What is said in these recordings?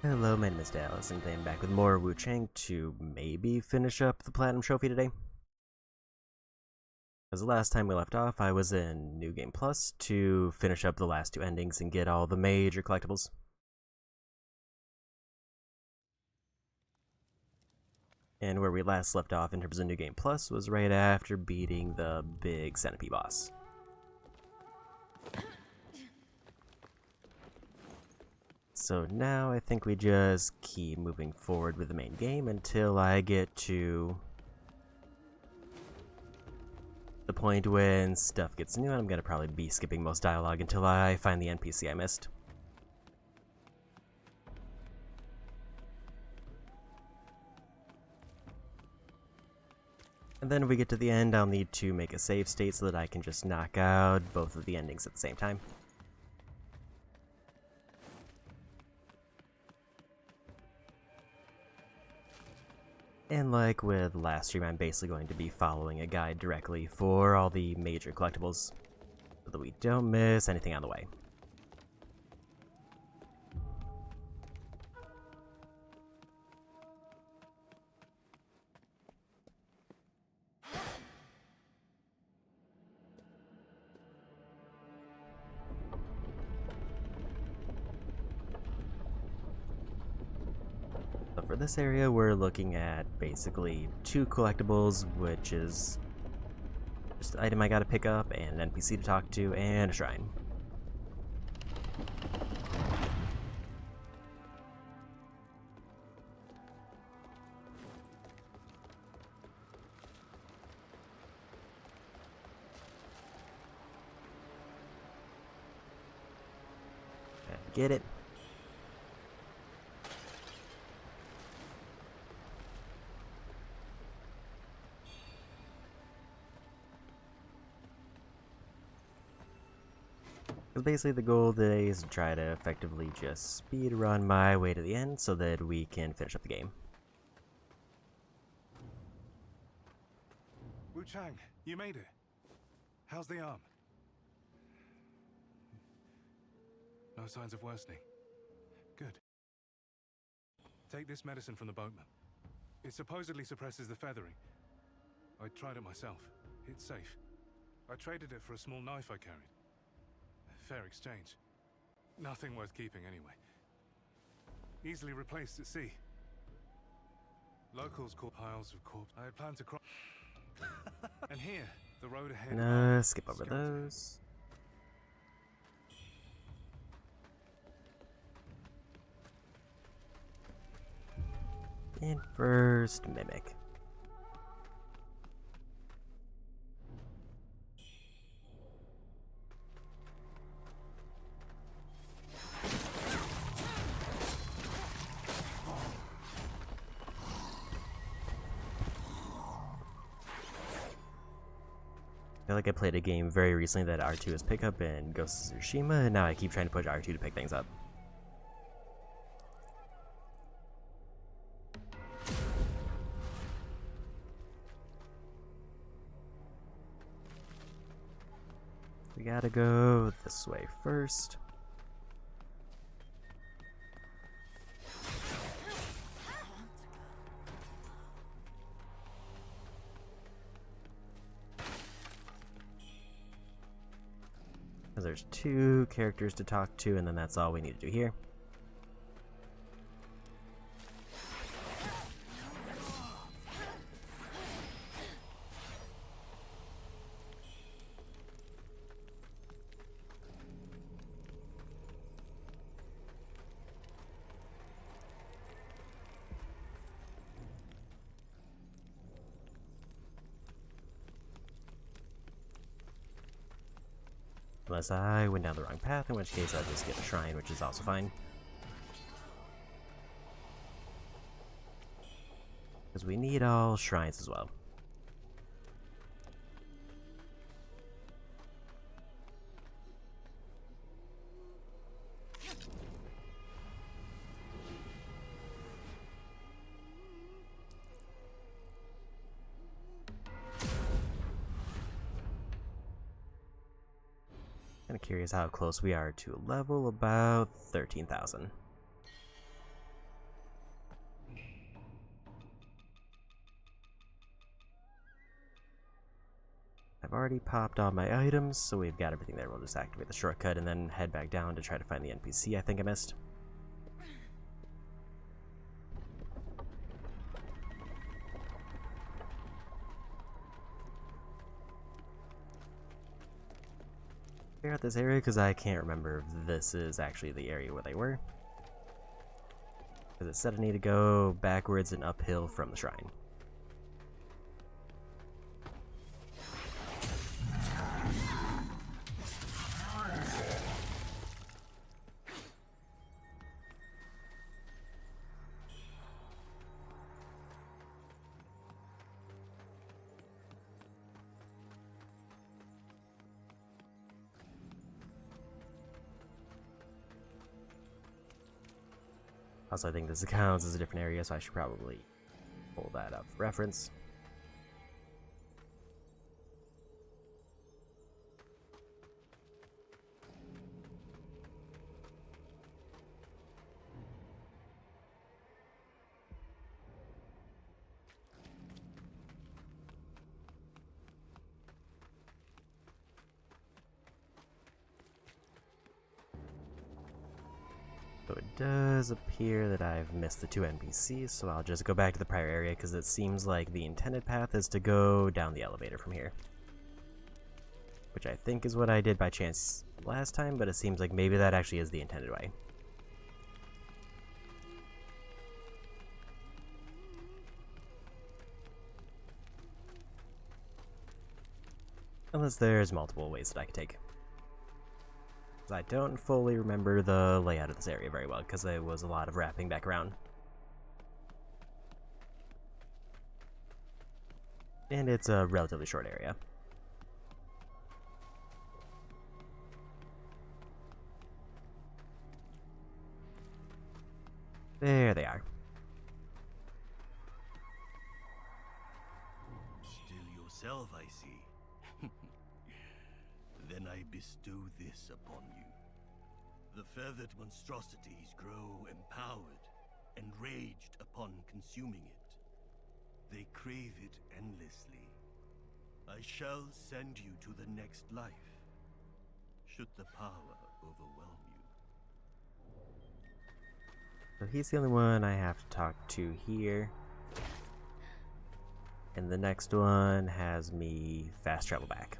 Hello, my name is Dallas, and I'm back with more Wuchang to maybe finish up the Platinum Trophy today. As the last time we left off, I was in New Game Plus to finish up the last two endings and get all the major collectibles. And where we last left off in terms of New Game Plus was right after beating the big centipede boss. So now I think we just keep moving forward with the main game until I get to the point when stuff gets new, and I'm gonna probably be skipping most dialogue until I find the NPC I missed. And then when we get to the end, I'll need to make a save state so that I can just knock out both of the endings at the same time. And like with last stream, I'm basically going to be following a guide directly for all the major collectibles, so that we don't miss anything on the way. So for this area, we're looking at basically two collectibles, which is just an item I gotta pick up, and an NPC to talk to, and a shrine. Get it? Because basically the goal today is to try to effectively just speed run my way to the end so that we can finish up the game. Wuchang, you made it. How's the arm? No signs of worsening. Good. Take this medicine from the boatman. It supposedly suppresses the feathering. I tried it myself. It's safe. I traded it for a small knife I carried. Fair exchange. Nothing worth keeping anyway. Easily replaced at sea. Locals call piles of corpse. I had planned to cross. And here, the road ahead. Skip over those. And first, Mimic. I feel like I played a game very recently that R2 is pickup in Ghost of Tsushima, and now I keep trying to push R2 to pick things up. We gotta go this way first. There's two characters to talk to, and then that's all we need to do here. Unless I went down the wrong path, in which case I'll just get a shrine, which is also fine. Because we need all shrines as well. Kind of curious how close we are to level, about 13,000. I've already popped all my items, so we've got everything there. We'll just activate the shortcut and then head back down to try to find the NPC I think I missed. Clear out this area because I can't remember if this is actually the area where they were. Because it said I need to go backwards and uphill from the shrine. Also, I think this counts as a different area, so I should probably pull that up for reference. So it does appear that I've missed the 2 NPCs, so I'll just go back to the prior area because it seems like the intended path is to go down the elevator from here. Which I think is what I did by chance last time, but it seems like maybe that actually is the intended way. Unless there's multiple ways that I could take. I don't fully remember the layout of this area very well, because there was a lot of wrapping back around. And it's a relatively short area. There they are. Still yourself, I see. Then I bestow this upon you. The feathered monstrosities grow empowered, enraged upon consuming it. They crave it endlessly. I shall send you to the next life, should the power overwhelm you. So he's the only one I have to talk to here. And the next one has me fast travel back.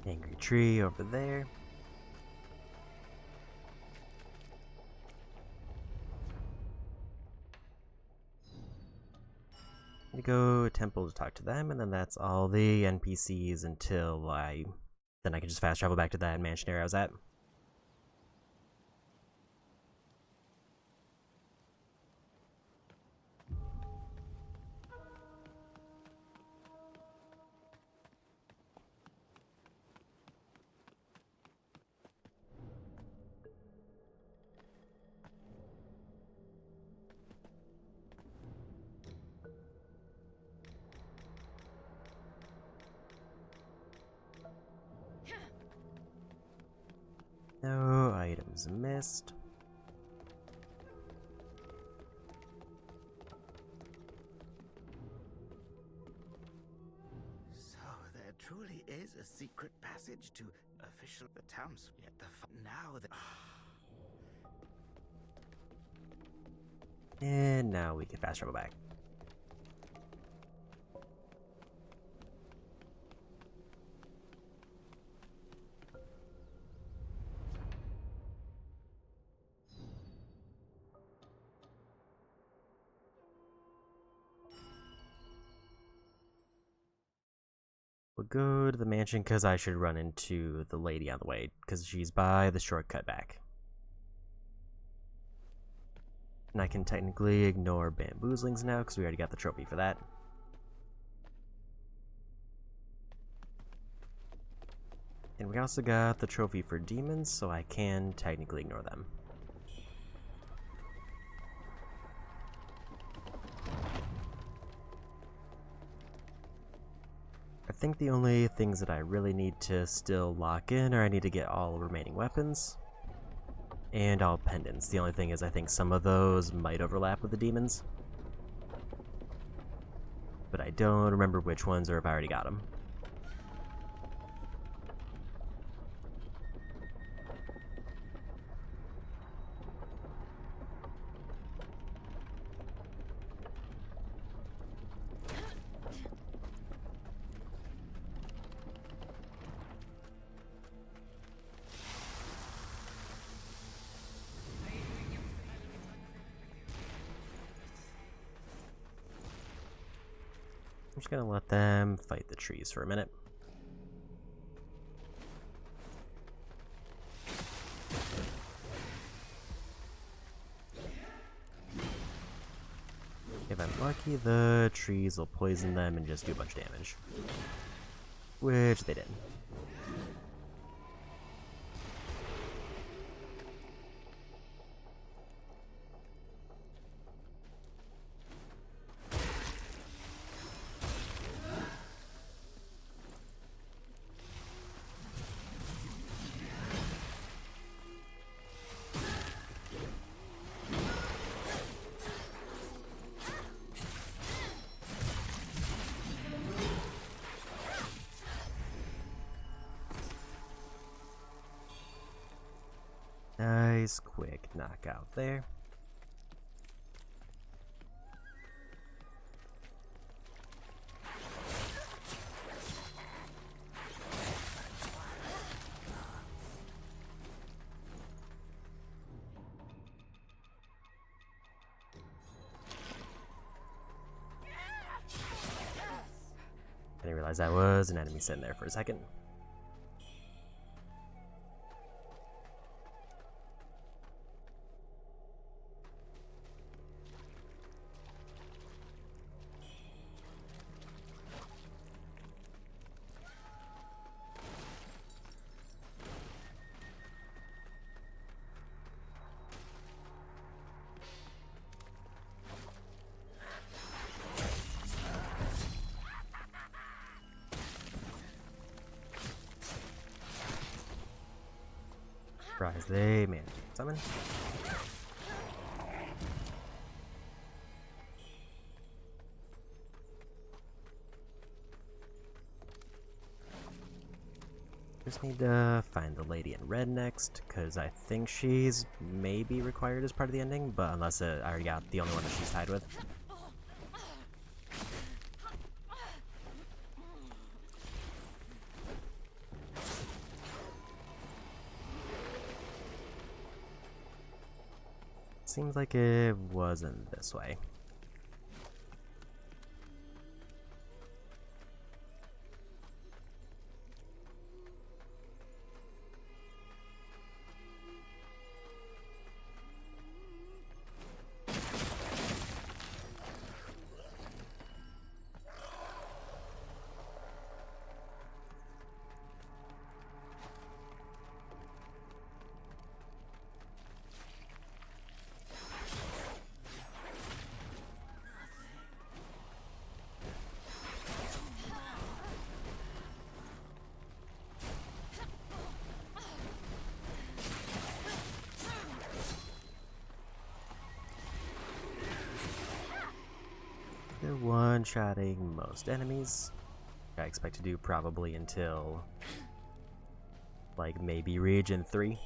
Angry tree over there. You go to temple to talk to them, and then that's all the NPCs until then I can just fast travel back to that mansion area I was at. No items missed. So there truly is a secret passage to official the towns. Yet now the And now we can fast travel back. We'll go to the mansion because I should run into the lady on the way because she's by the shortcut back. And I can technically ignore bamboozlings now because we already got the trophy for that. And we also got the trophy for demons, so I can technically ignore them. I think the only things that I really need to still lock in are I need to get all remaining weapons and all pendants. The only thing is I think some of those might overlap with the demons, but I don't remember which ones or if I already got them. I'm just gonna let them fight the trees for a minute. If I'm lucky, the trees will poison them and just do a bunch of damage. Which they didn't. Nice quick knockout there. I didn't realize that was an enemy sitting there for a second. Surprise, they managed to summon. Just need to find the lady in red next, because I think she's maybe required as part of the ending, but unless I already got the only one that she's tied with. Seems like it wasn't this way. They're one-shotting most enemies. I expect to do probably until, like, maybe region 3.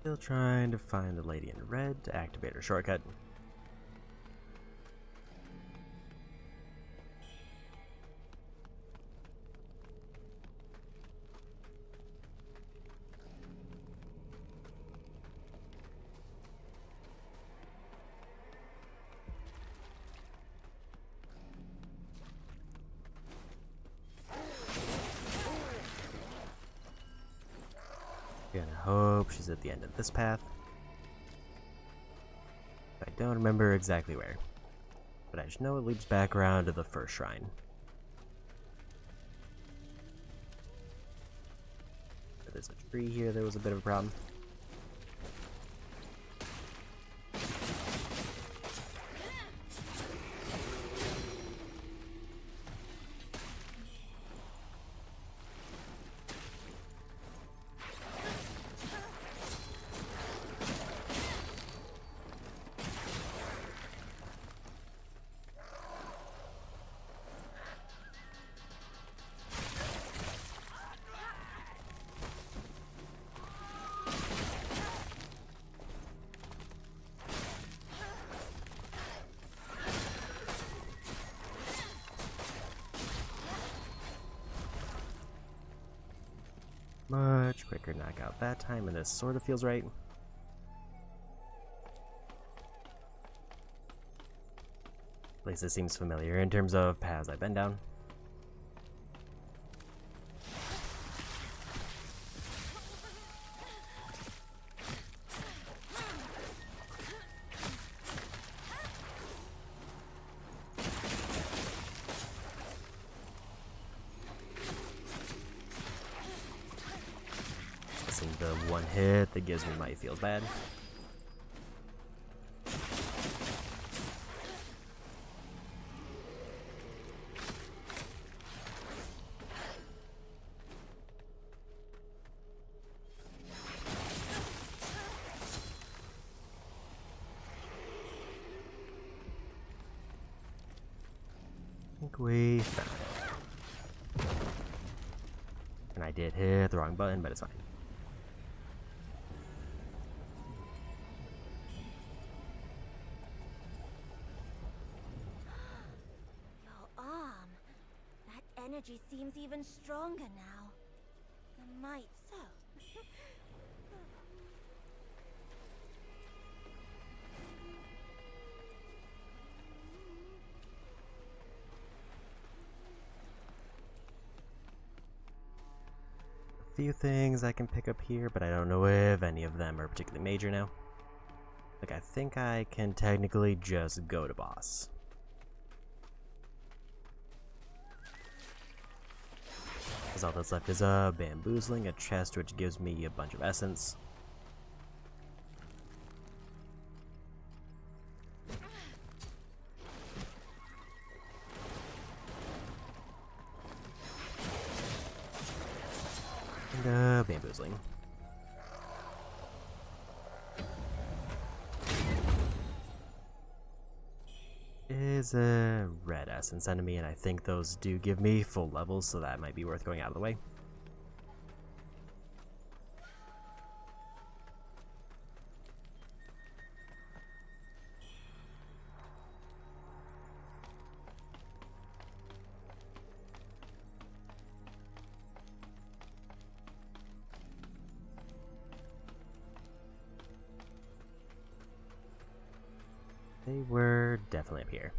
Still trying to find the lady in red to activate her shortcut. hope she's at the end of this path. I don't remember exactly where, but I just know it leads back around to the first shrine. There's a tree here that was a bit of a problem. Much quicker knockout that time, and this sort of feels right. At least it seems familiar in terms of paths I've been down. The one hit that gives me might feels bad. I think we found it. And I did hit the wrong button, but it's fine. Energy seems even stronger now. The might so. A few things I can pick up here, but I don't know if any of them are particularly major now. Like, I think I can technically just go to boss. Because all that's left is a bamboozling, a chest which gives me a bunch of essence. And bamboozling. Is a red essence enemy, and I think those do give me full levels, so that might be worth going out of the way. They were definitely up here.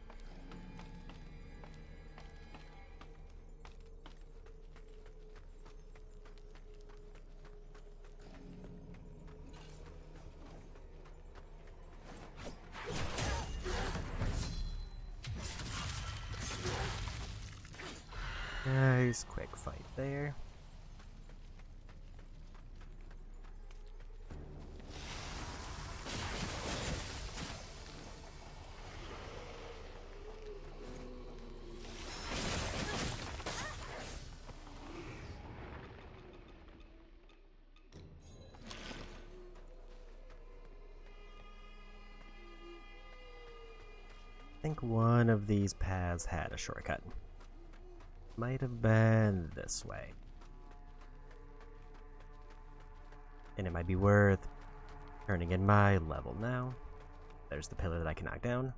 Nice quick fight there. I think one of these paths had a shortcut. Might have been this way. And it might be worth turning in my level now. There's the pillar that I can knock down.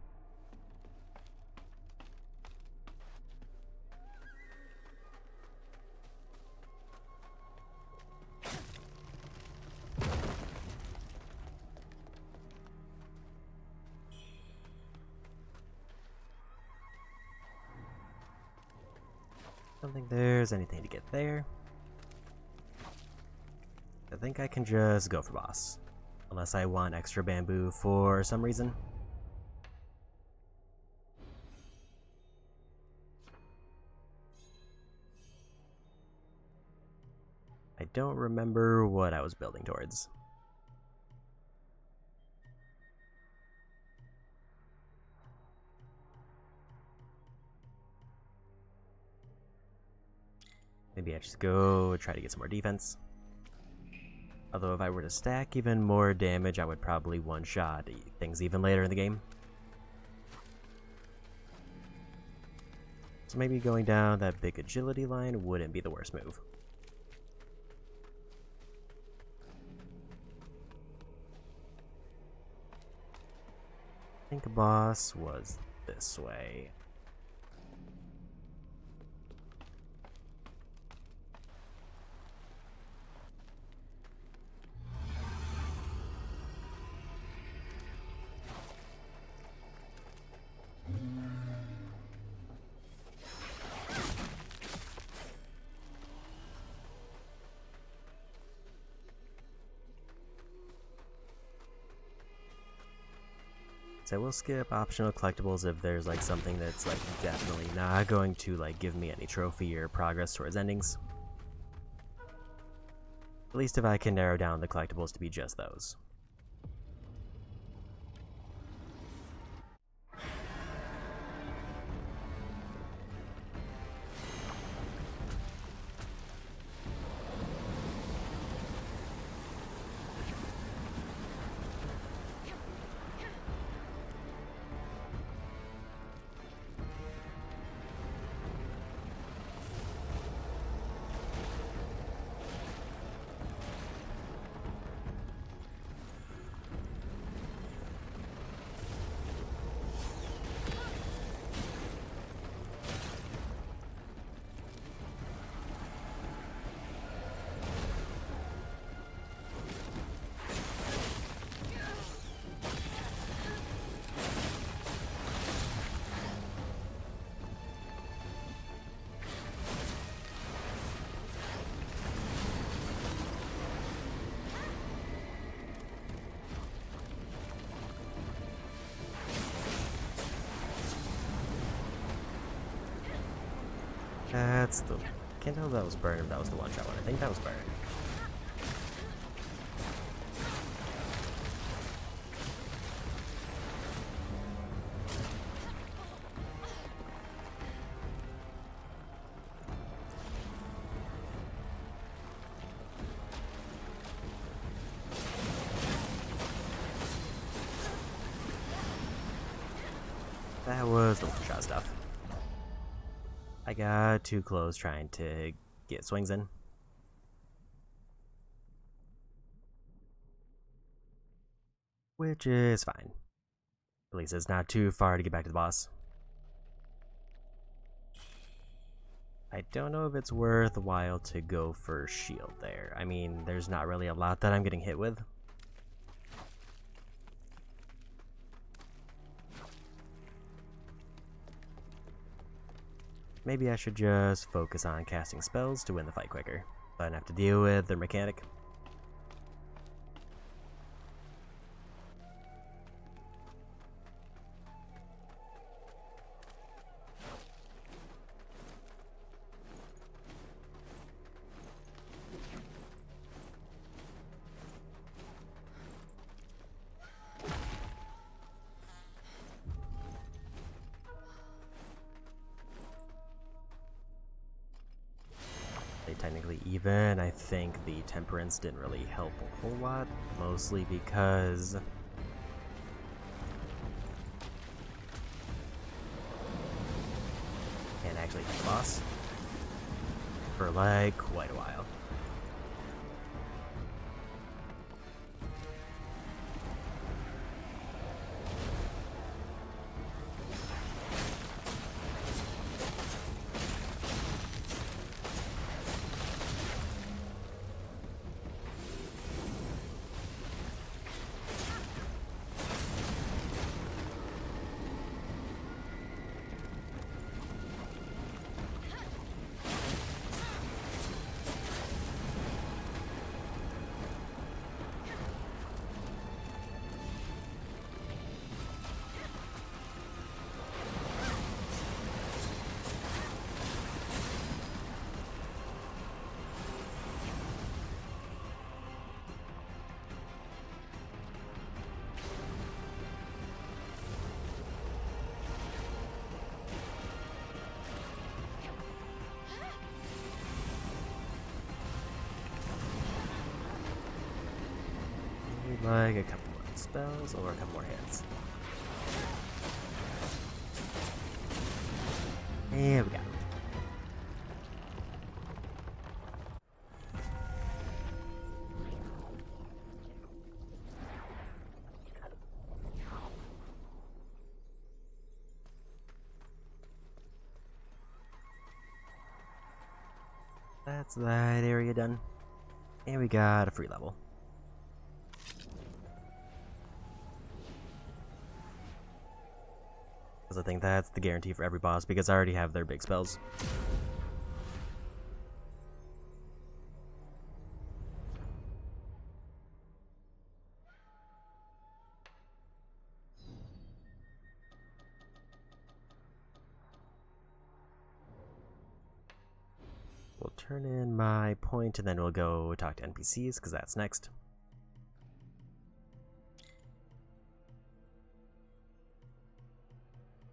Don't think there's anything to get there. think I can just go for boss. Unless I want extra bamboo for some reason. I don't remember what I was building towards. Maybe I just go try to get some more defense. Although if I were to stack even more damage, I would probably one-shot things even later in the game. So maybe going down that big agility line wouldn't be the worst move. I think a boss was this way. So I will skip optional collectibles if there's like something that's like definitely not going to like give me any trophy or progress towards endings. At least if I can narrow down the collectibles to be just those. That's the... Can't tell if that was burn or if that was the one-shot one. I think that was burn. That was the one-shot stuff. I got too close trying to get swings in. Which is fine. At least it's not too far to get back to the boss. I don't know if it's worthwhile to go for shield there. I mean, there's not really a lot that I'm getting hit with. Maybe I should just focus on casting spells to win the fight quicker, so I don't have to deal with their mechanic. Technically even. I think the temperance didn't really help a whole lot, mostly because can't actually hit the boss for like quite a while. like a couple more spells or a couple more hits. Here we go. That's that area done. And we got a free level. Because I think that's the guarantee for every boss, because I already have their big spells. We'll turn in my point and then we'll go talk to NPCs, because that's next.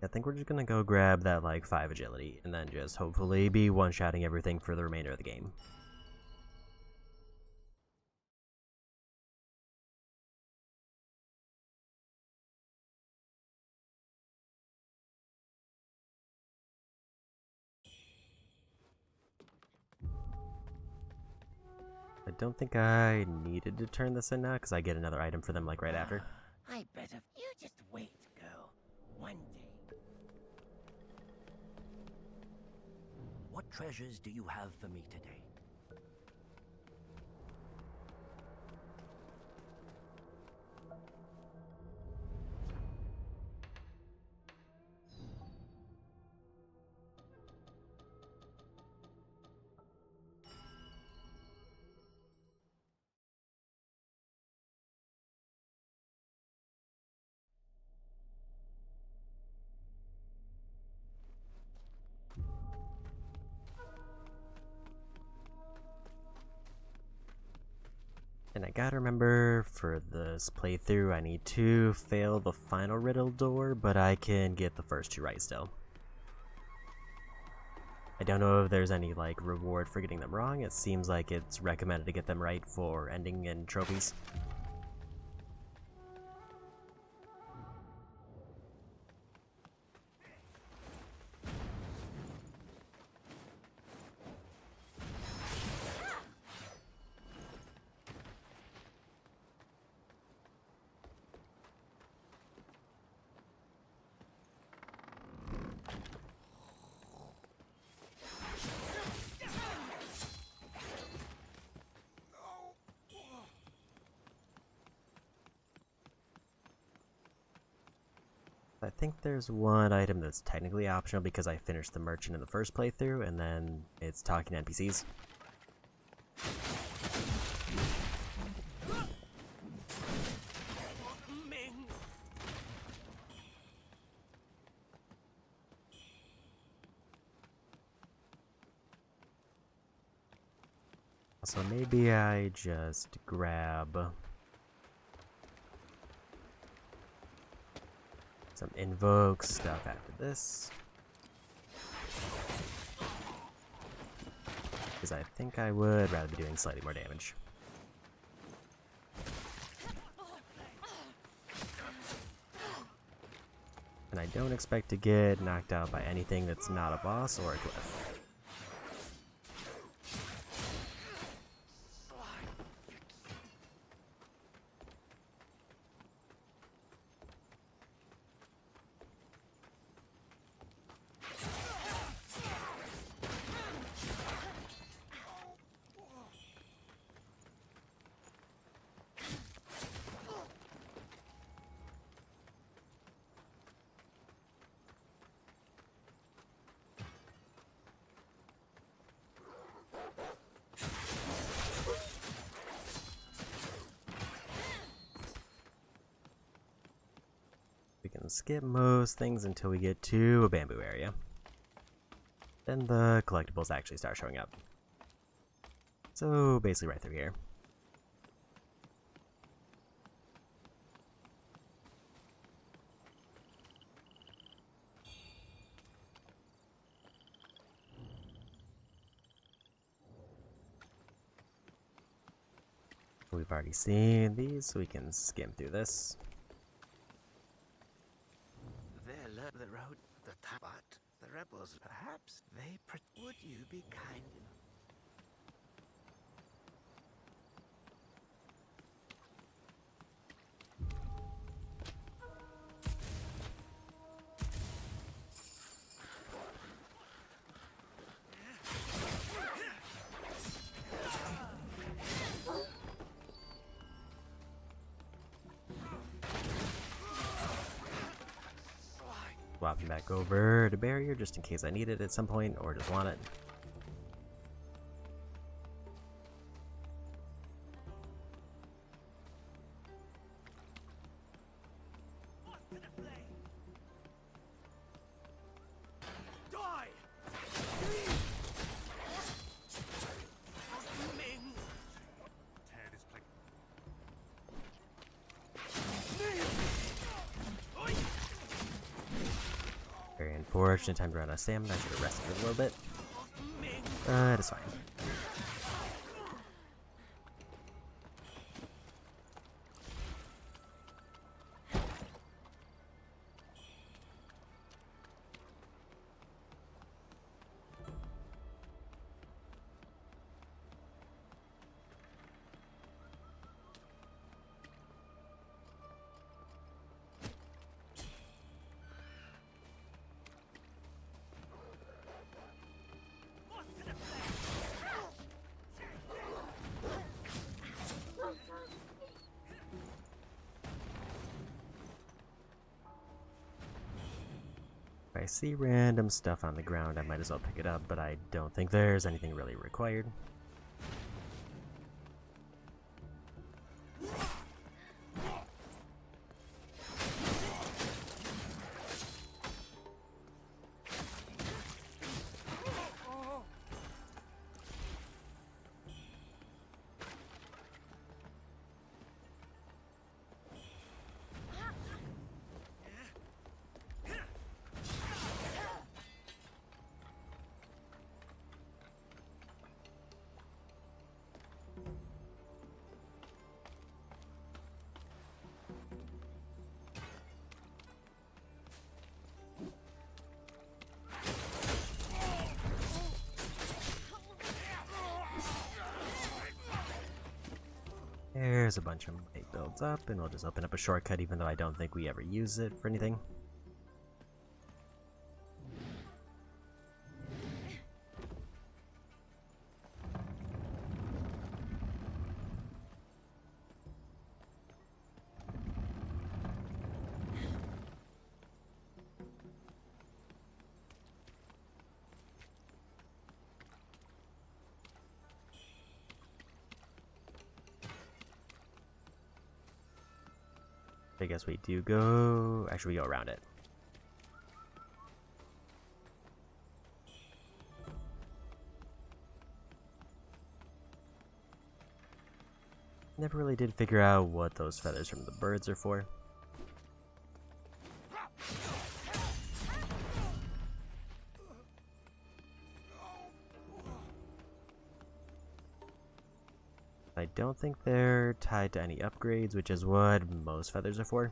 I think we're just gonna go grab that like 5 agility and then just hopefully be one-shotting everything for the remainder of the game. I don't think I needed to turn this in now because I get another item for them like right after. I bet if you just wait, girl. One day. What treasures do you have for me today? And I gotta remember, for this playthrough, I need to fail the final riddle door, but I can get the first 2 right still. I don't know if there's any, like, reward for getting them wrong. It seems like it's recommended to get them right for ending and trophies. I think there's one item that's technically optional because I finished the merchant in the first playthrough, and then it's talking to NPCs. So maybe I just grab some invoke stuff after this, because I think I would rather be doing slightly more damage. And I don't expect to get knocked out by anything that's not a boss or a cliff. We can skip most things until we get to a bamboo area. Then the collectibles actually start showing up. So basically right through here. we've already seen these, so we can skim through this. The road, the top, but the rebels, perhaps they. Would you be kind enough? Swapping back over to barrier just in case I need it at some point or just want it. Very unfortunate time to run out of stamina. I should have rested a little bit. But it's fine. If I see random stuff on the ground, I might as well pick it up, but I don't think there's anything really required. There's a bunch of it builds up, and we'll just open up a shortcut even though I don't think we ever use it for anything. I guess we do go... Actually, we go around it. Never really did figure out what those feathers from the birds are for. I don't think they're tied to any upgrades, which is what most feathers are for.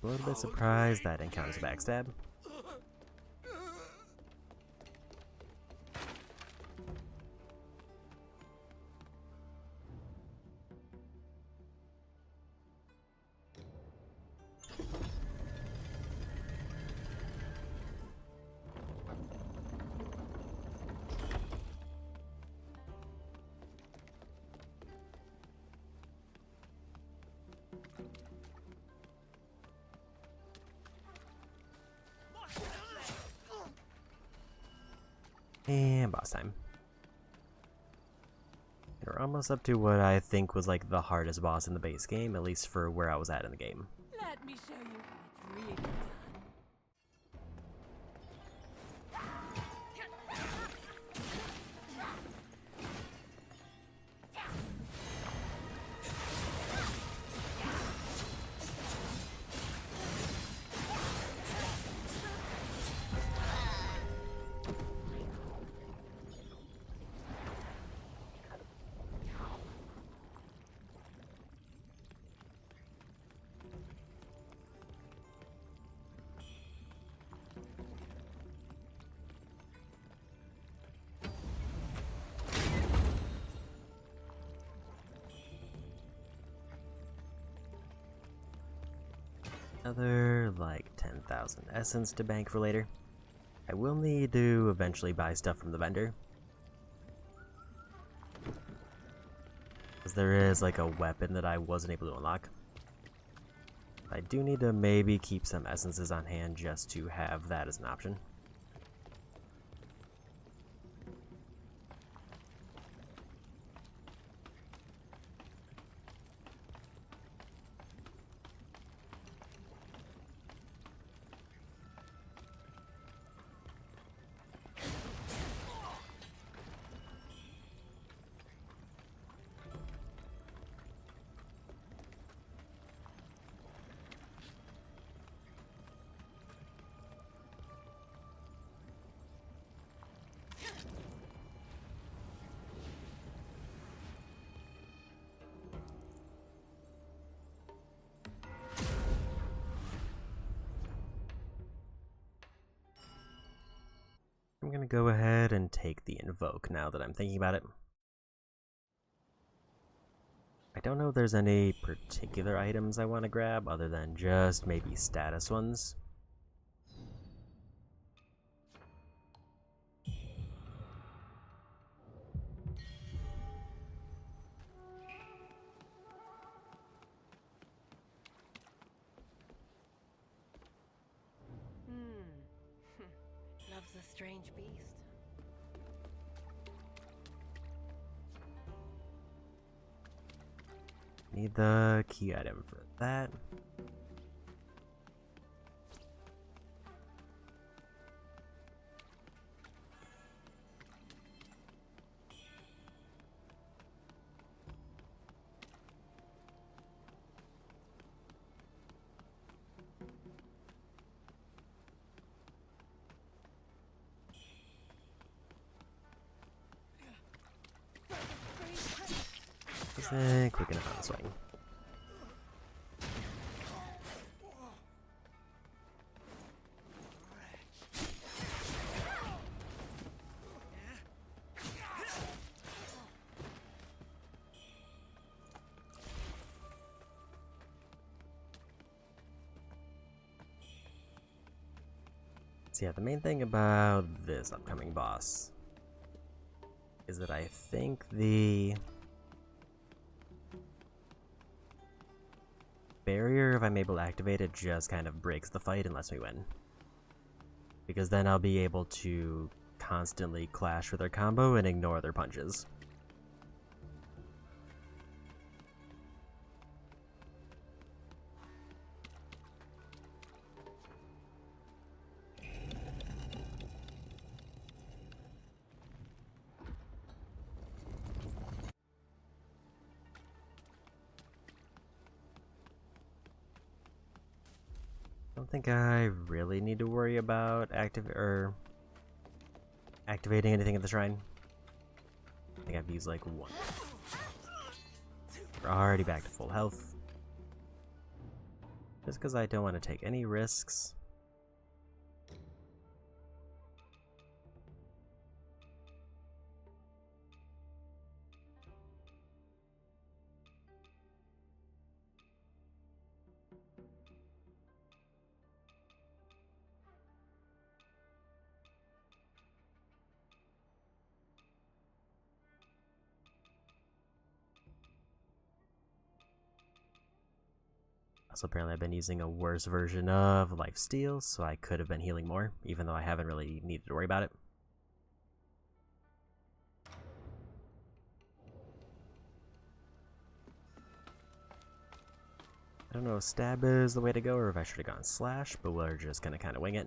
A little bit surprised that encounters a backstab. And boss time. almost up to what I think was like the hardest boss in the base game, at least for where I was at in the game. Let me show you when it's really done. Another, like, 10,000 essence to bank for later. I will need to eventually buy stuff from the vendor. Because there is, like, a weapon that I wasn't able to unlock. I do need to maybe keep some essences on hand just to have that as an option. I'm gonna go ahead and take the Invoke now that I'm thinking about it. I don't know if there's any particular items I want to grab other than just maybe status ones. Loves a strange beast. Need the key item for that. Quick enough on the swing. So yeah, the main thing about this upcoming boss is that I think the barrier, if I'm able to activate it, just kind of breaks the fight and lets me win. Because then I'll be able to constantly clash with their combo and ignore their punches. I don't think I really need to worry about activating anything at the shrine. I think I've used like one. We're already back to full health. Just because I don't want to take any risks. Also, apparently I've been using a worse version of lifesteal, so I could have been healing more, even though I haven't really needed to worry about it. I don't know if stab is the way to go or if I should have gone slash, but we're just gonna kind of wing it.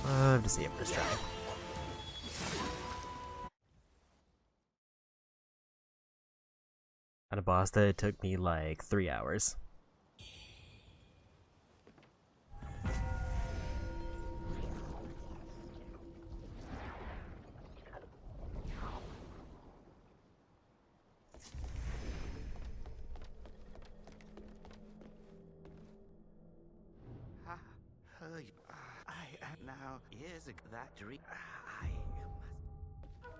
Love to see it first try. On a boss that took me like 3 hours. I am now years ago that dream. I must.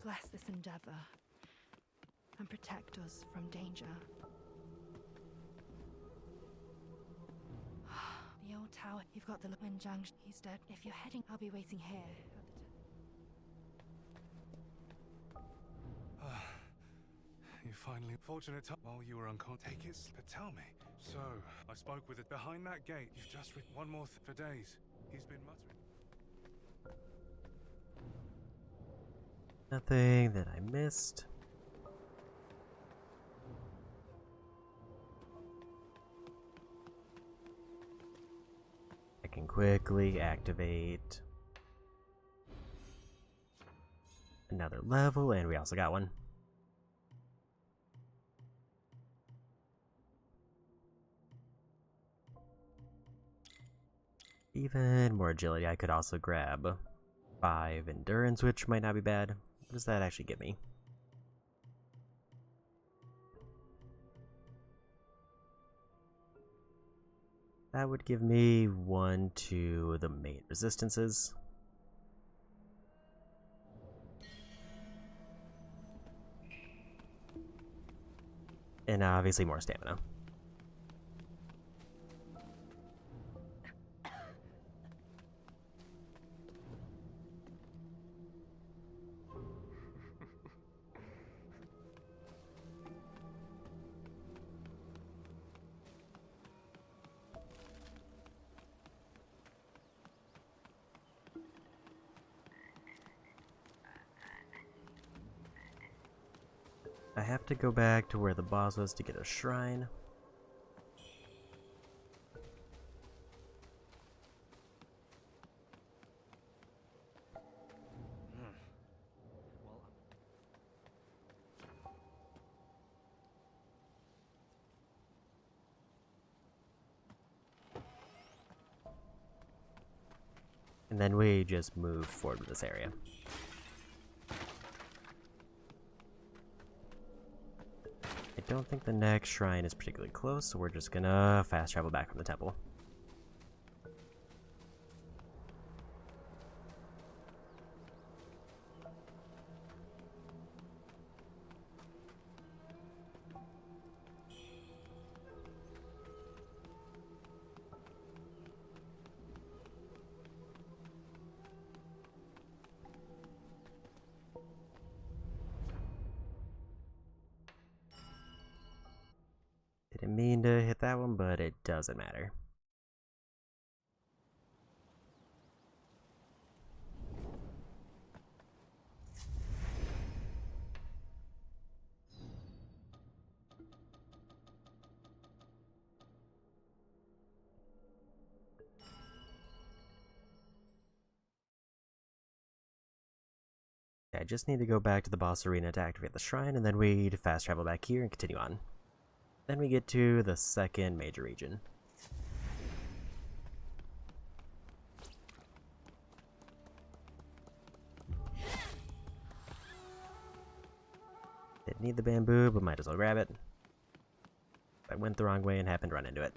Bless this endeavor and protect us from danger. The old tower. You've got the Wuchang. He's dead. If you're heading, I'll be waiting here. You finally fortunate time while you were unconscious. Take it, but tell me. So, I spoke with it behind that gate. You've just one more for days. He's been muttering. Nothing that I missed. I can quickly activate another level, and we also got one. Even more agility. I could also grab 5 endurance, which might not be bad. What does that actually get me? That would give me 1 to the main resistances. And obviously more stamina. I have to go back to where the boss was to get a shrine. And then we just move forward with this area. I don't think the next shrine is particularly close, so we're just gonna fast travel back from the temple. Didn't mean to hit that one, but it doesn't matter. I just need to go back to the boss arena to activate the shrine, and then we fast travel back here and continue on. Then we get to the second major region. Didn't need the bamboo, but might as well grab it. I went the wrong way and happened to run into it.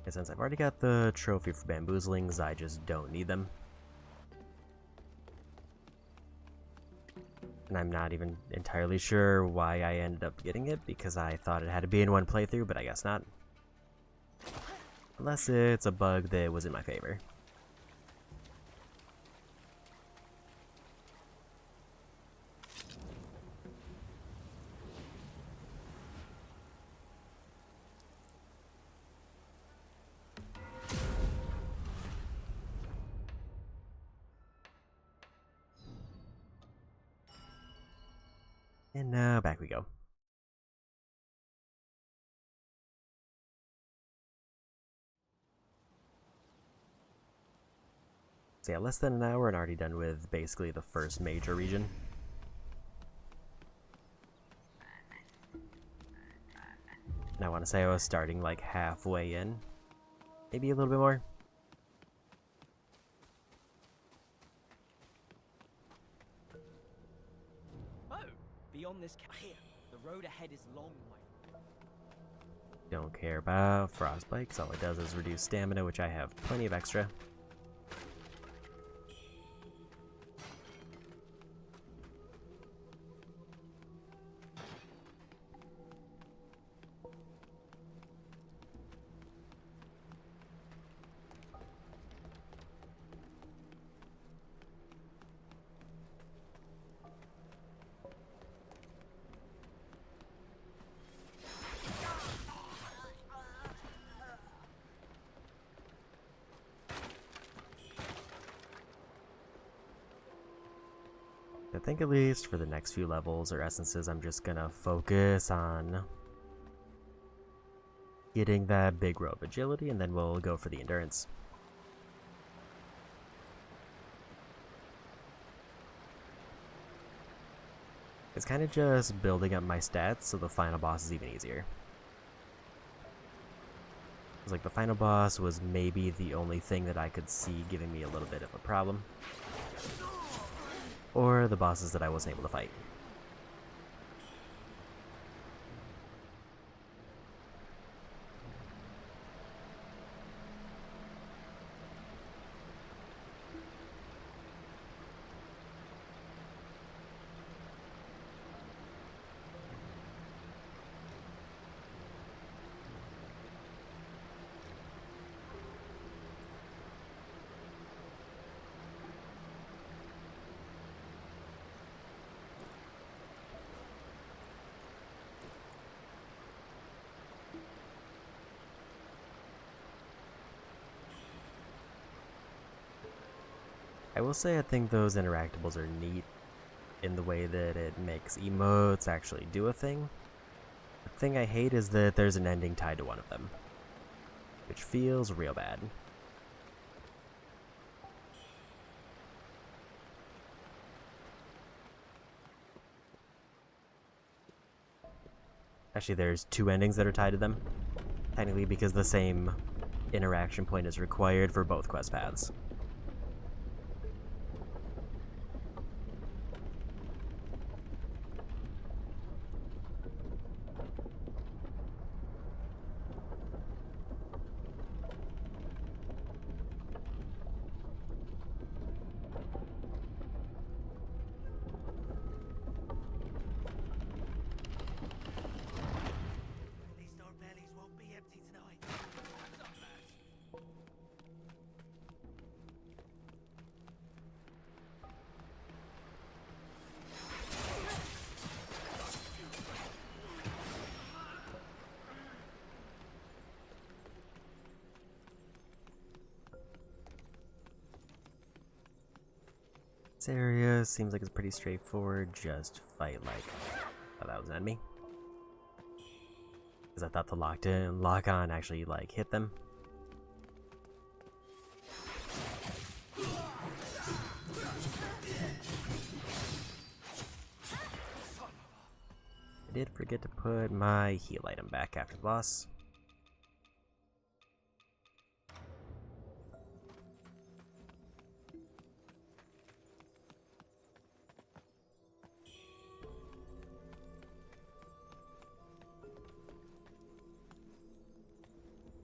And since I've already got the trophy for bamboozlings, I just don't need them. And I'm not even entirely sure why I ended up getting it, because I thought it had to be in one playthrough, but I guess not. Unless it's a bug that was in my favor. And now back we go. So yeah, less than an hour and already done with basically the first major region. And I want to say I was starting like halfway in. Maybe a little bit more. Beyond this here, the road ahead is long. Don't care about frostbite, because all it does is reduce stamina, which I have plenty of extra. I think at least for the next few levels or essences, I'm just gonna focus on getting that big rope agility, and then we'll go for the endurance. It's kind of just building up my stats so the final boss is even easier. It's like the final boss was maybe the only thing that I could see giving me a little bit of a problem. Or the bosses that I wasn't able to fight. I will say I think those interactables are neat in the way that it makes emotes actually do a thing. The thing I hate is that there's an ending tied to one of them, which feels real bad. Actually, there's two endings that are tied to them, technically because the same interaction point is required for both quest paths. These our bellies won't be empty tonight. This area seems like it's pretty straightforward, just fight like... Oh, that was an enemy. Because I thought the lock-on actually, like, hit them. did forget to put my heal item back after the boss.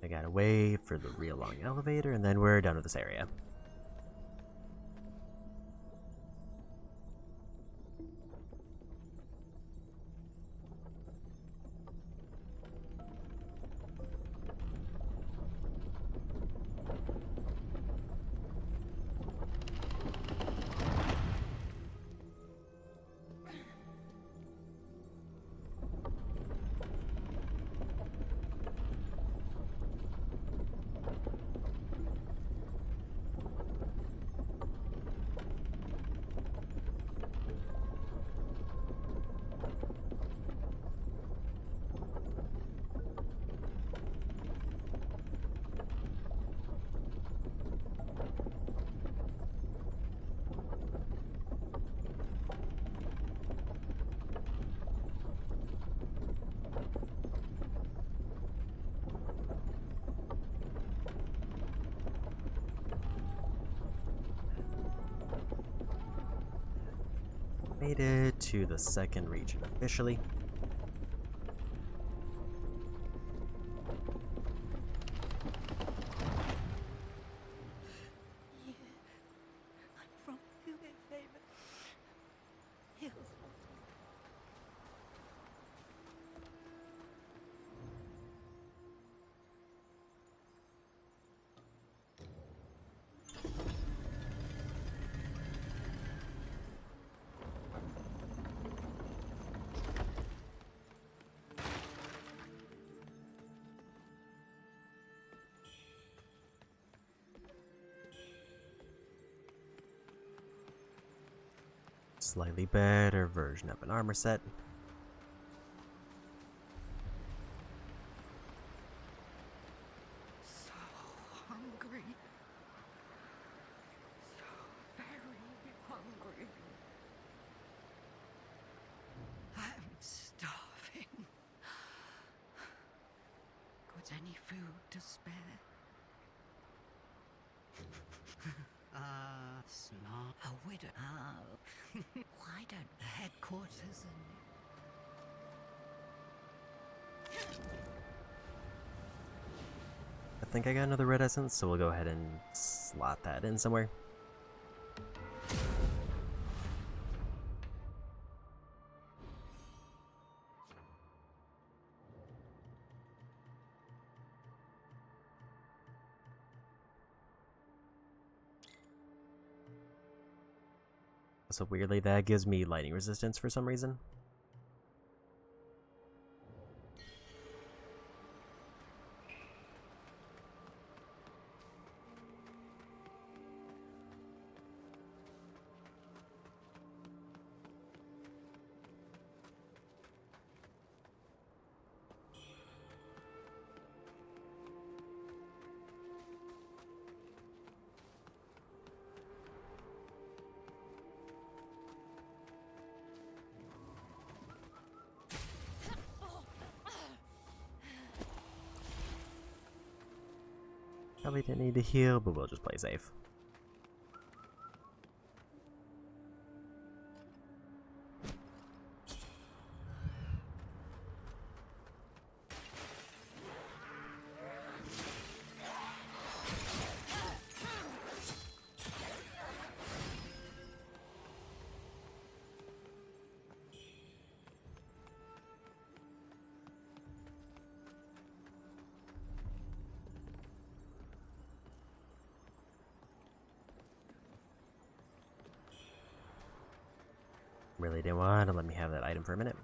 I gotta wait for the real long elevator, and then we're done with this area. Made it to the second region officially. I'm from your favor. Hills. Slightly better version of an armor set. So hungry. So very hungry. I'm starving. Got any food to spare? Smart. A widow. Oh. Why don't the headquarters I think I got another red essence, so we'll go ahead and slot that in somewhere. So weirdly, that gives me lightning resistance for some reason. Probably didn't need to heal, but we'll just play safe. Really didn't want to let me have that item for a minute.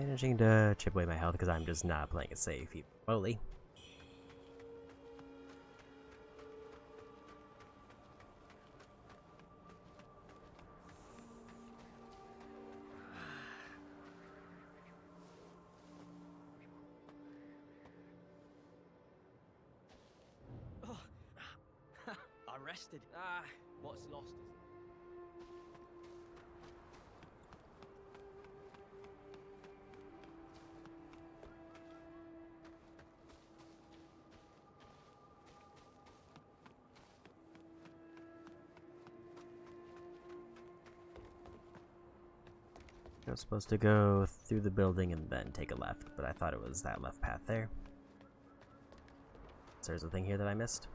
managing to chip away my health because I'm just not playing it safe even remotely. Arrested. What's lost is... I was supposed to go through the building and then take a left, but I thought it was that left path there. So there's a thing here that I missed.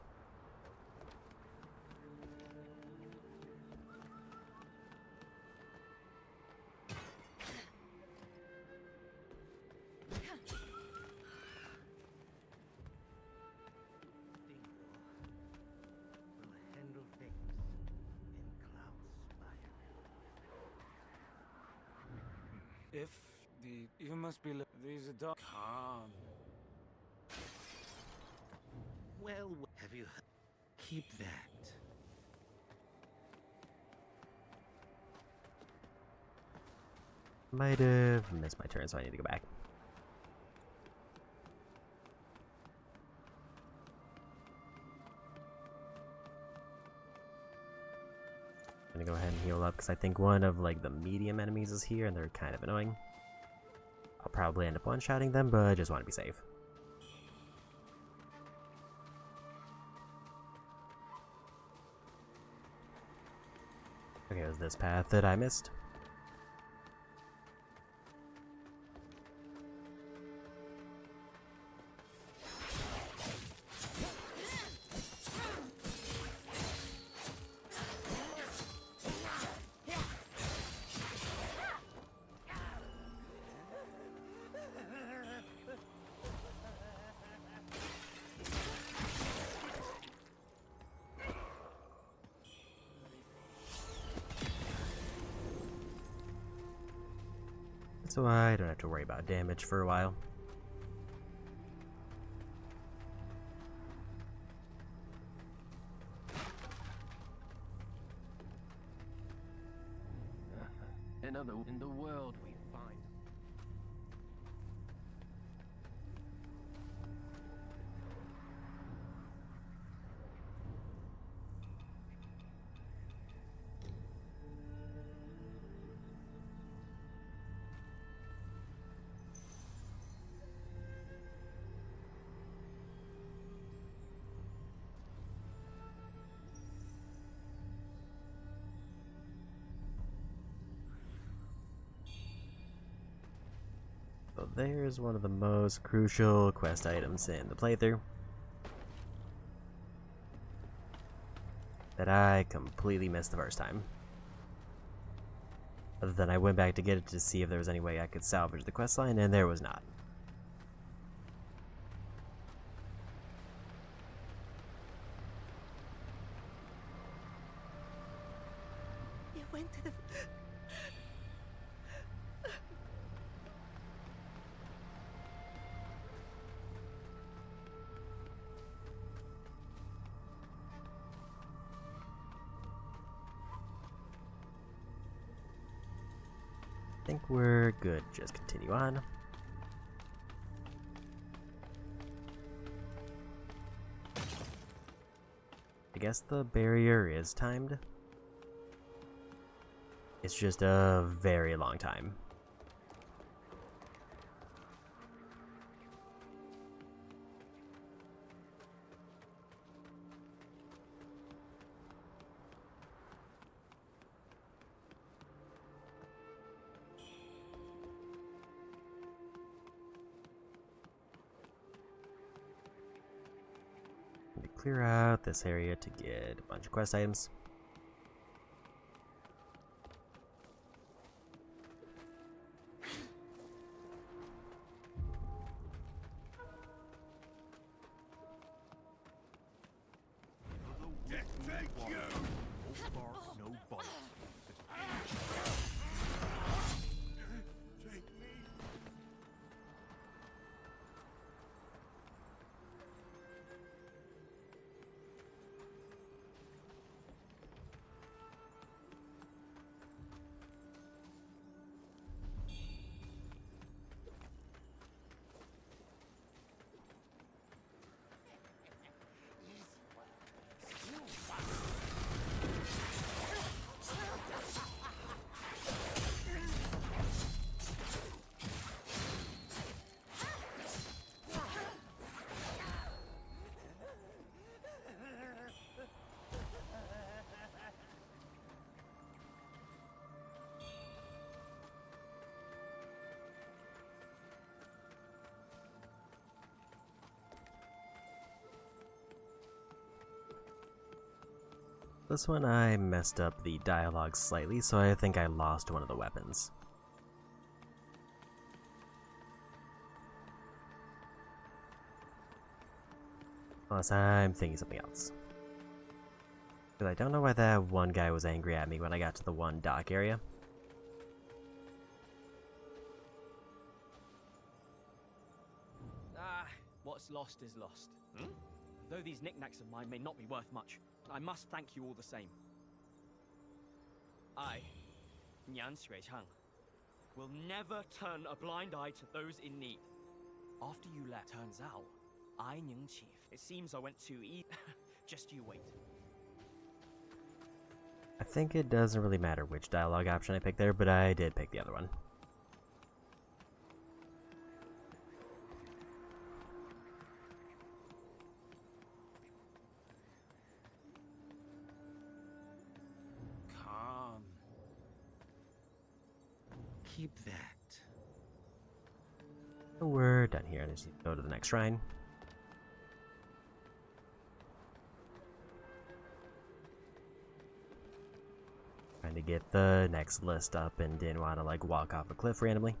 If you must be these are dark. Calm. Well, have you keep that? Might have missed my turn, so I need to go back. I'm gonna go ahead and heal up because I think one of like the medium enemies is here and they're kind of annoying. I'll probably end up one-shotting them, but I just want to be safe. Okay, it was this path that I missed. So I don't have to worry about damage for a while. Another in the world we find. So there's one of the most crucial quest items in the playthrough that I completely missed the first time. Other than I went back to get it to see if there was any way I could salvage the questline, and there was not. You went to the... I think we're good. Just continue on. I guess the barrier is timed. It's just a very long time. Clear out this area to get a bunch of quest items. This one I messed up the dialogue slightly, so I think I lost one of the weapons. Plus, I'm thinking something else. Because I don't know why that one guy was angry at me when I got to the one dock area. What's lost is lost. Though these knickknacks of mine may not be worth much, I must thank you all the same. I, Nyan Shui-Chang, will never turn a blind eye to those in need. After you left, turns out, I Ning Chief. It seems I went too easy. Just you wait. I think it doesn't really matter which dialogue option I picked there, but I did pick the other one. Calm. Keep that. We're done here. I just need to go to the next shrine. Trying to get the next list up and didn't want to like walk off a cliff randomly.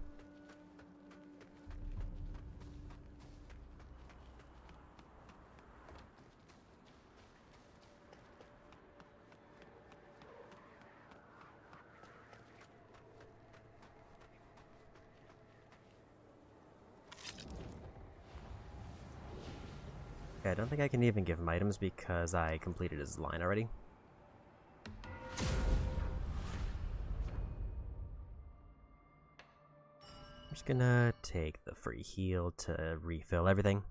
Okay, I don't think I can even give him items because I completed his line already. I'm just gonna take the free heal to refill everything.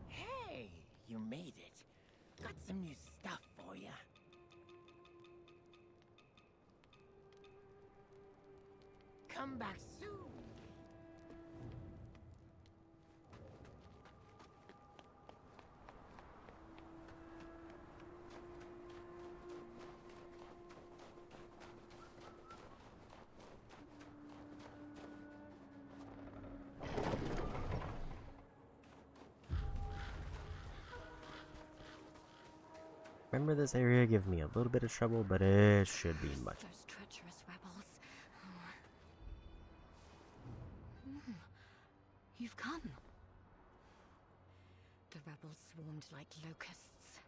Hey, you made it. Got some new stuff for you. Come back soon. Remember, this area gave me a little bit of trouble, but it should be much. Those treacherous rebels. You've come. The rebels swarmed like locusts.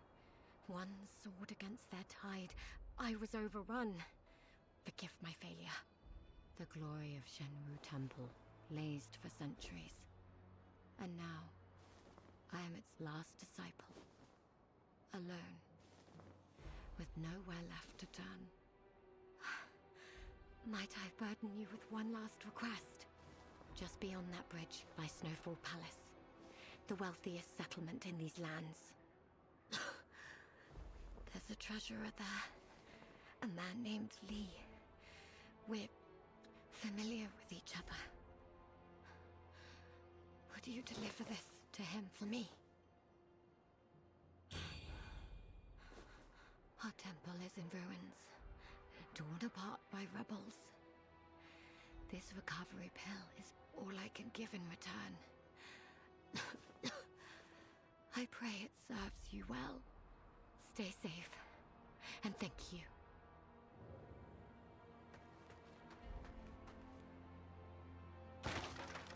One soared against their tide. I was overrun. Forgive my failure. The glory of Shenwu Temple blazed for centuries. And now, I am its last disciple. Alone. With nowhere left to turn. Might I burden you with one last request? Just beyond that bridge lies Snowfall Palace, the wealthiest settlement in these lands. There's a treasurer there, a man named Lee. We're familiar with each other. Would you deliver this to him for me? Our temple is in ruins, torn apart by rebels. This recovery pill is all I can give in return. I pray it serves you well. Stay safe, and thank you.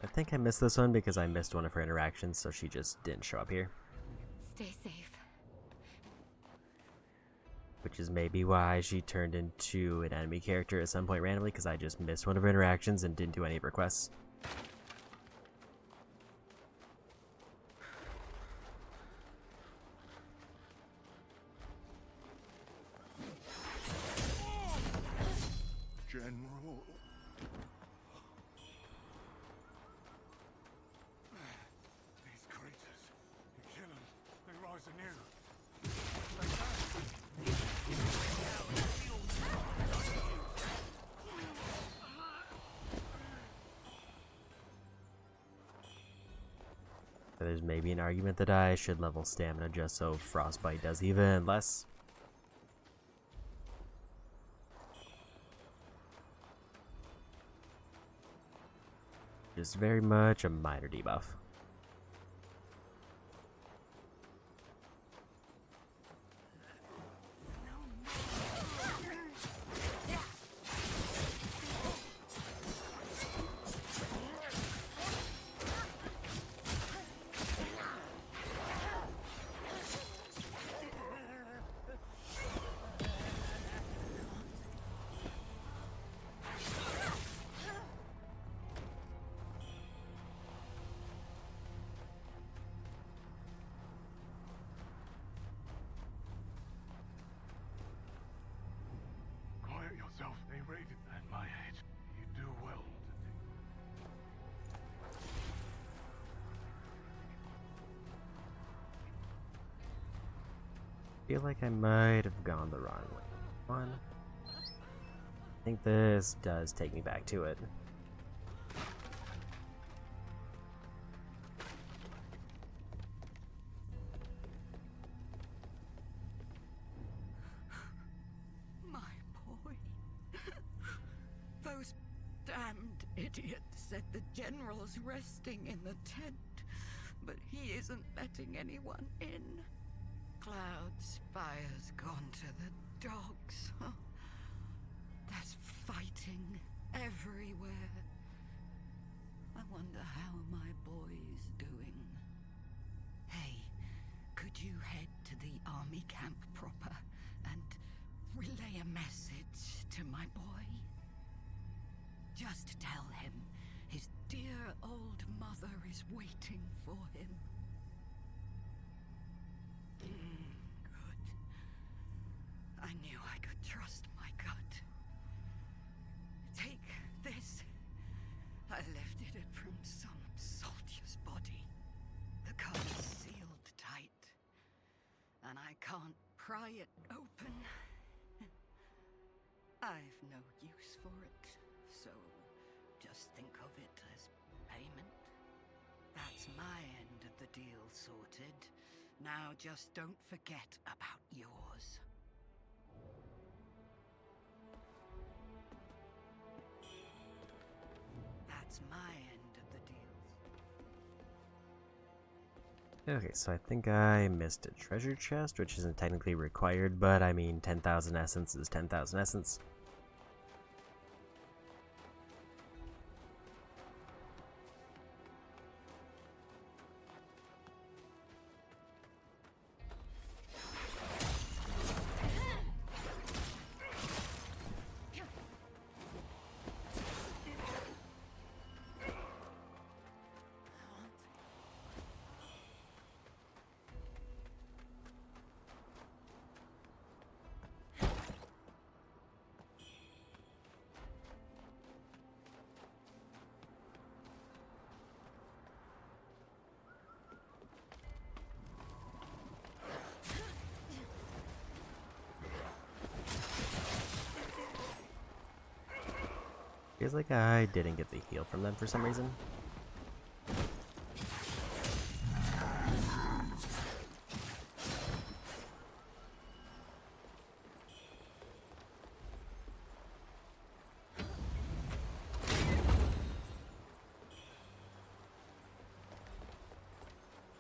I think I missed this one because I missed one of her interactions, so she just didn't show up here. Stay safe. Which is maybe why she turned into an enemy character at some point randomly, because I just missed one of her interactions and didn't do any requests. General. These creatures, you kill them, they rise anew. There's maybe an argument that I should level stamina just so frostbite does even less. Just very much a minor debuff. Quiet yourself. They raided at my age. You do well to Feel like I might have gone the wrong way. One. I think this does take me back to it. My boy. Those damned idiots said the general's resting in the tent, but he isn't letting anyone in. Cloud Spire's gone to the dogs. Huh? There's fighting everywhere. I wonder how my boy's doing. Hey, could you head to the army camp proper and relay a message to my boy? Just tell him his dear old mother is waiting for him. Good. I knew I could trust my gut. Take this. I lifted it from some soldier's body. The cover's sealed tight, and I can't pry it open. I've no use for it, so just think of it as payment. That's my end of the deal sorted. Now just don't forget about yours. That's my end of the deal. Okay, so I think I missed a treasure chest, which isn't technically required, but I mean 10,000 essence is 10,000 essence. Feels like I didn't get the heal from them for some reason.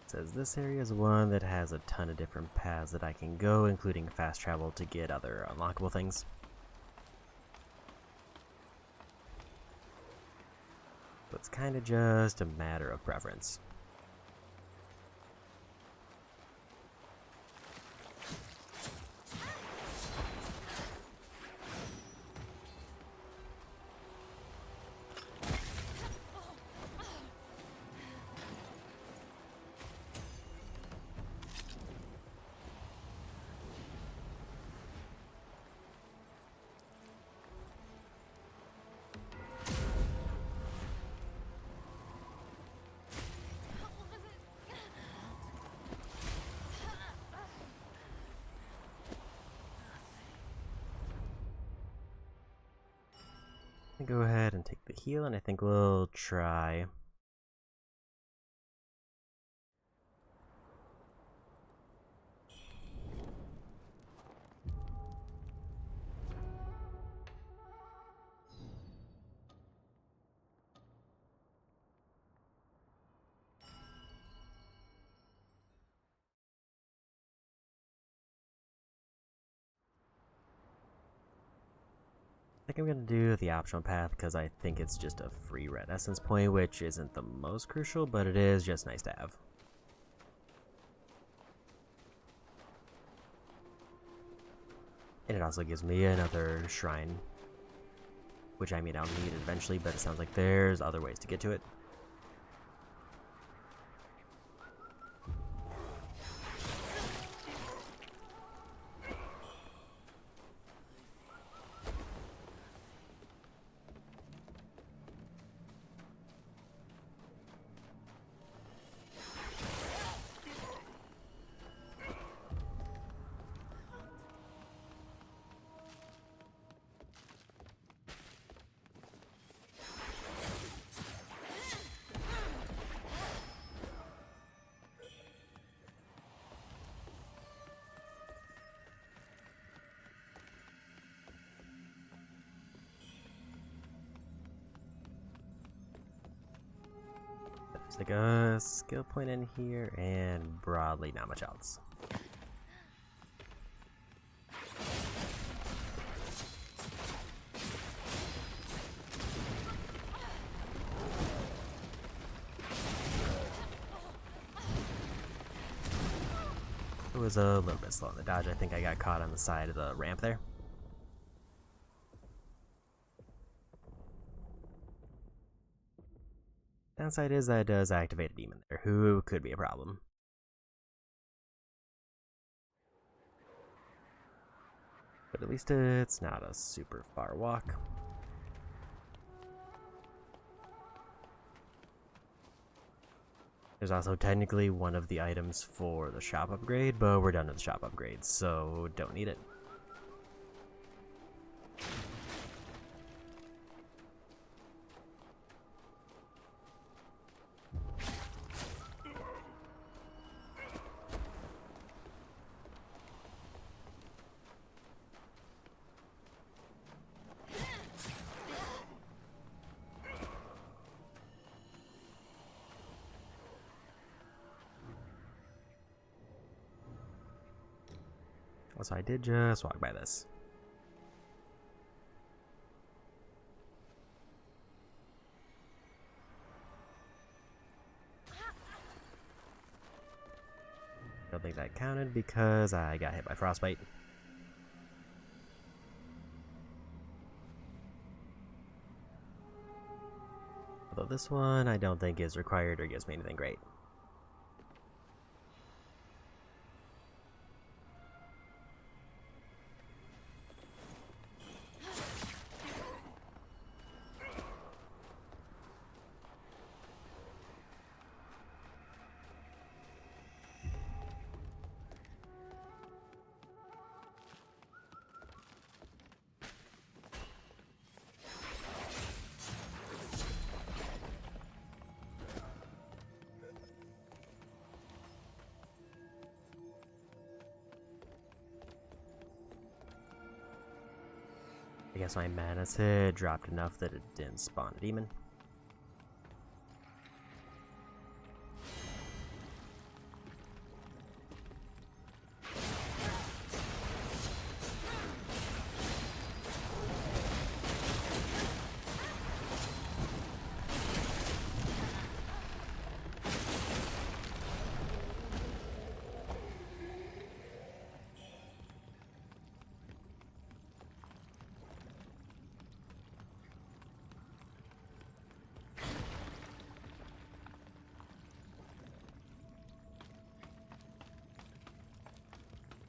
Says this area is one that has a ton of different paths that I can go, including fast travel to get other unlockable things. So it's kind of just a matter of preference. Go ahead and take the heal, and I think we'll try. think I'm gonna do the optional path because I think it's just a free red essence point, which isn't the most crucial, but it is just nice to have. And it also gives me another shrine, which I mean I'll need eventually, but it sounds like there's other ways to get to it. There's like a skill point in here, and broadly not much else. It was a little bit slow in the dodge. I think I got caught on the side of the ramp there. Downside is that it does activate a demon there, who could be a problem. But at least it's not a super far walk. There's also technically one of the items for the shop upgrade, but we're done with the shop upgrade, so don't need it. So I did just walk by this. Don't think that counted because I got hit by frostbite. Although this one I don't think is required or gives me anything great. I guess my mana had dropped enough that it didn't spawn a demon.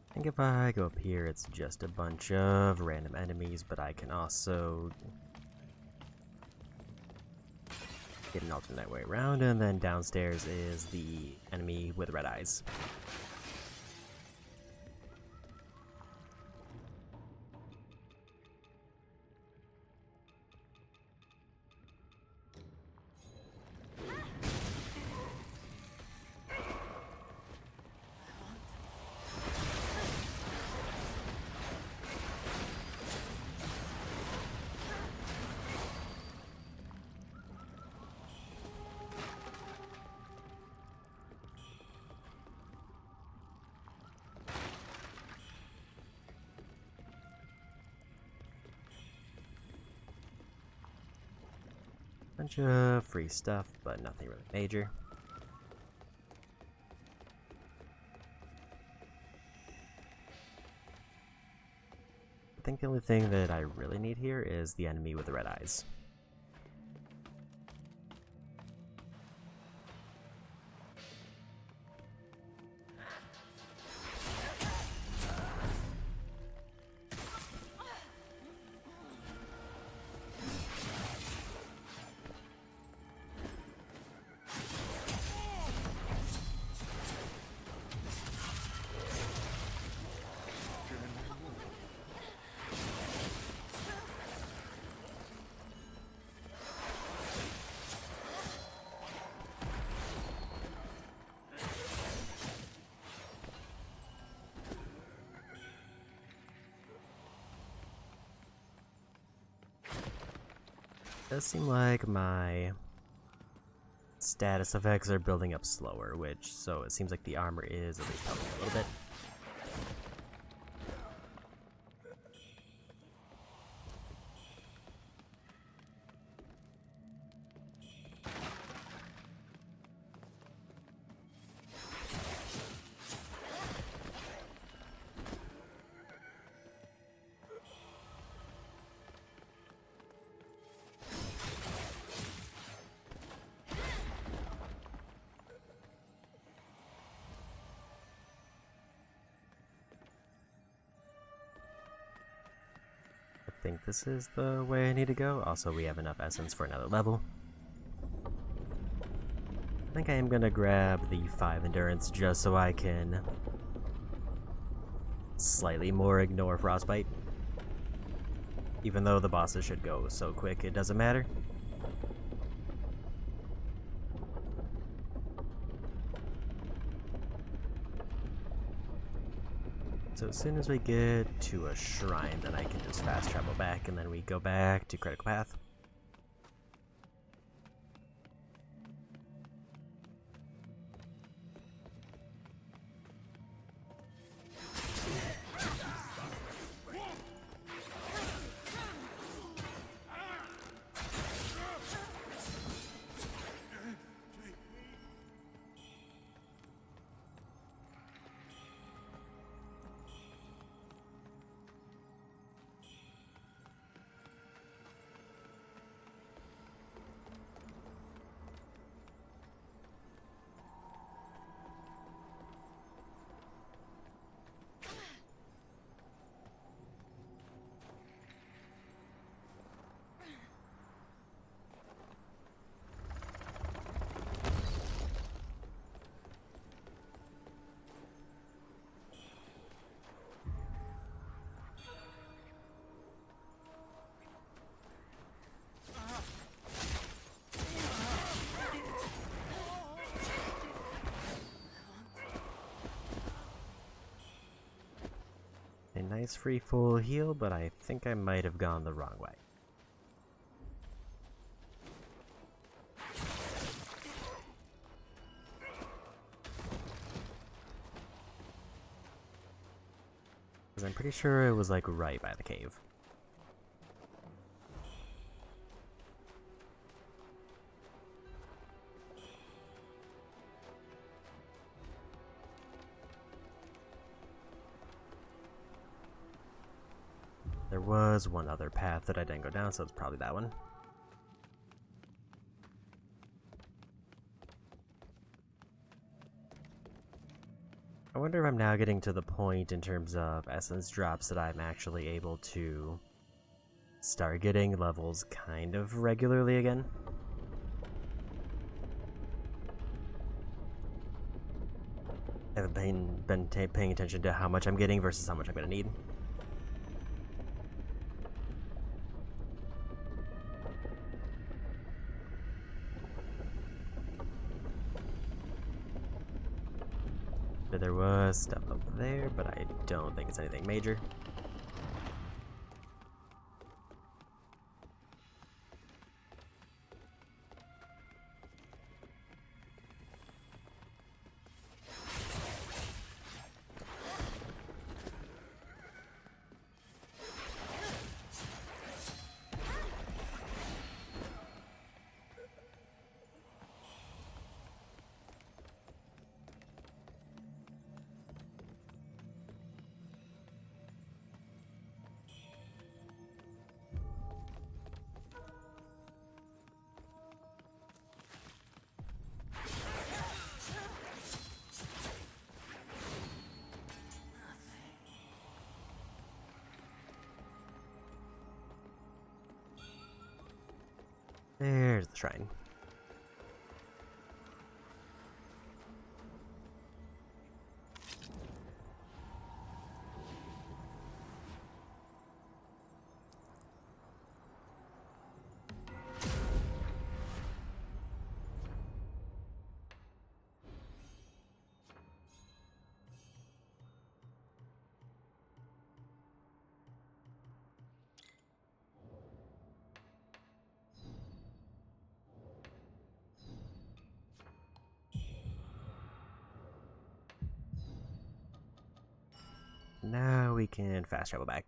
I think if I go up here, it's just a bunch of random enemies, but I can also get an alternate way around, and then downstairs is the enemy with red eyes. Bunch of free stuff, but nothing really major. I think the only thing that I really need here is the enemy with the red eyes. Does seem like my status effects are building up slower, so it seems like the armor is at least helping a little bit. I think this is the way I need to go. Also, we have enough essence for another level. I think I am gonna grab the 5 endurance just so I can slightly more ignore frostbite. Even though the bosses should go so quick, it doesn't matter. So as soon as we get to a shrine, then I can just fast travel back, and then we go back to critical path. A nice free full heal, but I think I might have gone the wrong way. Because I'm pretty sure it was like right by the cave. There was one other path that I didn't go down, so it's probably that one. I wonder if I'm now getting to the point in terms of essence drops that I'm actually able to start getting levels kind of regularly again. I haven't been paying attention to how much I'm getting versus how much I'm going to need. There was stuff up there, but I don't think it's anything major. There's the shrine. Now we can fast travel back.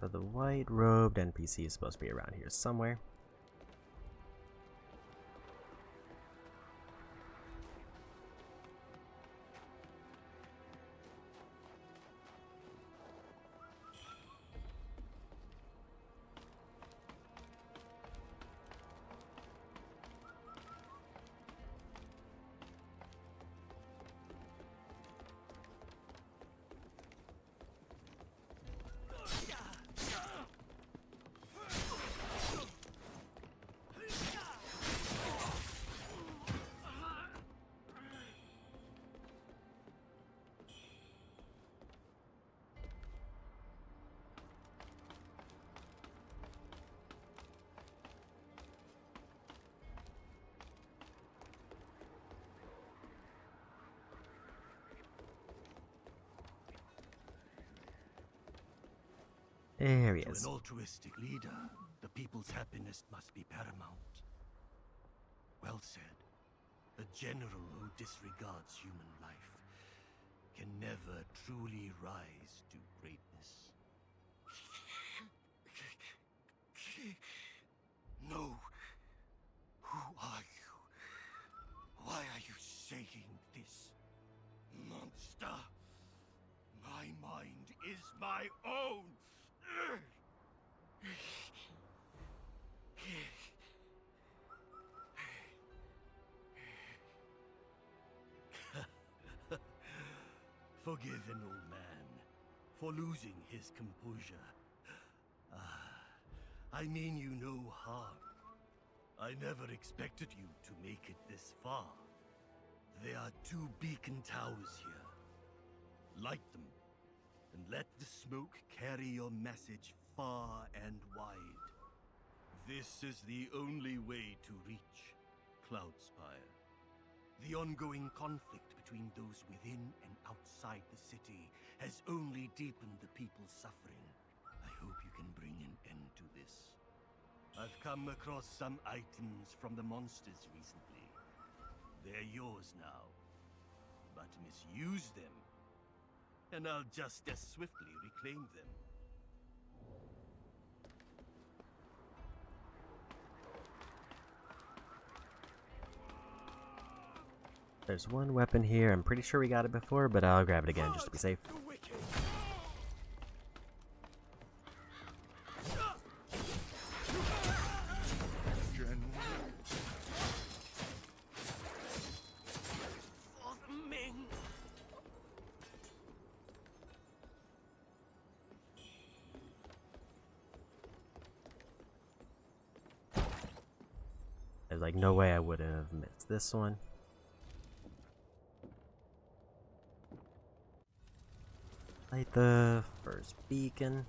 But the white-robed NPC is supposed to be around here somewhere. There he is. To an altruistic leader, the people's happiness must be paramount. Well said. A general who disregards human life can never truly rise to greatness. No. Who are you? Why are you saying this? Monster! My mind is my own! Forgive an old man for losing his composure. I mean you no harm. I never expected you to make it this far. There are 2 beacon towers here. Light them, and let the smoke carry your message far and wide. This is the only way to reach Cloudspire. The ongoing conflict between those within and outside the city has only deepened the people's suffering. I hope you can bring an end to this. I've come across some items from the monsters recently. They're yours now. But misuse them, and I'll just as swiftly reclaim them. There's one weapon here. I'm pretty sure we got it before, but I'll grab it again just to be safe. There's like no way I would have missed this one. Light the first beacon.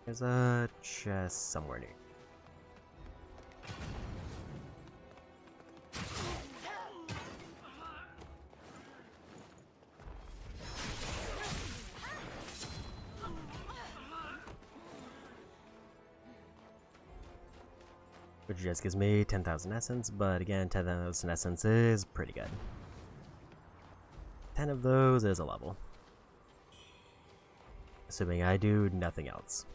There's a chest somewhere near. Which just gives me 10,000 essence, but again, 10,000 essence is pretty good. 10 of those is a level. Assuming I do nothing else.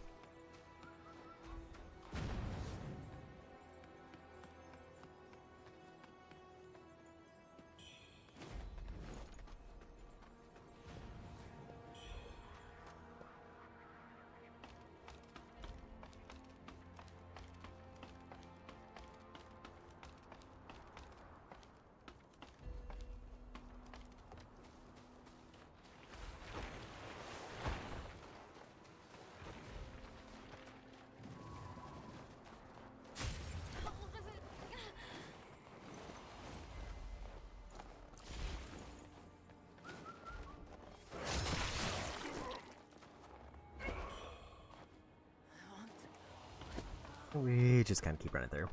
We just kind of keep running through.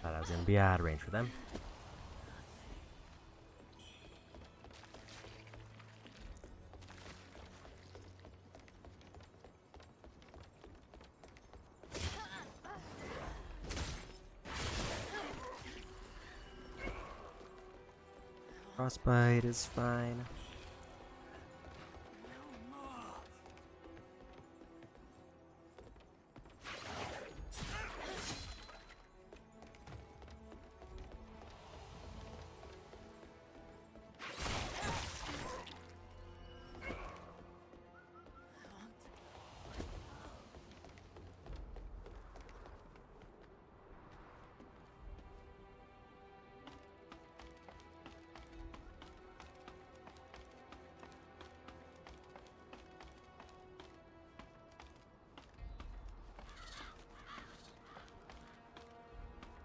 Thought I was going to be out of range for them. Frostbite is fine.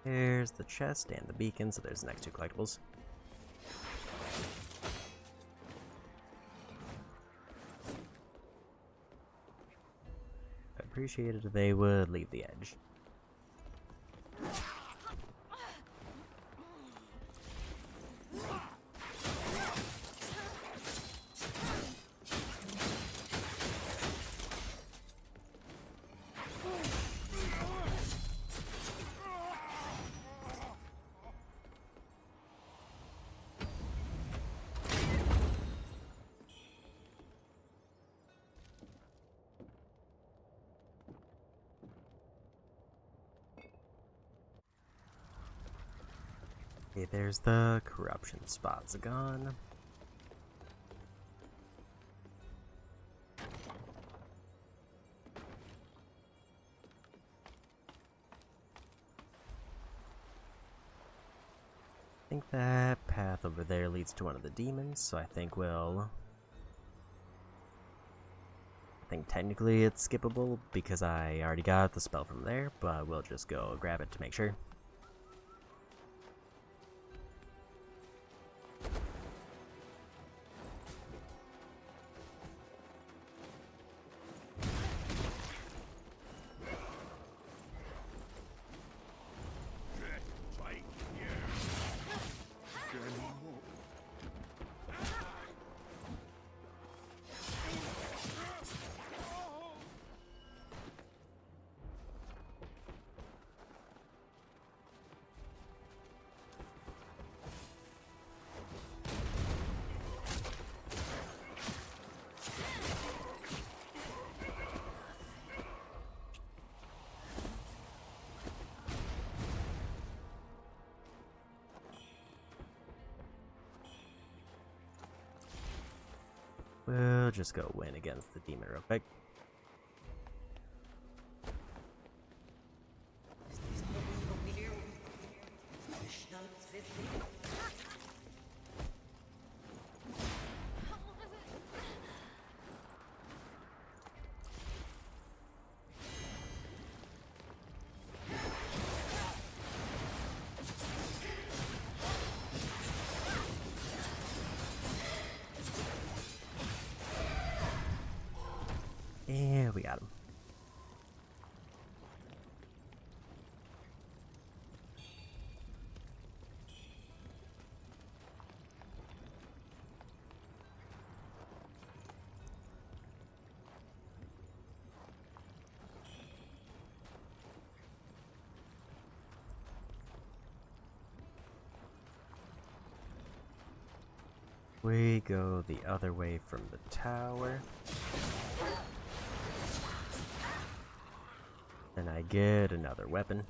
There's the chest and the beacon, so there's the next two collectibles. I appreciated if they would leave the edge. Okay, there's the corruption spots gone. I think that path over there leads to one of the demons, so I think technically it's skippable because I already got the spell from there, but we'll just go grab it to make sure. We'll just go win against the demon real quick. Yeah, we got him. We go the other way from the tower. And I get another weapon.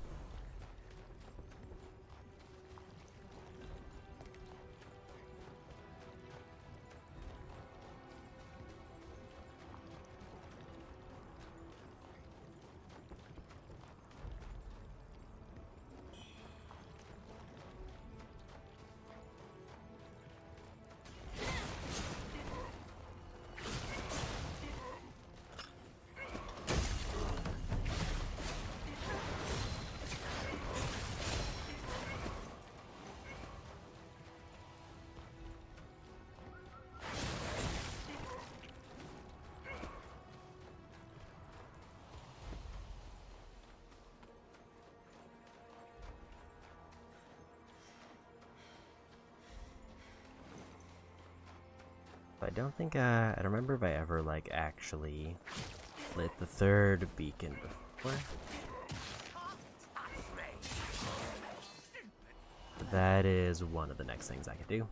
I don't think I don't remember if I ever like actually lit the third beacon before. But that is one of the next things I could do.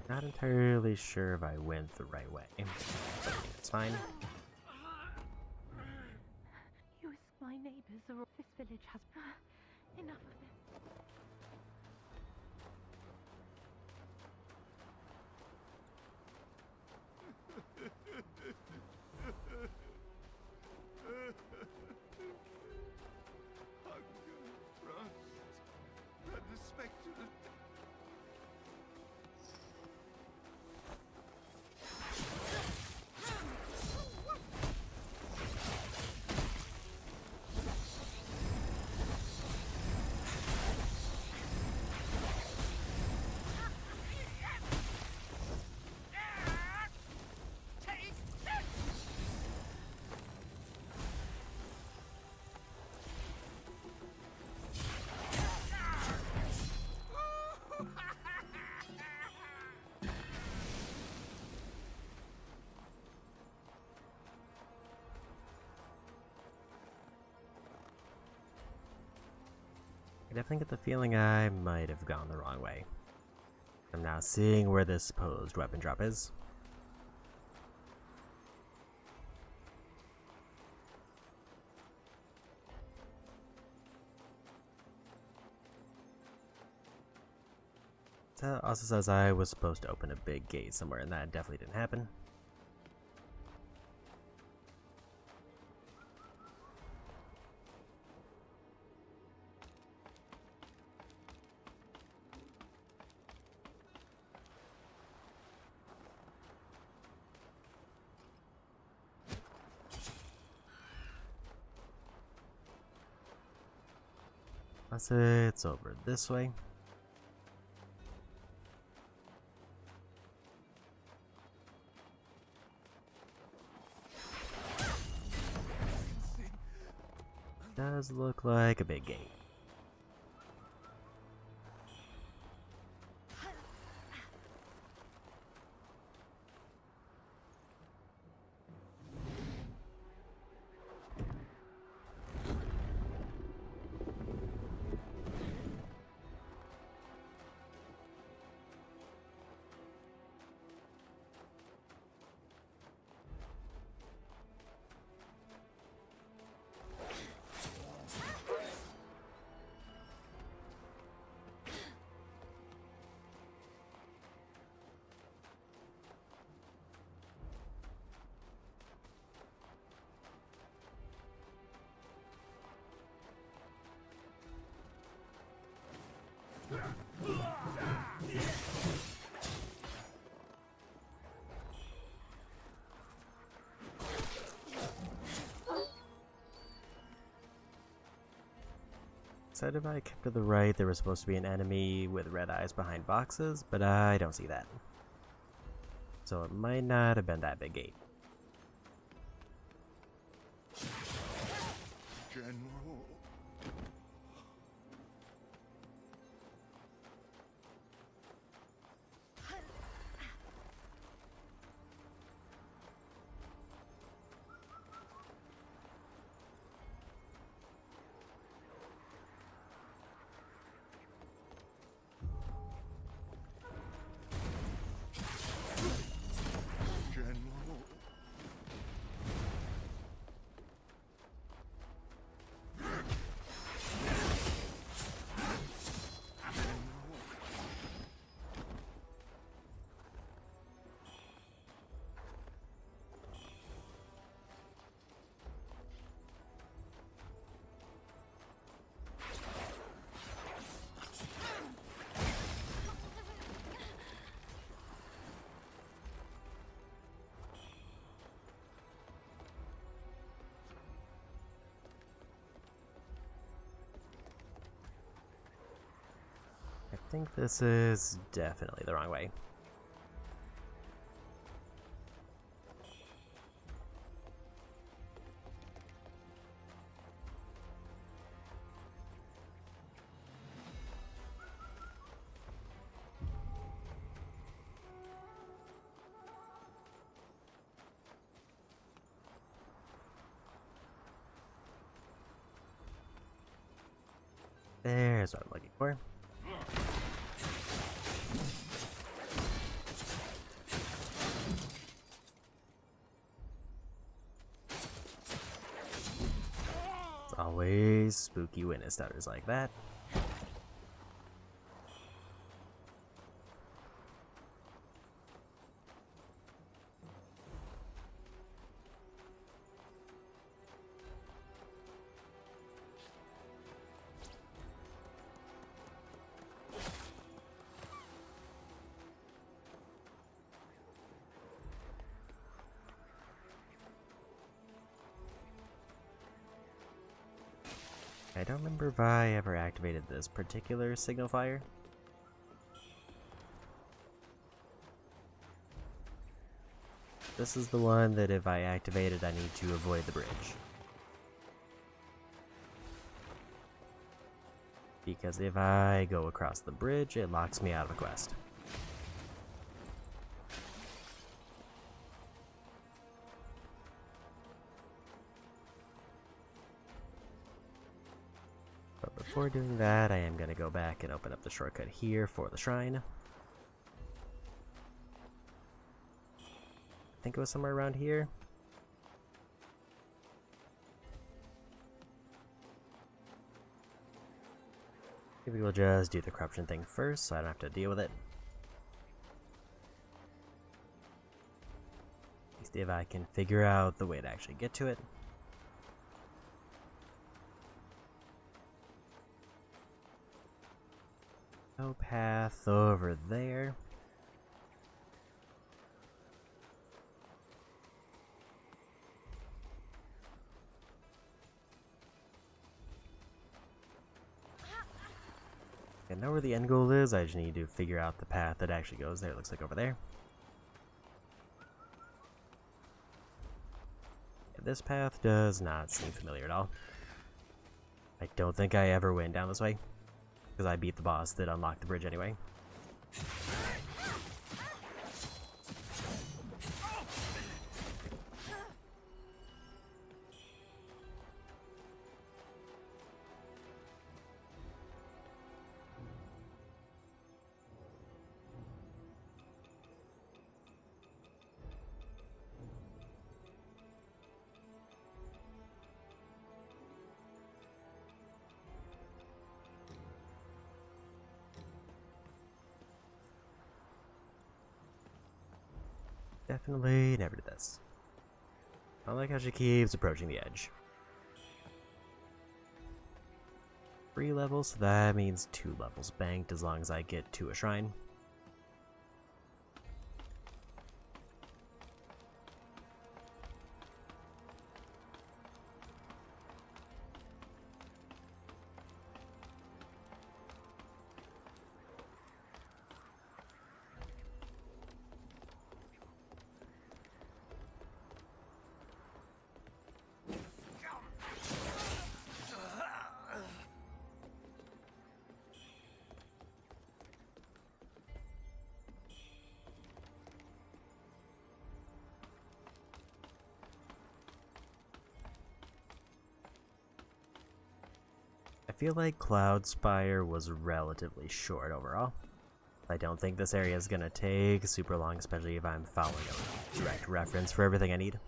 Not entirely sure if I went the right way, but I think it's fine. You ask my neighbors, or this village has enough of this. I definitely get the feeling I might have gone the wrong way. I'm now seeing where this supposed weapon drop is. It also says I was supposed to open a big gate somewhere, and that definitely didn't happen. Plus it's over this way. Does look like a big gate. Said if I kept to the right, there was supposed to be an enemy with red eyes behind boxes, but I don't see that. So it might not have been that big gate. General. I think this is definitely the wrong way. There's what I'm looking for. It's always spooky witness stutters like that. I don't remember if I ever activated this particular signal fire. This is the one that if I activate it, I need to avoid the bridge. Because if I go across the bridge, it locks me out of a quest. But before doing that, I am going to go back and open up the shortcut here for the shrine. I think it was somewhere around here. Maybe we'll just do the corruption thing first so I don't have to deal with it. At least if I can figure out the way to actually get to it. No path over there. I know where the end goal is, I just need to figure out the path that actually goes there. It looks like over there. Yeah, this path does not seem familiar at all. I don't think I ever went down this way, because I beat the boss that unlocked the bridge anyway. Definitely never did this. I like how she keeps approaching the edge. 3 levels, so that means 2 levels banked as long as I get to a shrine. I feel like Cloudspire was relatively short overall. I don't think this area is gonna take super long, especially if I'm following a direct reference for everything I need.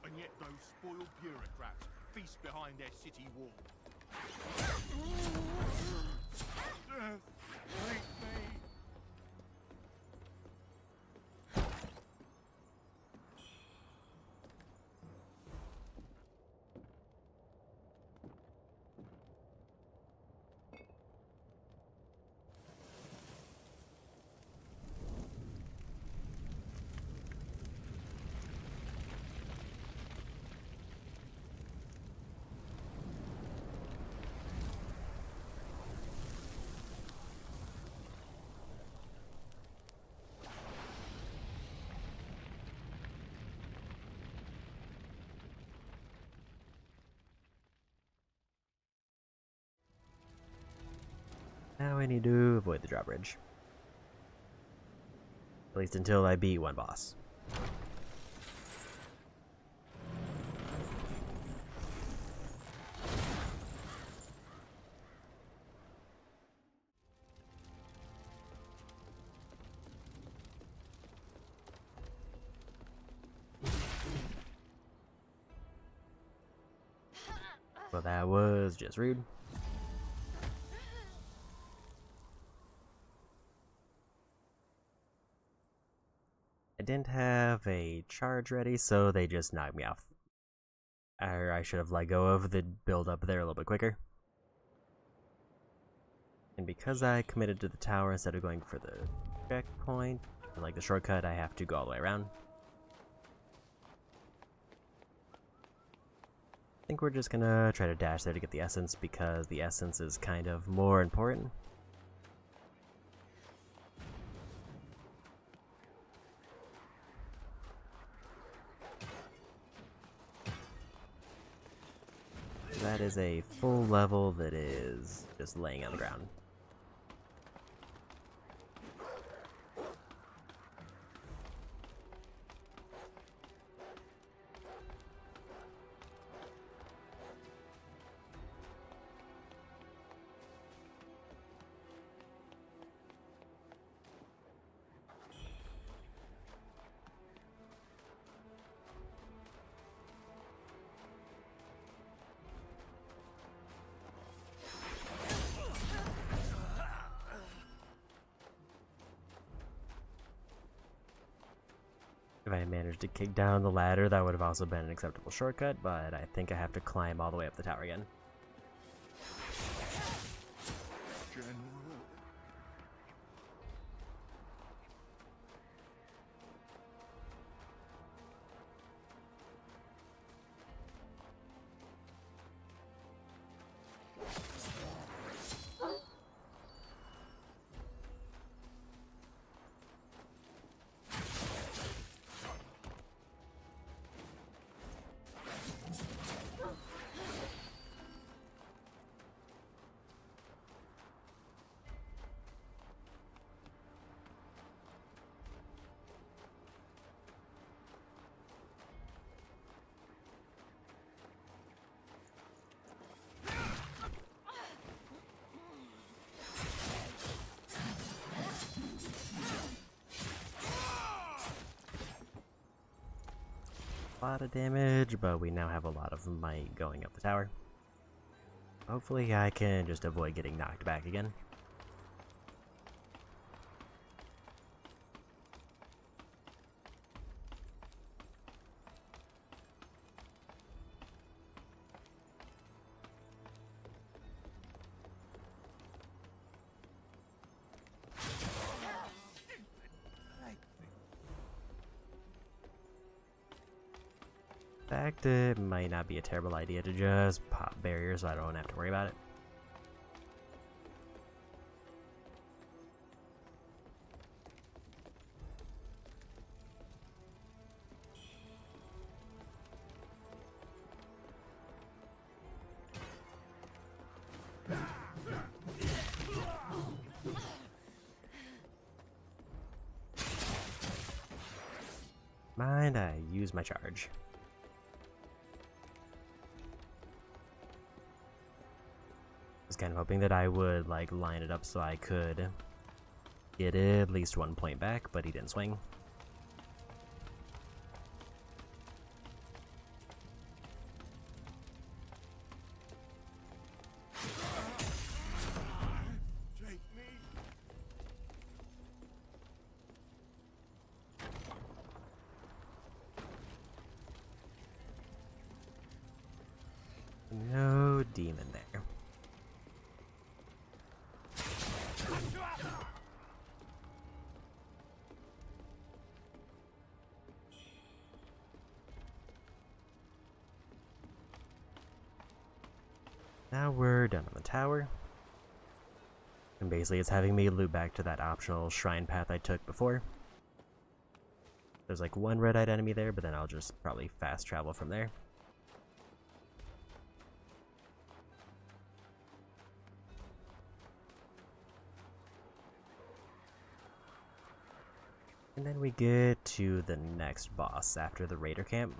And yet those spoiled bureaucrats feast behind their city wall. Now I need to avoid the drawbridge. At least until I beat one boss. Well, that was just rude. I didn't have a charge ready, so they just knocked me off. Or I should have let go of the build up there a little bit quicker. And because I committed to the tower instead of going for the checkpoint, like the shortcut, I have to go all the way around. I think we're just gonna try to dash there to get the essence because the essence is kind of more important. That is a full level that is just laying on the ground. If I had managed to kick down the ladder, that would have also been an acceptable shortcut, but I think I have to climb all the way up the tower again. A lot of damage, but we now have a lot of might going up the tower. Hopefully I can just avoid getting knocked back again. fact, it might not be a terrible idea to just pop barriers so I don't have to worry about it. Mind I use my charge. I was kind of hoping that I would like line it up so I could get at least 1 point back, but he didn't swing. No demon there. Now we're done on the tower. And basically it's having me loop back to that optional shrine path I took before. There's like one red-eyed enemy there, but then I'll just probably fast travel from there. And then we get to the next boss after the raider camp.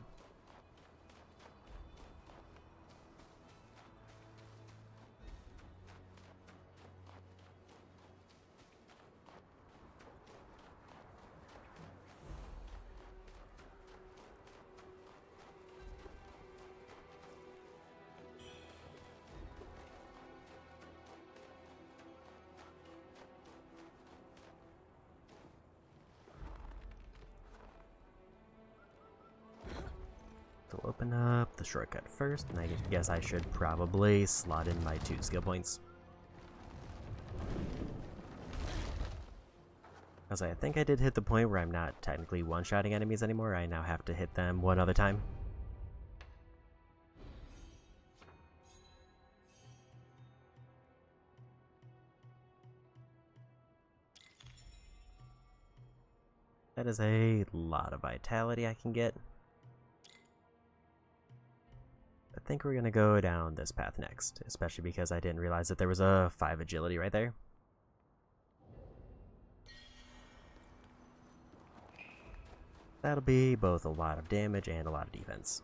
So we'll open up the shortcut first, and I guess I should probably slot in my 2 skill points. Because I think I did hit the point where I'm not technically one-shotting enemies anymore. I now have to hit them one other time. That is a lot of vitality I can get. I think we're gonna go down this path next, especially because I didn't realize that there was a 5 agility right there. That'll be both a lot of damage and a lot of defense.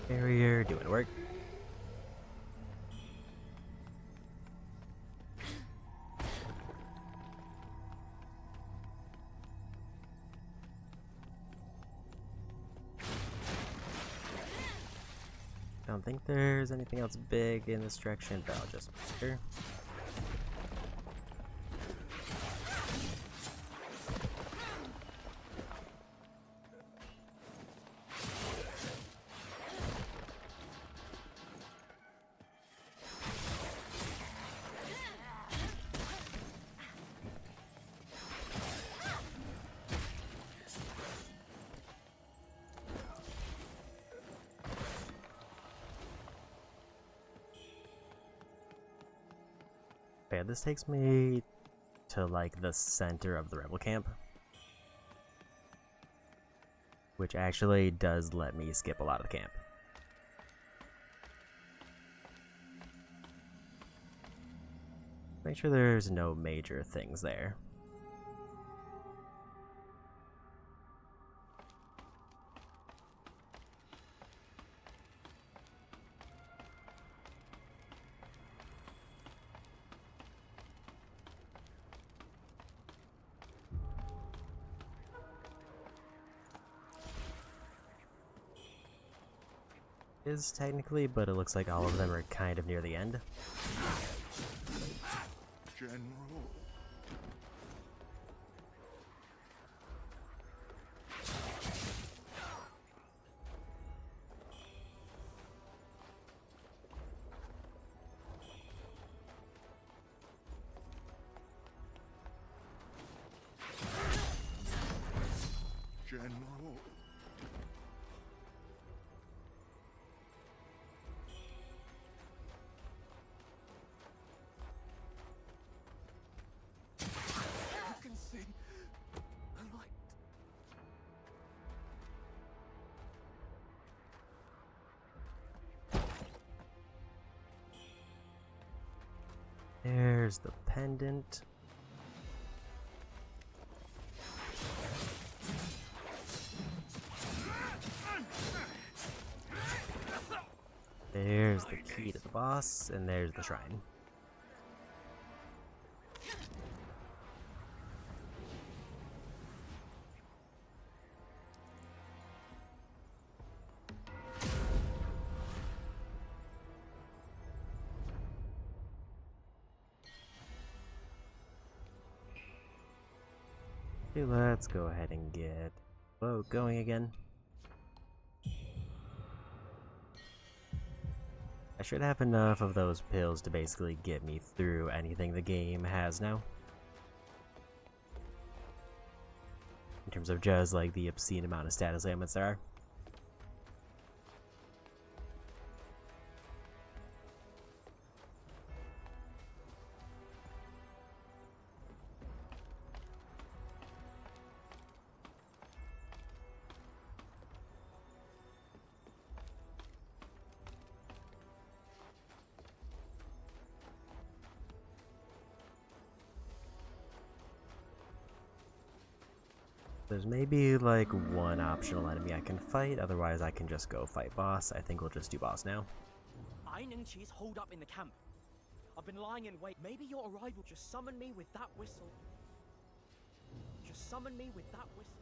Barrier doing work. don't think there's anything else big in this direction, but I'll just sure. Yeah, this takes me to like the center of the rebel camp, which actually does let me skip a lot of the camp. Make sure there's no major things there. Is technically, but it looks like all of them are kind of near the end. General. General. There's the pendant. There's the key to the boss, and there's the shrine. Okay, let's go ahead and get boat going again. I should have enough of those pills to basically get me through anything the game has now. In terms of just like the obscene amount of status ailments there are. There's maybe like one optional enemy I can fight, otherwise I can just go fight boss. I think we'll just do boss now. Ainingqi's holed up in the camp. I've been lying in wait. Maybe your arrival just summon me with that whistle. Just summon me with that whistle.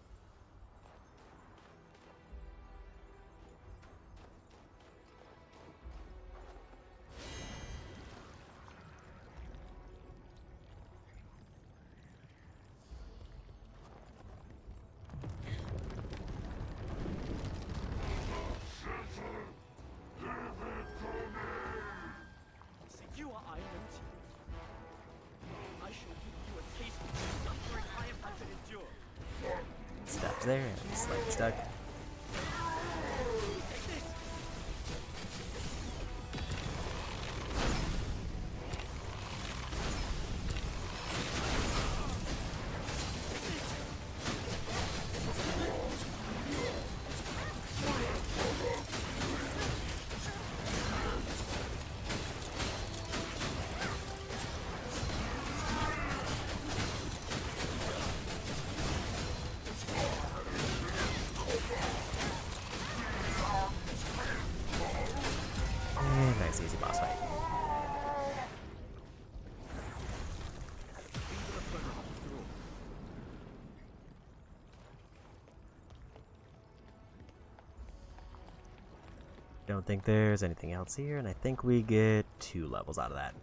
Steps there, and slightly stuck. Don't think there's anything else here, and I think we get 2 levels out of that.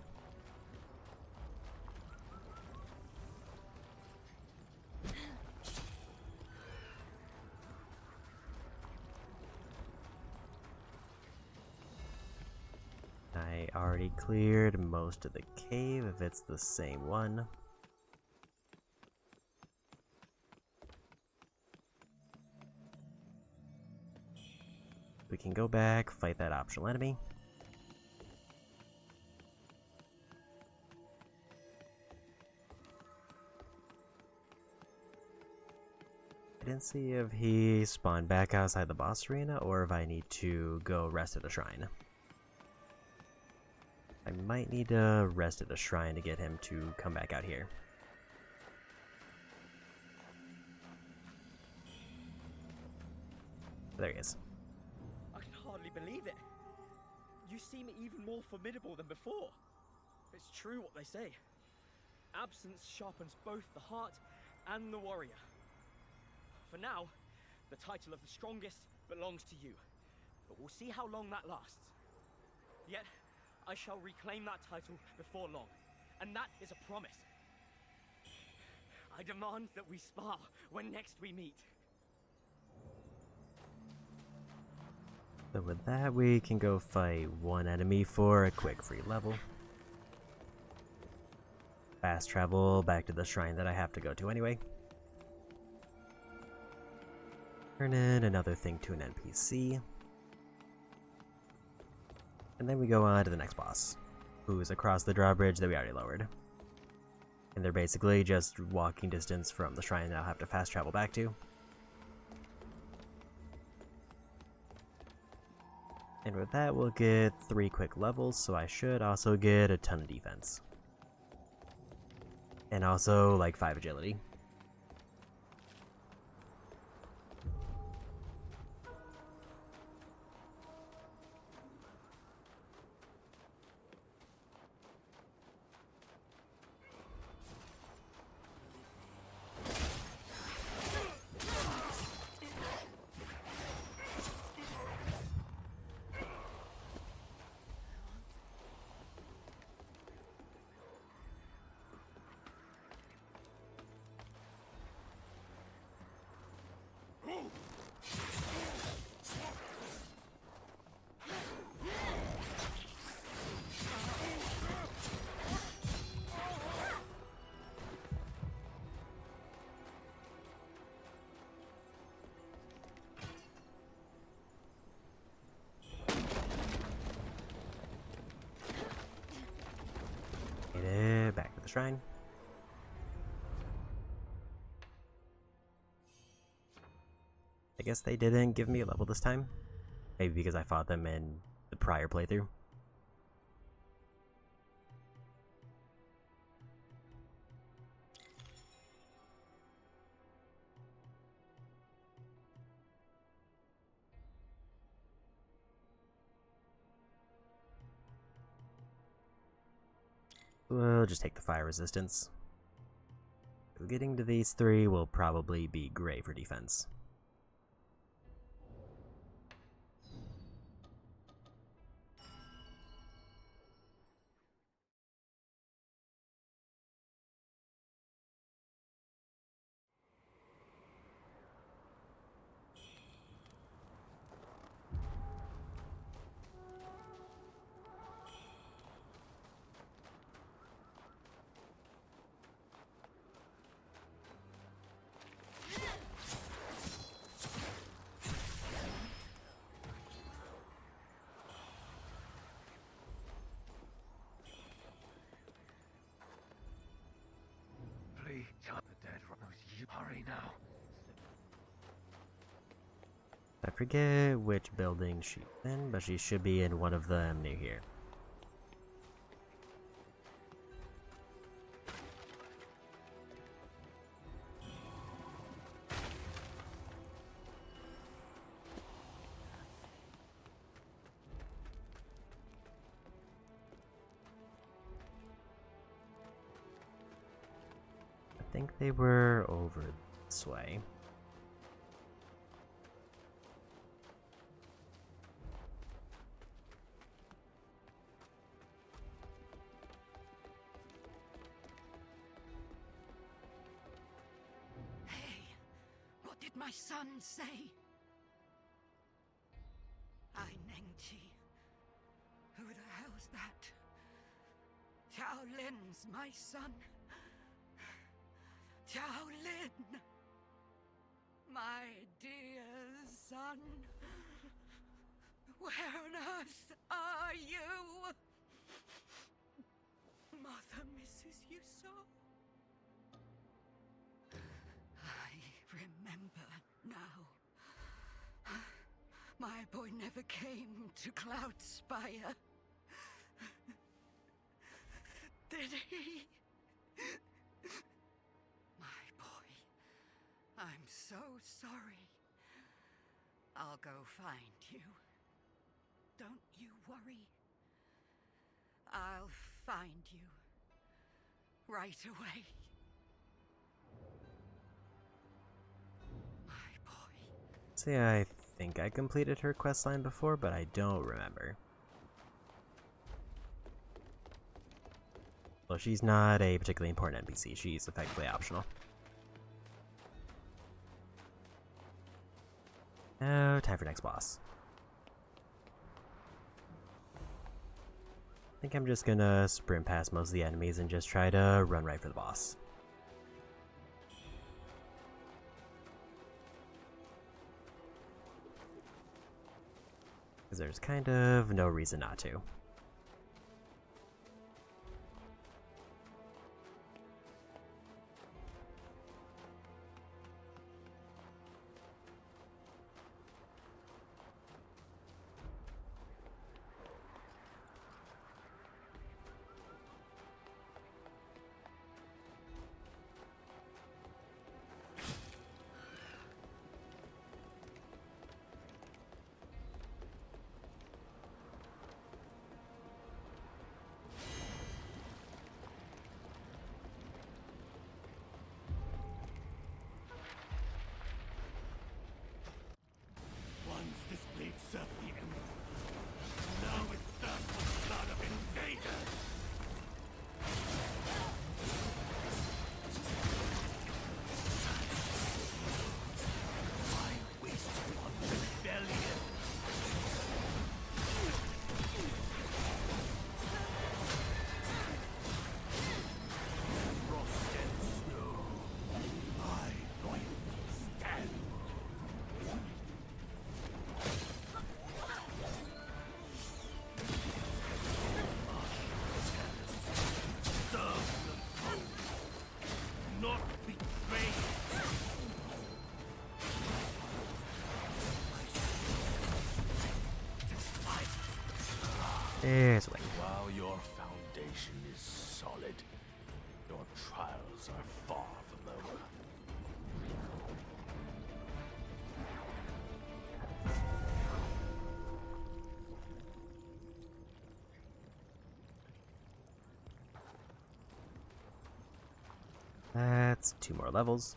I already cleared most of the cave if it's the same one. We can go back, fight that optional enemy. I didn't see if he spawned back outside the boss arena or if I need to go rest at a shrine. I might need to rest at a shrine to get him to come back out here. There he is. I can hardly believe it. You seem even more formidable than before. It's true what they say. Absence sharpens both the heart and the warrior. For now, the title of the strongest belongs to you. But we'll see how long that lasts. Yet, I shall reclaim that title before long. And that is a promise. I demand that we spar when next we meet. So with that, we can go fight one enemy for a quick free level. Fast travel back to the shrine that I have to go to anyway. Turn in another thing to an NPC. And then we go on to the next boss, who's across the drawbridge that we already lowered. And they're basically just walking distance from the shrine that I'll have to fast travel back to. And with that, we'll get 3 quick levels, so I should also get a ton of defense. And also, like, 5 agility. Back to the shrine. I guess they didn't give me a level this time. Maybe because I fought them in the prior playthrough. We'll just take the fire resistance. Getting to these 3 will probably be great for defense. Hurry now. I forget which building she's in, but she should be in one of them near here. I think they were over this way. did my son say? I Nengchi. Who the hell's that? Xiao Lin's my son. Xiao Lin. My dear son. Where on earth are you? Mother misses you so. I remember now. My boy never came to Cloudspire. Did he? My boy. I'm so sorry. I'll go find you. Don't you worry. I'll find you. Right away. My boy. See, I think I completed her questline before, but I don't remember. Well, she's not a particularly important NPC. She's effectively optional. Now, time for next boss. I think I'm just gonna sprint past most of the enemies and just try to run right for the boss. Because there's kind of no reason not to. Once this blade served the Emperor, now it thirsts for the blood of invaders! Why waste it on rebellion? Frost and snow, I loyalty stand. Not betrayed. It's wait. While your foundation is solid, your trials are far from over. That's 2 more levels.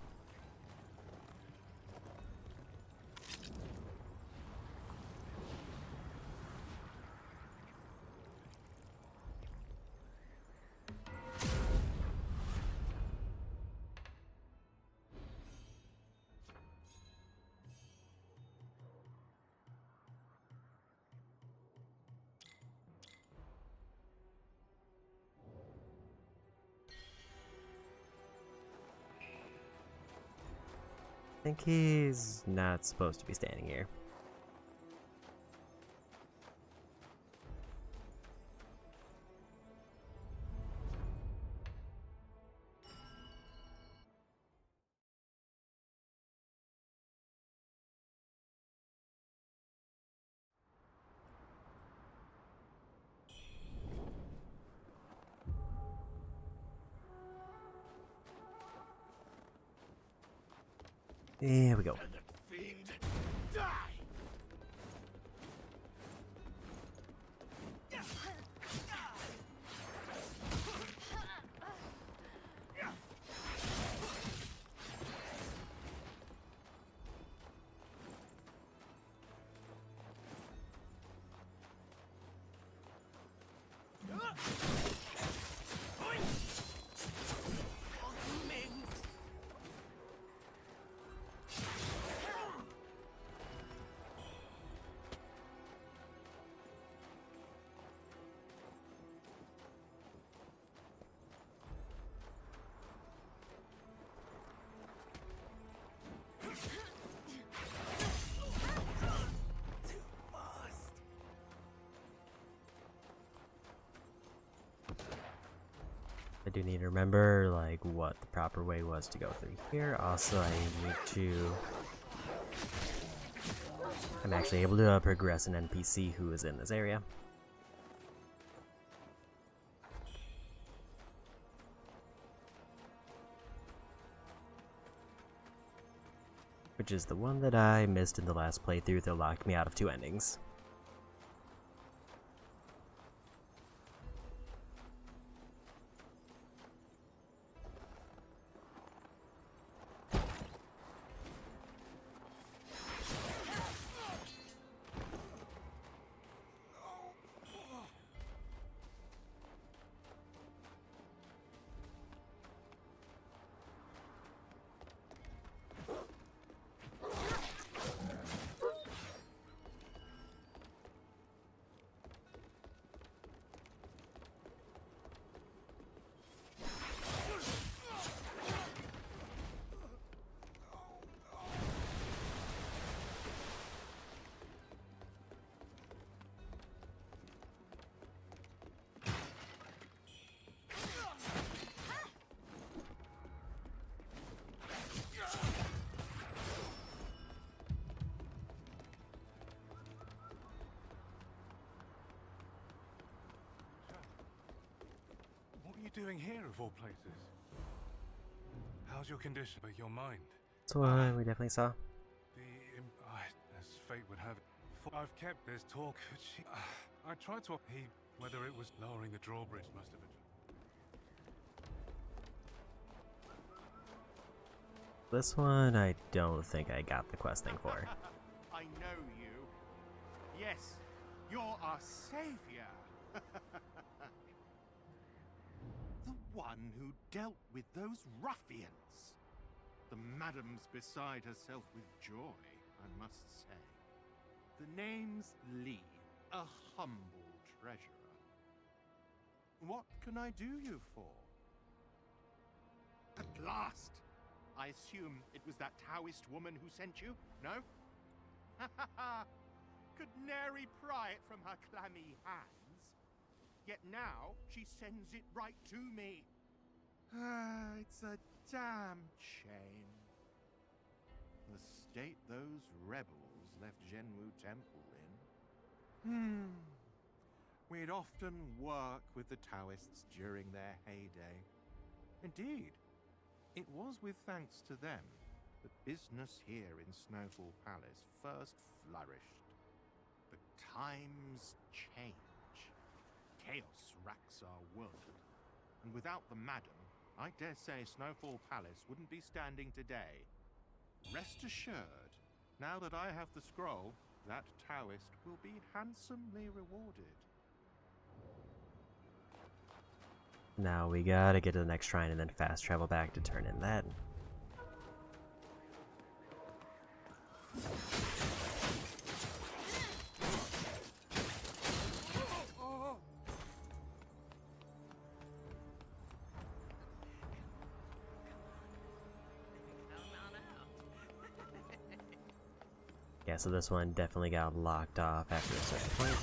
I think he's not supposed to be standing here. Here we go. Fiend, die! do need to remember, like, what the proper way was to go through here. Also, I need to... I'm actually able to progress an NPC who is in this area. Which is the one that I missed in the last playthrough that locked me out of 2 endings. Doing here of all places? How's your condition, but your mind? That's what we definitely saw. As fate would have it, I've kept this talk. I tried to whether it was lowering the drawbridge must have been. This one, I don't think I got the quest thing for. I know you. Yes, you're our savior. The one who dealt with those ruffians. The madam's beside herself with joy, I must say. The name's Lee, a humble treasurer. What can I do you for? At last! I assume it was that Taoist woman who sent you, no? Ha ha ha! Could nary pry it from her clammy hands. Yet now, she sends it right to me. It's a damn shame. The state those rebels left Zhenwu Temple in. We'd often work with the Taoists during their heyday. Indeed, it was with thanks to them that business here in Snowfall Palace first flourished. But times change. Chaos racks our world, and without the madam, I dare say Snowfall Palace wouldn't be standing today. Rest assured, now that I have the scroll, that Taoist will be handsomely rewarded. Now we gotta get to the next shrine and then fast travel back to turn in that. Yeah, so this one definitely got locked off after a certain point.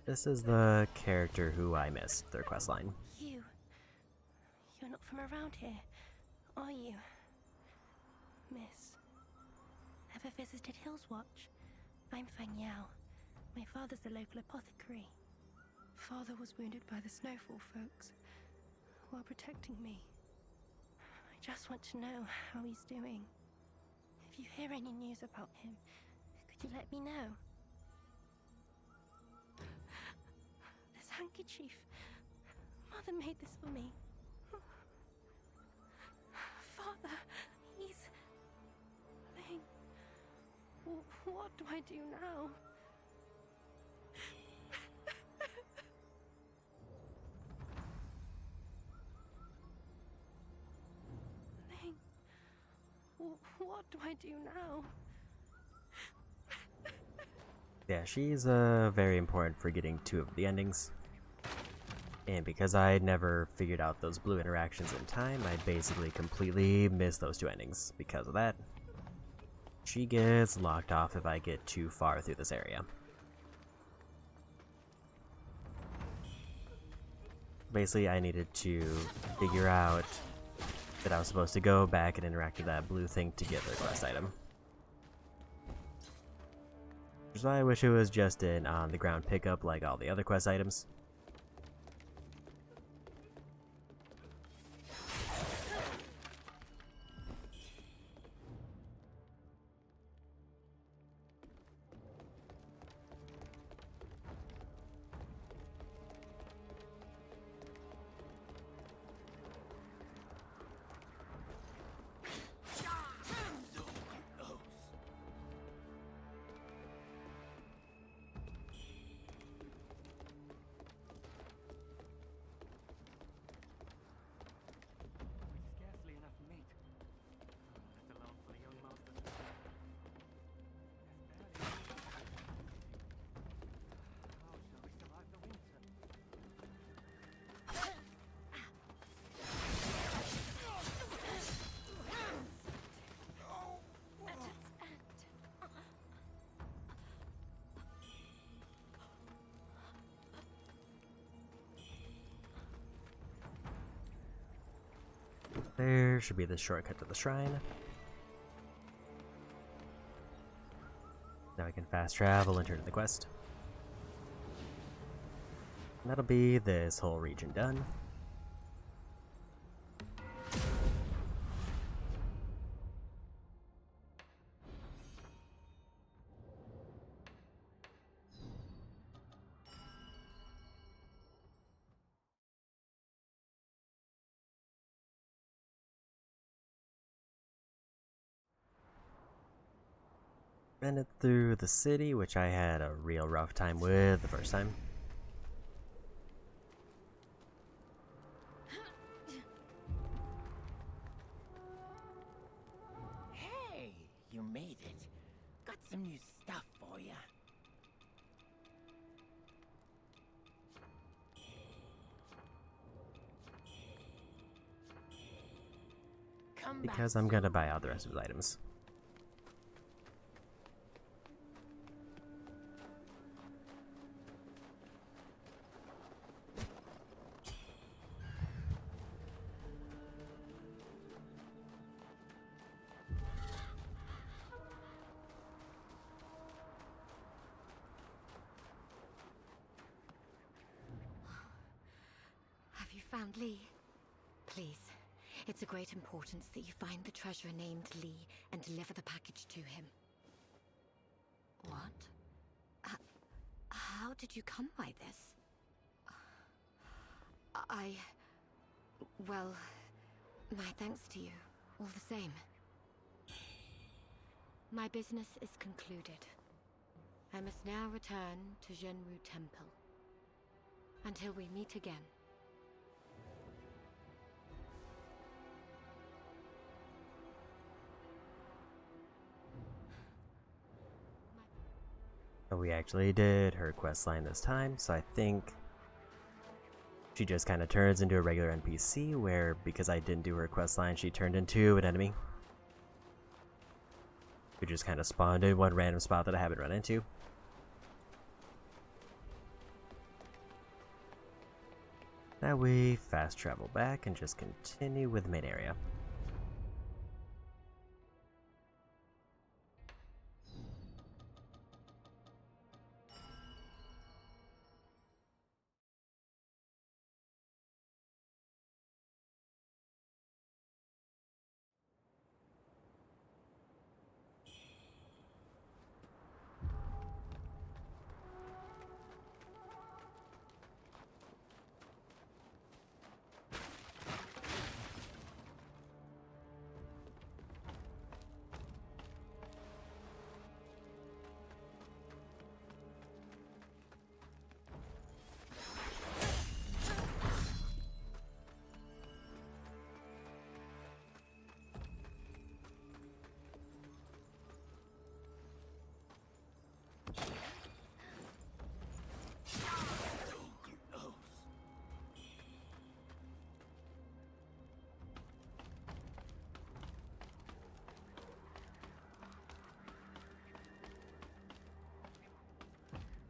This is the character who I missed their questline. You're not from around here, are you? Miss. Ever visited Hillswatch? I'm Fang Yao. My father's a local apothecary. Father was wounded by the Snowfall folks while protecting me. I just want to know how he's doing. If you hear any news about him, could you let me know? This handkerchief. Mother made this for me. Father, he's... Ling. What do I do now? What do I do now? Yeah, she's very important for getting 2 of the endings. And because I never figured out those blue interactions in time, I basically completely missed those 2 endings. Because of that, she gets locked off if I get too far through this area. Basically, I needed to figure out that I was supposed to go back and interact with that blue thing to get the quest item. Which is why I wish it was just an on-the-ground pickup like all the other quest items. Scarcely enough meat. Let alone for the young master's food. There's barely enough. How shall we survive the winter? There should be the shortcut to the shrine. Now I can fast travel and turn to the quest. And that'll be this whole region done. Ran it through the city, which I had a real rough time with the first time. Hey, you made it. Got some new stuff for you. Come back. Because I'm gonna buy out the rest of his items. Have you found Lee? Please, it's of great importance that you find the treasurer named Lee and deliver the package to him. What? How did you come by this? Well, my thanks to you, all the same. My business is concluded. I must now return to Zhenwu Temple. Until we meet again. We actually did her quest line this time, so I think she just kind of turns into a regular NPC, where because I didn't do her quest line, she turned into an enemy who just kind of spawned in one random spot that I haven't run into. Now we fast travel back and just continue with the main area.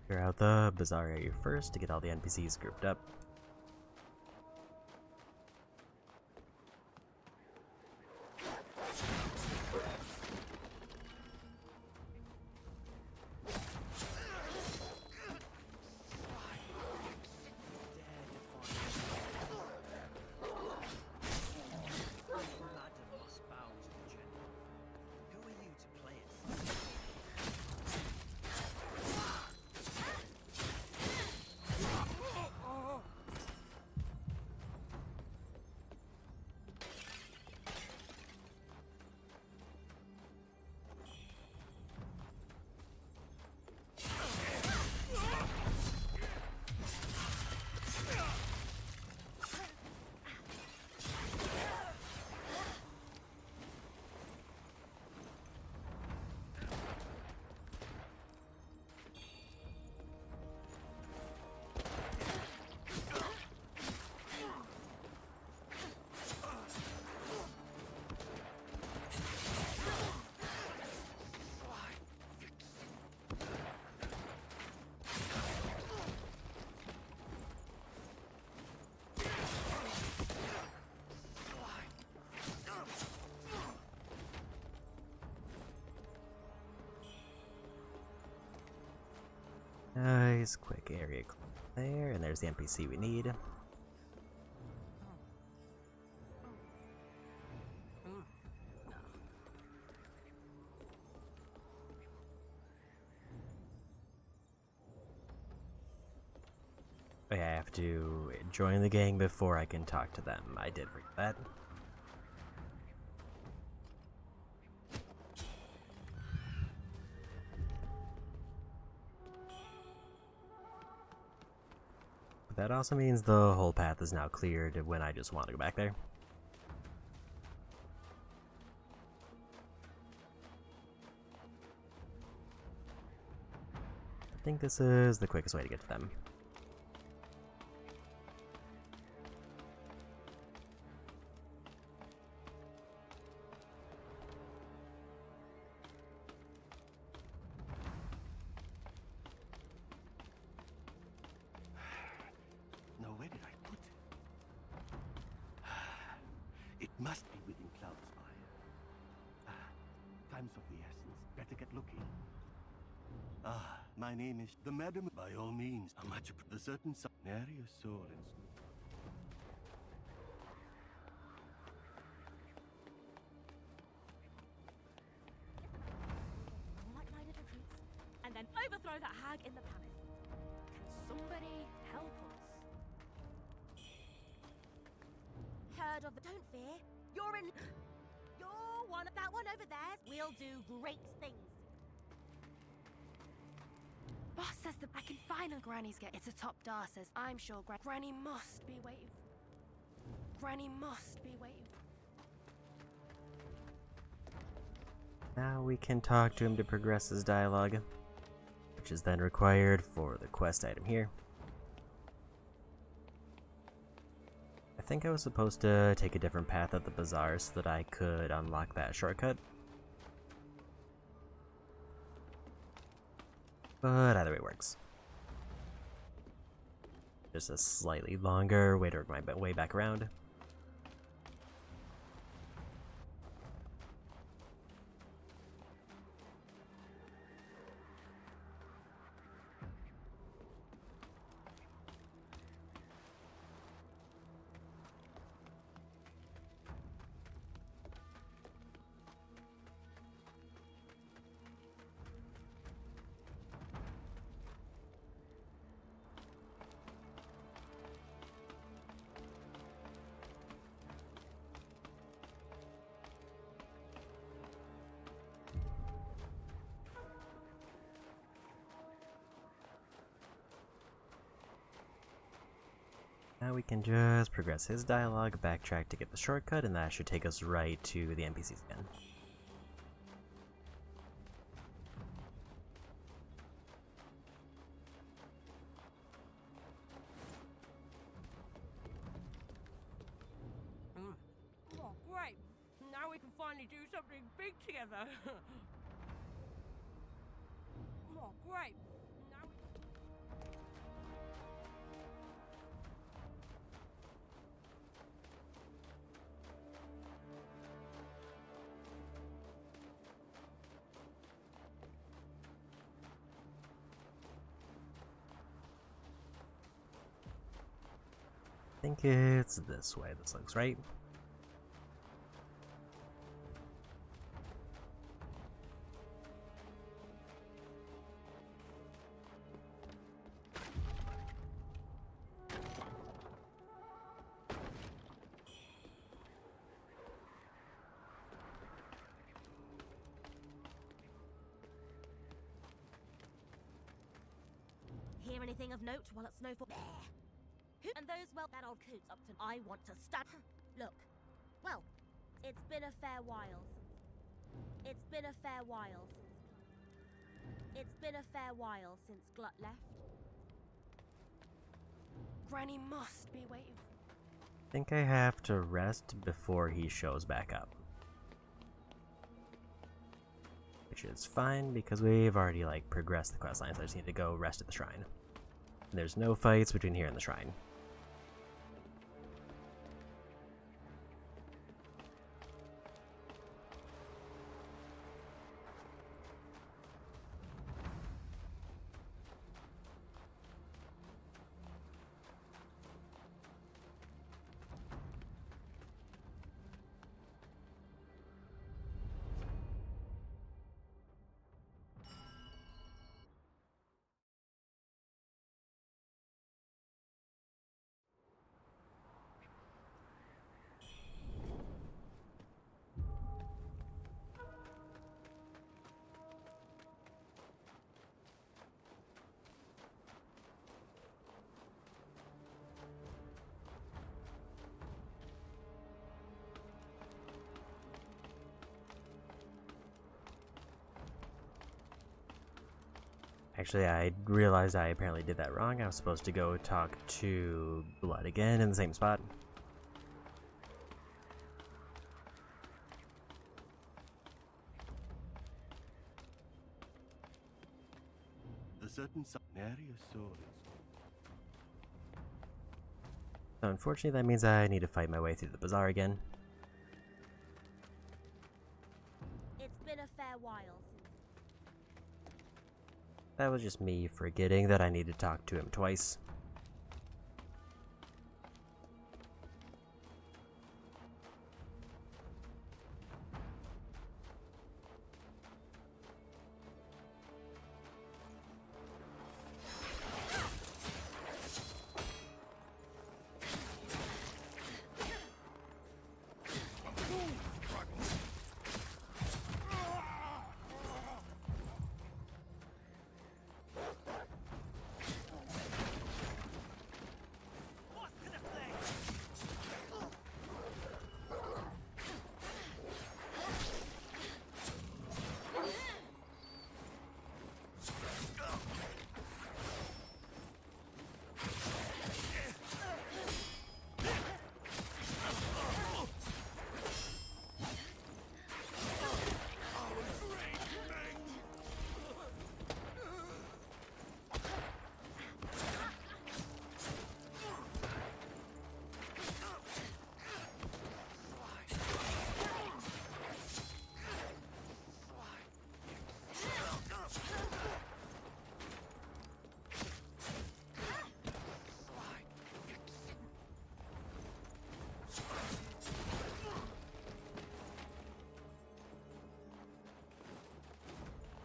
Clear out the bazaar area first to get all the NPCs grouped up. nice quick area there, and there's the NPC we need. I have to join the gang before I can talk to them. I did forget that. But that also means the whole path is now cleared when I just want to go back there. I think this is the quickest way to get to them. Now, where did I put it? It must be within Cloudspire. Time's of the essence. Better get looking. My name is the Madam. By all means, how much the certain nary a soul in. Like minded recruits, and then overthrow that hag in the palace. Can somebody help us? Heard of the. Don't fear. You're in. You're one of that one over there. We'll do great things. Boss says that I can final Granny's get. It's a top dar says. I'm sure Granny must be waiting. Granny must be waiting. Now we can talk to him to progress his dialogue, which is then required for the quest item here. I think I was supposed to take a different path at the bazaar so that I could unlock that shortcut. But either way works. Just a slightly longer way to work my way back around. Now we can just progress his dialogue, backtrack to get the shortcut, and that should take us right to the NPCs again. Oh, great! Now we can finally do something big together. Oh, great! Now we... I think it's this way. This looks right. Hear anything of note while it's snowfall? There. And those, well, that old coot's up to. I want to start. Look, well, it's been a fair while. It's been a fair while since. It's been a fair while since Glut left. Granny must be waiting. I think I have to rest before he shows back up. Which is fine because we've already progressed the quest line, so I just need to go rest at the shrine. And there's no fights between here and the shrine. Actually, I realized I apparently did that wrong. I was supposed to go talk to Blood again in the same spot. The certain nary a soul. So unfortunately, that means I need to fight my way through the bazaar again. It's been a fair while since. That was just me forgetting that I need to talk to him twice.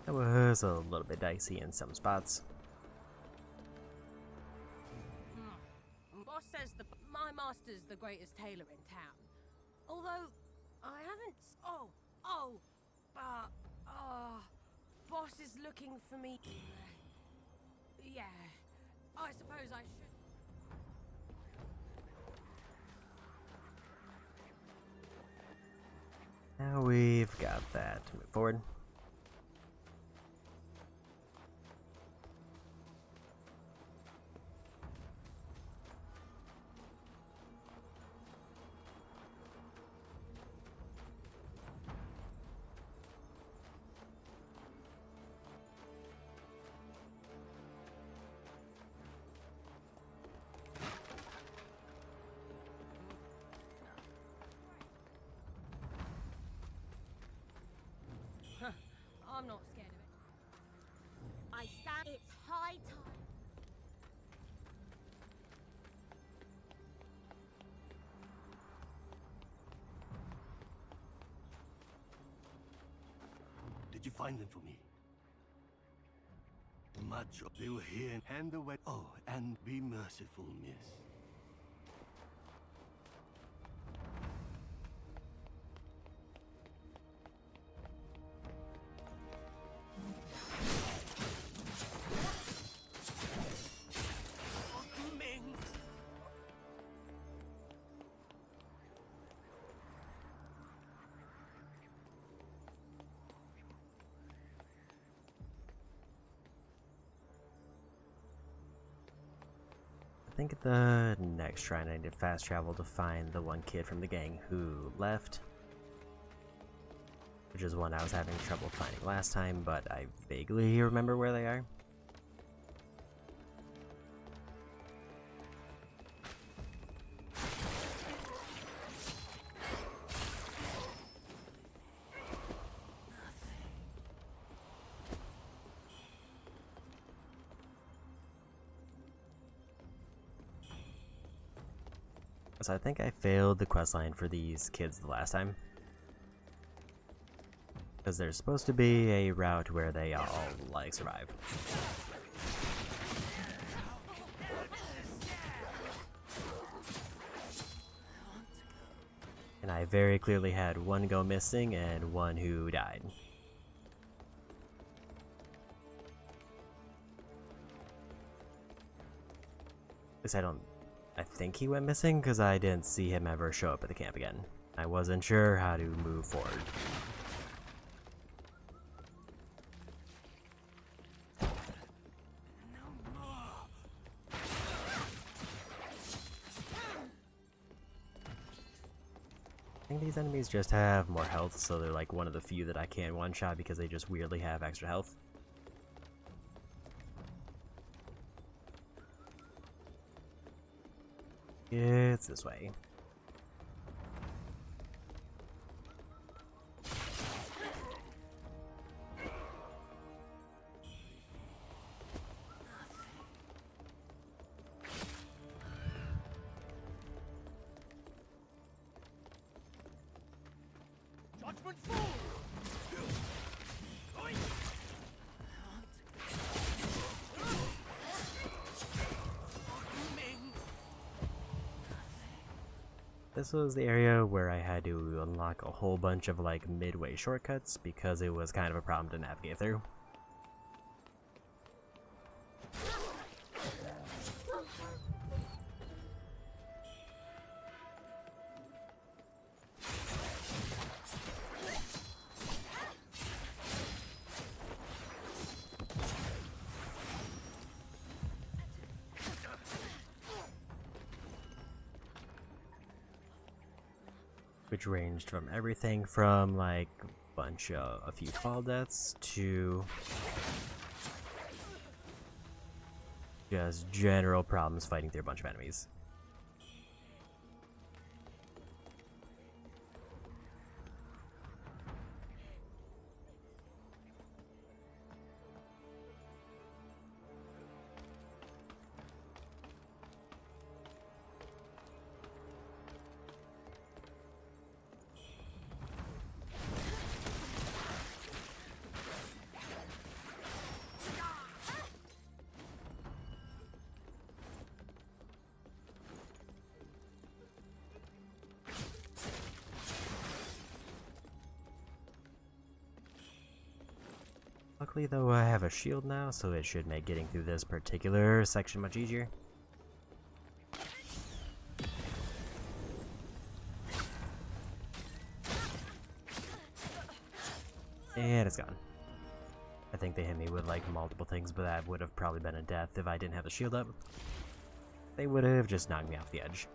That was a little bit dicey in some spots. Boss says my master's the greatest tailor in town. Although, I haven't... Boss is looking for me... Yeah, I suppose I should... Now we've got that to move forward. I'm not scared of it. I stand. It's high time. Did you find them for me? Much. They were here and hand the way. Oh, and be merciful, miss. I think at the next shrine I need to fast travel to find the one kid from the gang who left. Which is one I was having trouble finding last time, but I vaguely remember where they are. So I think I failed the questline for these kids the last time. Because there's supposed to be a route where they all, like, survive. And I very clearly had one go missing and one who died. Because I think he went missing because I didn't see him ever show up at the camp again. I wasn't sure how to move forward. think these enemies just have more health, so they're like one of the few that I can't one-shot because they just weirdly have extra health. It's this way. Judgment falls! This was the area where I had to unlock a whole bunch of like midway shortcuts because it was kind of a problem to navigate through. Which ranged from everything from like a few fall deaths to just general problems fighting through a bunch of enemies. Luckily though, I have a shield now, so it should make getting through this particular section much easier. And it's gone. I think they hit me with like multiple things, but that would have probably been a death if I didn't have the shield up. They would have just knocked me off the edge.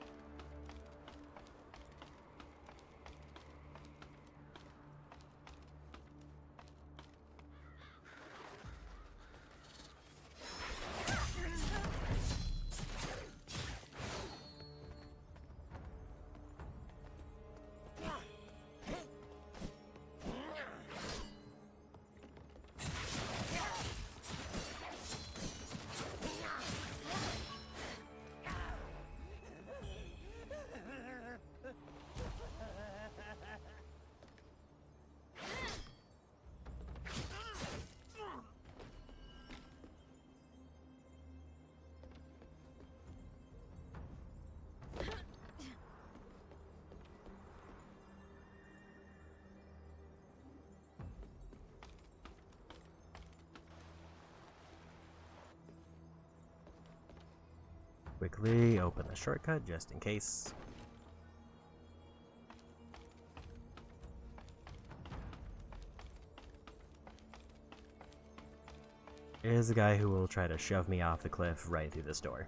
Quickly open the shortcut just in case. Here's the guy who will try to shove me off the cliff right through this door.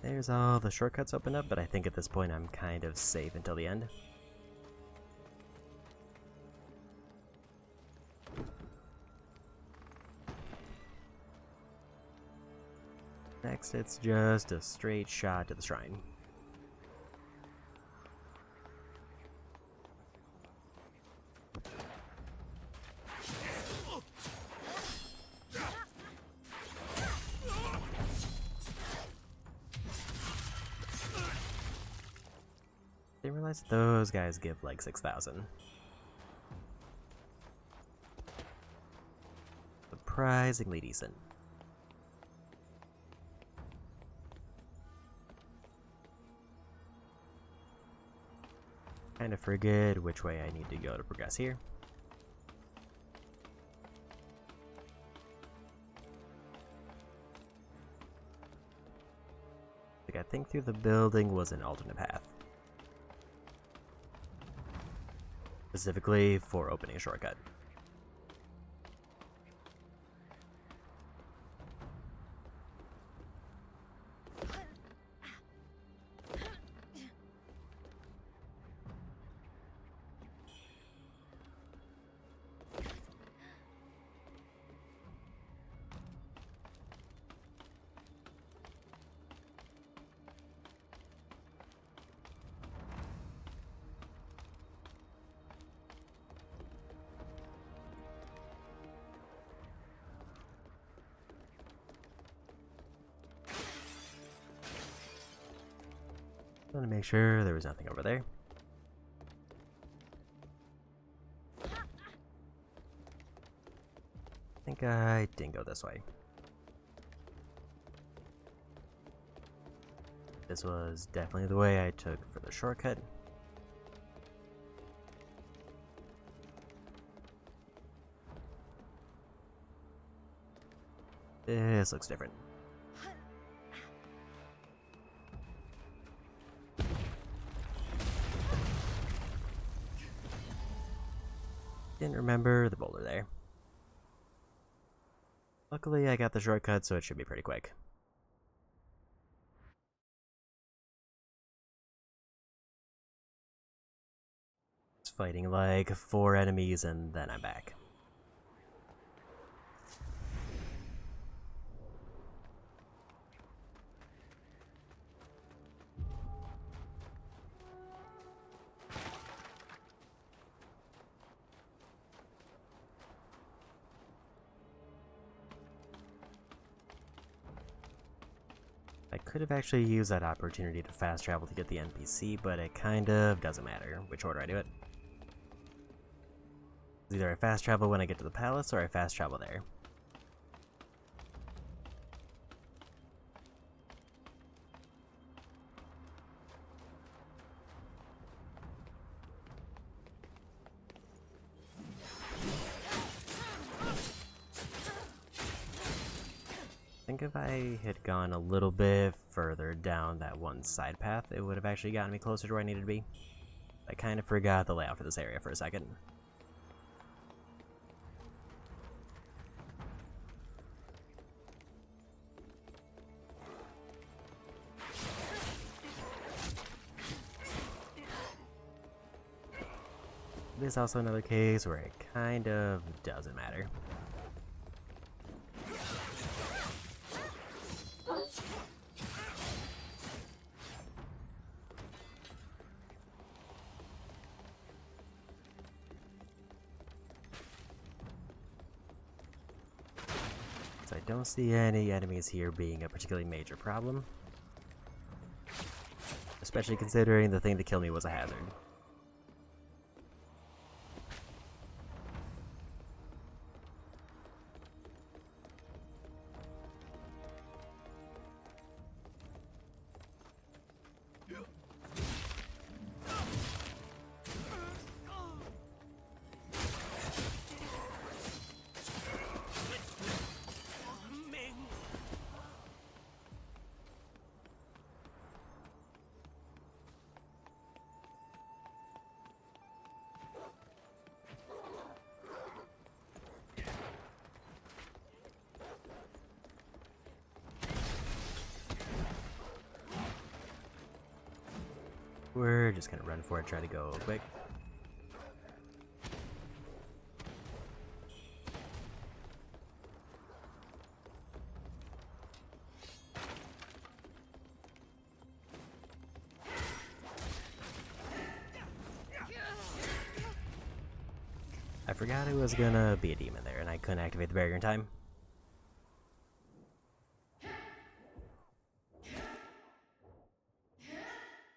There's all the shortcuts open up, but I think at this point I'm kind of safe until the end. Next, it's just a straight shot to the shrine. Didn't realize those guys give like 6,000. Surprisingly decent. Kind of forget which way I need to go to progress here. I think through the building was an alternate path. Specifically for opening a shortcut. Want to make sure there was nothing over there. I think I didn't go this way. This was definitely the way I took for the shortcut. This looks different. Didn't remember the boulder there. Luckily, I got the shortcut, so it should be pretty quick. It's fighting like 4 enemies, and then I'm back. I could have actually used that opportunity to fast travel to get the NPC, but it kind of doesn't matter which order I do it. Either I fast travel when I get to the palace, or I fast travel there. I think if I had gone a little bit further down that one side path, it would have actually gotten me closer to where I needed to be. I kind of forgot the layout for this area for a second. This is also another case where it kind of doesn't matter. So I don't see any enemies here being a particularly major problem. Especially considering the thing to kill me was a hazard. We're just gonna run for it, try to go quick. I forgot it was gonna be a demon there, and I couldn't activate the barrier in time.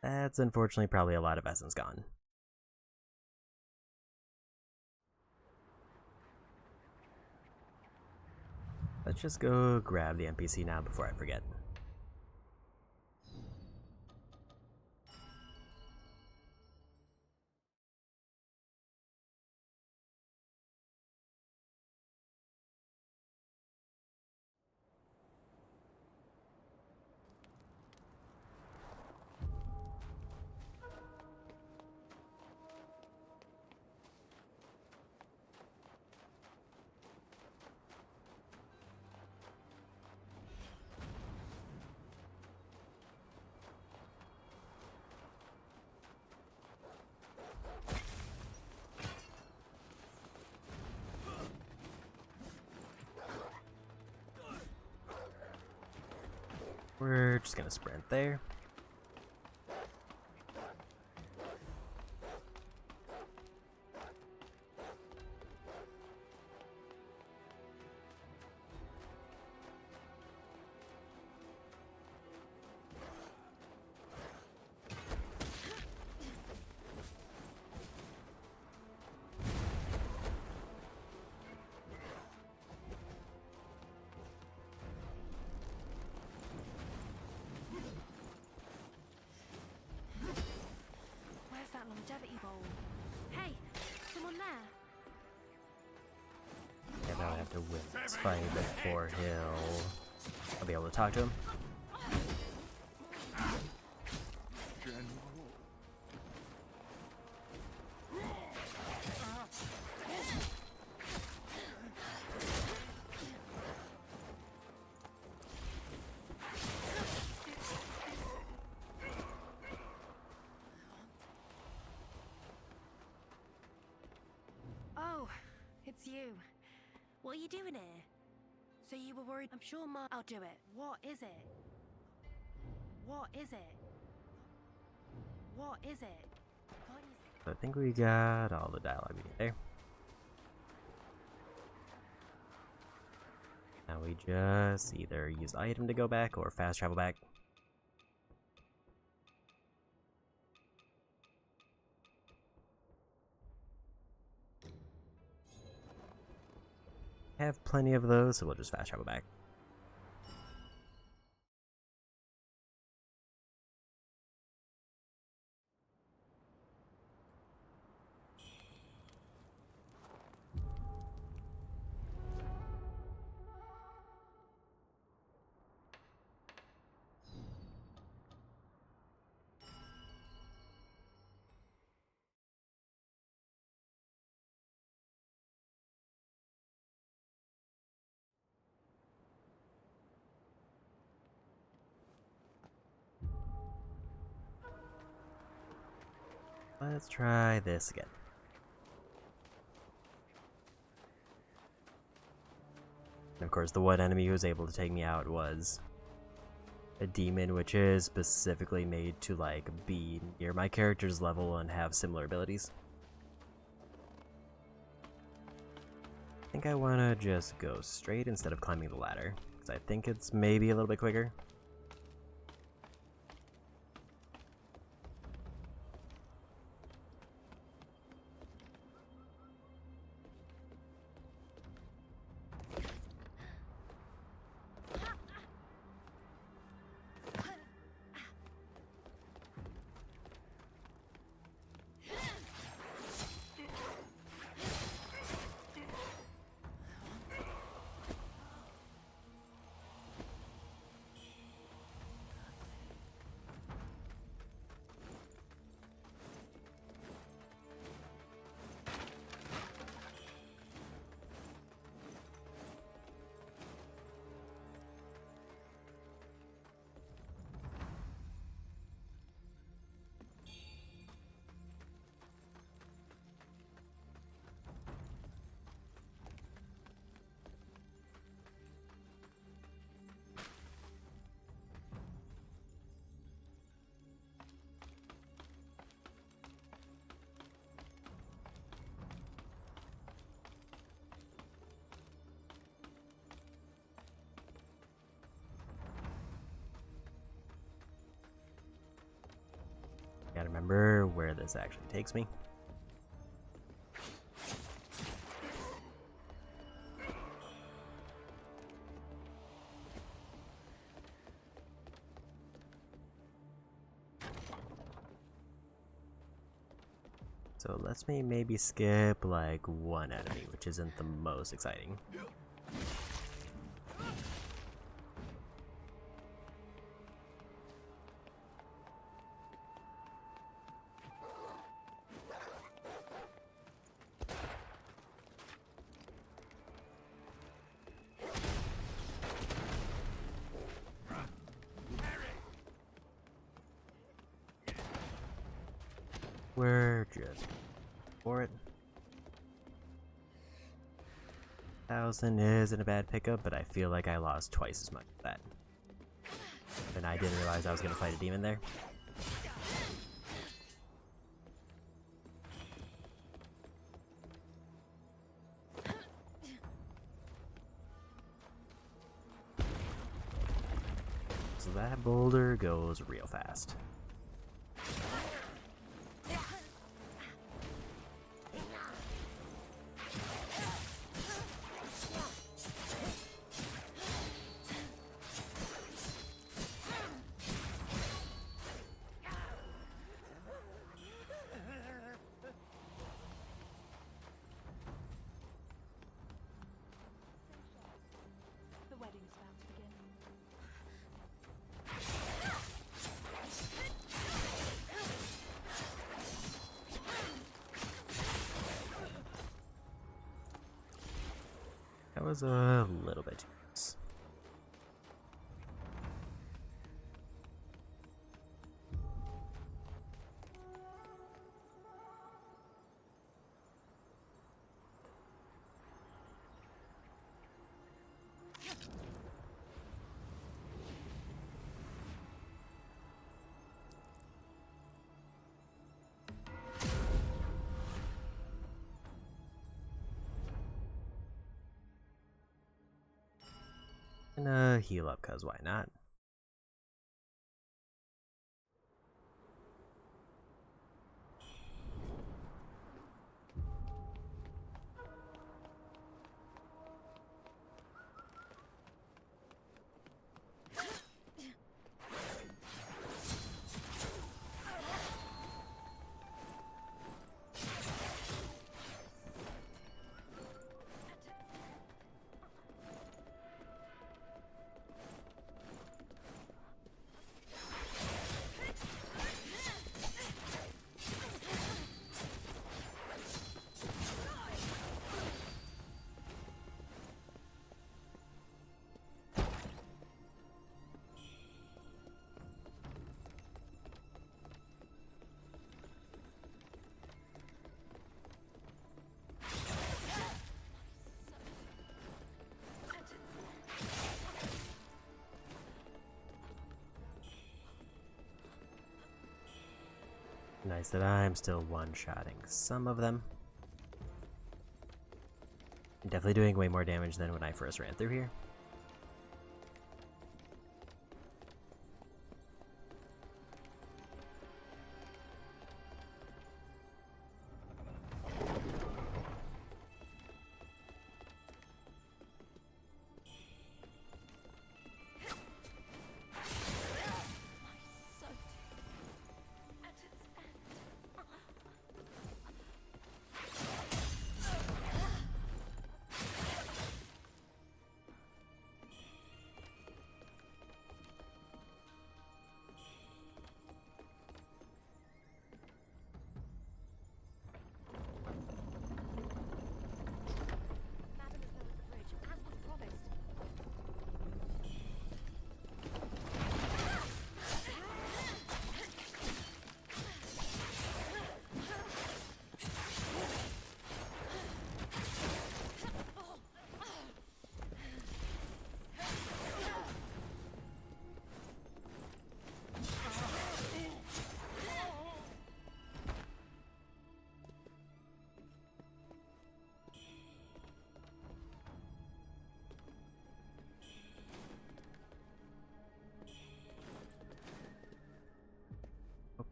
That's unfortunately probably a lot of essence gone. Let's just go grab the NPC now before I forget. We're just gonna sprint there. Longevity bowl. Hey, someone there? Yeah, now I have to win this fight before I'll be able to talk to him. Oh, it's you. What are you doing here? So you were worried? I'm sure I'll do it. What is it? What is it? What is it? Can't you... I think we got all the dialogue we need there. Now we just either use the item to go back or fast travel back. Have plenty of those, so we'll just fast travel back. Let's try this again. And of course, the one enemy who was able to take me out was a demon, which is specifically made to like be near my character's level and have similar abilities. I think I want to just go straight instead of climbing the ladder, because I think it's maybe a little bit quicker. Gotta remember where this actually takes me. So let's maybe skip like one enemy, which isn't the most exciting. We're just for it. 1,000 isn't a bad pickup, but I feel like I lost twice as much as that. And I didn't realize I was going to fight a demon there. So that boulder goes real fast. The wedding's about to begin. That was a little bit too close. Gonna heal up, cause why not? Nice that I'm still one-shotting some of them. Definitely doing way more damage than when I first ran through here.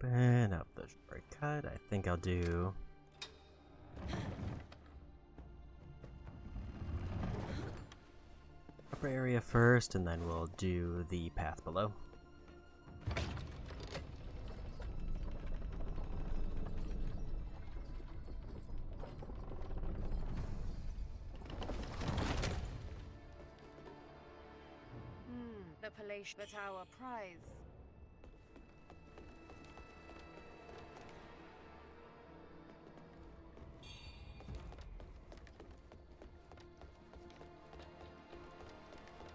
Open up shortcut. I think I'll do upper area first, and then we'll do the path below. The palatial, but our prize.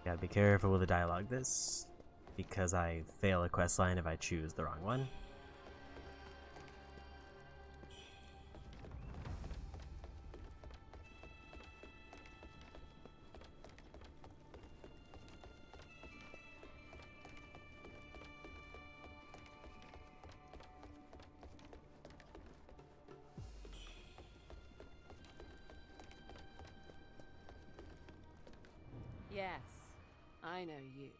Gotta be careful with the dialogue this, because I fail a quest line if I choose the wrong one. Yes, I know you.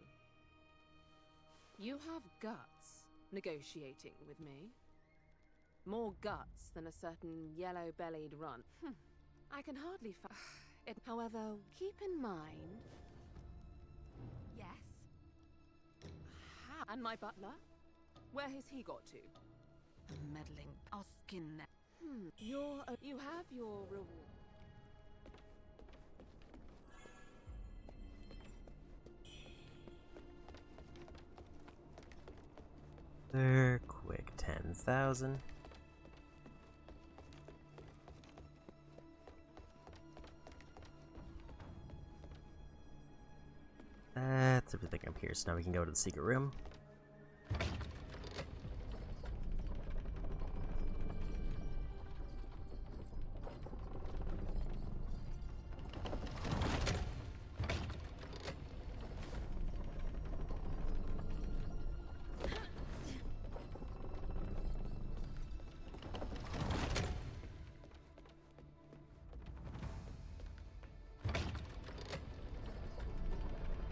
You have guts negotiating with me. More guts than a certain yellow-bellied runt. I can hardly it. However, keep in mind... Yes? And my butler? Where has he got to? The meddling Oskin. You have your reward. Quick 10,000. That's everything up here, so now we can go to the secret room.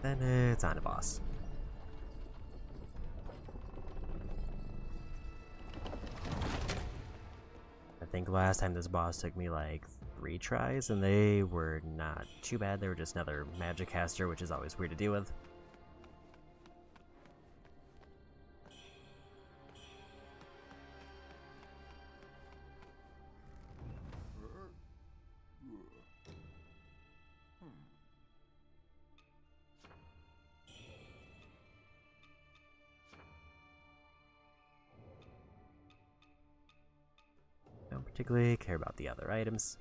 Then it's on to boss. I think last time this boss took me like 3 tries, and they were not too bad. They were just another magic caster, which is always weird to deal with. Don't particularly care about the other items.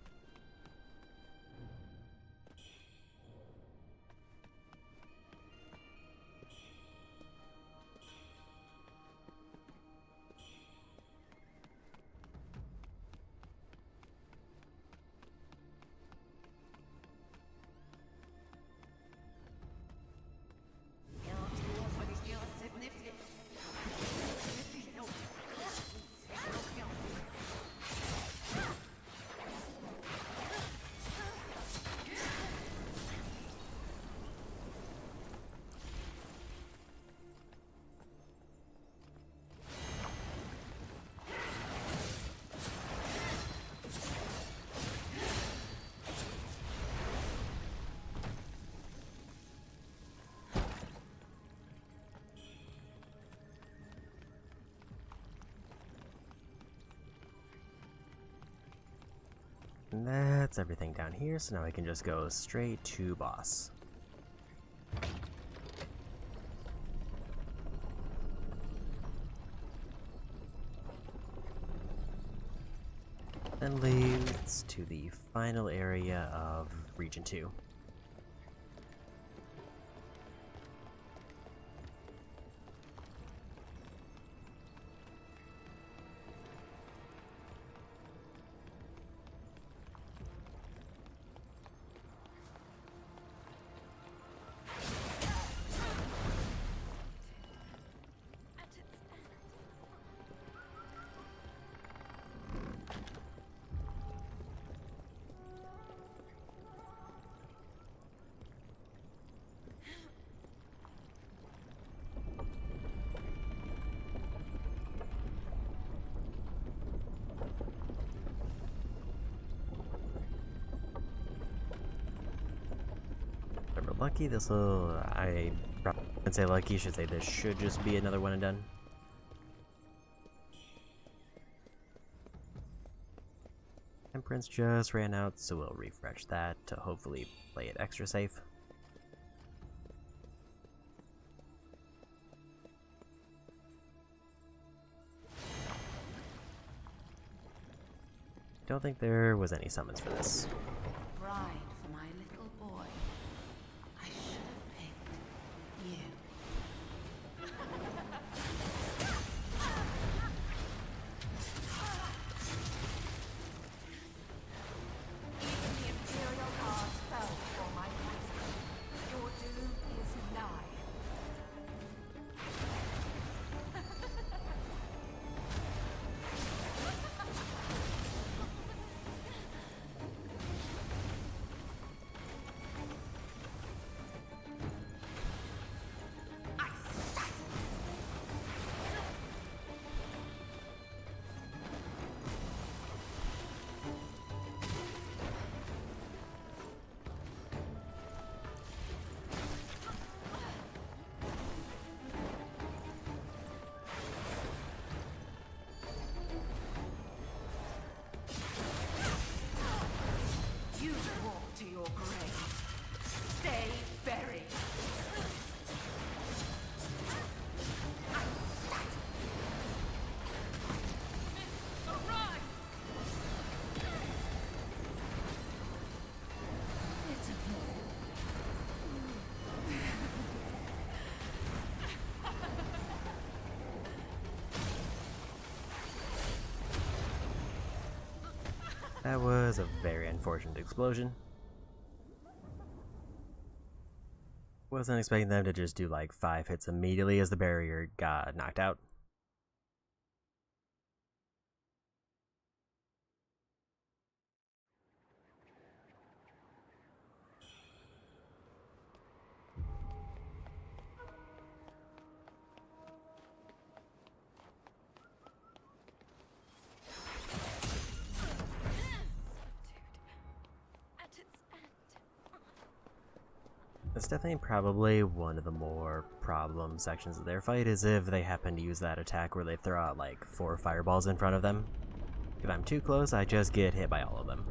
And that's everything down here, so now we can just go straight to boss. Then leads to the final area of Region 2. lucky. This will... I probably wouldn't say lucky, should say this should just be another one and done. Temperance just ran out, so we'll refresh that to hopefully play it extra safe. Don't think there was any summons for this. Bride for my little boy. I should have picked you. Even the Imperial Guards fell before my poison. Your doom is nigh. You walk to your grave. Stay buried. That was a very unfortunate explosion. Wasn't expecting them to just do like 5 hits immediately as the barrier got knocked out. It's definitely probably one of the more problem sections of their fight is if they happen to use that attack where they throw out like 4 fireballs in front of them. If I'm too close, I just get hit by all of them.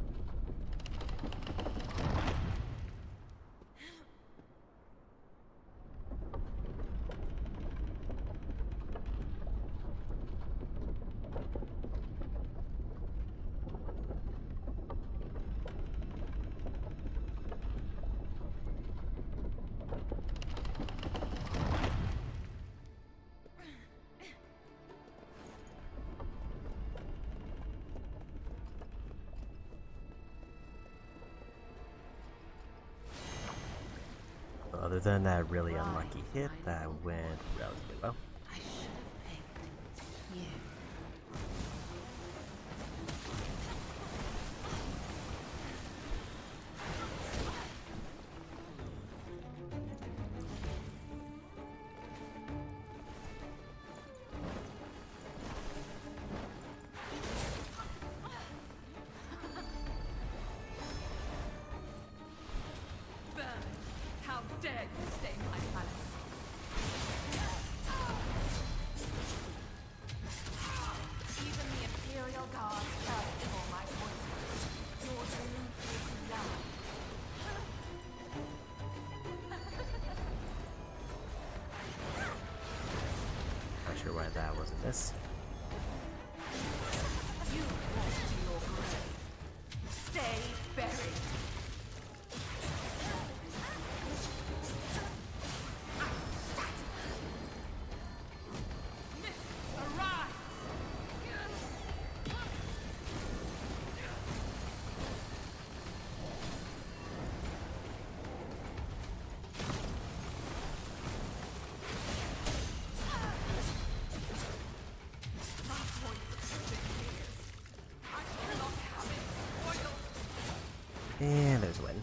Other than that really unlucky hit, that went relatively well. I should have picked you. How dare you stain my palace? Even the Imperial Guard fell before my poison. Your doom is nigh. Not sure why that wasn't this. You walk to your grave. Stay buried. And there's a win.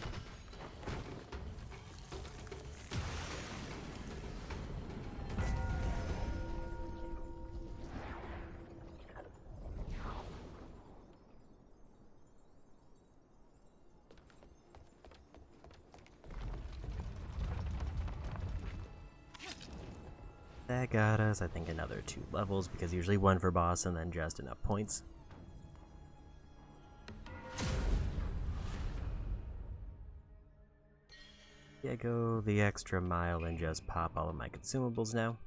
That got us, I think, another 2 levels, because usually 1 for boss and then just enough points. Yeah, go the extra mile and just pop all of my consumables now.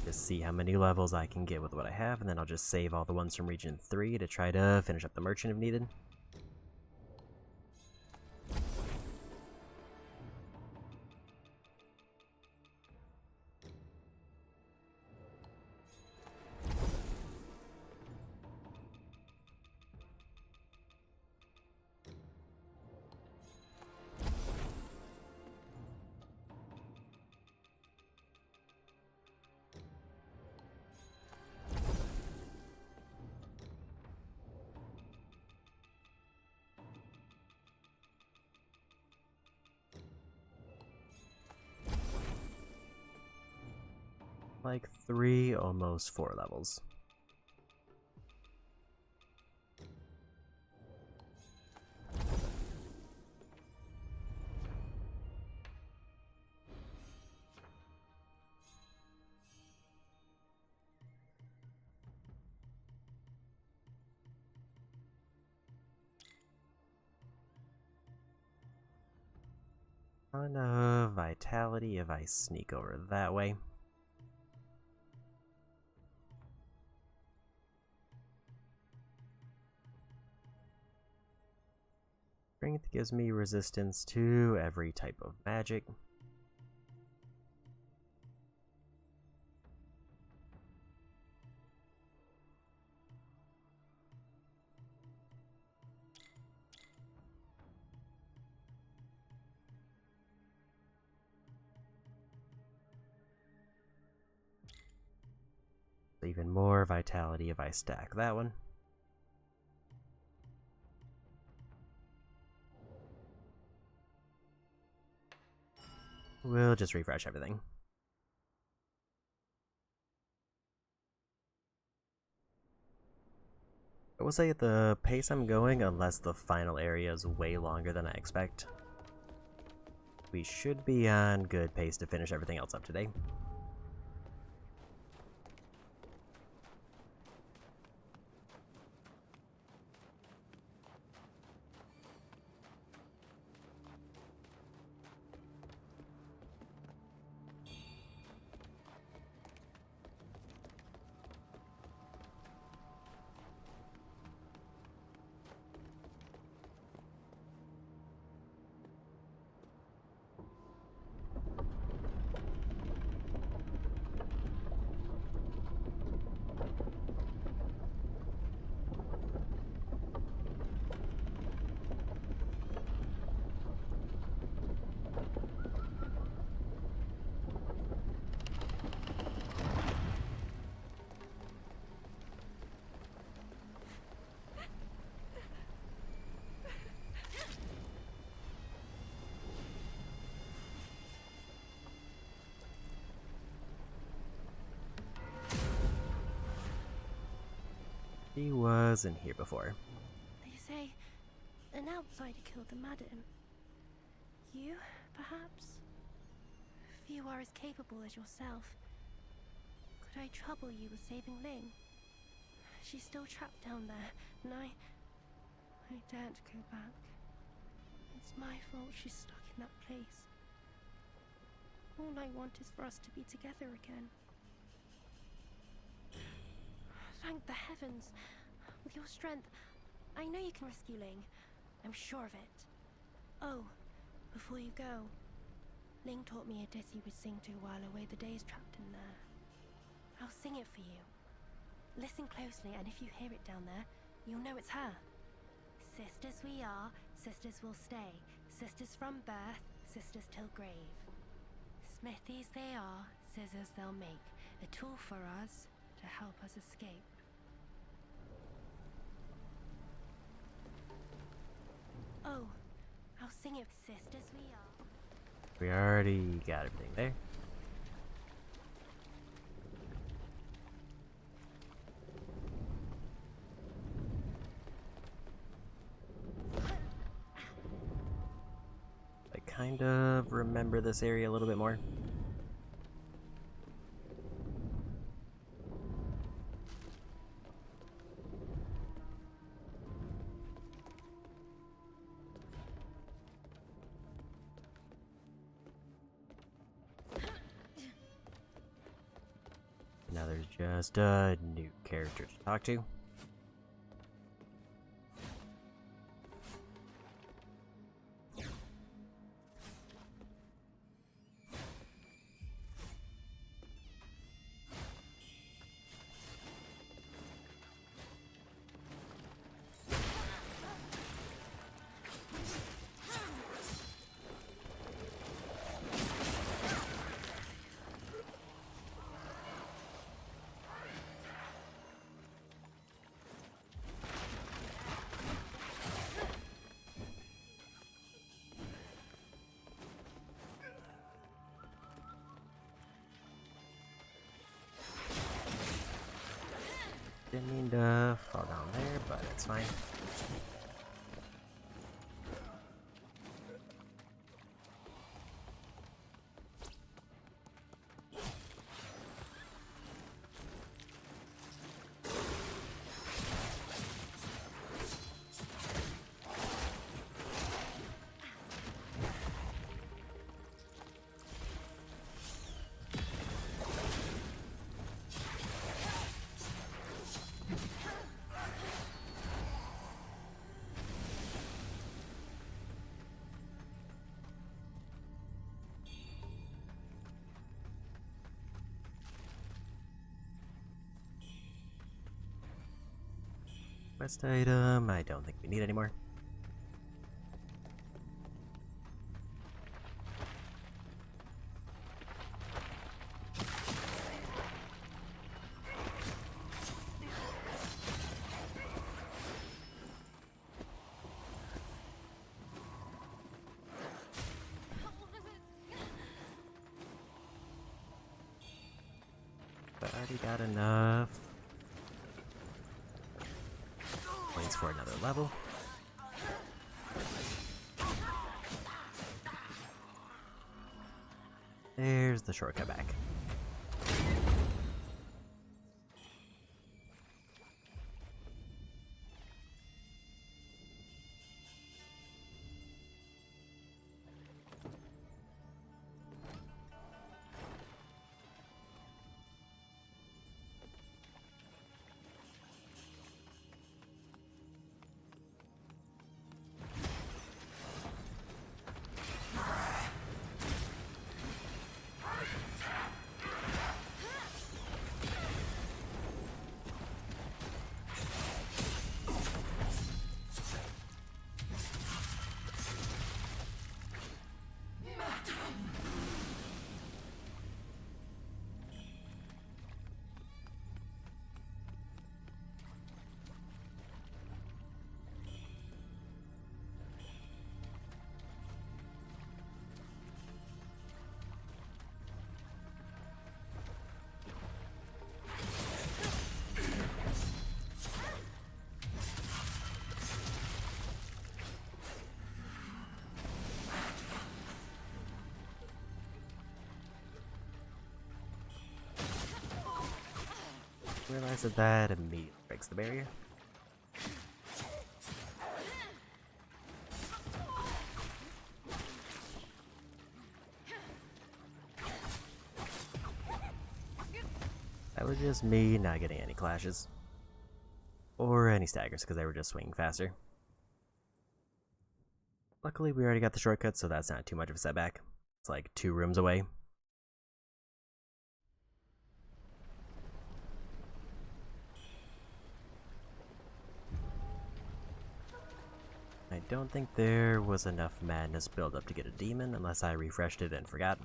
Just see how many levels I can get with what I have, and then I'll just save all the ones from Region 3 to try to finish up the merchant if needed. Like 3, almost 4 levels. Ton of vitality if I sneak over that way. Strength gives me resistance to every type of magic. Even more vitality if I stack that one. We'll just refresh everything. I will say at the pace I'm going, unless the final area is way longer than I expect, we should be on good pace to finish everything else up today. He was in here before. They say an outsider killed the madam. You, perhaps? Few are as capable as yourself. Could I trouble you with saving Ling? She's still trapped down there, and I daren't go back. It's my fault she's stuck in that place. All I want is for us to be together again. Thank the heavens. With your strength, I know you can rescue Ling. I'm sure of it. Oh, before you go, Ling taught me a ditty he would sing to while away the days trapped in there. I'll sing it for you. Listen closely, and if you hear it down there, you'll know it's her. Sisters we are, sisters will stay. Sisters from birth, sisters till grave. Smithies they are, scissors they'll make. A tool for us to help us escape. Oh, I'll sing it. Sisters we are. We already got everything there. kind of remember this area a little bit more. Now there's just a new character to talk to. Didn't mean to fall down there, but it's fine. Quest item, I don't think we need anymore. But I already got enough. Points for another level. There's the shortcut back. Realize that immediately breaks the barrier. That was just me not getting any clashes. Or any staggers, because they were just swinging faster. Luckily, we already got the shortcut, so that's not too much of a setback. It's like 2 rooms away. I don't think there was enough madness build up to get a demon unless I refreshed it and forgot.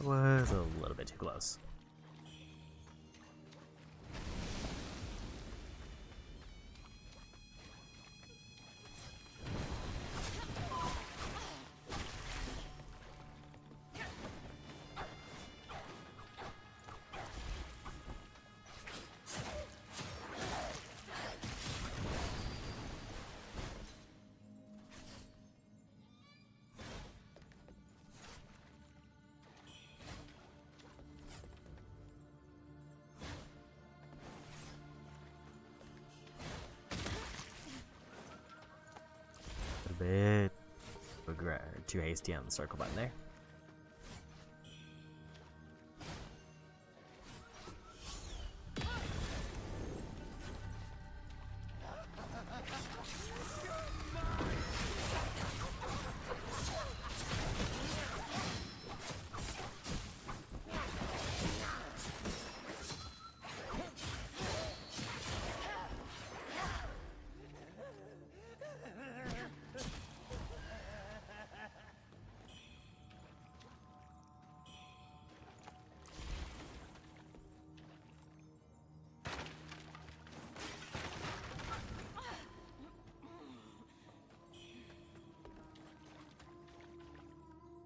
Was a little bit too close. Bit too hasty on the circle button there.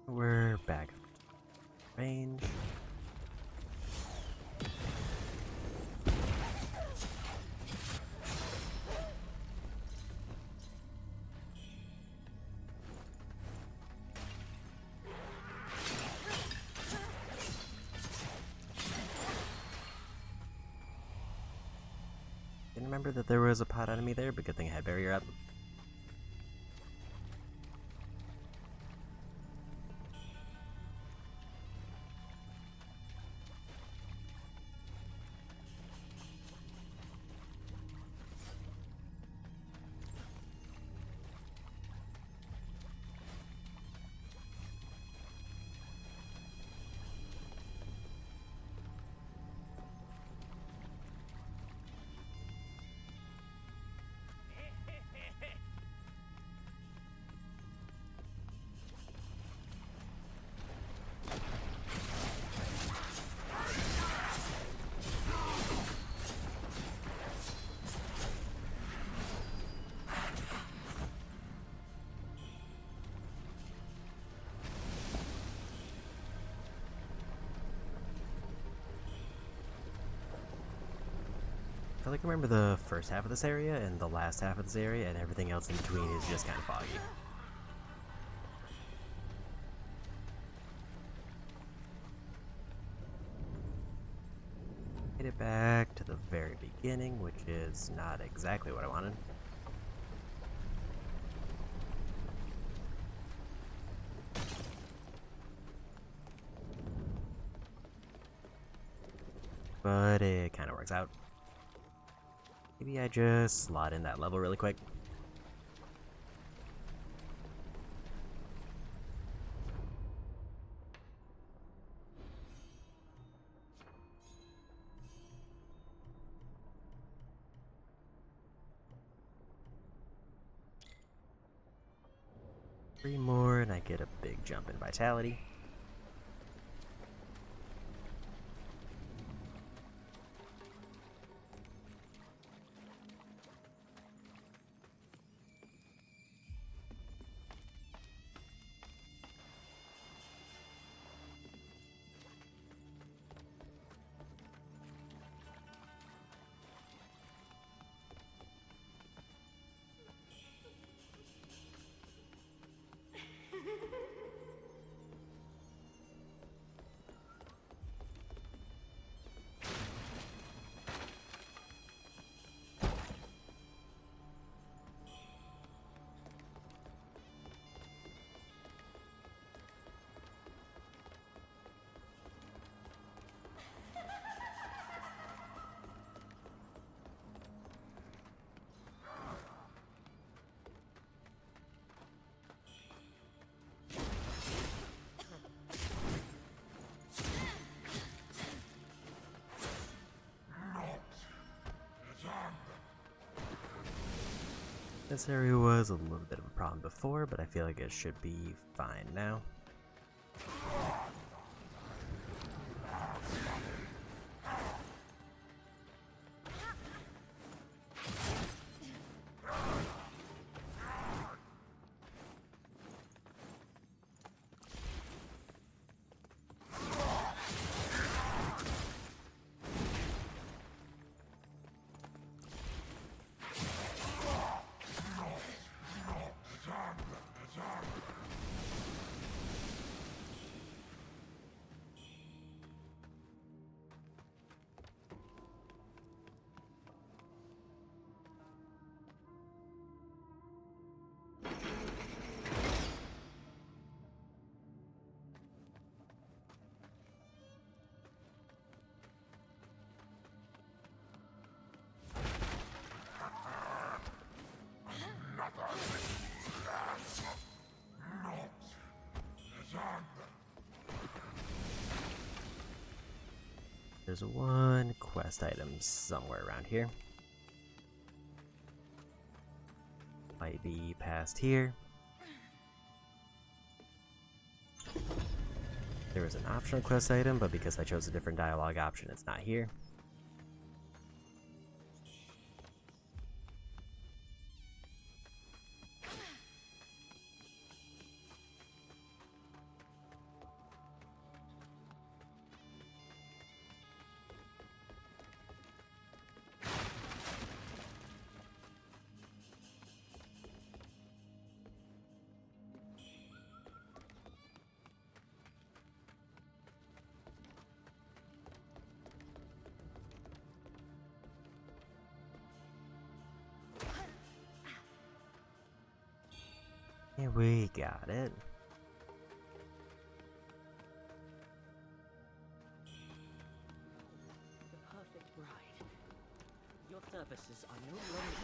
We're back range. Didn't remember that there was a pot enemy there, but good thing I had barrier up. I feel like I remember the first half of this area and the last half of this area, and everything else in between is just kind of foggy. Get it back to the very beginning, which is not exactly what I wanted. But it kind of works out. Maybe I just slot in that level really quick. Three more and I get a big jump in vitality. This area was a little bit of a problem before, but I feel like it should be fine now. There's one quest item somewhere around here. Might be past here. There was an optional quest item, but because I chose a different dialogue option, it's not here. Yeah, we got it. The perfect bride. Your services are no longer.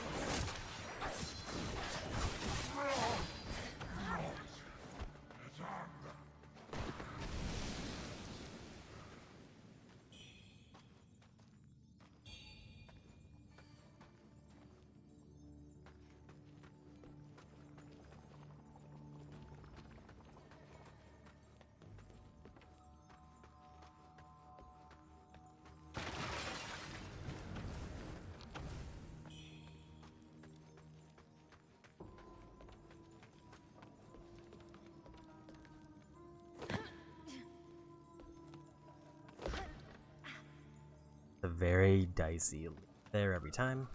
A very dicey there every time.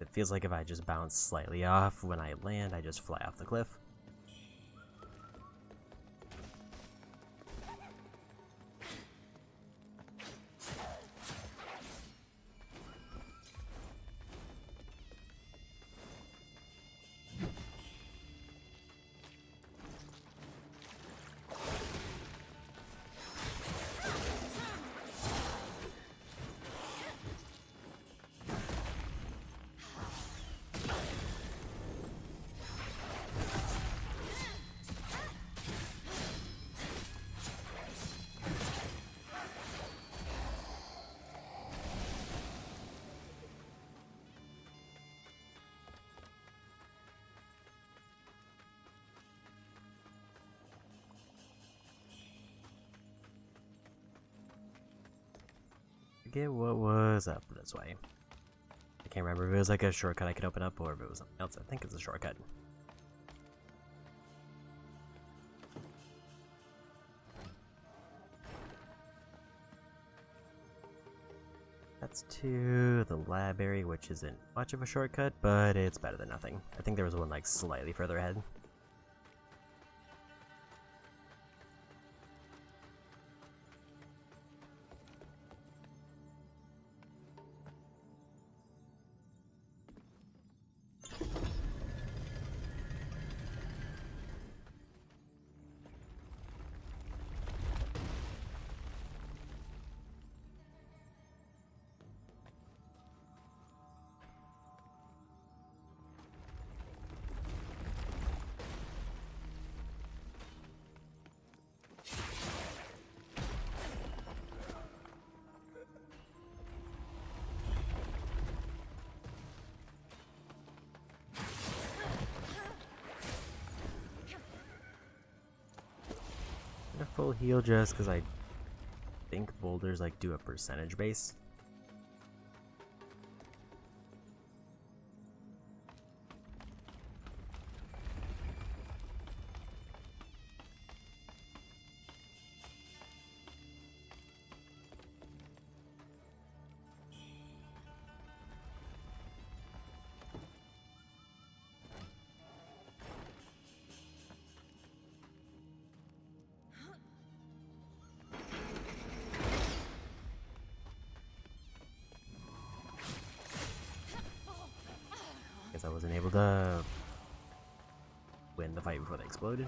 It feels like if I just bounce slightly off when I land, I just fly off the cliff. Forget what was up this way. I can't remember if it was like a shortcut I could open up or if it was something else. I think it's a shortcut. That's to the lab area, which isn't much of a shortcut, but it's better than nothing. I think there was one like slightly further ahead. A full heal just because I think boulders like do a percentage base. I wasn't able to win the fight before they exploded.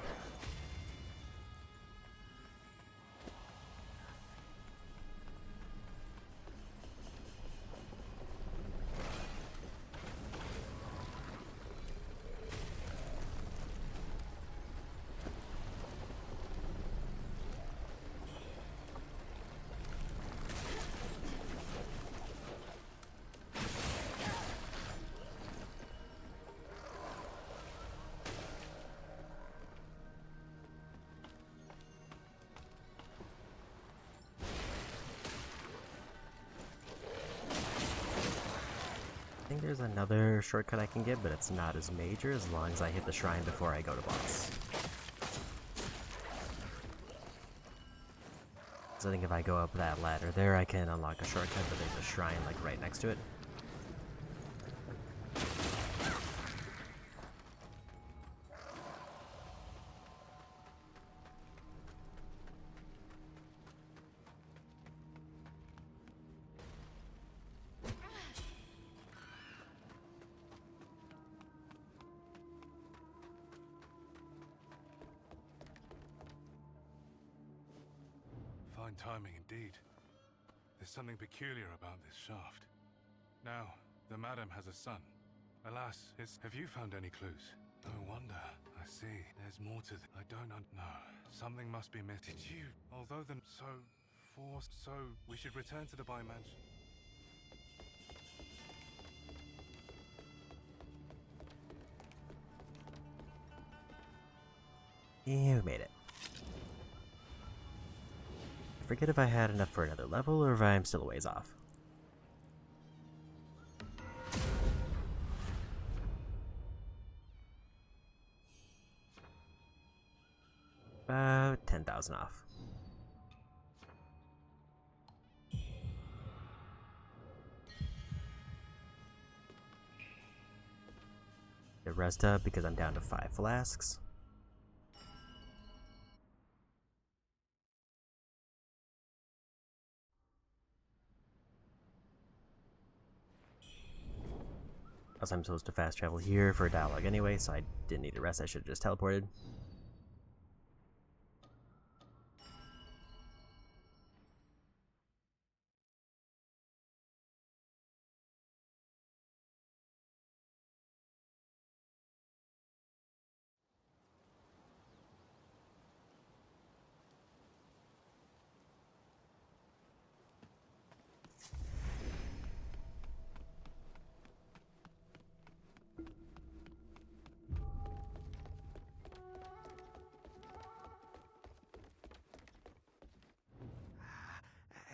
I think there's another shortcut I can get, but it's not as major as long as I hit the shrine before I go to boss. So I think if I go up that ladder there, I can unlock a shortcut, but there's a shrine like right next to it. Fine timing indeed. There's something peculiar about this shaft. Now, the madam has a son. Alas, have you found any clues? No wonder. I see. There's more to I don't know. Something must be missed. Did you? Although so forced, so we should return to the Bai Mansion. You made it. I forget if I had enough for another level or if I'm still a ways off. About 10,000 off. The rest up because I'm down to 5 flasks. Plus I'm supposed to fast travel here for a dialogue anyway, so I didn't need to rest, I should have just teleported.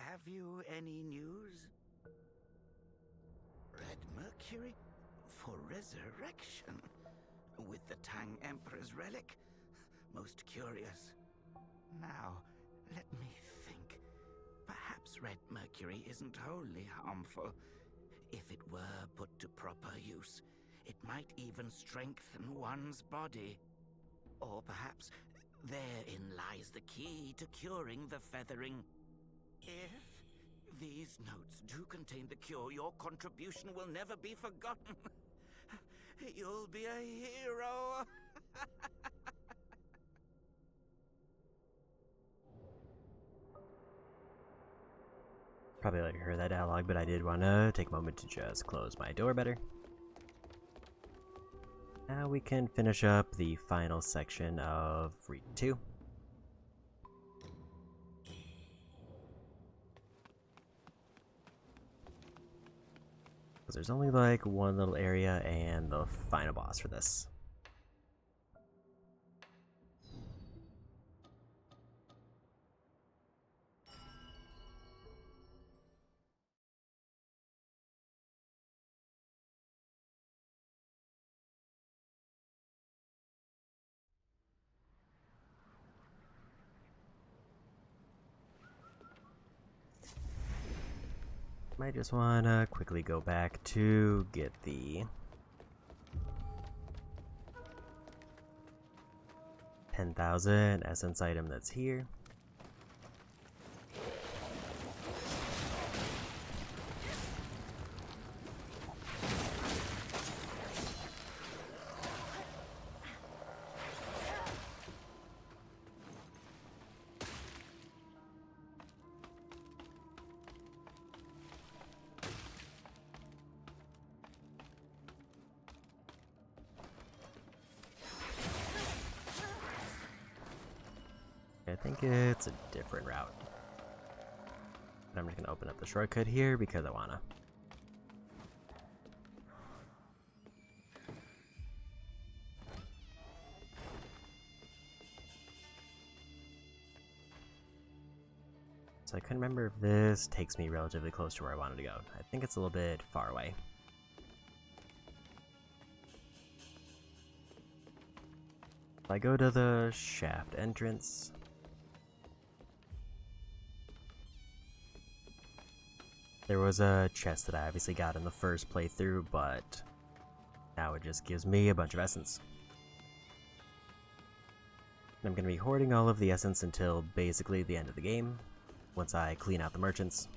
Have you any news? Red Mercury? For resurrection? With the Tang Emperor's relic? Most curious. Now, let me think. Perhaps Red Mercury isn't wholly harmful. If it were put to proper use, it might even strengthen one's body. Or perhaps therein lies the key to curing the feathering. If these notes do contain the cure, your contribution will never be forgotten. You'll be a hero. Probably already heard that dialogue, but I did want to take a moment to just close my door better. Now we can finish up the final section of Read 2. Because there's only like one little area and the final boss for this. Might just wanna quickly go back to get the 10,000 essence item that's here. I think it's a different route. But I'm just gonna open up the shortcut here because I wanna. So I couldn't remember if this takes me relatively close to where I wanted to go. I think it's a little bit far away. If I go to the shaft entrance, there was a chest that I obviously got in the first playthrough, but now it just gives me a bunch of essence. And I'm going to be hoarding all of the essence until basically the end of the game, once I clean out the merchants.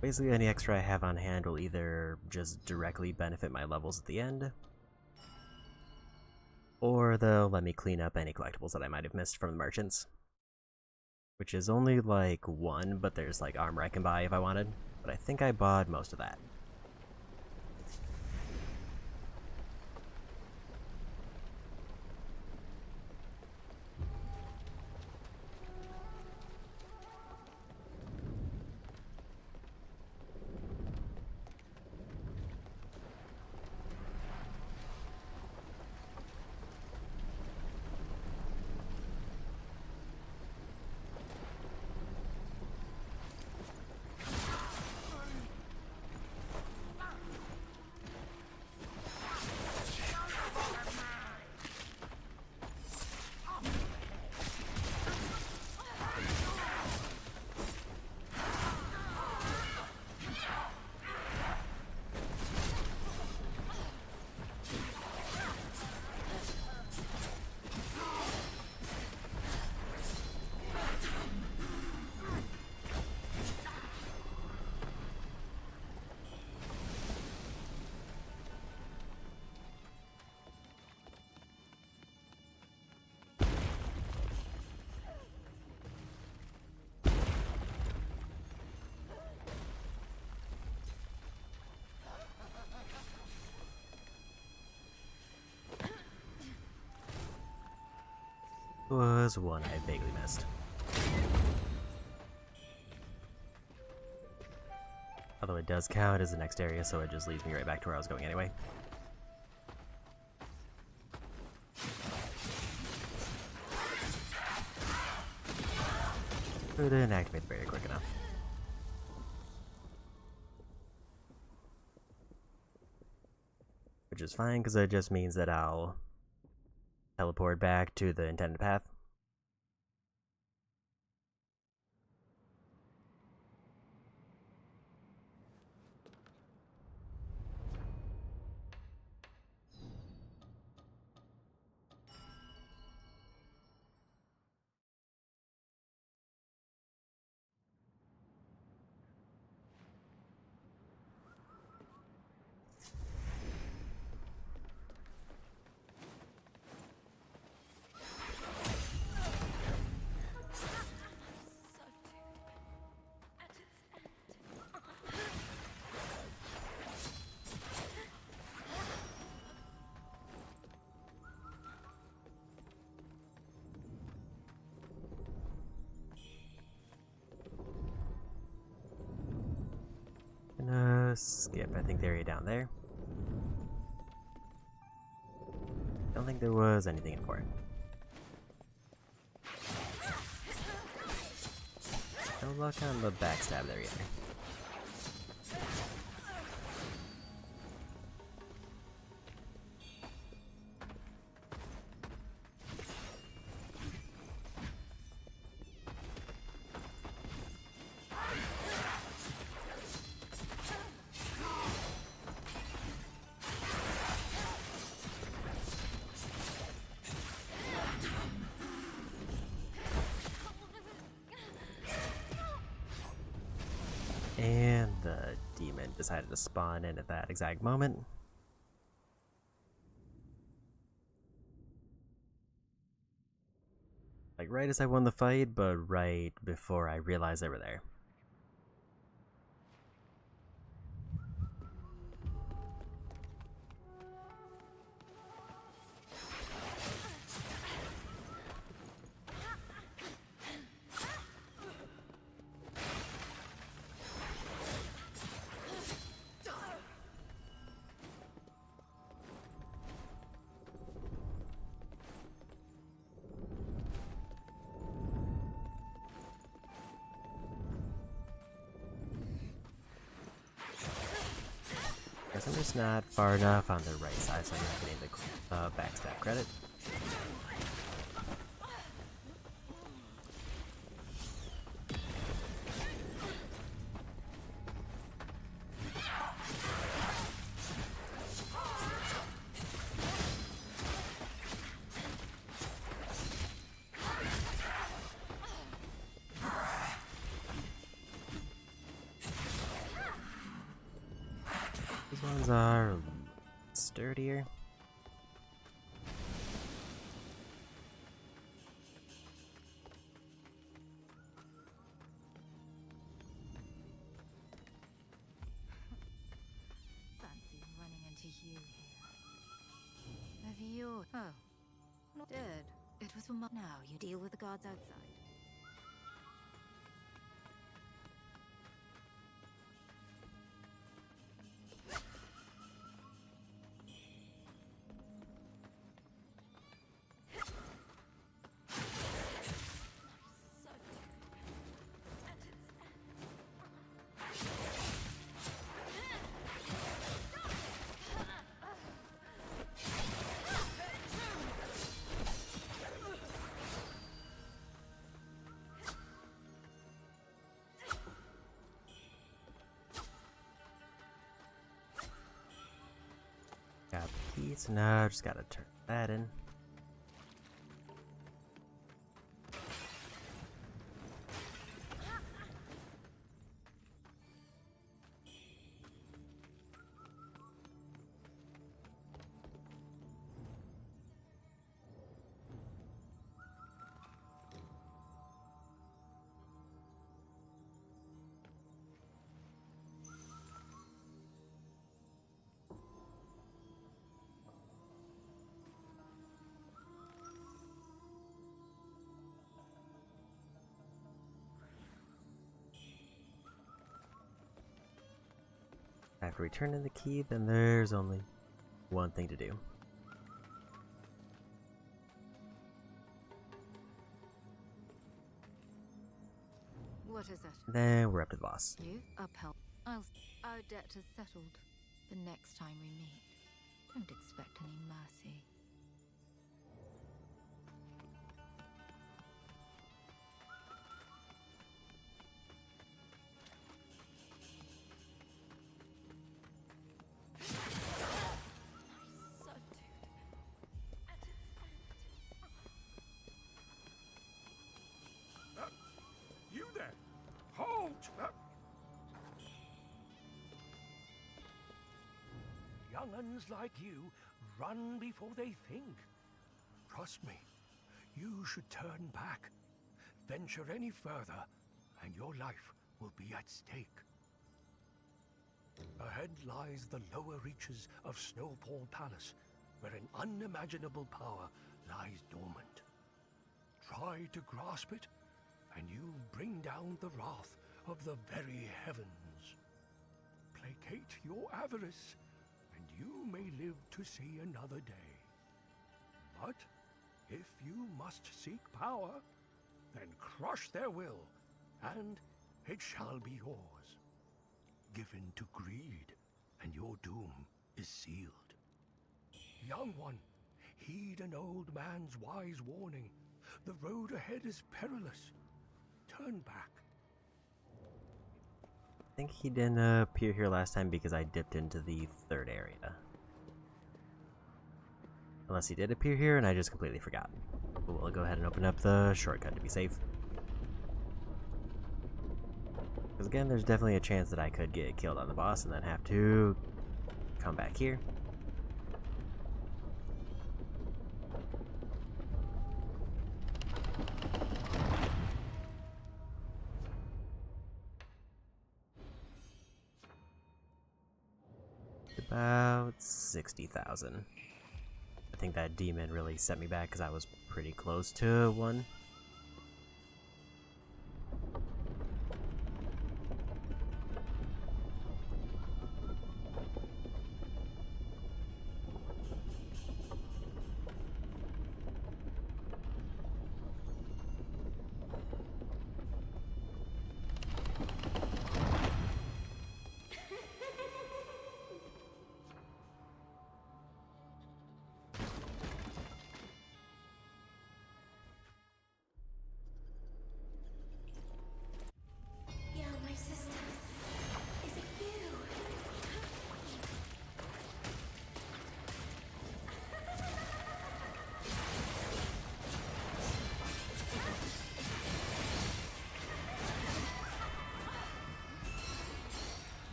Basically any extra I have on hand will either just directly benefit my levels at the end, or they'll let me clean up any collectibles that I might have missed from the merchants. Which is only like one, but there's like armor I can buy if I wanted, but I think I bought most of that. Was one I vaguely missed. Although it does count as the next area, so it just leads me right back to where I was going anyway. Couldn't activate the barrier quick enough. Which is fine, because it just means that I'll teleport back to the intended path. Gonna skip, I think, the area down there. Don't think there was anything important. No luck on the backstab there either. And the demon decided to spawn in at that exact moment. Like right as I won the fight, but right before I realized they were there. Guess I'm just not far enough on the right side, so I'm not getting the backstab credit. These ones are sturdier. Fancy running into you here. Have you? Oh, not dead. It was for now. You deal with the guards outside. Got the key, so now I just gotta turn that in. After returning the key, then there's only one thing to do. What is it? Then we're up to the boss. You upheld. Our debt is settled. The next time we meet, don't expect any mercy. You there! Halt! Young'uns like you run before they think. Trust me, you should turn back. Venture any further, and your life will be at stake. Ahead lies the lower reaches of Snowfall Palace, where an unimaginable power lies dormant. Try to grasp it, and you'll bring down the wrath of the very heavens. Placate your avarice, and you may live to see another day. But if you must seek power, then crush their will, and it shall be yours. Given to greed, and your doom is sealed. Young one, heed an old man's wise warning. The road ahead is perilous. Turn back. I think he didn't appear here last time because I dipped into the third area. Unless he did appear here and I just completely forgot. But we'll go ahead and open up the shortcut to be safe. Because again, there's definitely a chance that I could get killed on the boss and then have to come back here. About 60,000. I think that demon really set me back because I was pretty close to one.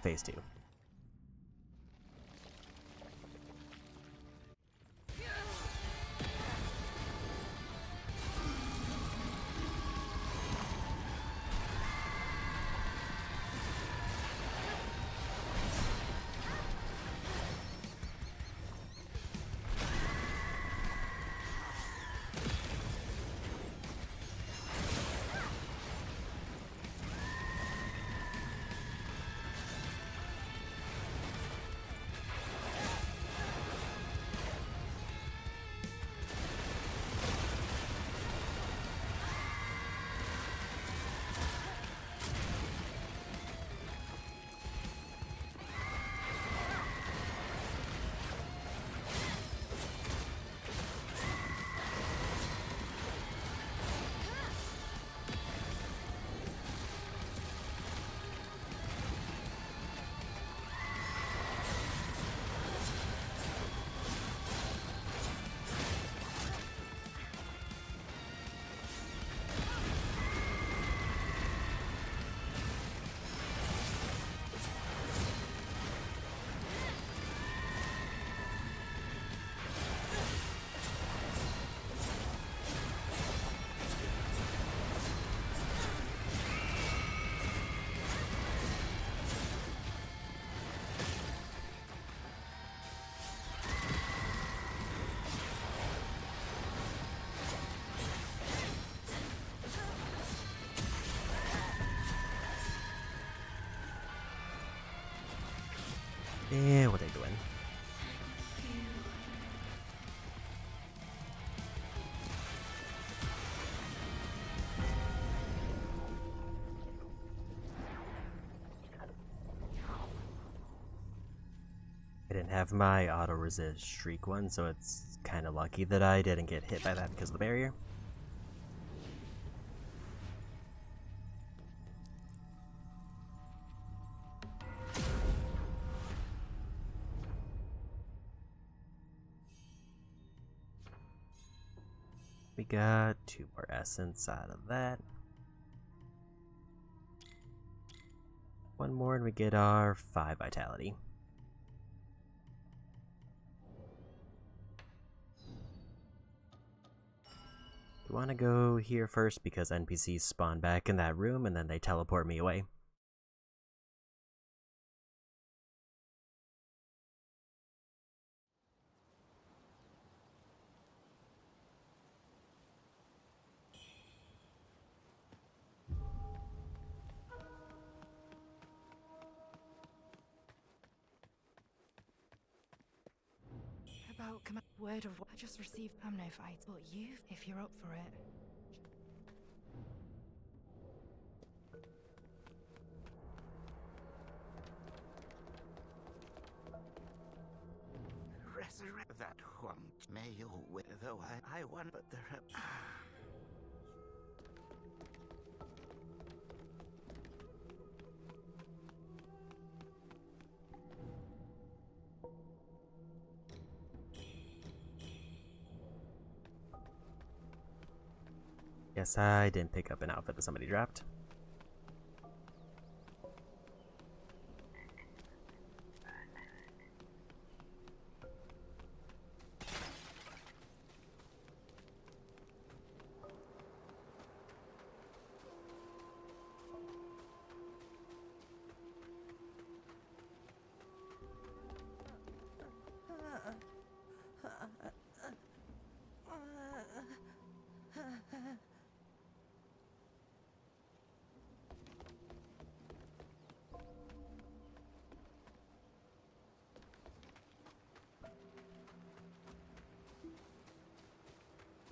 phase 2. Yeah, what are they doing? I didn't have my auto resist streak one, so it's kind of lucky that I didn't get hit by that because of the barrier. We got 2 more essence out of that. 1 more and we get our 5 vitality. We want to go here first because NPCs spawn back in that room and then they teleport me away. About word of what I just received. I'm no fight, but you, if you're up for it. Resurrect that one. May you win, though I won, but there are... Yes, I didn't pick up an outfit that somebody dropped.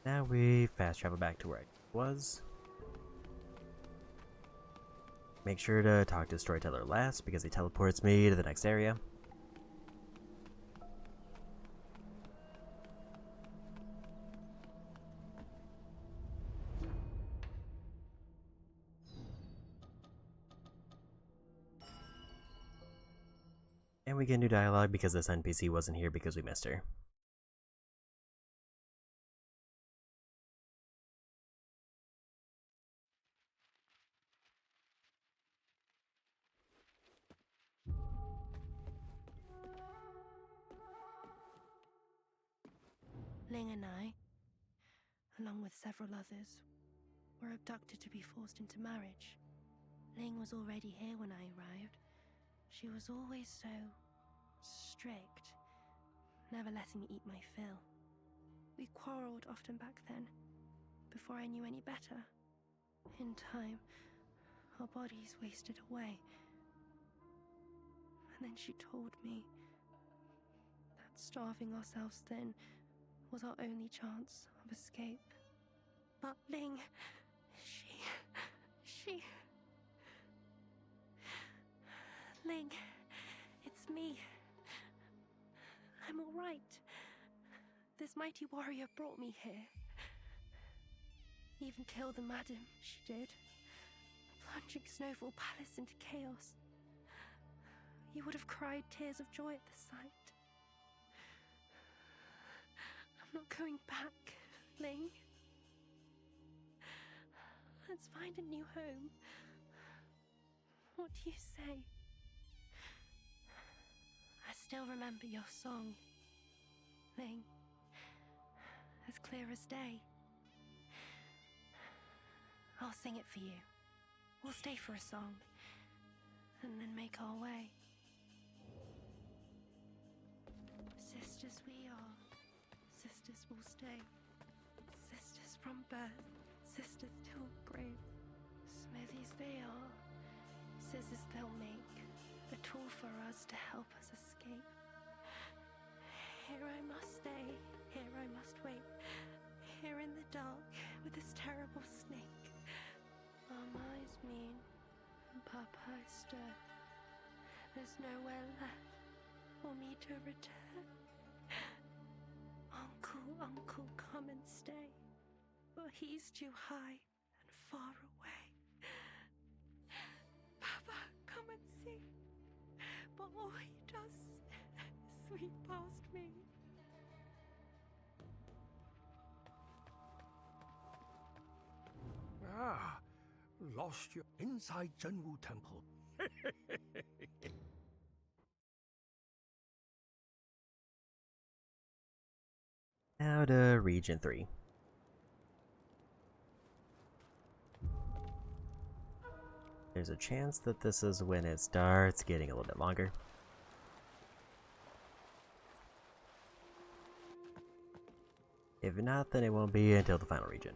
Now we fast travel back to where I was. Make sure to talk to Storyteller last because he teleports me to the next area. And we get new dialogue because this NPC wasn't here because we missed her. Ling and I, along with several others, were abducted to be forced into marriage. Ling was already here when I arrived. She was always so strict, never letting me eat my fill. We quarreled often back then, before I knew any better. In time, our bodies wasted away. And then she told me that starving ourselves thin was our only chance of escape. But Ling, she... Ling, it's me. I'm all right. This mighty warrior brought me here. Even killed the madam, she did. Plunging Snowfall Palace into chaos. You would have cried tears of joy at the sight. I'm not going back, Ling. Let's find a new home. What do you say? I still remember your song, Ling. As clear as day. I'll sing it for you. We'll stay for a song, and then make our way. Sisters we are, sisters will stay. Sisters from birth, sisters till grave. Smithies they are, scissors they'll make, a tool for us to help us escape. Here I must stay, here I must wait, here in the dark with this terrible snake. Mama is mean, and Papa is stern. There's nowhere left for me to return. Uncle, come and stay, but he's too high and far away. Papa, come and see, but all he does is sweep past me. Ah, lost you inside Zhenwu Temple. Now to Region 3. There's a chance that this is when it starts getting a little bit longer. If not, then it won't be until the final region.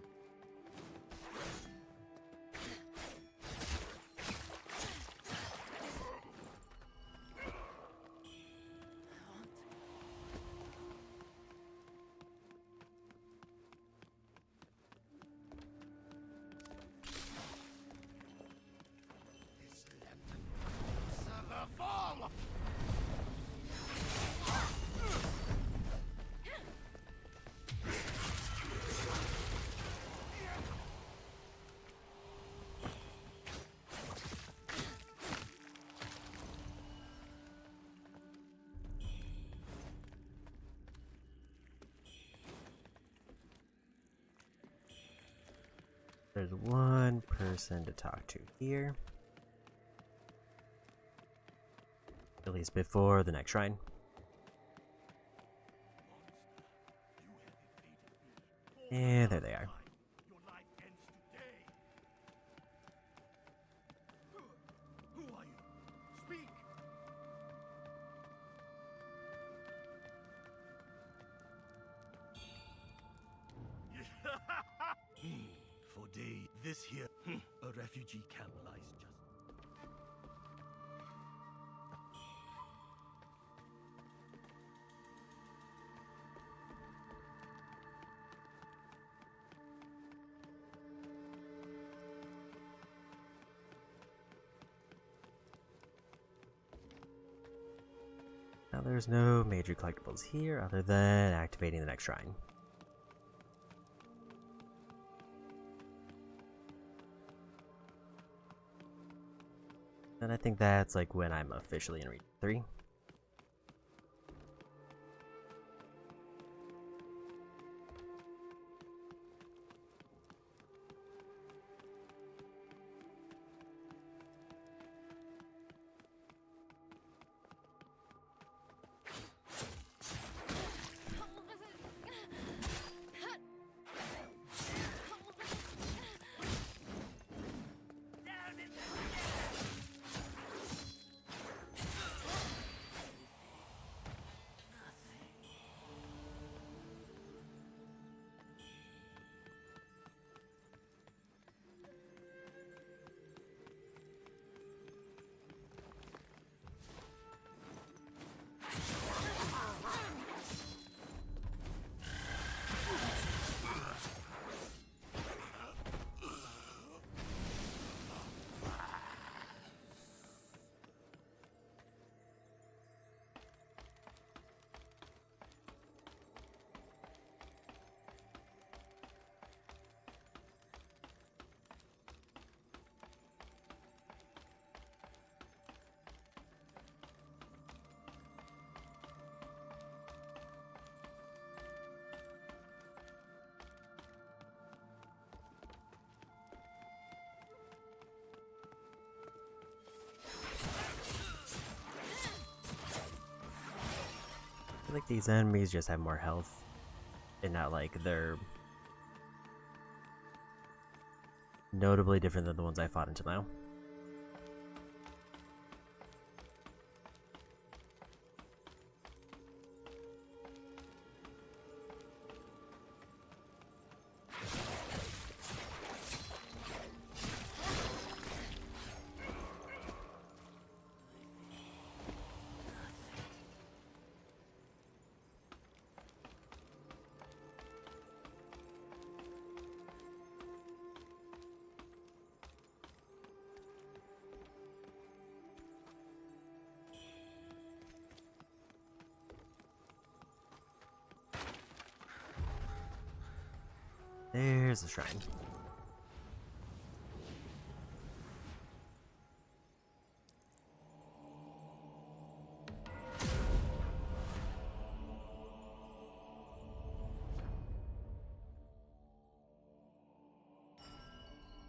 There's one person to talk to here. At least before the next shrine. And there they are. Who are you? Speak! For days, this here, a refugee camp lies just. Now there's no major collectibles here other than activating the next shrine. And I think that's like when I'm officially in Region 3. feel like these enemies just have more health, and not like they're notably different than the ones I fought until now. There's the shrine.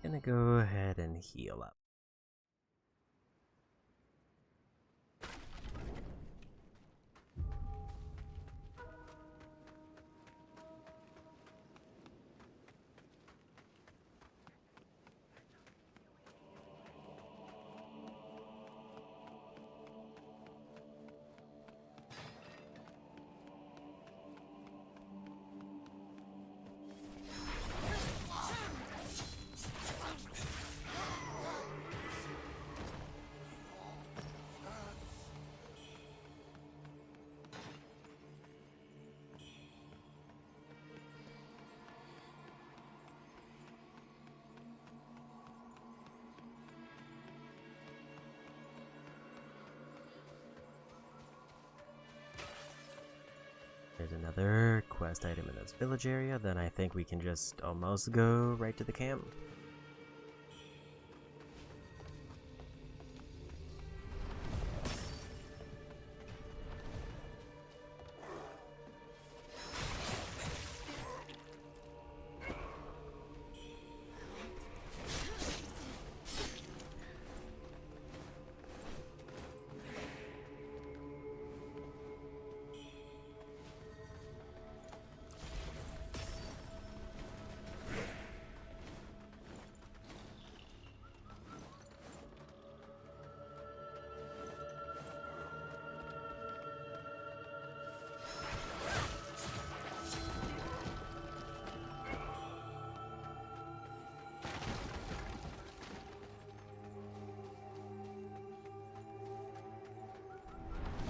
Gonna go ahead and heal up. There's another quest item in this village area, then I think we can just almost go right to the camp.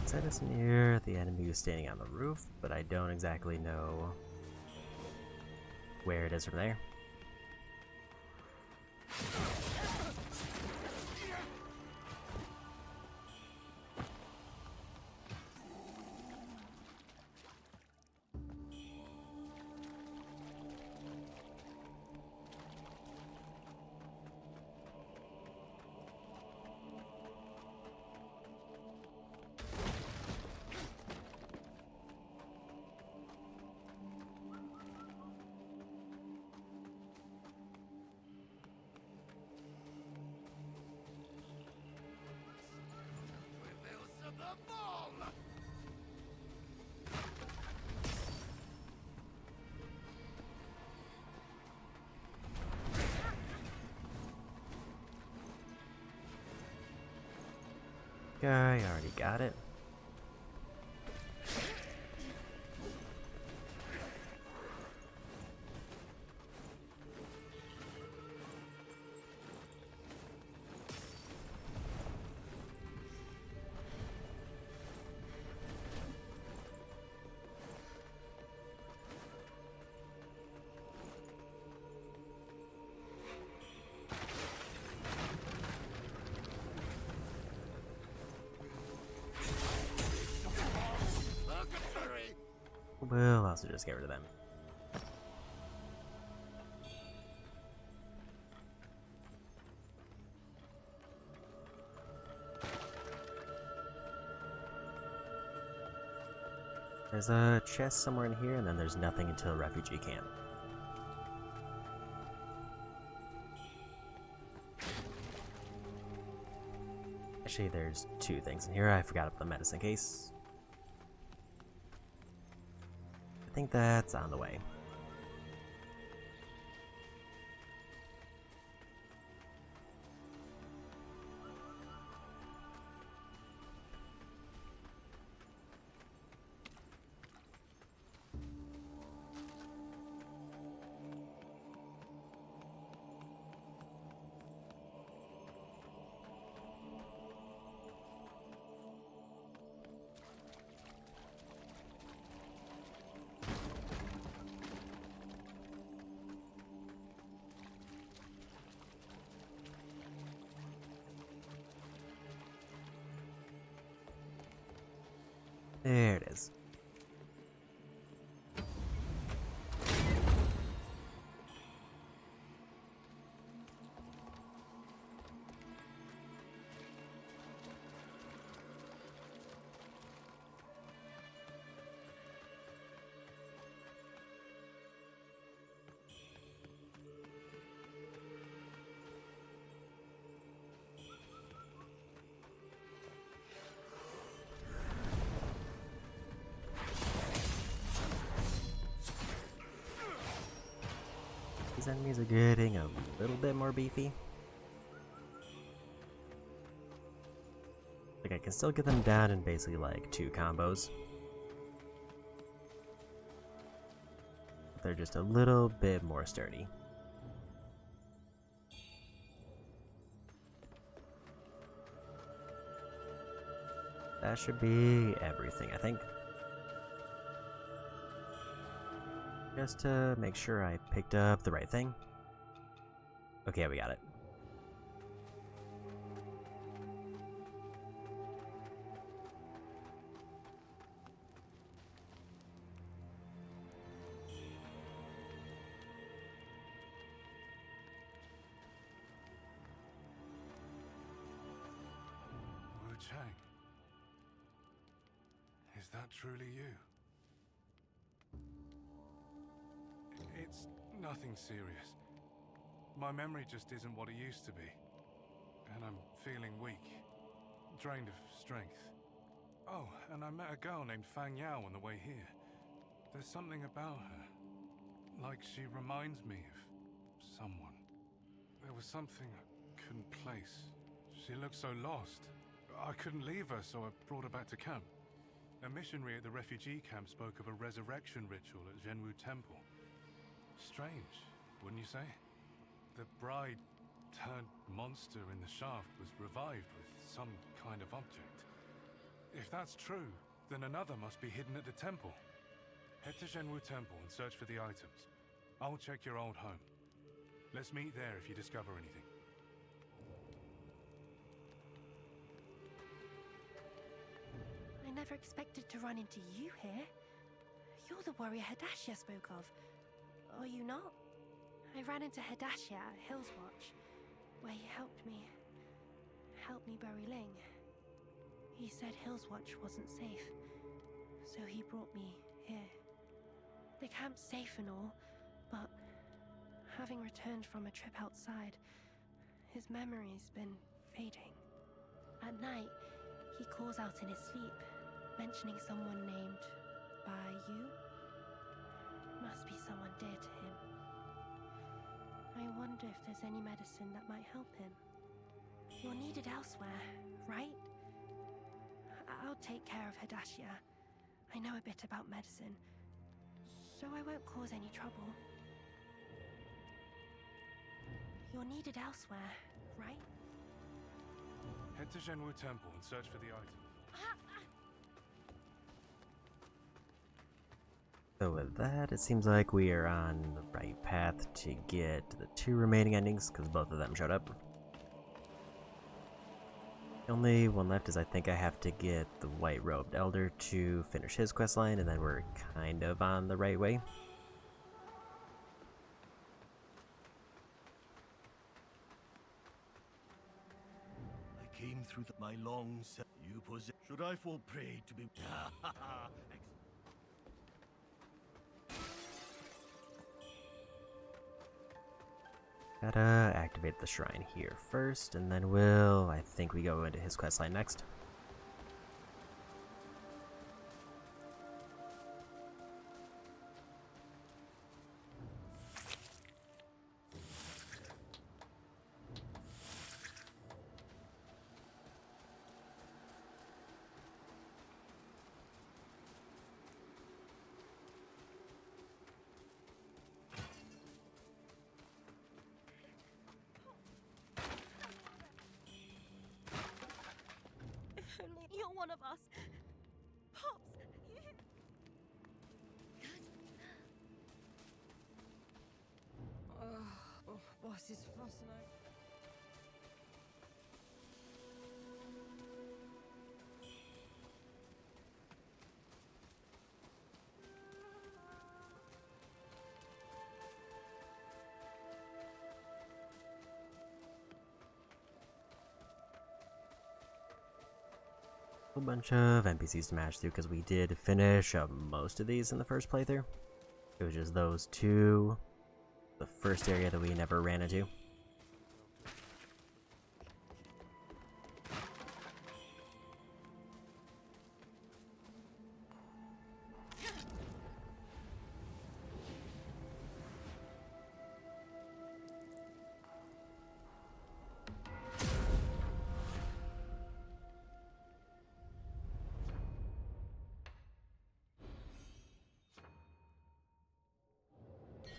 Said it's near the enemy who's standing on the roof, but I don't exactly know where it is from there. I already got it. We'll also just get rid of them. There's a chest somewhere in here, and then there's nothing until refugee camp. Actually, there's two things in here. I forgot about the medicine case. think that's on the way. There it is. These enemies are getting a little bit more beefy. Like, I can still get them down in basically like 2 combos. But they're just a little bit more sturdy. That should be everything, I think. Just to make sure I picked up the right thing. Okay, we got it. Wuchang. Is that truly you? It's nothing serious. My memory just isn't what it used to be. And I'm feeling weak. Drained of strength. Oh, and I met a girl named Fang Yao on the way here. There's something about her. Like she reminds me of someone. There was something I couldn't place. She looked so lost. I couldn't leave her, so I brought her back to camp. A missionary at the refugee camp spoke of a resurrection ritual at Zhenwu Temple. Strange, wouldn't you say? The bride turned monster in the shaft was revived with some kind of object. If that's true, then another must be hidden at the temple. Head to Zhenwu Temple and search for the items. I'll check your old home. Let's meet there if you discover anything. I never expected to run into you here. You're the warrior Hadashia spoke of. Are you not? I ran into Hadashia at Hills Watch, where he helped me bury Ling. He said Hills Watch wasn't safe, so he brought me here. The camp's safe and all, but having returned from a trip outside, his memory's been fading. At night, he calls out in his sleep, mentioning someone named Yu. Must be someone dear to him. I wonder if there's any medicine that might help him. You're needed elsewhere, right? I'll take care of Hadashia. I know a bit about medicine, so I won't cause any trouble. You're needed elsewhere, right? Head to Zhenwu Temple and search for the item. So with that, it seems like we are on the right path to get the 2 remaining endings, because both of them showed up. The only one left is I think I have to get the white-robed elder to finish his questline, and then we're kind of on the right way. I came through my long set. You possess. Should I fall prey to be? Gotta activate the shrine here first, and then I think we go into his questline next. Was ist fascinating? A bunch of NPCs to match through because we did finish most of these in the first playthrough. It was just those two, the first area that we never ran into.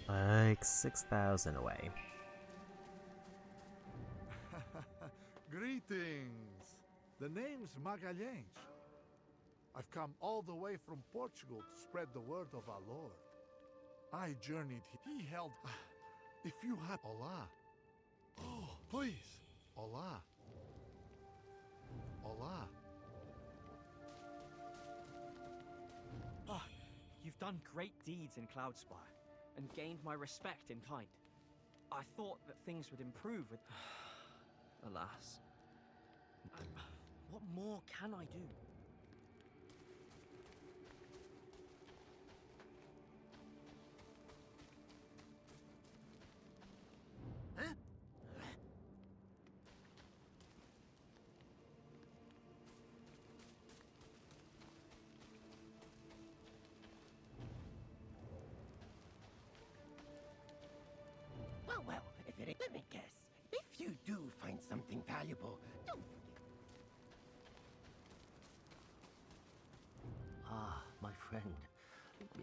Like 6,000 away. Greetings! The name's Magalhães. I've come all the way from Portugal to spread the word of our Lord. I journeyed. He held. If you have. Olá. Oh, please. Olá. Olá. Ah, you've done great deeds in Cloudspire and gained my respect in kind. I thought that things would improve with... Alas. What more can I do? Well, if it ain't, let me guess. If you do find something valuable, don't Ah, my friend.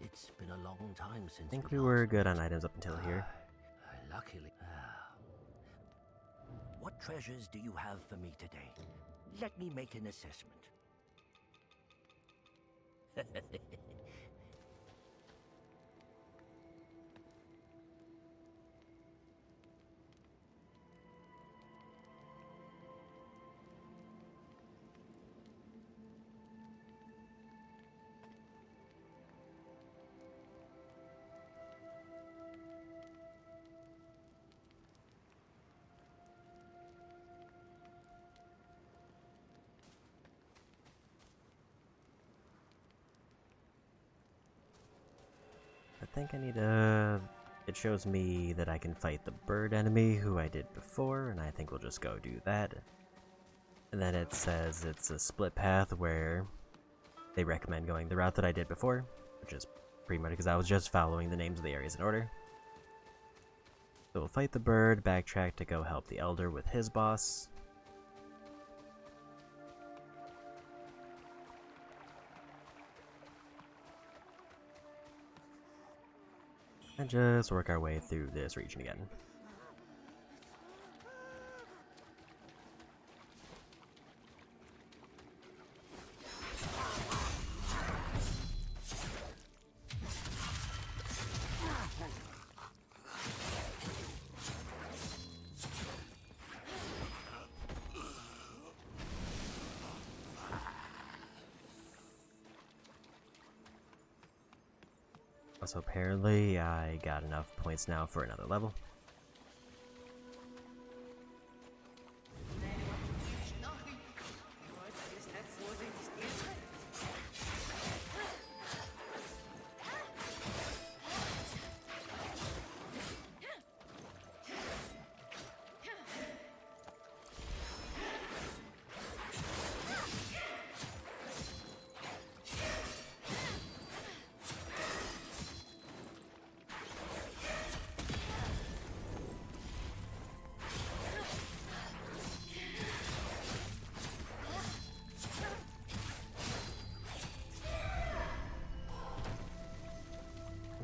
It's been a long time since I think we were good on items up until here. Luckily. What treasures do you have for me today? Let me make an assessment. I think I need a... It shows me that I can fight the bird enemy who I did before, and I think we'll just go do that. And then it says it's a split path where they recommend going the route that I did before, which is pretty much because I was just following the names of the areas in order. So we'll fight the bird, backtrack to go help the elder with his boss. And just work our way through this region again. So apparently I got enough points now for another level.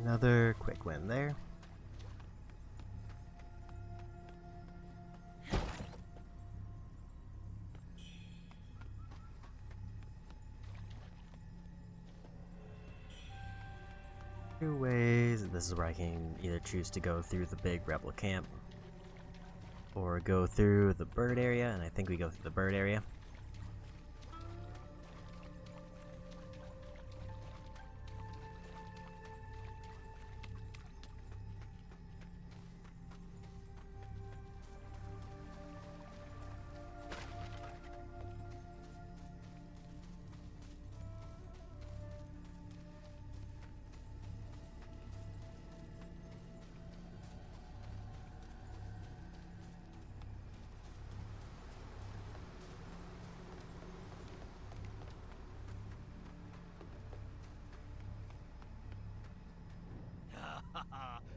Another quick win there. Two ways. This is where I can either choose to go through the big rebel camp or go through the bird area, and I think we go through the bird area.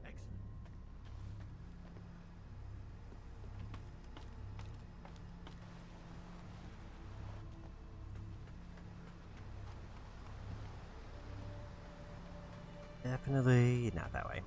Excellent. Definitely not that way.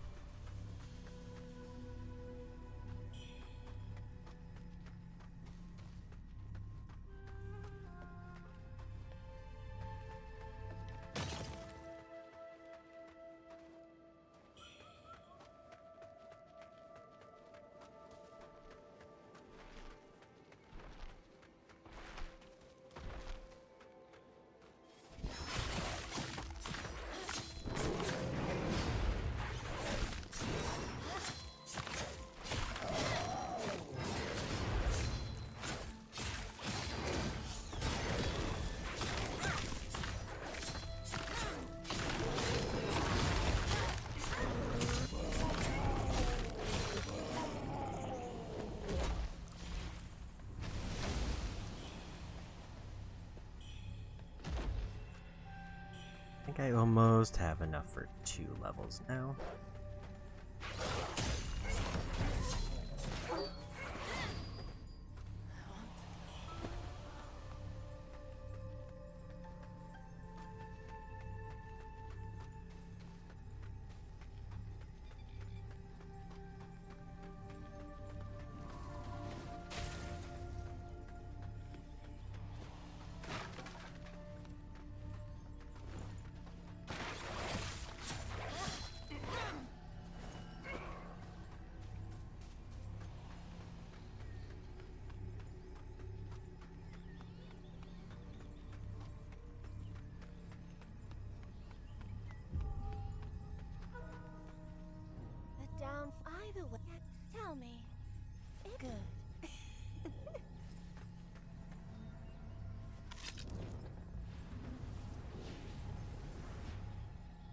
I think I almost have enough for 2 levels now. Down either way. Tell me. Good.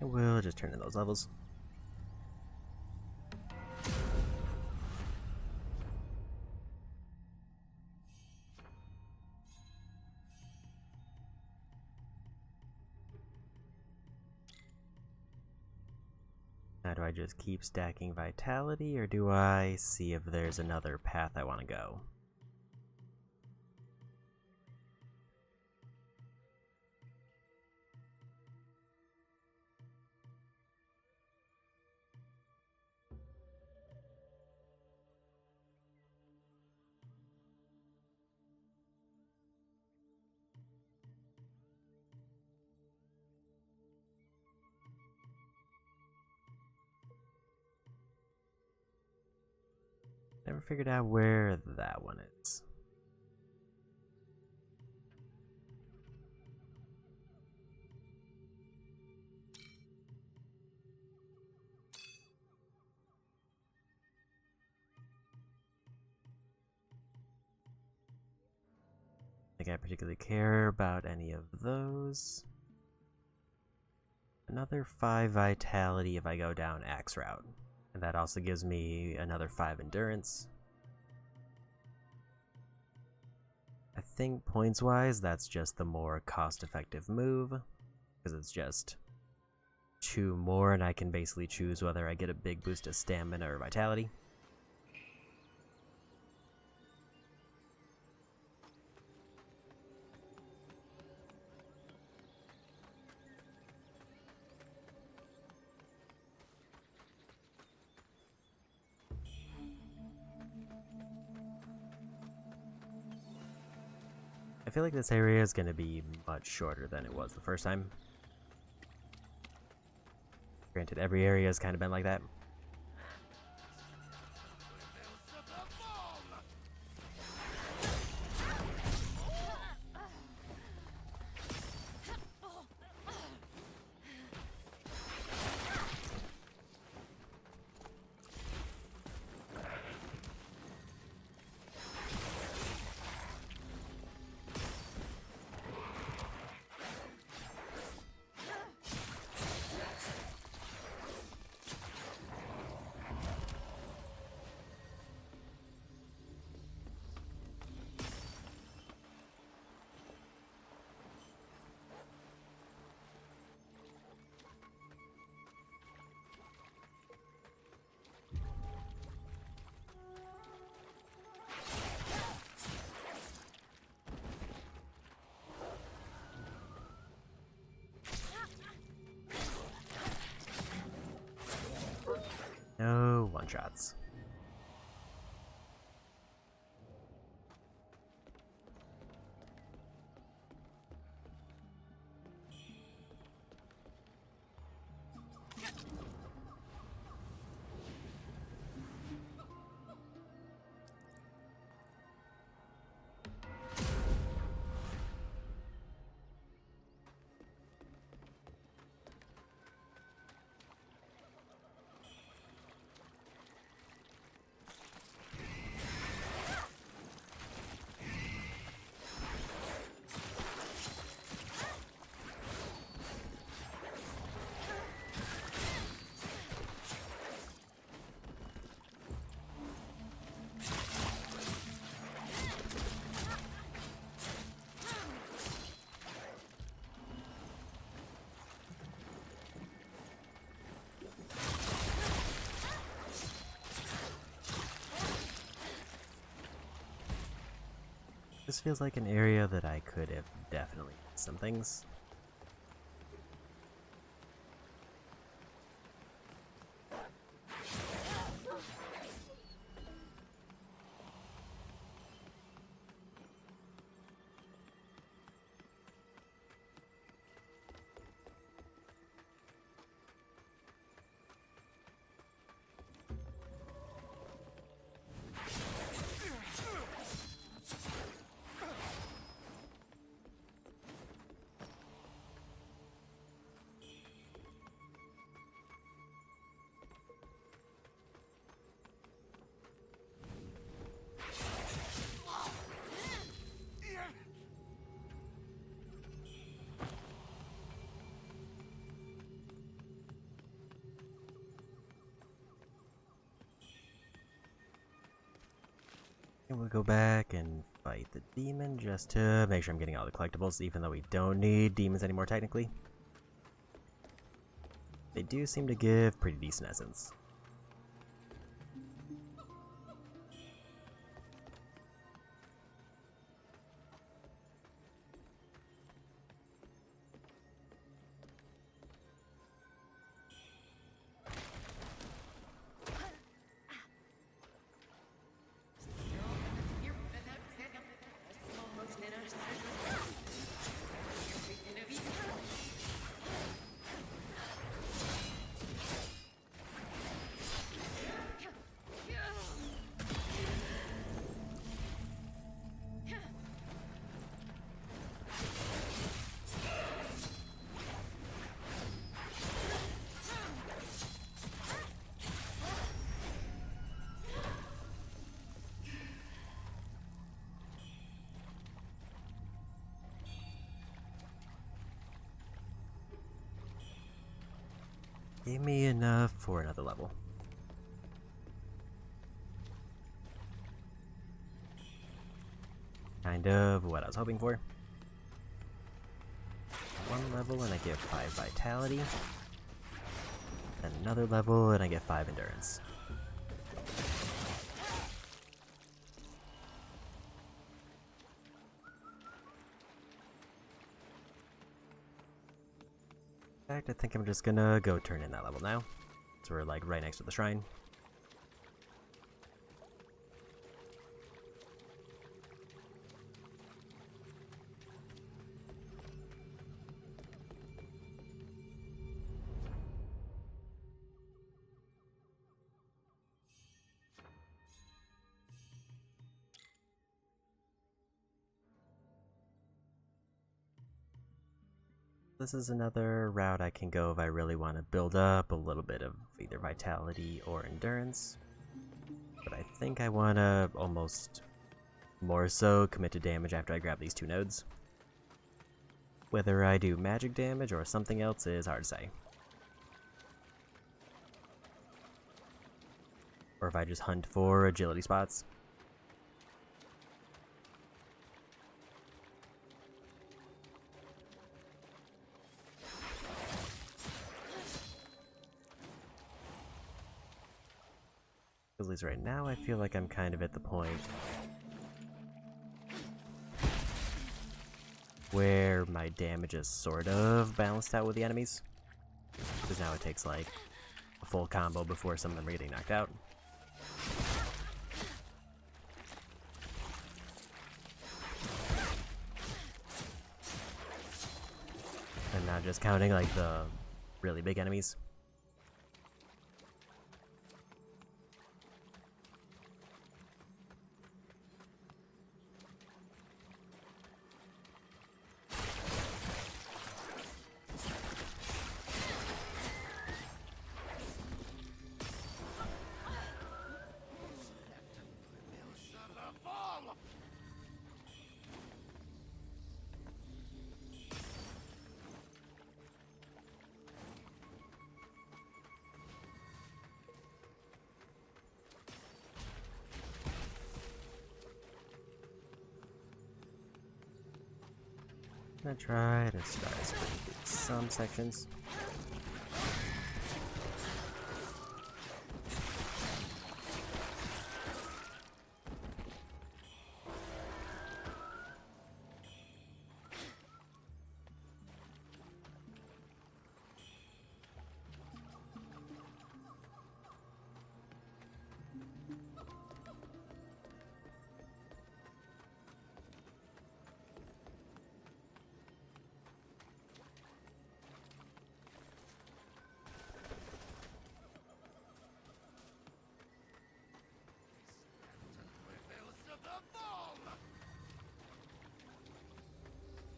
I will just turn in those levels. Now, do I just keep stacking vitality, or do I see if there's another path I want to go? Never figured out where that one is. I think I particularly care about any of those. Another 5 vitality if I go down Axe route. And that also gives me another 5 endurance. I think points-wise, that's just the more cost-effective move. Because it's just 2 more, and I can basically choose whether I get a big boost of stamina or vitality. I feel like this area is going to be much shorter than it was the first time. Granted, every area has kind of been like that. one-shots. This feels like an area that I could have definitely done some things. And we'll go back and fight the demon just to make sure I'm getting all the collectibles, even though we don't need demons anymore technically. They do seem to give pretty decent essence. Gave me enough for another level. Kind of what I was hoping for. One level and I get 5 vitality. Then another level and I get 5 endurance. In fact, I think I'm just gonna go turn in that level now. So we're like right next to the shrine. This is another route I can go if I really want to build up a little bit of either vitality or endurance. But I think I want to almost more so commit to damage after I grab these 2 nodes. Whether I do magic damage or something else is hard to say. Or if I just hunt for agility spots. At least right now, I feel like I'm kind of at the point where my damage is sort of balanced out with the enemies. Because now it takes like a full combo before some of them are getting knocked out. And not just counting like the really big enemies. I'm gonna try to start splitting through some sections.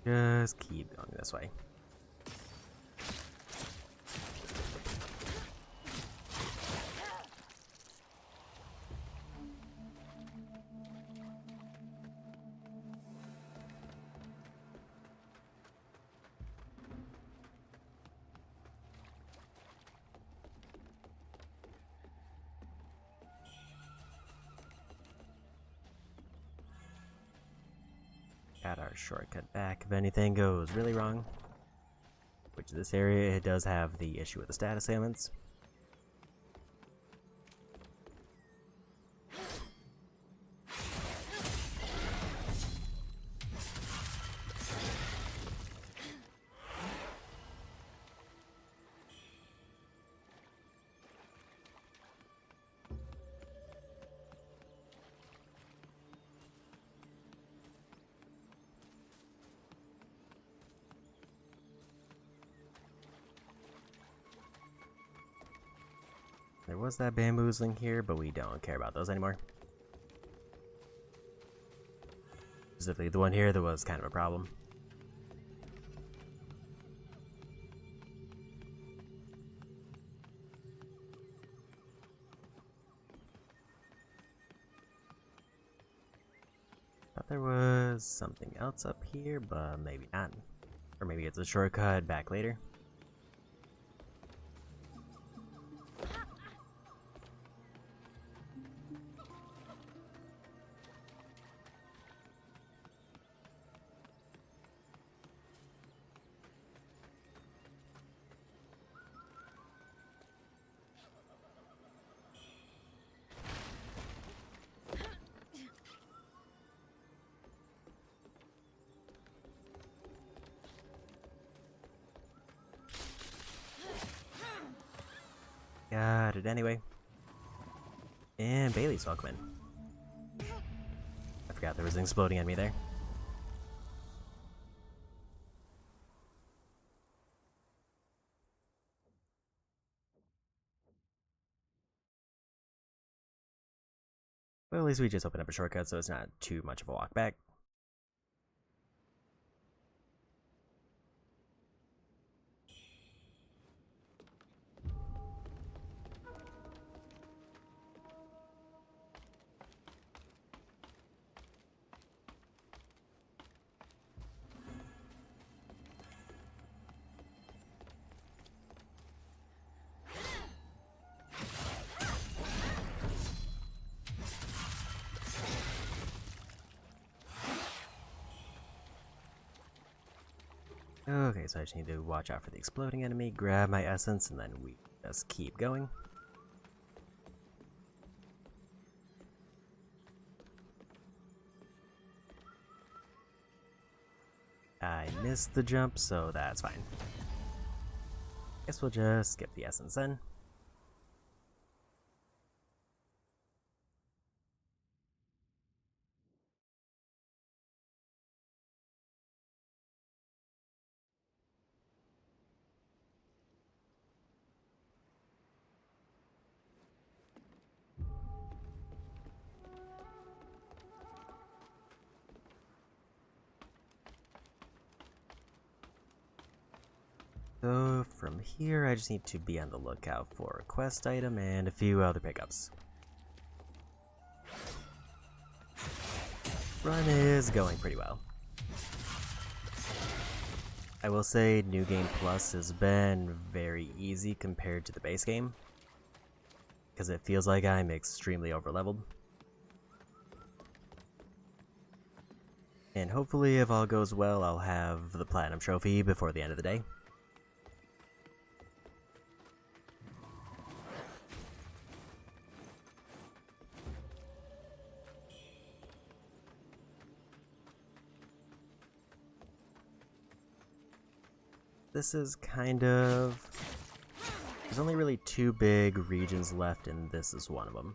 Just keep going this way. Got our shortcut back if anything goes really wrong. Which this area, it does have the issue with the status ailments. There was that bamboozling here, but we don't care about those anymore. Specifically the one here that was kind of a problem. Thought there was something else up here, but maybe not. Or maybe it's a shortcut back later. Got it anyway. And Bailey's welcome in. I forgot there was an exploding enemy there. Well, at least we just opened up a shortcut, so it's not too much of a walk back. Okay, so I just need to watch out for the exploding enemy, grab my essence, and then we just keep going. I missed the jump, so that's fine. Guess we'll just skip the essence then. So from here, I just need to be on the lookout for a quest item and a few other pickups. Run is going pretty well. I will say New Game Plus has been very easy compared to the base game, because it feels like I'm extremely overleveled. And hopefully, if all goes well, I'll have the Platinum Trophy before the end of the day. This is kind of... There's only really 2 big regions left, and this is one of them.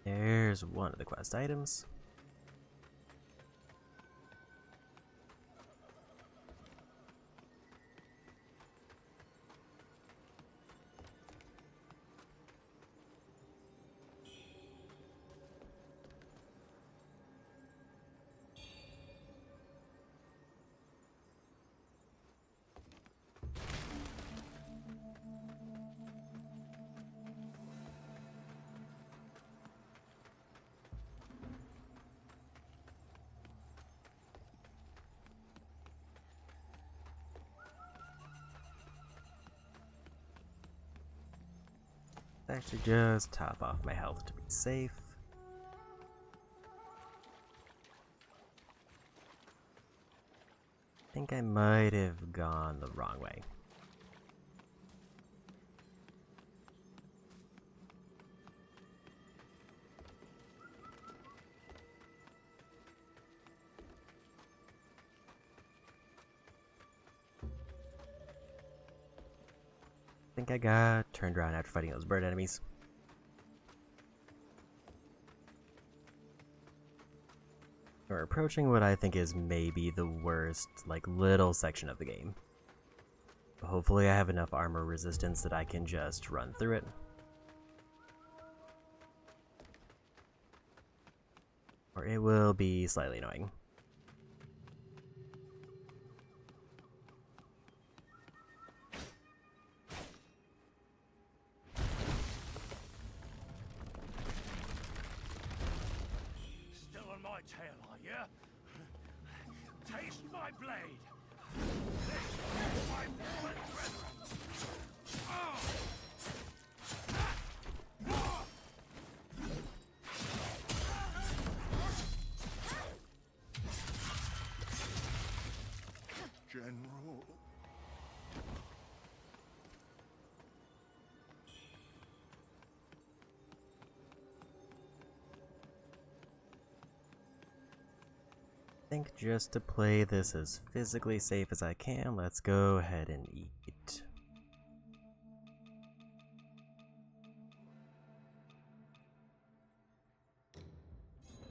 There's one of the quest items. I should just top off my health to be safe. I think I might have gone the wrong way. I think I got turned around after fighting those bird enemies. We're approaching what I think is maybe the worst, little section of the game. But hopefully I have enough armor resistance that I can just run through it. Or it will be slightly annoying. Tail, are ya? Taste my blade! This is my fallen brethren! General... I think just to play this as physically safe as I can, let's go ahead and eat.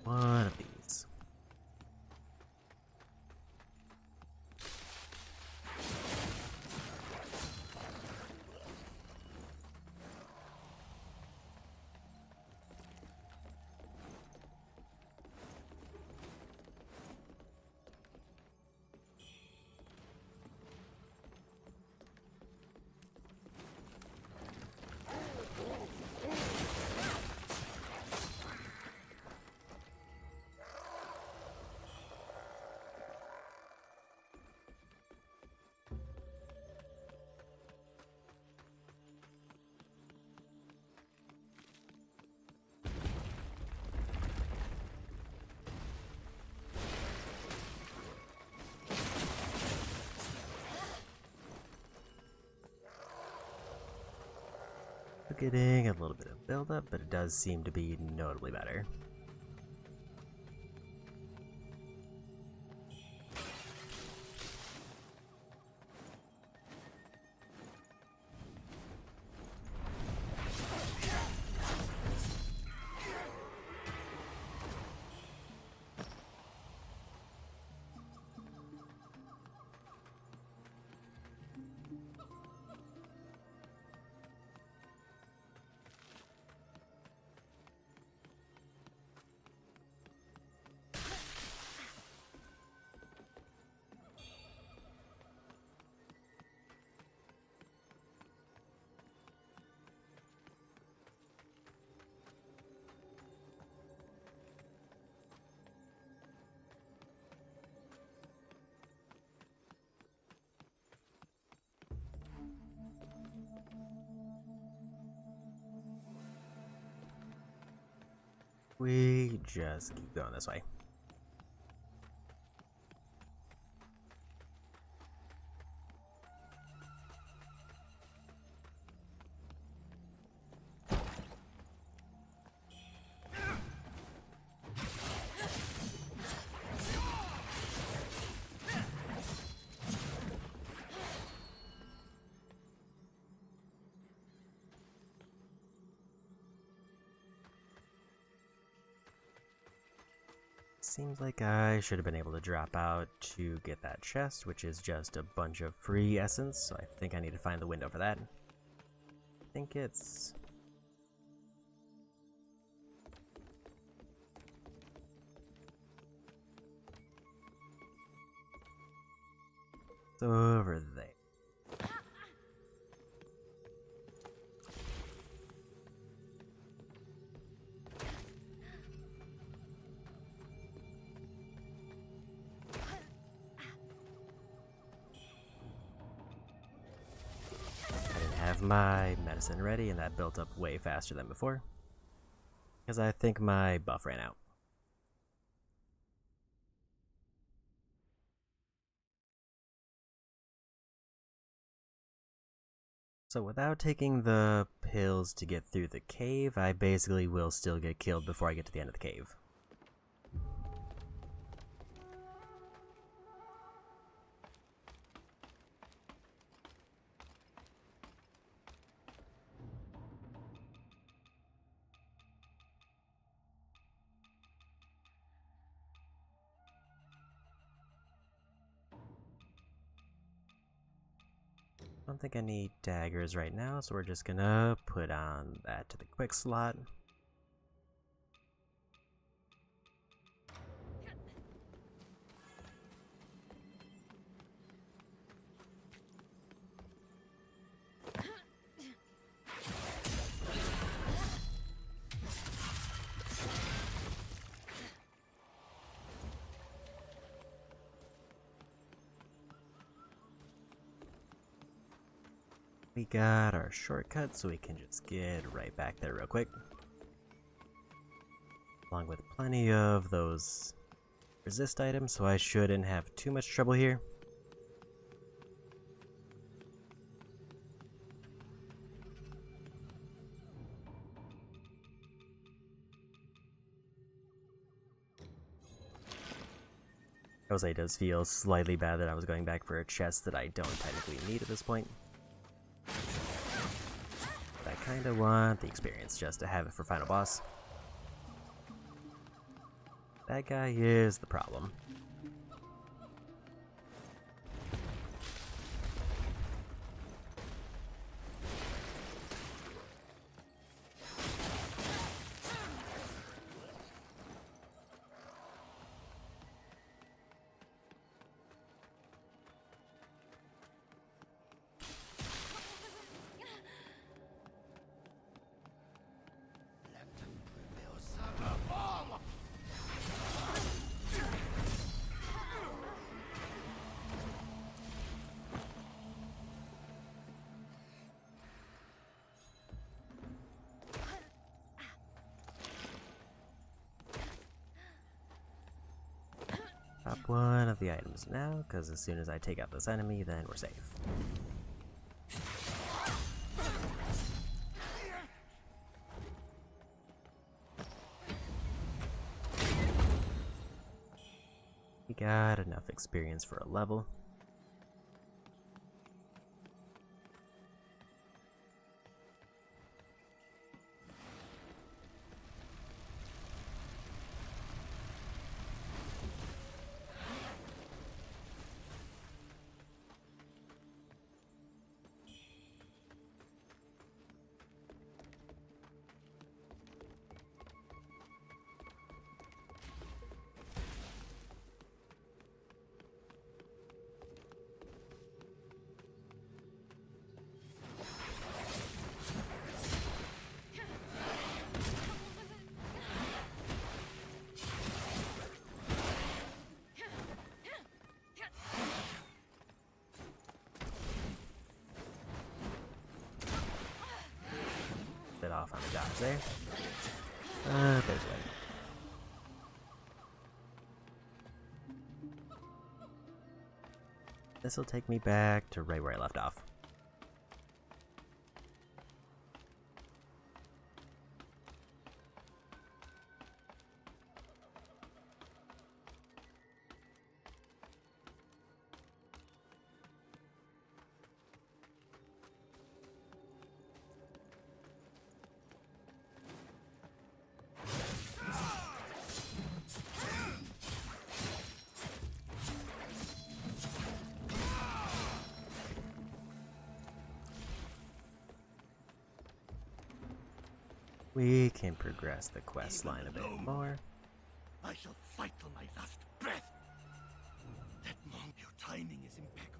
One of these. Getting a little bit of buildup, but it does seem to be notably better. We just keep going this way. Seems like I should have been able to drop out to get that chest, which is just a bunch of free essence, so I think I need to find the window for that. I think it's... over there. My medicine ready, and that built up way faster than before because I think my buff ran out. So without taking the pills to get through the cave, I basically will still get killed before I get to the end of the cave. I don't think I need daggers right now, so we're just gonna put on that to the quick slot. We got our shortcut, so we can just get right back there real quick. Along with plenty of those resist items, so I shouldn't have too much trouble here. It does feel slightly bad that I was going back for a chest that I don't technically need at this point. But I kinda want the experience just to have it for final boss. That guy is the problem. Pop one of the items now, because as soon as I take out this enemy, then we're safe. We got enough experience for a level. bit off on the dodge there. There's one. This will take me back to right where I left off. We can progress the quest line a bit more. I shall fight till my last breath. That monk, your timing is impeccable.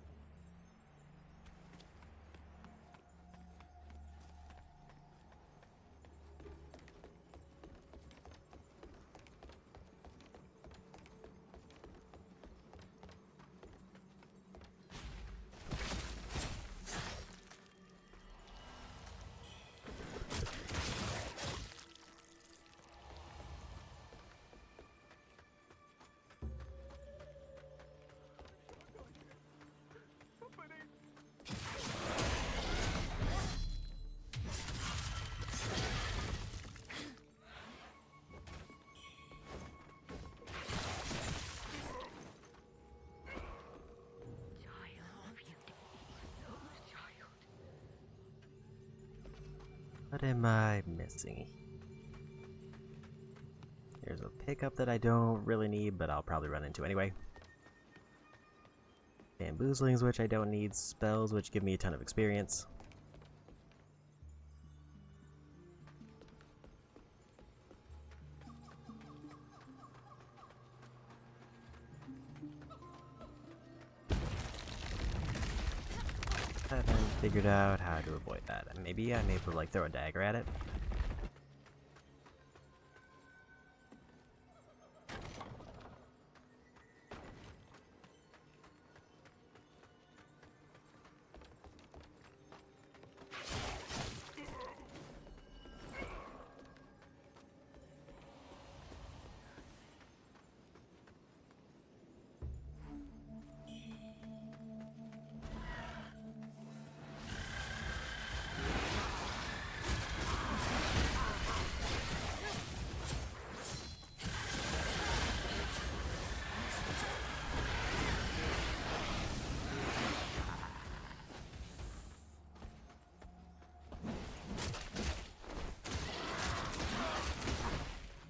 What am I missing? There's a pickup that I don't really need, but I'll probably run into anyway. Bamboozlings, which I don't need. Spells, which give me a ton of experience. I haven't figured out how to avoid that. Maybe I'm able to like throw a dagger at it.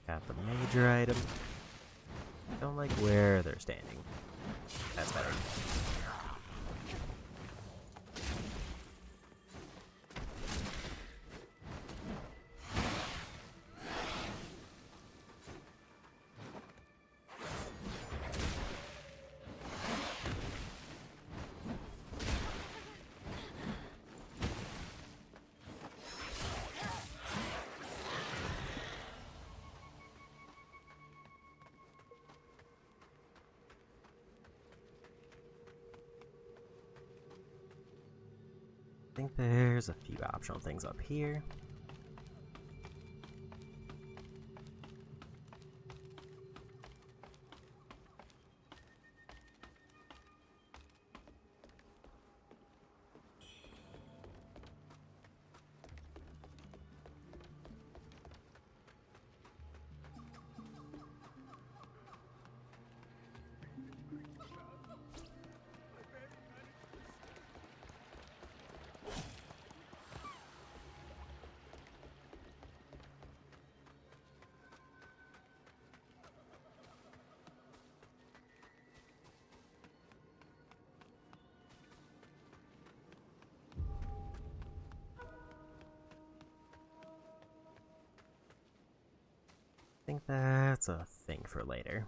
Got the major item. Don't like where they're standing. That's better. I think there's a few optional things up here. I think that's a thing for later.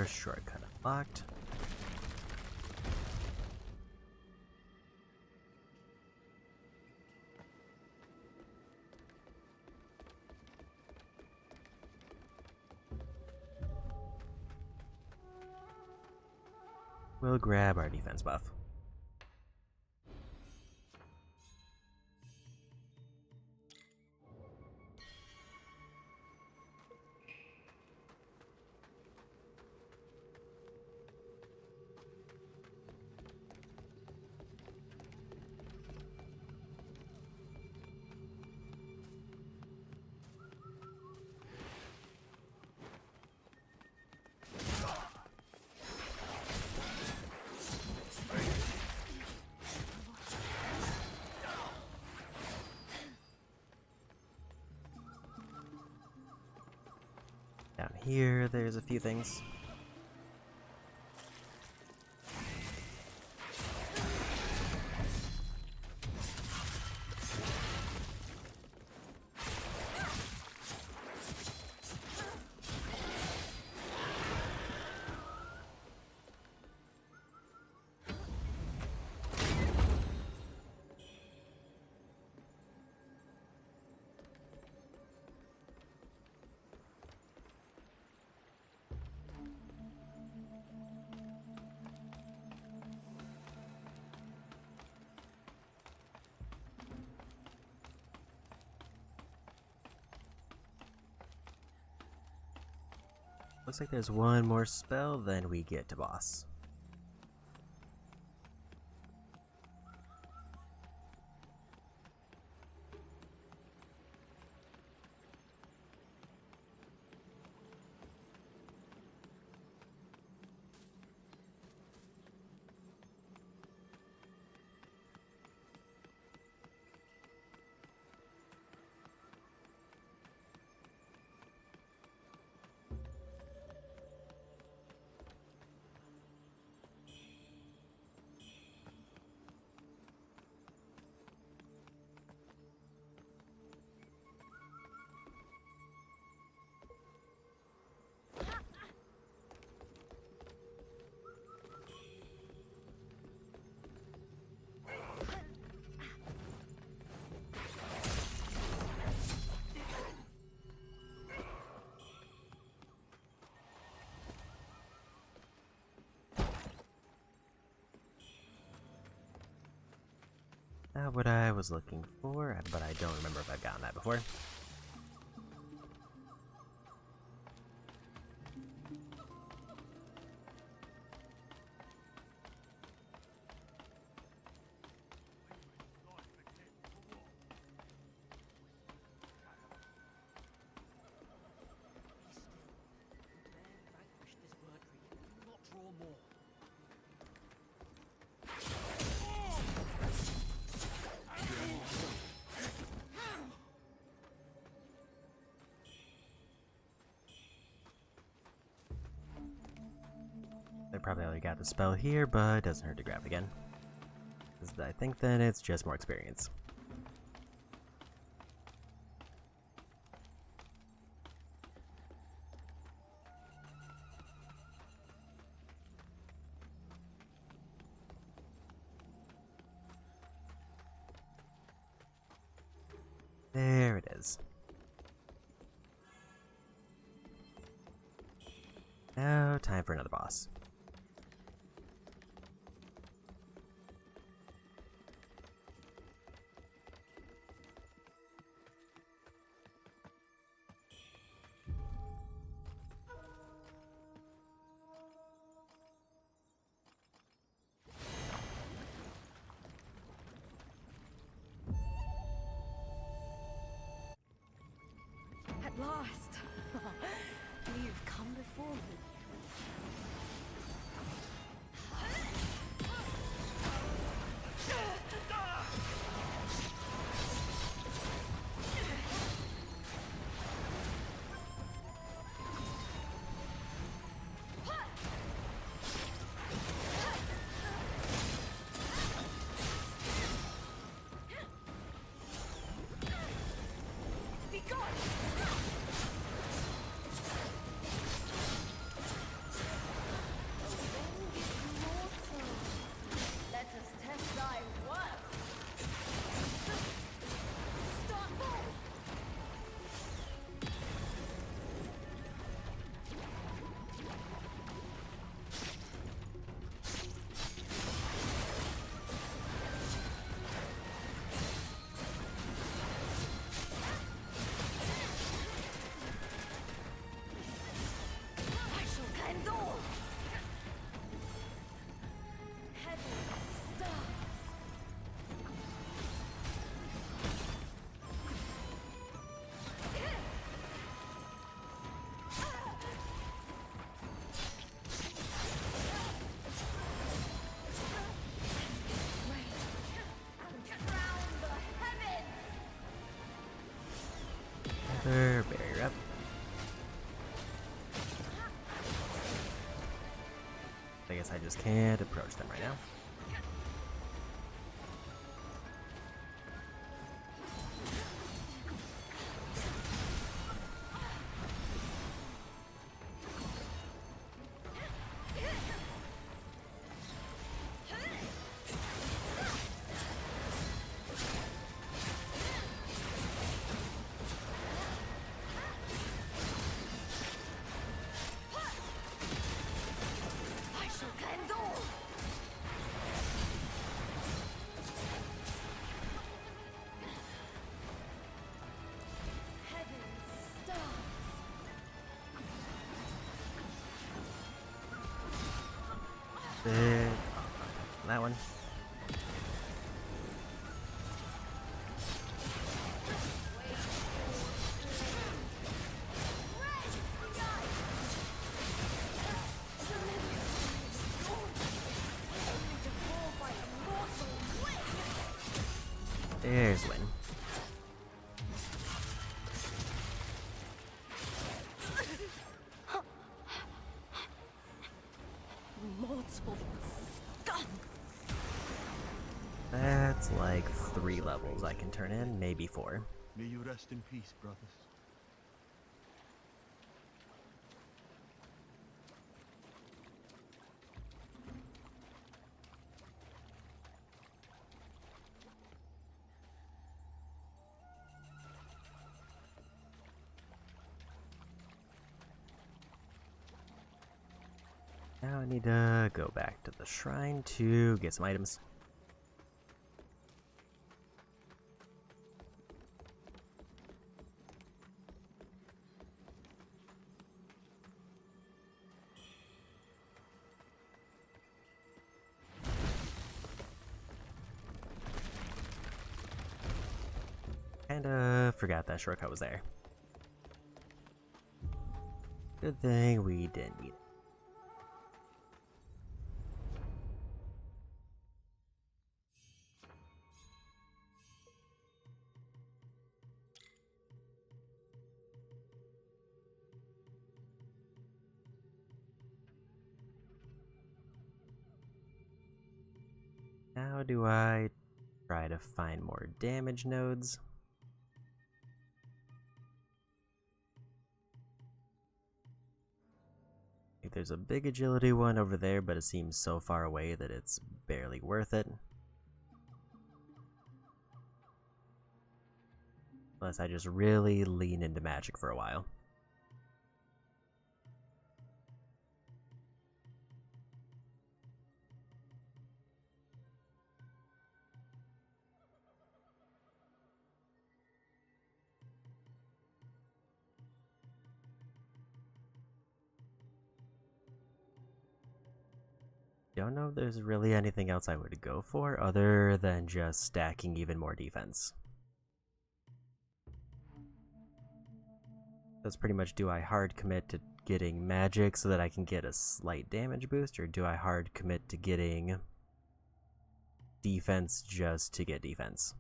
our shortcut unlocked. We'll grab our defense buff. Down here, there's a few things. Looks like there's one more spell, then we get to boss. Not what I was looking for, but I don't remember if I've gotten that before. I probably already got the spell here, but it doesn't hurt to grab it again. 'Cause I think then it's just more experience. There it is. Now, time for another boss. At last! You've come before me. Barrier up. I guess I just can't approach them right now. That one. There's win. Mortal scum! That's like 3 levels I can turn in, maybe 4. May you rest in peace, brothers. Now I need to go back to the shrine to get some items. Kinda forgot that shortcut was there. Good thing we didn't need it. How do I try to find more damage nodes? Like, there's a big agility one over there, but it seems so far away that it's barely worth it. Unless I just really lean into magic for a while. Don't know if there's really anything else I would go for other than just stacking even more defense. That's pretty much, do I hard commit to getting magic so that I can get a slight damage boost, or do I hard commit to getting defense just to get defense?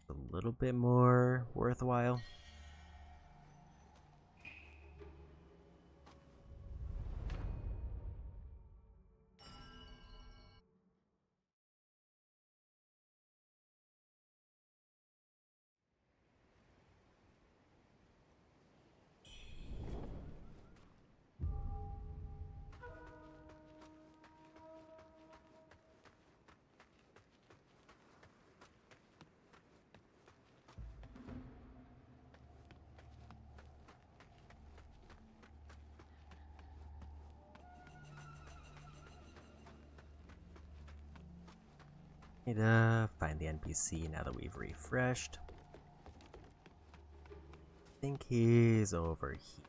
A little bit more worthwhile. Need to find the NPC now that we've refreshed. I think he's over here.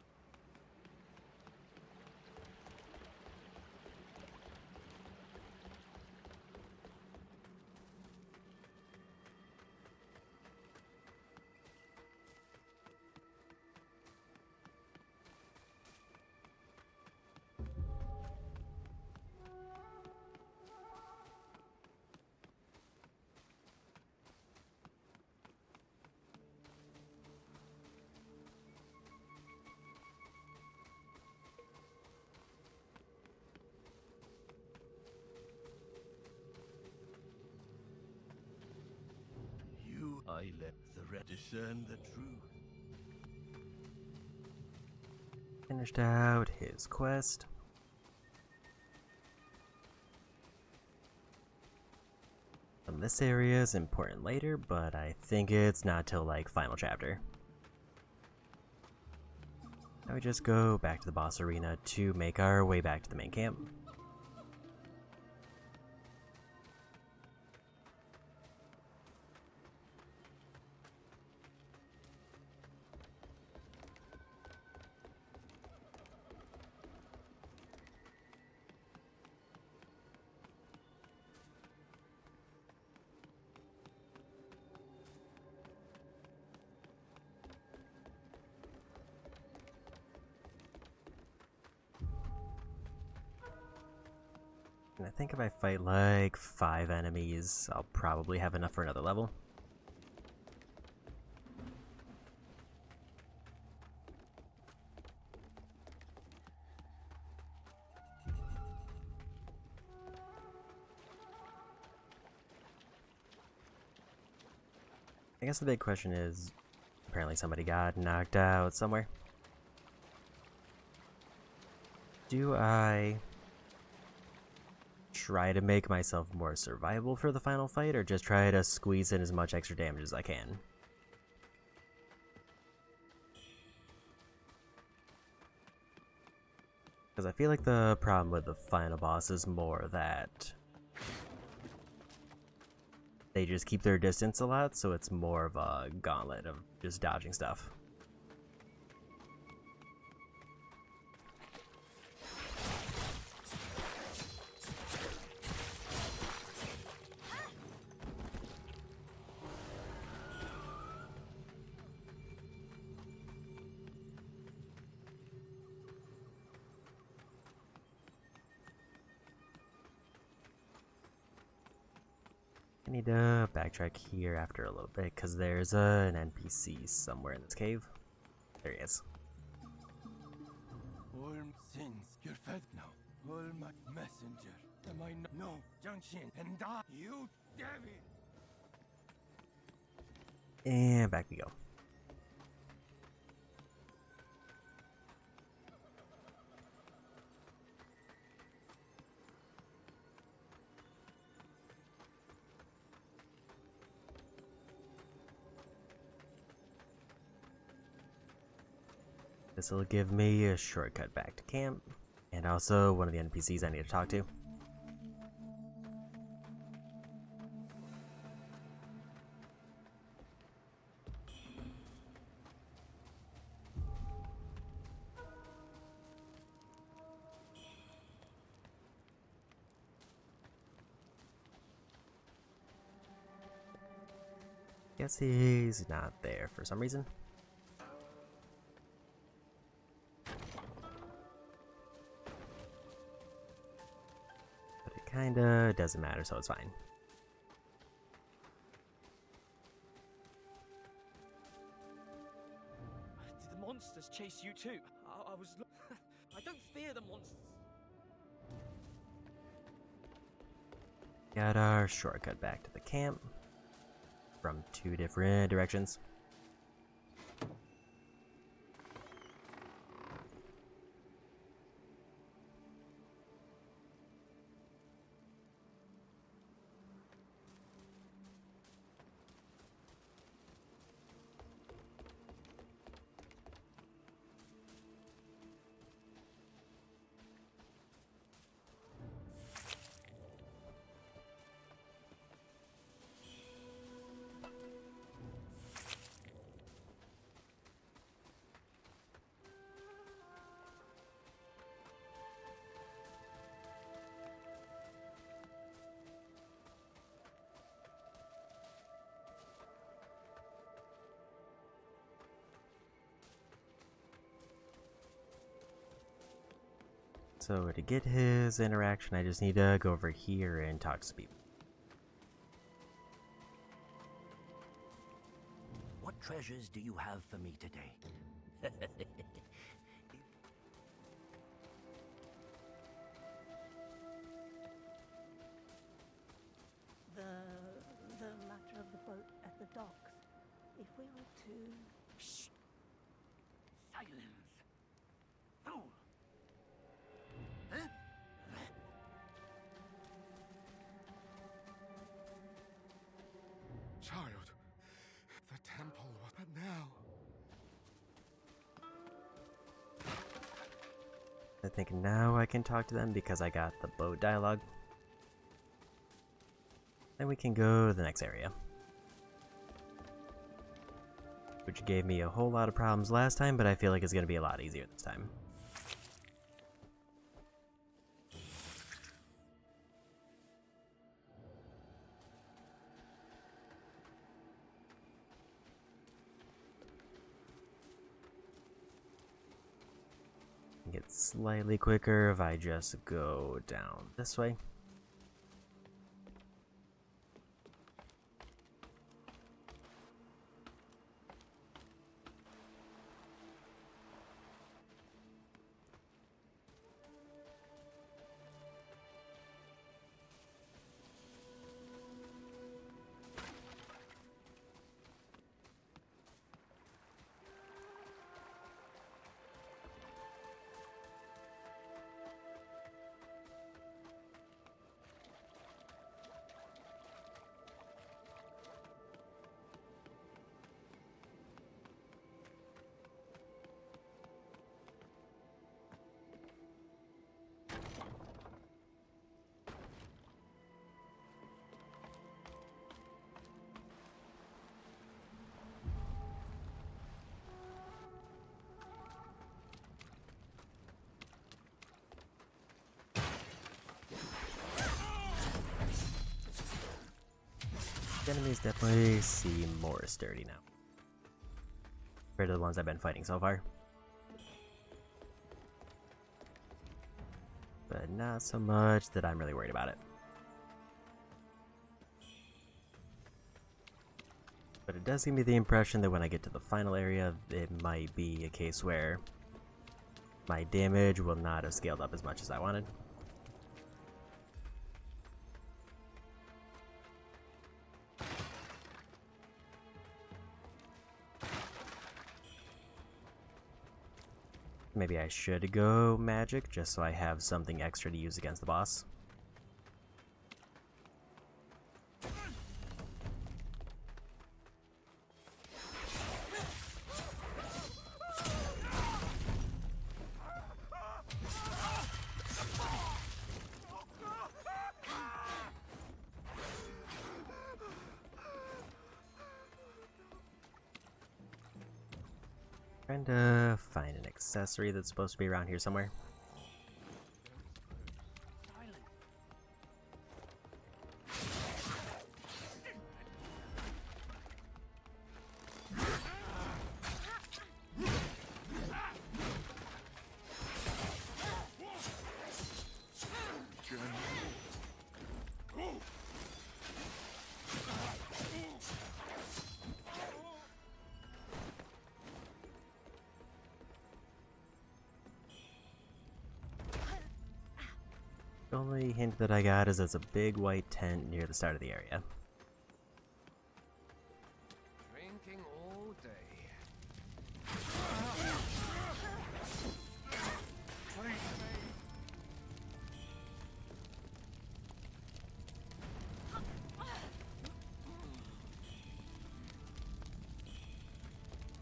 I let the red discern the truth. Finished out his quest. This area is important later, but I think it's not till like final chapter. Now we just go back to the boss arena to make our way back to the main camp. And I think if I fight like 5 enemies, I'll probably have enough for another level. I guess the big question is, apparently somebody got knocked out somewhere. Do I try to make myself more survivable for the final fight, or just try to squeeze in as much extra damage as I can? Because I feel like the problem with the final boss is more that they just keep their distance a lot, so it's more of a gauntlet of just dodging stuff. I need to backtrack here after a little bit, because there's an NPC somewhere in this cave. There he is. All sins, you're fed now. All my messenger. Am I not? No, Jiangxin, and die, you devil! And back we go. This will give me a shortcut back to camp, and also one of the NPCs I need to talk to. Guess he's not there for some reason. But it kinda doesn't matter, so it's fine. Did the monsters chase you too? I was. I don't fear the monsters. Got our shortcut back to the camp from 2 different directions. So to get his interaction, I just need to go over here and talk to people. What treasures do you have for me today? The matter of the boat at the docks. if we were to... Shh! Silence! Fool! Huh? Child, the temple was... But now... I think now I can talk to them because I got the boat dialogue. Then we can go to the next area. Which gave me a whole lot of problems last time, but I feel like it's going to be a lot easier this time. Get slightly quicker if I just go down this way. The enemies definitely seem more sturdy now, compared to the ones I've been fighting so far. But not so much that I'm really worried about it. But it does give me the impression that when I get to the final area, it might be a case where my damage will not have scaled up as much as I wanted. Maybe I should go magic, just so I have something extra to use against the boss. Trying to find an accessory that's supposed to be around here somewhere. The only hint that I got is there's a big white tent near the start of the area. Drinking all day.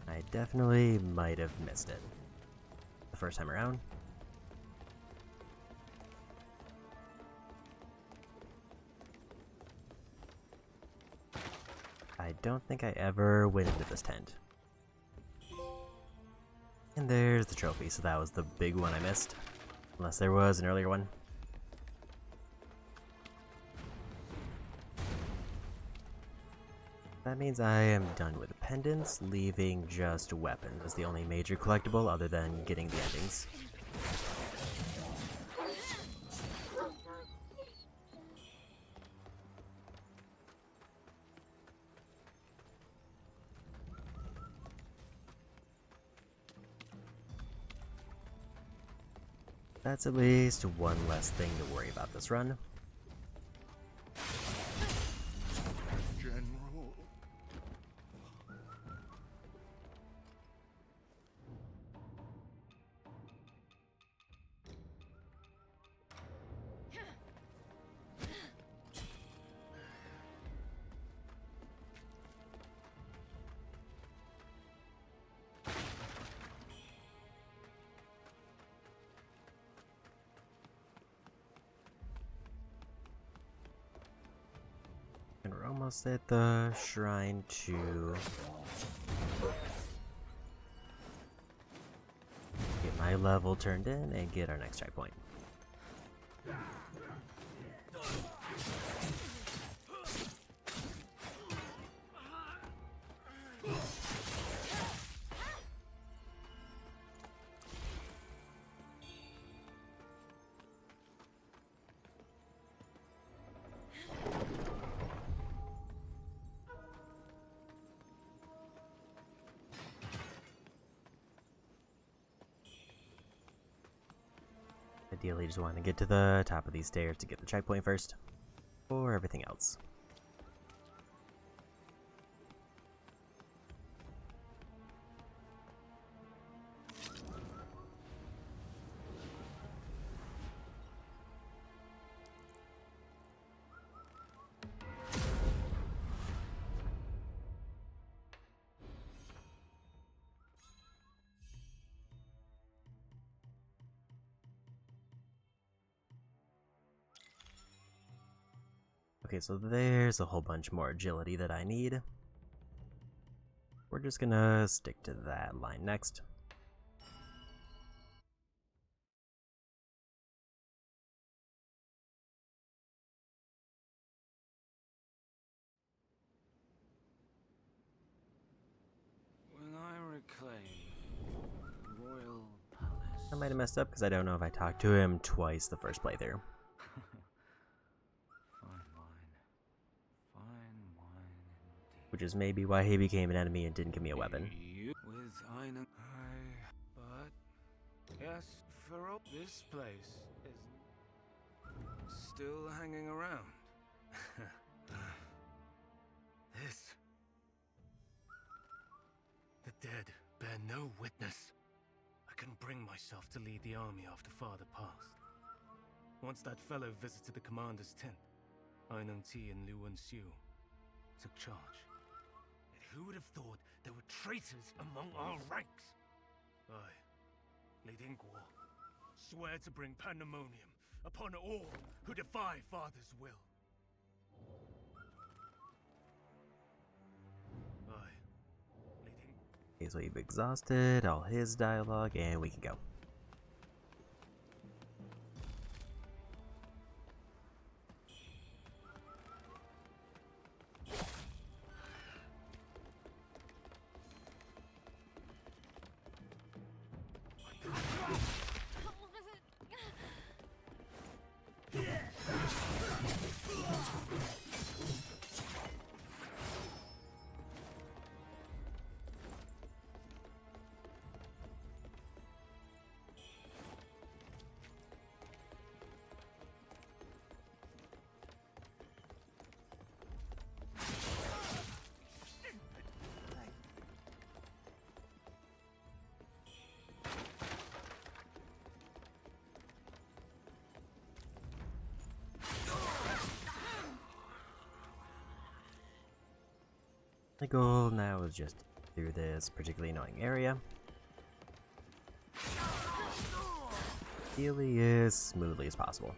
I definitely might have missed it the first time around. I don't think I ever went into this tent. And there's the trophy, so that was the big one I missed. Unless there was an earlier one. That means I am done with pendants, leaving just weapons as the only major collectible other than getting the endings. That's at least one less thing to worry about this run. General. set the shrine to get my level turned in and get our next checkpoint. Ideally, just want to get to the top of these stairs to get the checkpoint first, or everything else. Okay, so there's a whole bunch more agility that I need. We're just gonna stick to that line next. When I reclaim Royal Palace. I might have messed up because I don't know if I talked to him twice the first playthrough. Which is maybe why he became an enemy and didn't give me a weapon. With Einen, but yes, for all this place is still hanging around. This. The dead bear no witness. I couldn't bring myself to lead the army after Father passed. Once that fellow visited the commander's tent, Einen Ti and Lu Wen-Xiu took charge. Who would have thought there were traitors among our ranks? I, leading Guo, swear to bring pandemonium upon all who defy Father's will. Okay, so we've exhausted all his dialogue, and we can go. The goal now is just through this particularly annoying area. Ideally as smoothly as possible.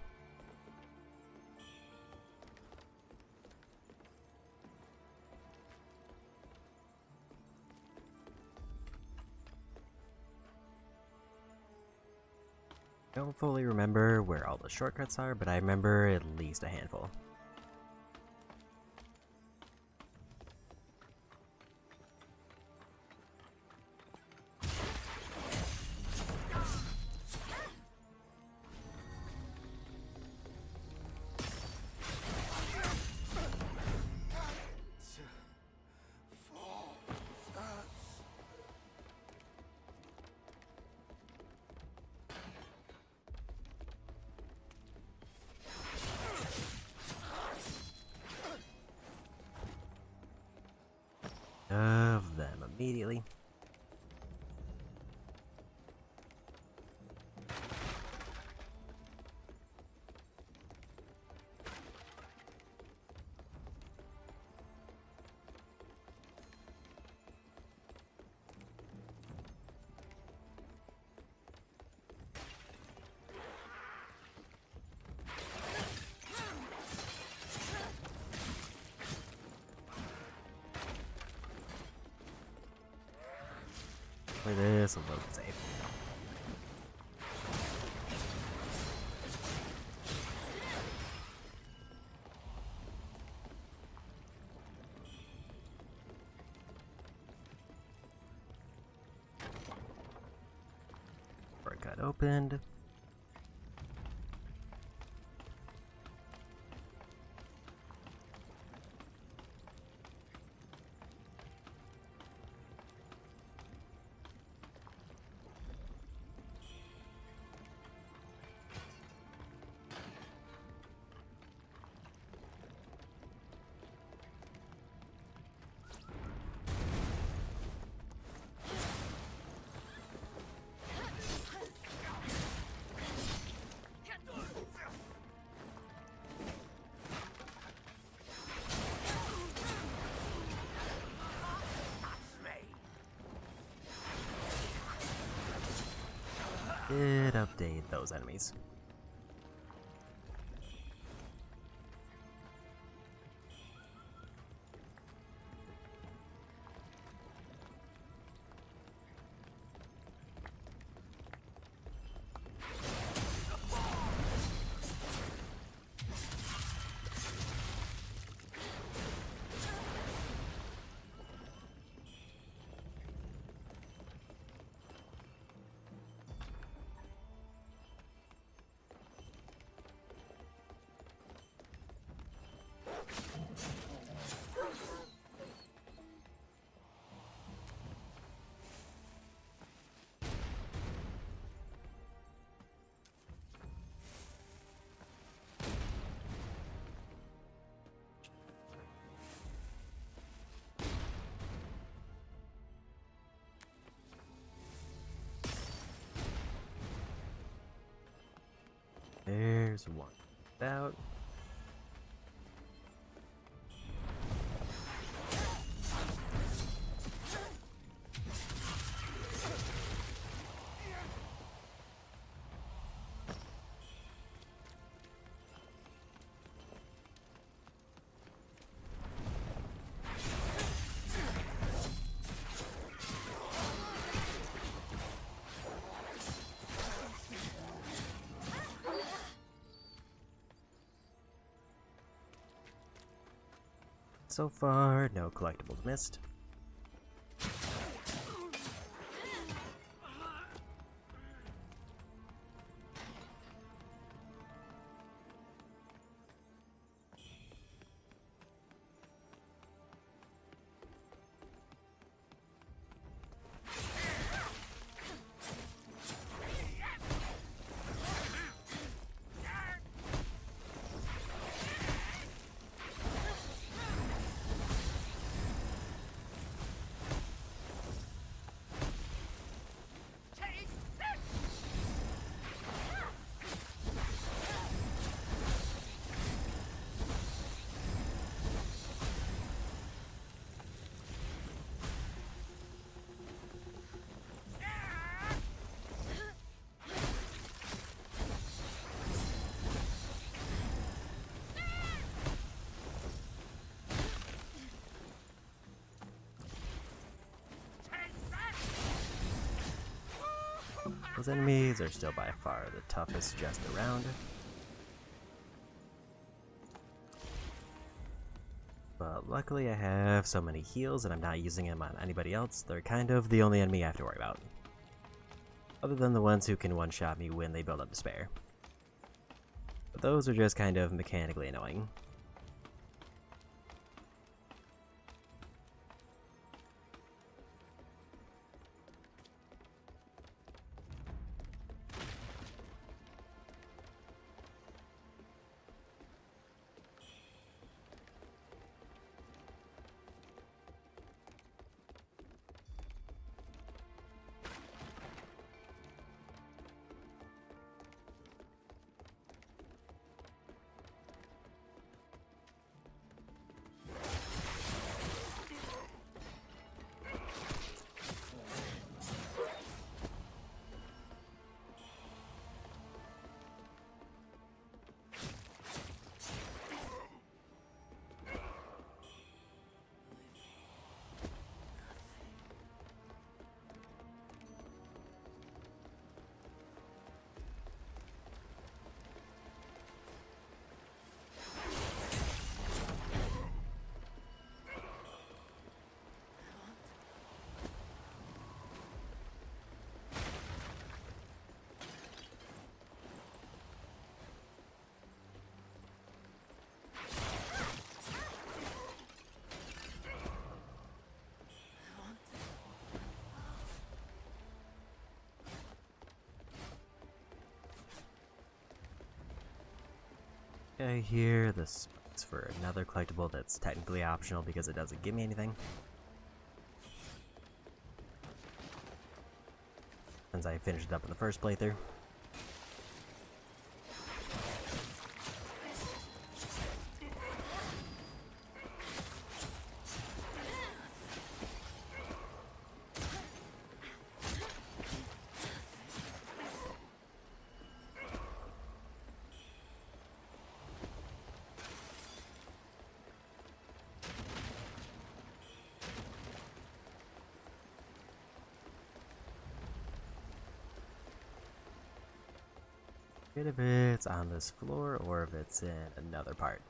I don't fully remember where all the shortcuts are, but I remember at least a handful. Play this a little bit safe. Got opened. Did update those enemies. There's one. Out. So far, no collectibles missed. Those enemies are still by far the toughest just around. But luckily I have so many heals and I'm not using them on anybody else. They're kind of the only enemy I have to worry about. Other than the ones who can one-shot me when they build up to spare. But those are just kind of mechanically annoying. guy here, this is for another collectible that's technically optional because it doesn't give me anything. Since I finished it up in the first playthrough. Good if it's on this floor or if it's in another part.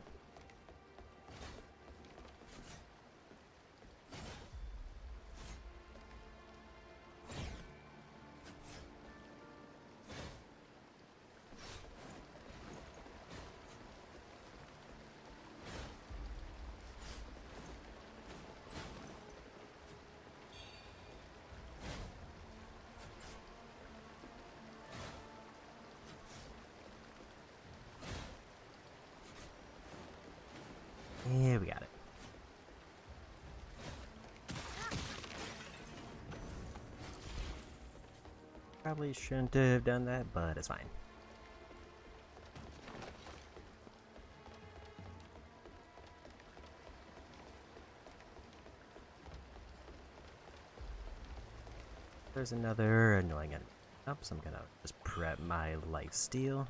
Yeah, we got it. Probably shouldn't have done that, but it's fine. There's another annoying enemy. Oh, so I'm gonna just prep my life steal.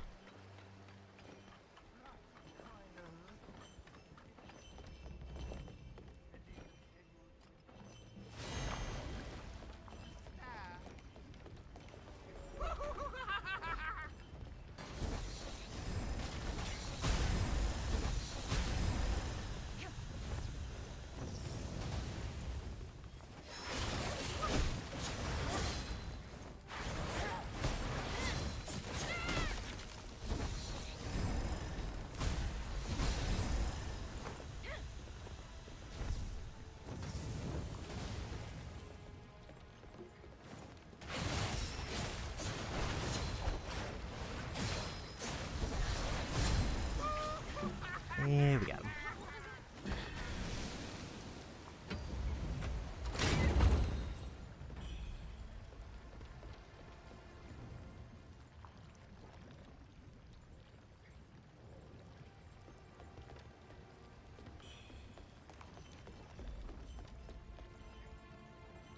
Yeah, we got him.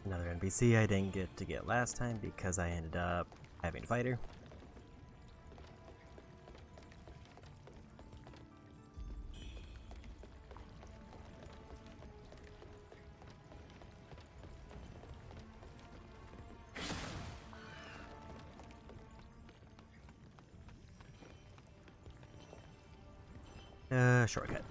Another NPC I didn't get to get last time because I ended up having to fight her. Shortcut.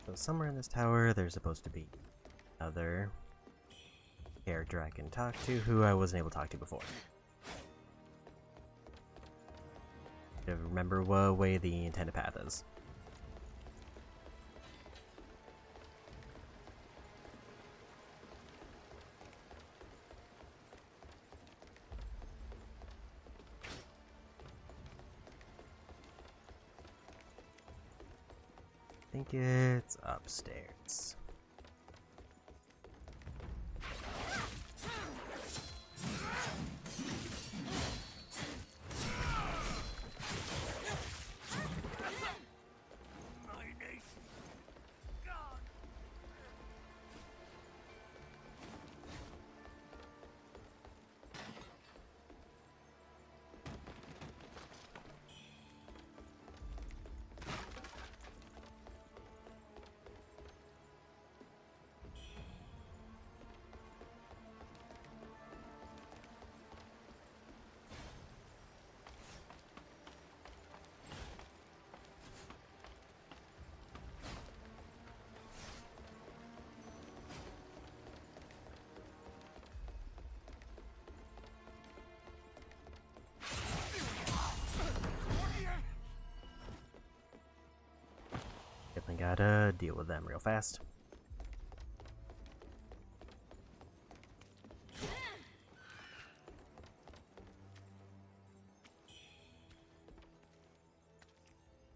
So somewhere in this tower, there's supposed to be another character I can talk to who I wasn't able to talk to before. Remember what way the intended path is. I think it's upstairs. Gotta deal with them real fast.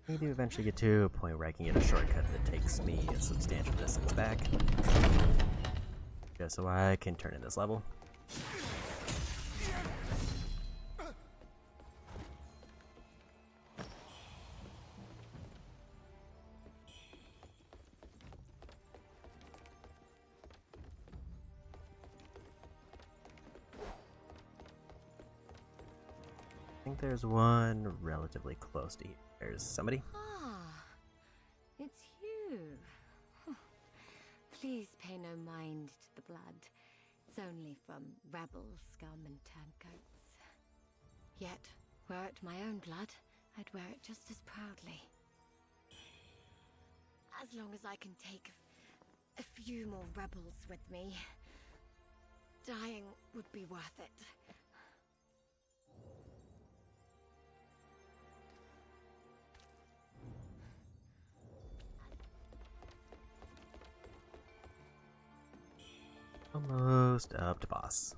Maybe eventually get to a point where I can get a shortcut that takes me a substantial distance back. Just so I can turn in this level. I think there's one relatively close to here. There's somebody. Ah, it's you. Please pay no mind to the blood. It's only from rebel scum and turncoats. Yet, were it my own blood, I'd wear it just as proudly. As long as I can take a few more rebels with me, dying would be worth it. Almost up to boss.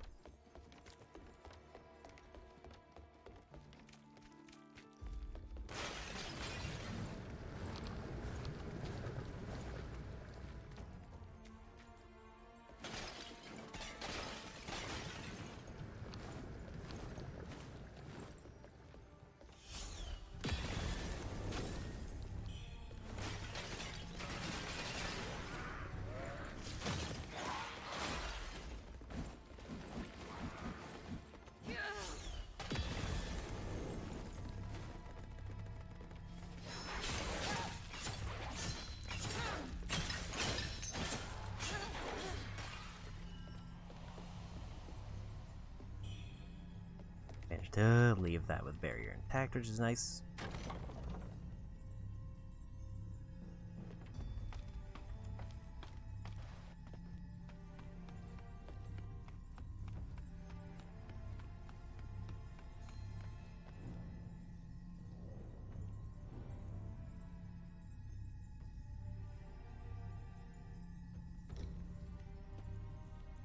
Managed to leave that with barrier intact, which is nice.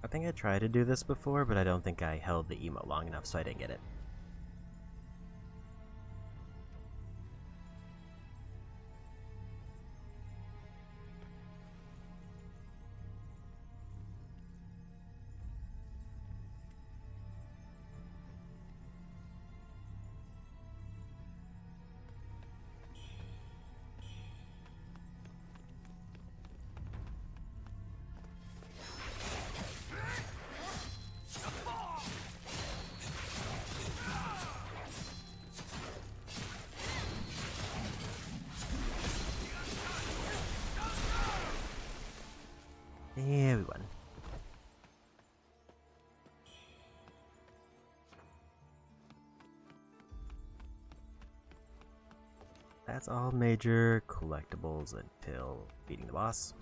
I think I tried to do this before, but I don't think I held the emote long enough, so I didn't get it. Yeah, we won. That's all major collectibles until beating the boss.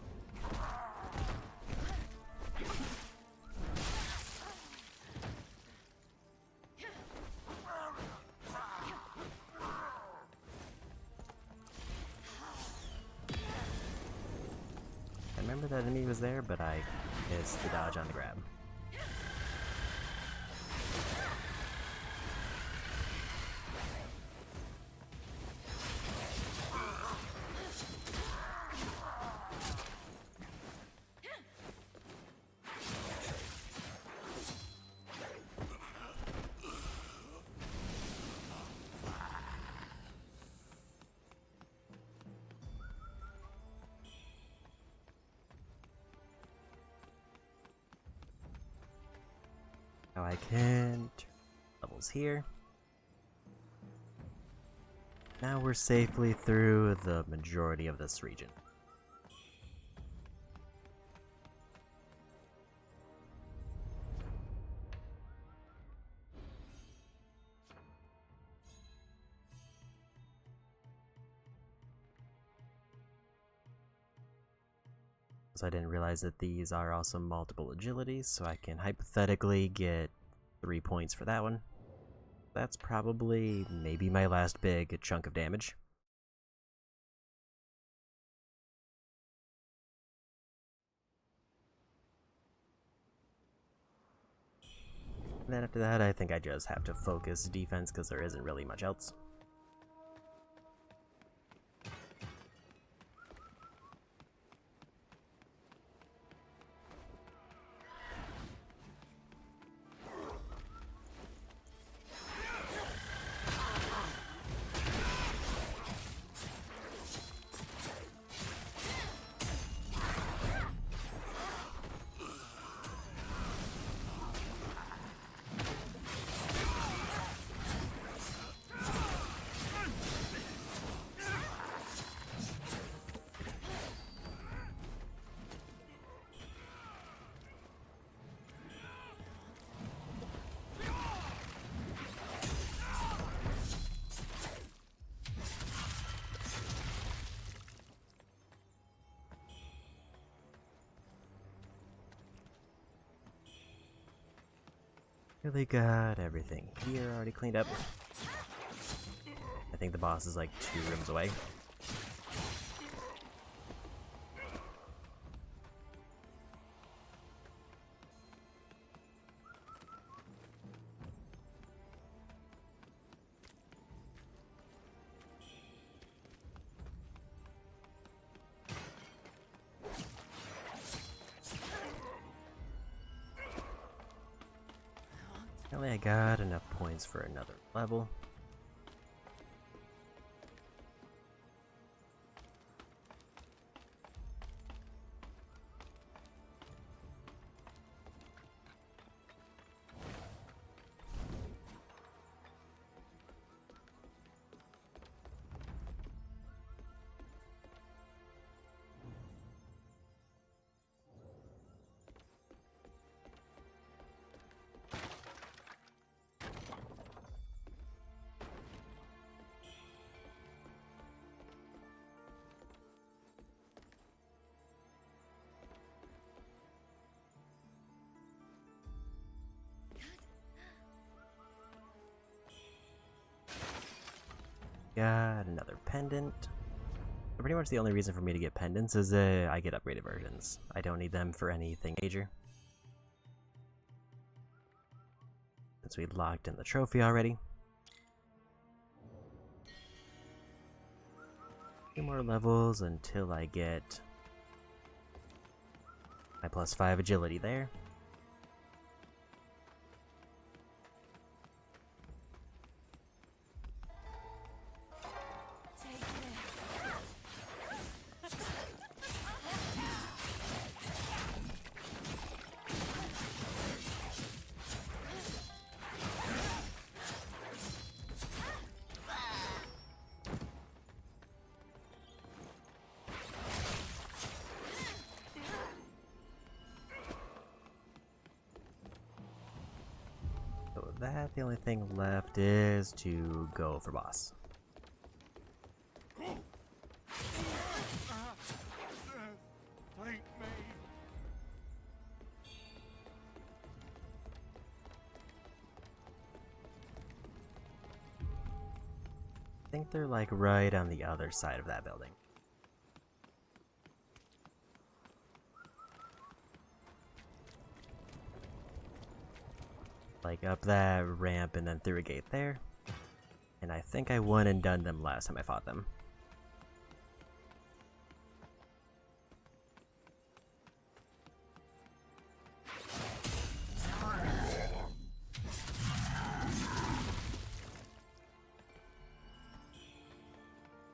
I remember that enemy was there, but I missed the dodge on the grab. Now I can turn levels here. Now we're safely through the majority of this region. So I didn't realize that these are also multiple agilities, so I can hypothetically get 3 points for that one. That's probably maybe my last big chunk of damage. And then after that, I think I just have to focus defense because there isn't really much else. Really got everything here already cleaned up. I think the boss is like 2 rooms away. Apparently I got enough points for another level. Got another pendant. Pretty much the only reason for me to get pendants is I get upgraded versions. I don't need them for anything major. Since we locked in the trophy already. 2 more levels until I get my +5 agility there. So with that, the only thing left is to go for boss. I think they're like right on the other side of that building. Like up that ramp and then through a gate there. And I think I won and done them last time I fought them.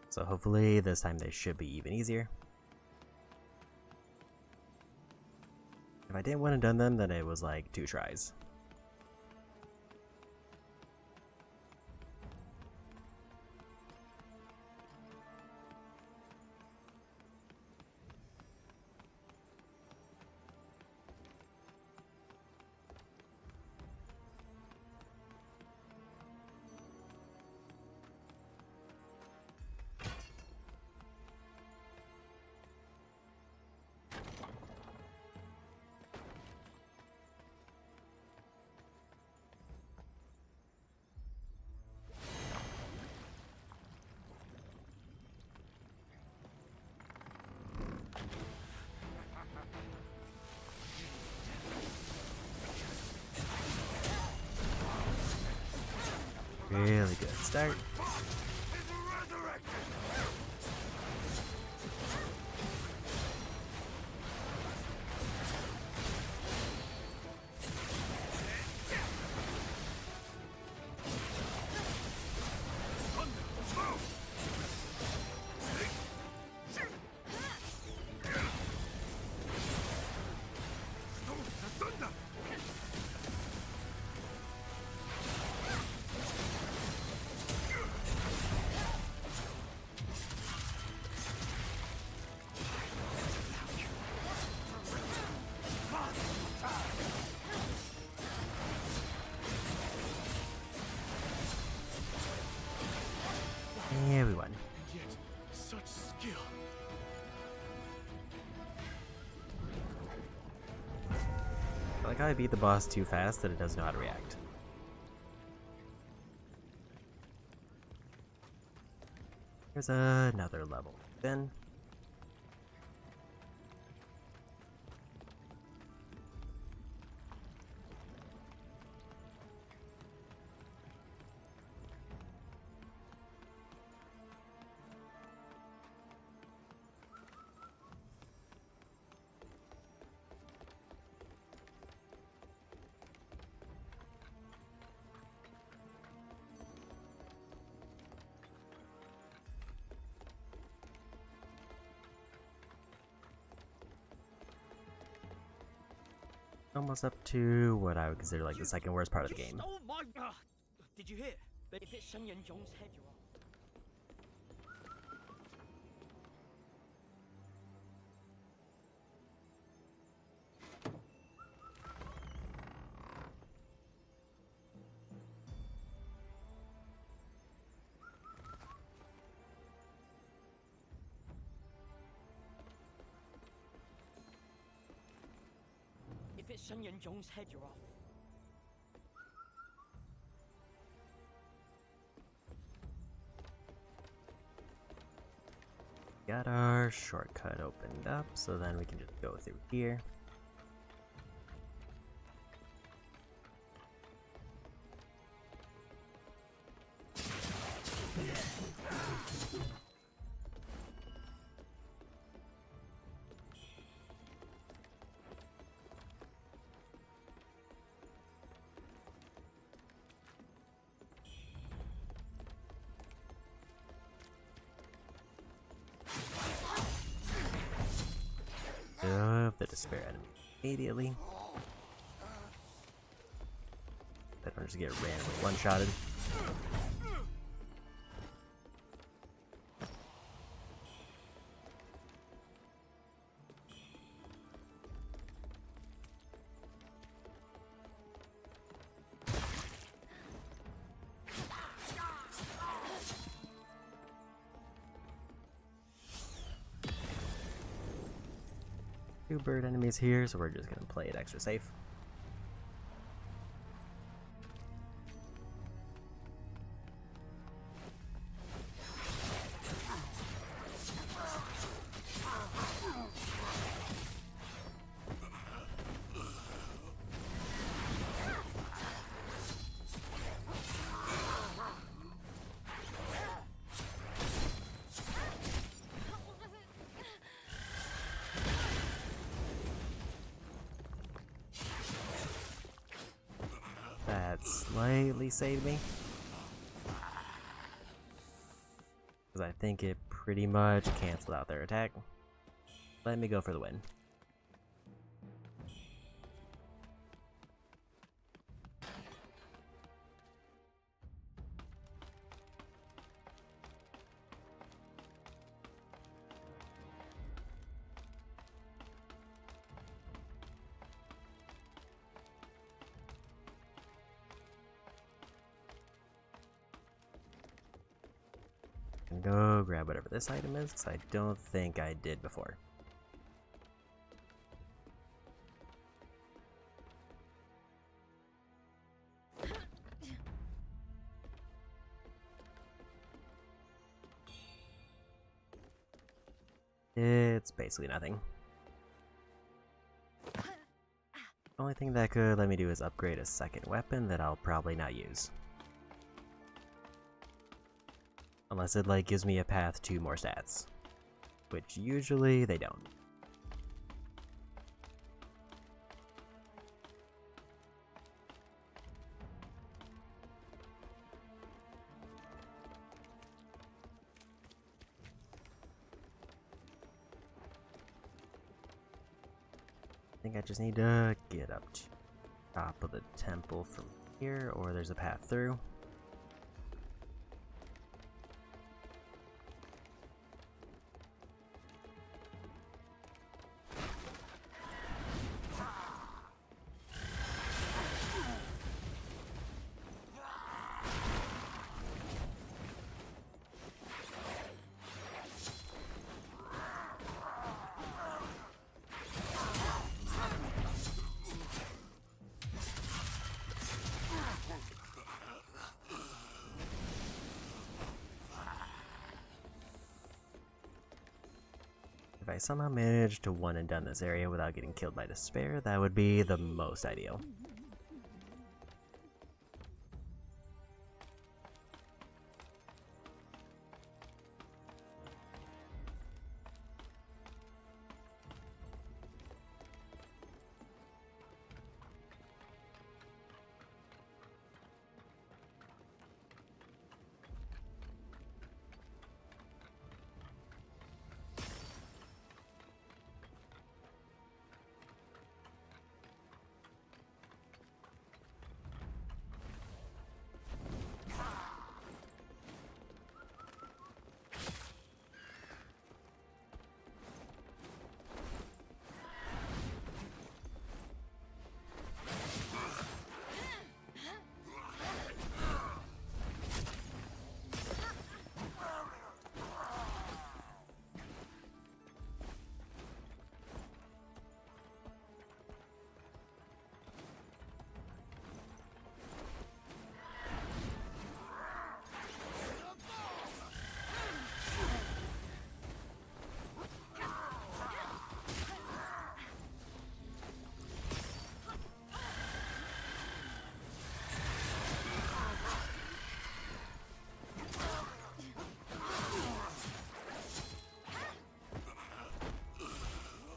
So hopefully this time they should be even easier. If I didn't win and done them, then it was like 2 tries. really good start. Yeah, we won. And yet, such skill. I like how I beat the boss too fast that it doesn't know how to react. Here's another level. Then almost up to what I would consider like the second worst part of the game. Oh my god! Did you hear? But if it's Shen Yanzhong's head you're on. If it's Shen Yanzhong's head you're off. Got our shortcut opened up, so then we can just go through here. Of the despair enemy immediately. I don't just get randomly one-shotted. Two bird enemies here, so we're just gonna play it extra safe. That slightly saved me, because I think it pretty much canceled out their attack. Let me go for the win. And go grab whatever this item is, because I don't think I did before. It's basically nothing. The only thing that could let me do is upgrade a second weapon that I'll probably not use. Unless it like gives me a path to more stats, which usually they don't. I think I just need to get up to the top of the temple from here, or there's a path through. If I somehow manage to one and done this area without getting killed by despair, that would be the most ideal.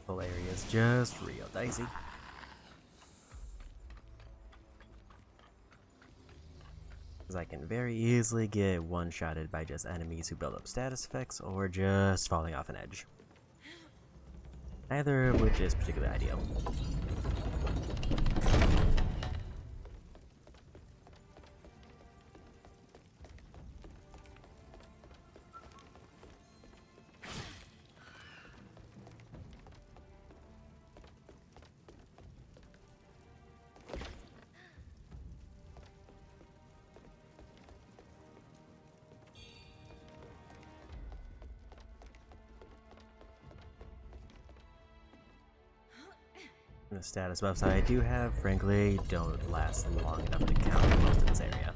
The area is just real dicey. Because I can very easily get one-shotted by just enemies who build up status effects or just falling off an edge. Neither of which is particularly ideal. The status buffs I do have, frankly, don't last long enough to count most of this area.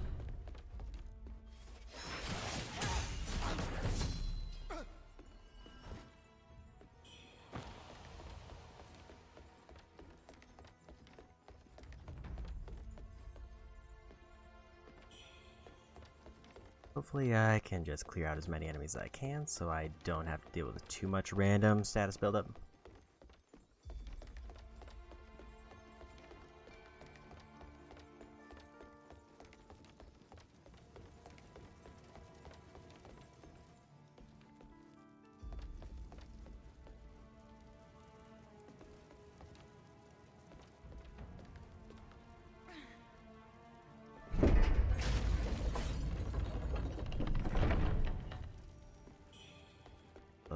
Hopefully I can just clear out as many enemies as I can so I don't have to deal with too much random status buildup.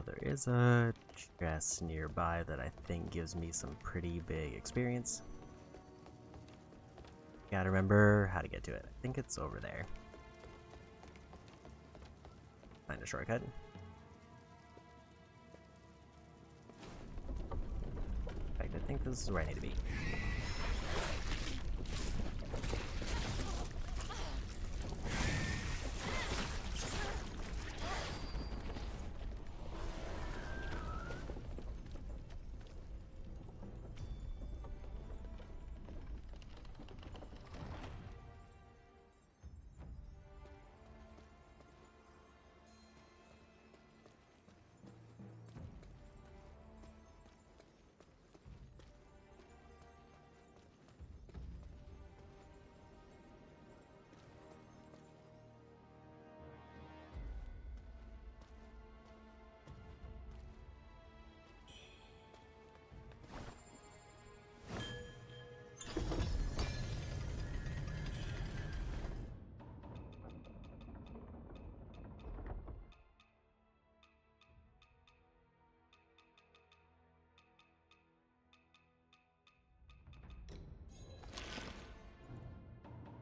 There is a chest nearby that I think gives me some pretty big experience. Gotta remember how to get to it. I think it's over there. Find a shortcut. In fact, I think this is where I need to be.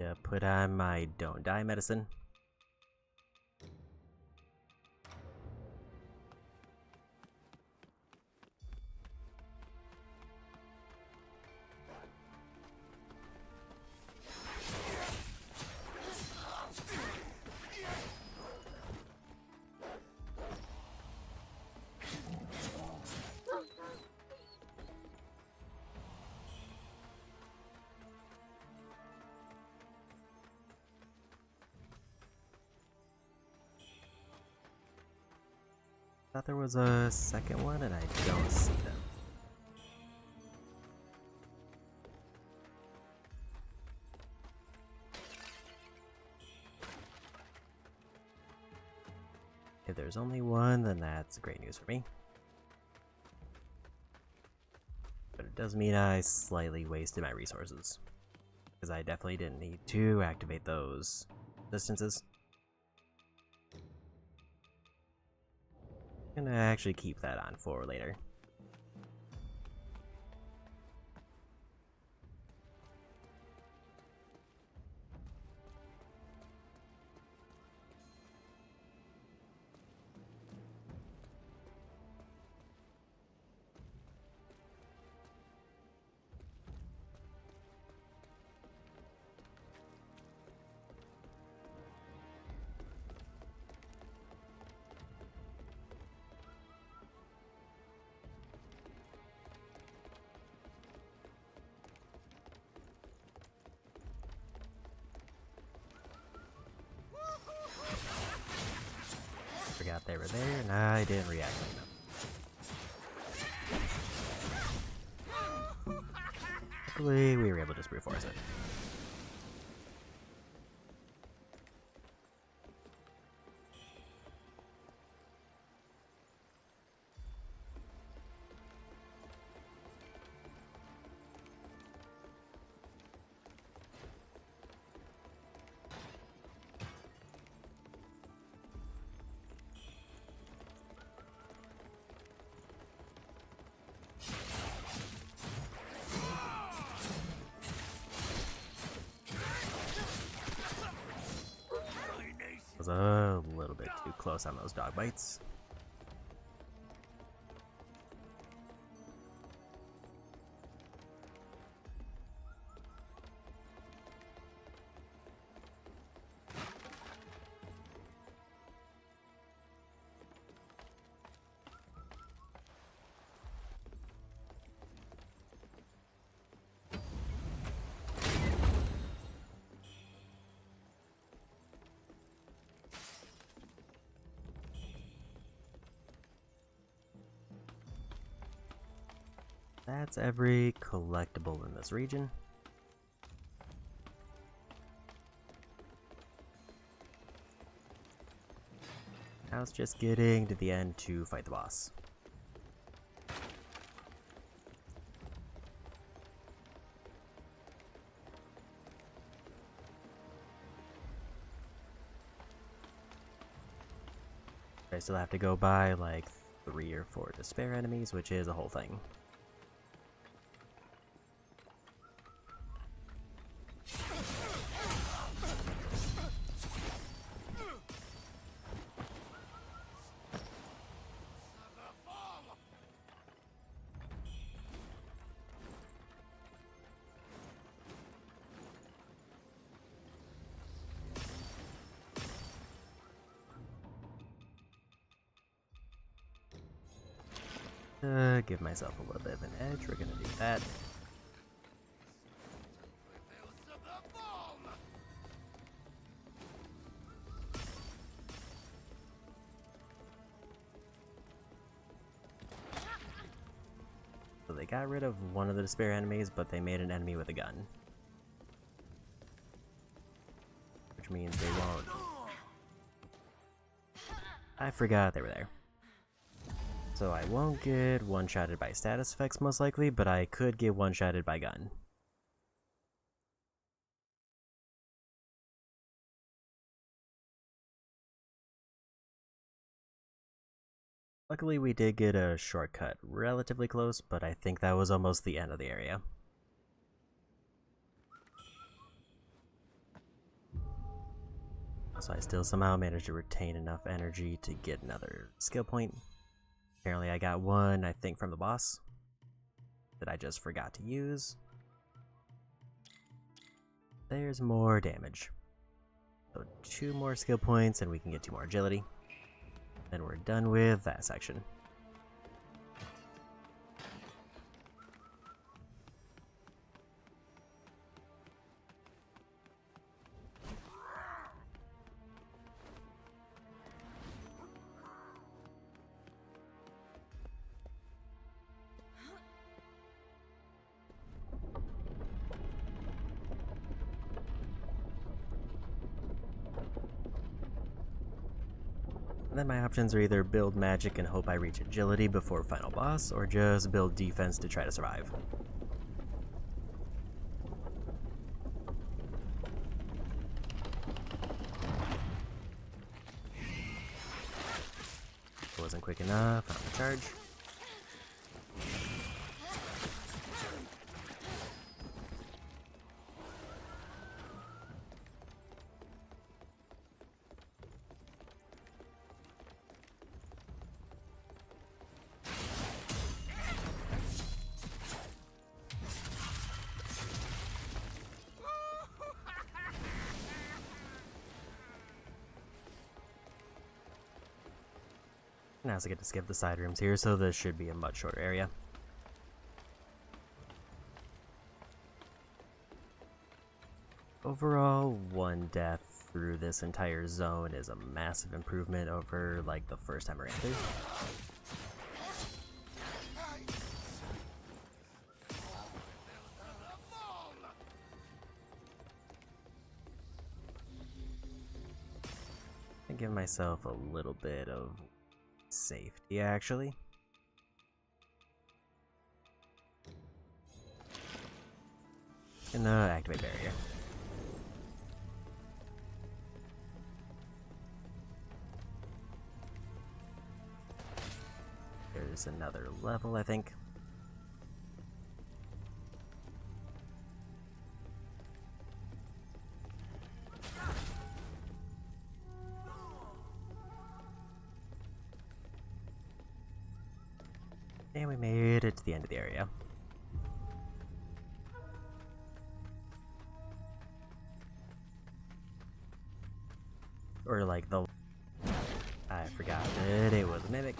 to put on my don't die medicine. Thought there was a second one and I don't see them. If there's only one, then that's great news for me. But it does mean I slightly wasted my resources, because I definitely didn't need to activate those distances. I'm gonna actually keep that on for later. Forgot they were there, and I didn't react to them. Luckily, we were able to just brute force it. Was a little bit too close on those dog bites. That's every collectible in this region. Now it's just getting to the end to fight the boss. I still have to go by like 3 or 4 despair enemies, which is a whole thing. Give myself a little bit of an edge, we're gonna do that. So they got rid of one of the despair enemies, but they made an enemy with a gun. Which means they won't. I forgot they were there. So I won't get one-shotted by status effects most likely, but I could get one-shotted by gun. Luckily we did get a shortcut relatively close, but I think that was almost the end of the area. So I still somehow managed to retain enough energy to get another skill point. Apparently I got one, I think, from the boss that I just forgot to use. There's more damage. So 2 more skill points and we can get 2 more agility. Then we're done with that section. Then my options are either build magic and hope I reach agility before final boss, or just build defense to try to survive. Wasn't quick enough on the charge. Now I get to skip the side rooms here, so this should be a much shorter area. Overall, 1 death through this entire zone is a massive improvement over like the first time I ran through. I give myself a little bit of safety, actually. And activate barrier. There's another level, I think. And we made it to the end of the area. Or like the... I forgot that it was a mimic.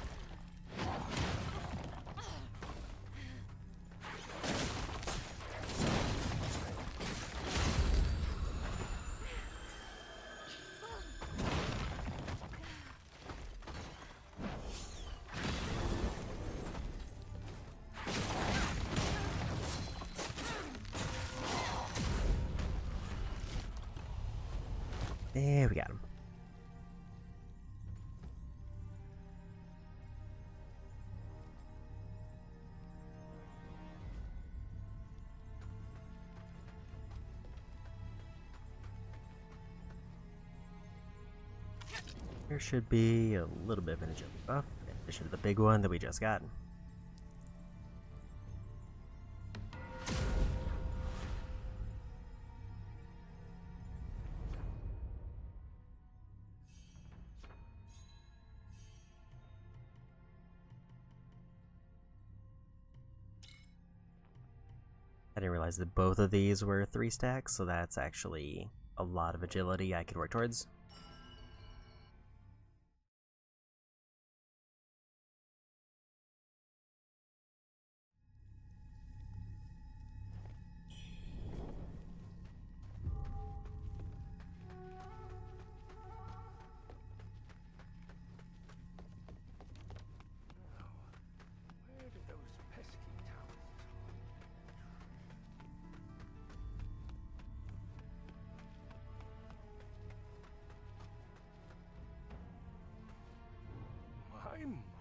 There we got him. There should be a little bit of an agility buff in addition to the big one that we just got. I didn't realize that both of these were 3 stacks, so that's actually a lot of agility I could work towards. Where did those pesky towers?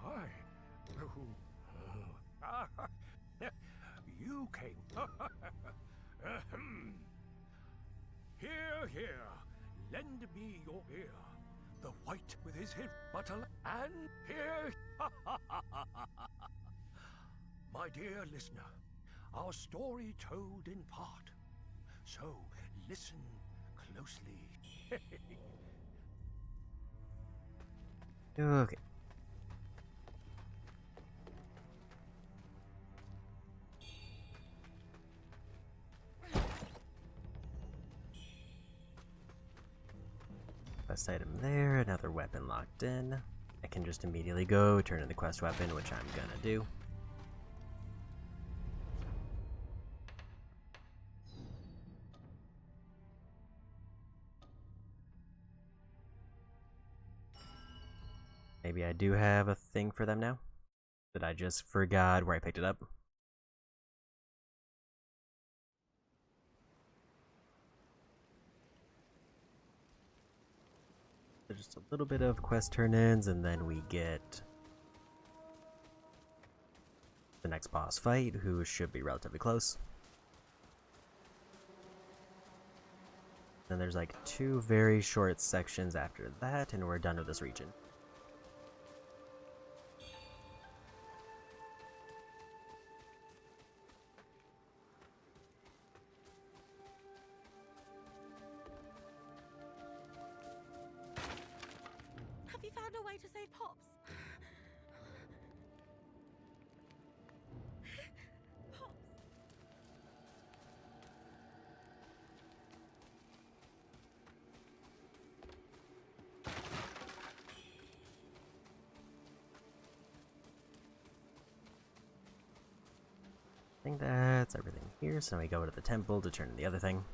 My. You came. Here. Lend me your ear. The white with his hip button, and here. My dear listener, our story told in part. So listen closely. Okay. Quest item there, another weapon locked in. I can just immediately go turn in the quest weapon, which I'm gonna do. Maybe I do have a thing for them now, but I just forgot where I picked it up. There's just a little bit of quest turn-ins, and then we get the next boss fight, who should be relatively close. Then there's like 2 very short sections after that, and we're done with this region. Have you found a way to save Pops? Pops. I think that's everything here, so we go to the temple to turn in the other thing.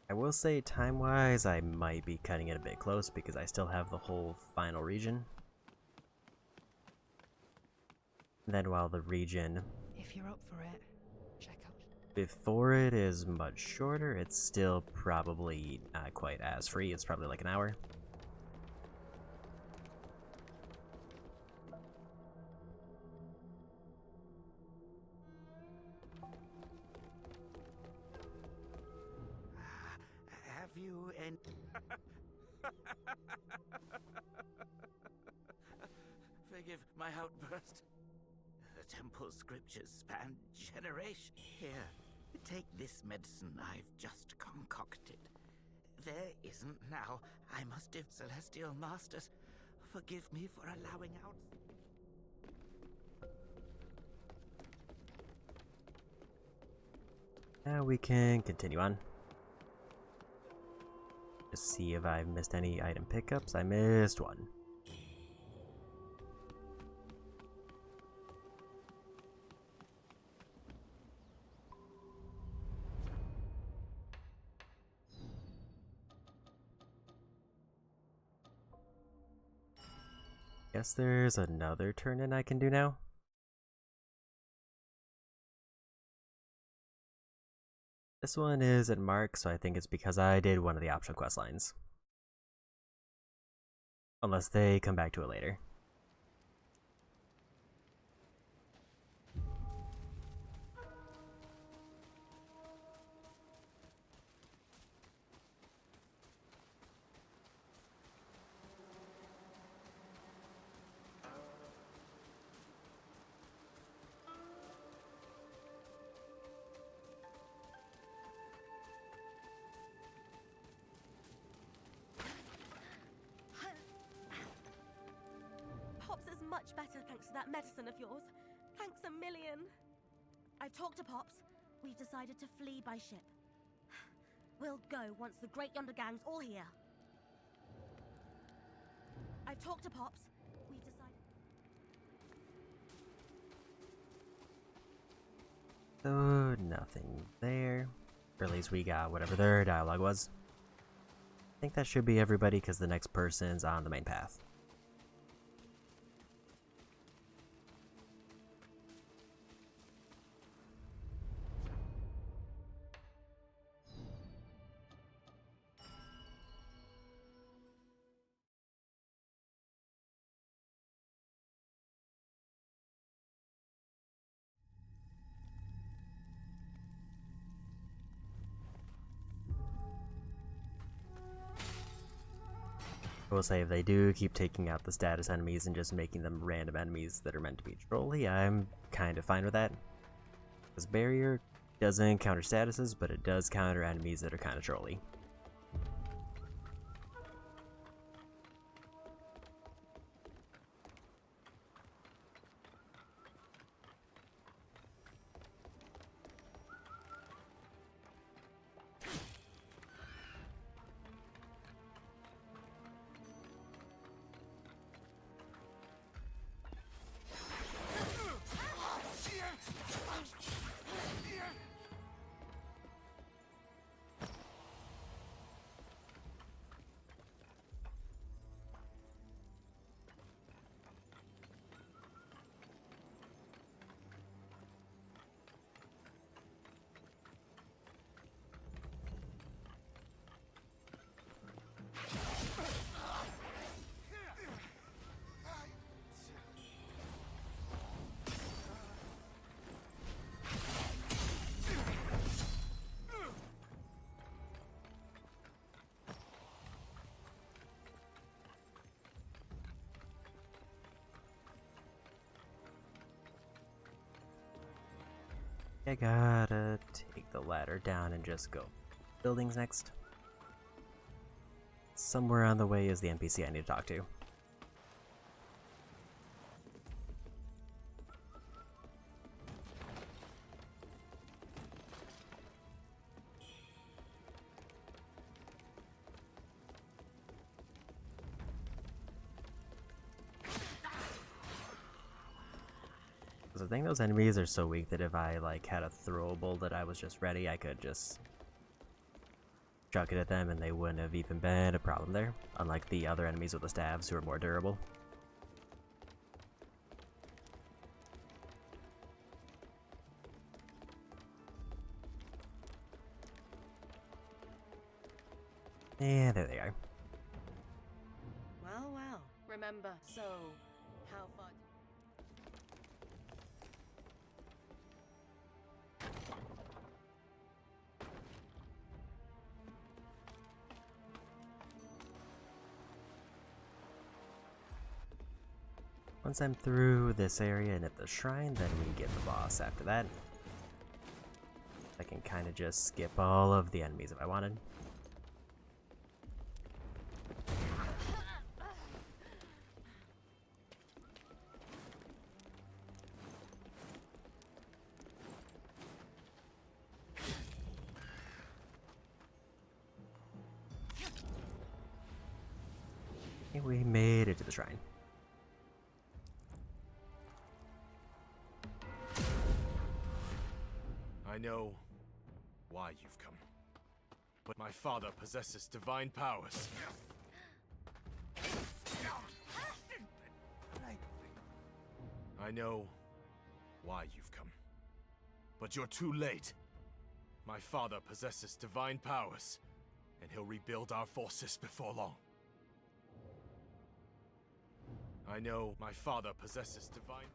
I will say, time-wise, I might be cutting it a bit close because I still have the whole final region. And then while the region If you're up for it, check out. before it is much shorter, it's still probably not quite as free. It's probably like an hour. Have you any... Forgive my outburst. The temple's scriptures span generations. Here, take this medicine I've just concocted. There isn't now. I must have celestial masters. Forgive me for allowing out... Now we can continue on. Just see if I've missed any item pickups. I missed one. Guess there's another turn-in I can do now. This one is at Mark, so I think it's because I did one of the optional quest lines. Unless they come back to it later. Pops is much better thanks to that medicine of yours. Thanks a million. I've talked to Pops. We've decided to flee by ship. We'll go once the Great Yonder Gang's all here. I've talked to Pops. We've decided... So, nothing there. Or at least we got whatever their dialogue was. I think that should be everybody because the next person's on the main path. I will say if they do keep taking out the status enemies and just making them random enemies that are meant to be trolly, I'm kind of fine with that. This barrier doesn't counter statuses, but it does counter enemies that are kind of trolly. I gotta take the ladder down and just go buildings next. Somewhere on the way is the NPC I need to talk to. I think those enemies are so weak that if I like had a throwable that I was just ready, I could just chuck it at them and they wouldn't have even been a problem there, unlike the other enemies with the staves who are more durable. Yeah, there they are. Well, well. Remember, so how far? Once I'm through this area and at the shrine, then we get the boss after that. I can kind of just skip all of the enemies if I wanted. And we made it to the shrine. I know why you've come, but my father possesses divine powers. I know why you've come, but you're too late. My father possesses divine powers, and he'll rebuild our forces before long. I know my father possesses divine...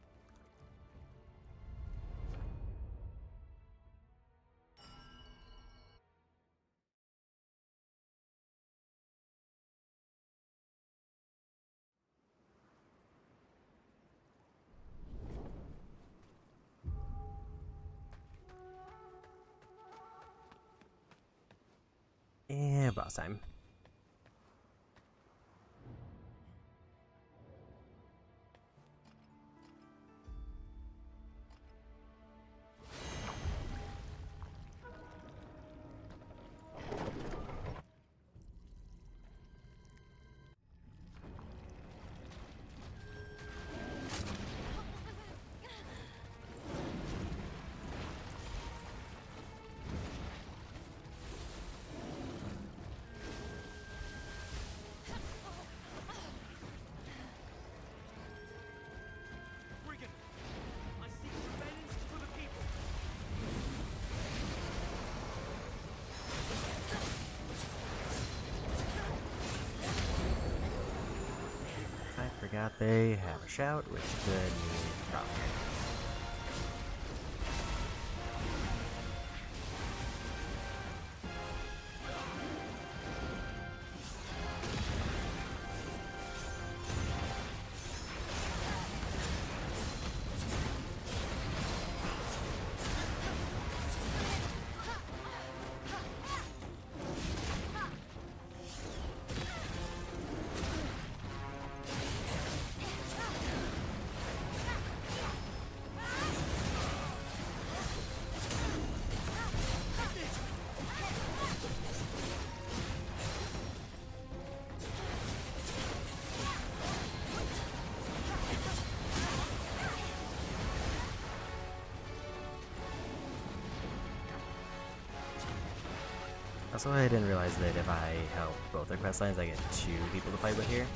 And boss time. Forgot they have a shout, which could mean problem. Also, I didn't realize that if I help both their quest lines, I get 2 people to fight with here.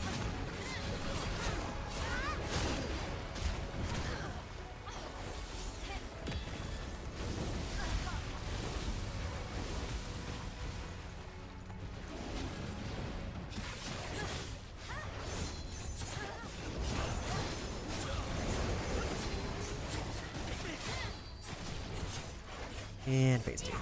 And phase 2.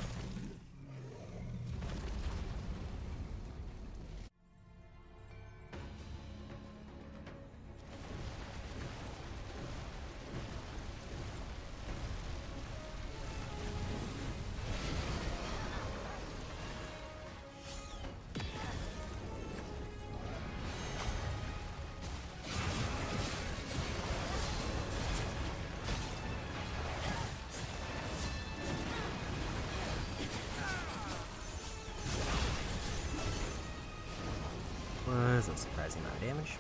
Was a surprising amount of damage.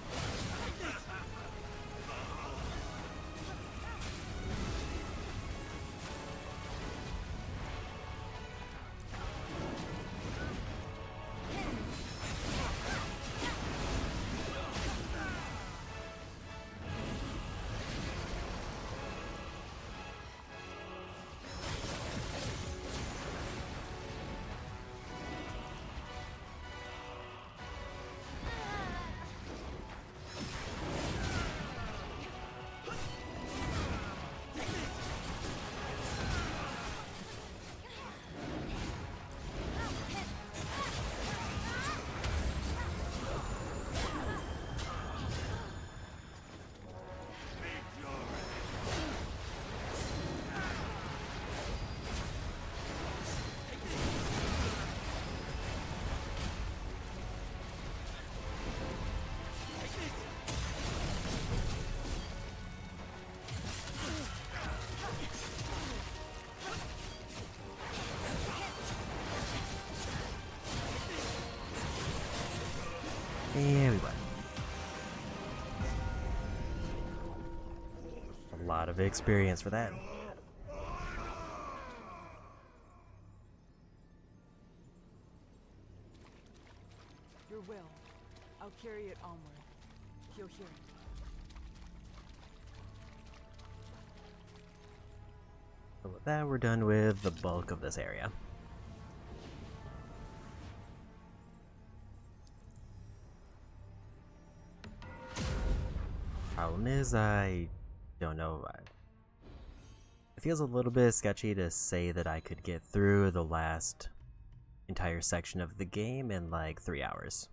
And we won. A lot of experience for that. Your will. I'll carry it onward. You'll hear it. So with that, we're done with the bulk of this area. Problem is, I don't know. It feels a little bit sketchy to say that I could get through the last entire section of the game in like 3 hours.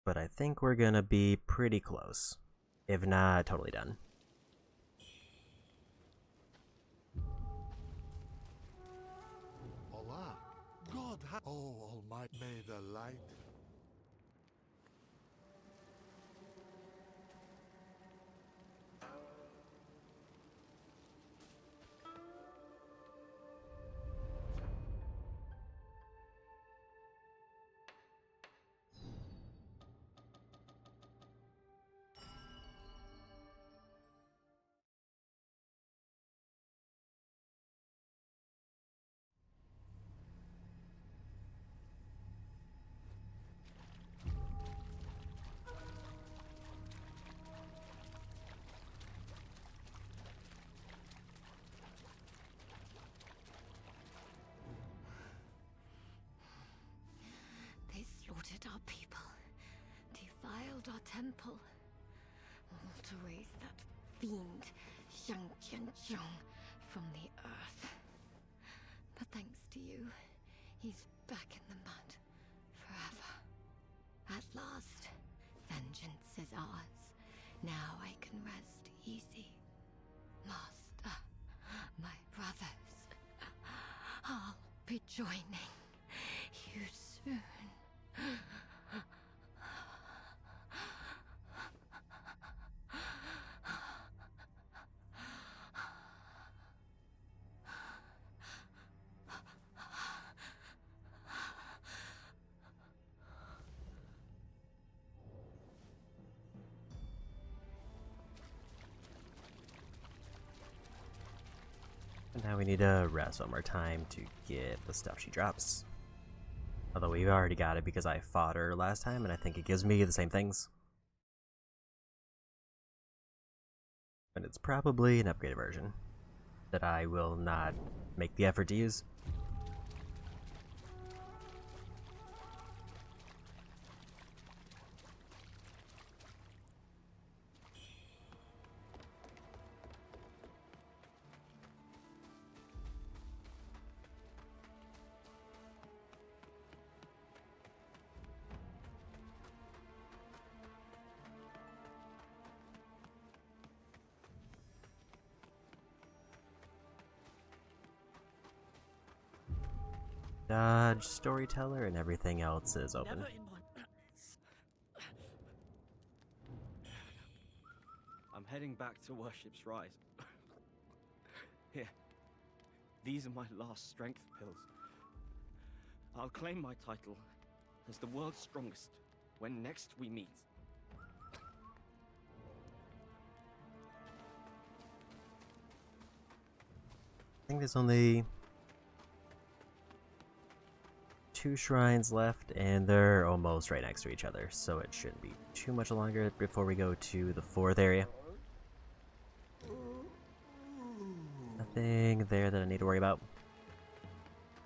But I think we're gonna be pretty close, if not totally done. Allah, God, oh Almighty, may the light. They slaughtered our people, defiled our temple, all to raise that fiend, Xiang Qianzhong, from the earth. But thanks to you, he's back in the mud, forever. At last, vengeance is ours. Now I can rest easy. Master, my brothers, I'll be joining you soon. And now we need to rest one more time to get the stuff she drops. Although we've already got it because I fought her last time, and I think it gives me the same things. But it's probably an upgraded version that I will not make the effort to use. Dodge, storyteller, and everything else is open. I'm heading back to Worship's Rise. Here. These are my last strength pills. I'll claim my title as the world's strongest when next we meet. I think there's only 2 shrines left, and they're almost right next to each other, so it shouldn't be too much longer before we go to the 4th area. Nothing there that I need to worry about.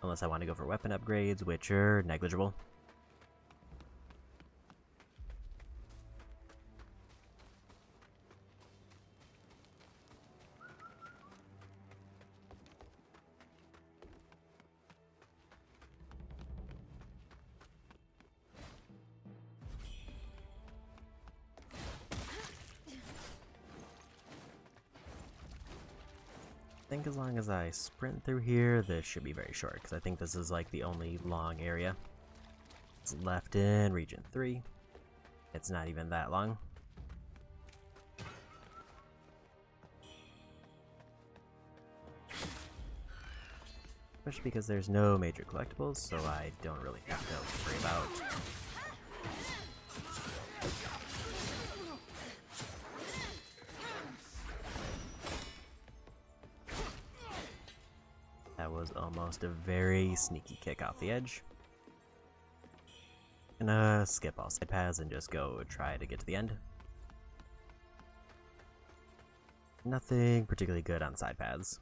Unless I want to go for weapon upgrades, which are negligible. I think as long as I sprint through here, this should be very short, because I think this is like the only long area. It's left in Region 3. It's not even that long. Especially because there's no major collectibles, so I don't really have to worry about. That was almost a very sneaky kick off the edge. Gonna skip all side paths and just go try to get to the end. Nothing particularly good on side paths.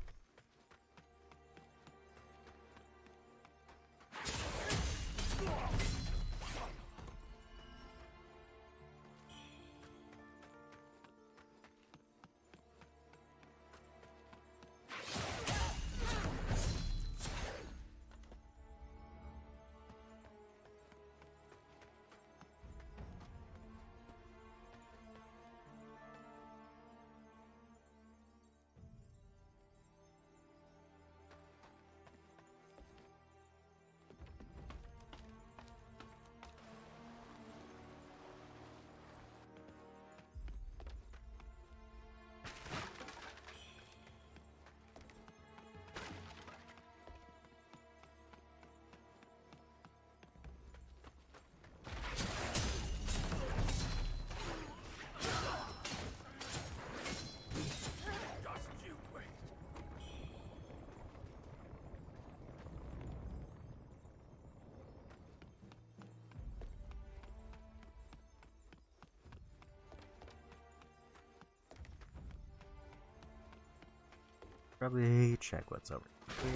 Probably check what's over here.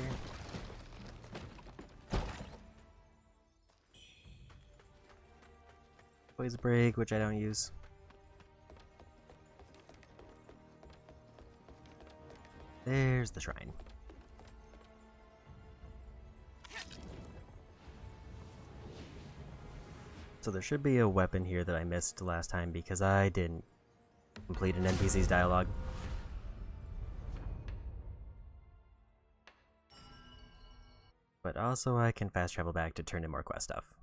Poison break, which I don't use. There's the shrine. So there should be a weapon here that I missed last time because I didn't complete an NPC's dialogue. But also I can fast travel back to turn in more quest stuff.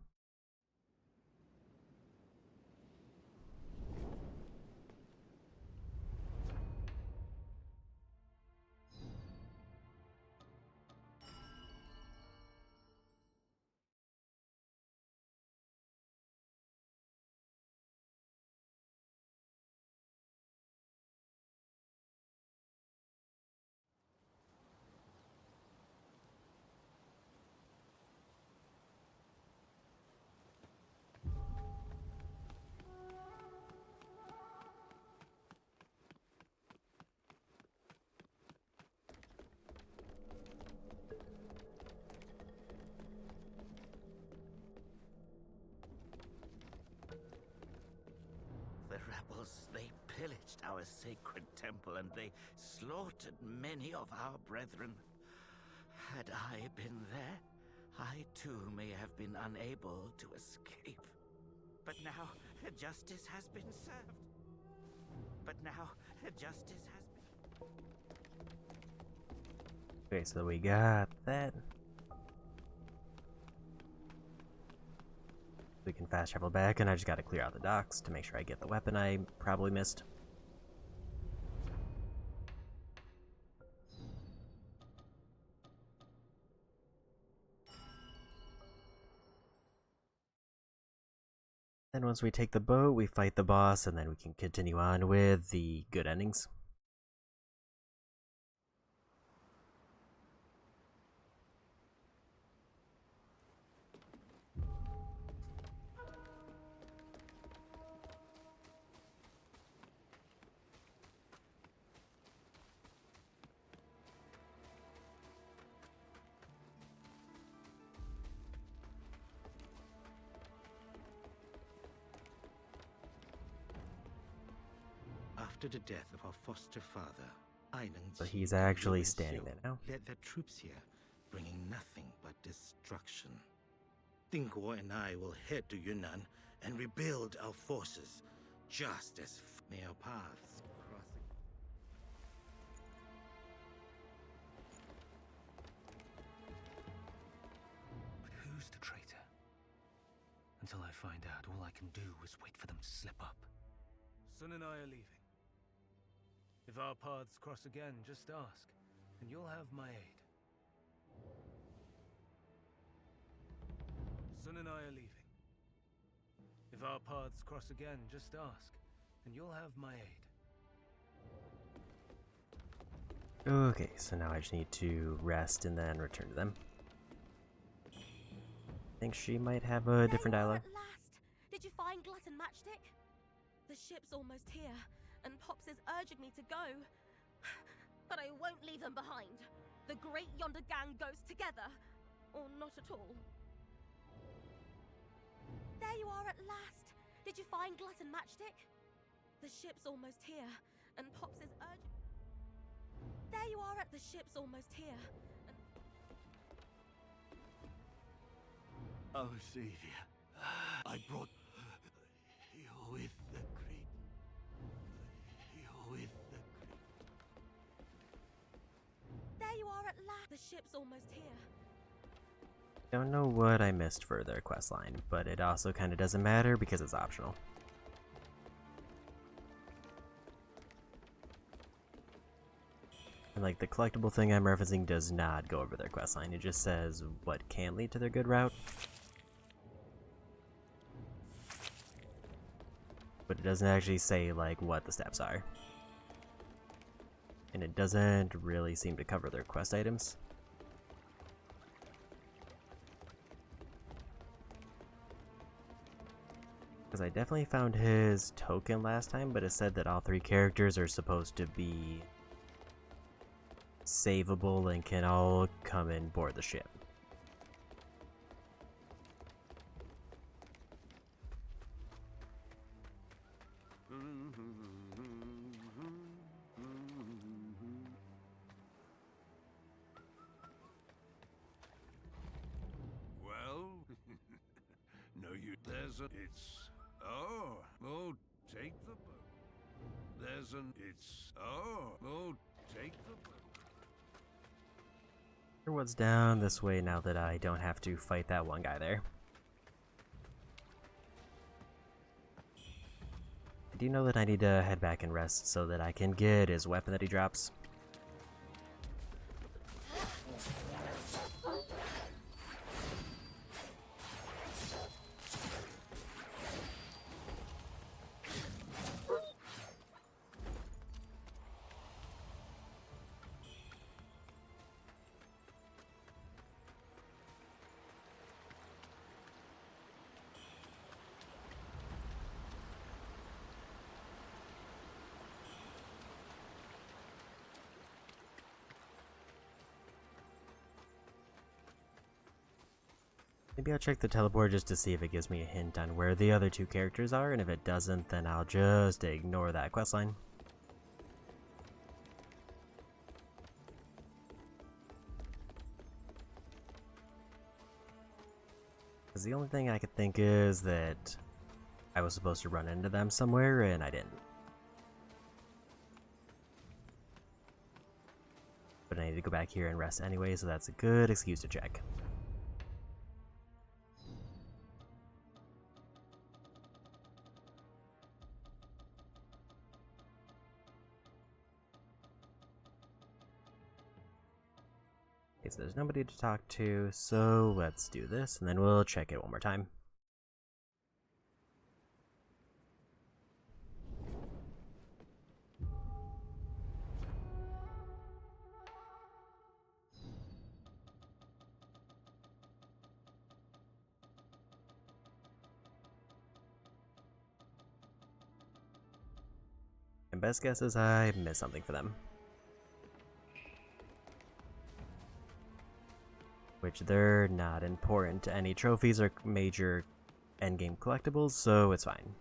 pillaged our sacred temple, and they slaughtered many of our brethren. Had I been there, I too may have been unable to escape. But now, justice has been served. Okay, so we got that. We can fast travel back, and I just gotta clear out the docks to make sure I get the weapon I probably missed. Then once we take the boat, we fight the boss, and then we can continue on with the good endings. After the death of our foster father, So he's actually standing there now. led their troops here, bringing nothing but destruction. Dingguo and I will head to Yunnan and rebuild our forces, just as may our paths crossing. Who's the traitor? Until I find out, all I can do is wait for them to slip up. Sun and I are leaving. If our paths cross again, just ask, and you'll have my aid. Sun and I are leaving. If our paths cross again, just ask, and you'll have my aid. Okay, so now I just need to rest and then return to them. I think she might have a different dialogue. At last! Did you find Glut and Matchstick? The ship's almost here, and Pops is urging me to go. But I won't leave them behind. The Great Yonder Gang goes together. Or not at all. There you are at last! Did you find Glut and Matchstick? The ship's almost here, and Pops is urging... There you are at the ship's almost here, and... Our savior, I brought you with the great... There you are at last! The ship's almost here. Don't know what I missed for their quest line, but it also kind of doesn't matter because it's optional. And like the collectible thing I'm referencing does not go over their quest line. It just says what can lead to their good route. But it doesn't actually say like what the steps are. And it doesn't really seem to cover their quest items. Because I definitely found his token last time, but it said that all 3 characters are supposed to be savable and can all come and board the ship. Well, no, there's a, oh, take the boat. There's an, oh, take the boat. What's down this way now that I don't have to fight that one guy there. I do know that I need to head back and rest so that I can get his weapon that he drops. Maybe I'll check the teleport just to see if it gives me a hint on where the other two characters are, and if it doesn't, then I'll just ignore that questline. Because the only thing I could think is that I was supposed to run into them somewhere, and I didn't. But I need to go back here and rest anyway, so that's a good excuse to check. Okay, so there's nobody to talk to, so let's do this, and then we'll check it one more time. And best guess is I missed something for them. Which they're not important to any trophies or major endgame collectibles, so it's fine.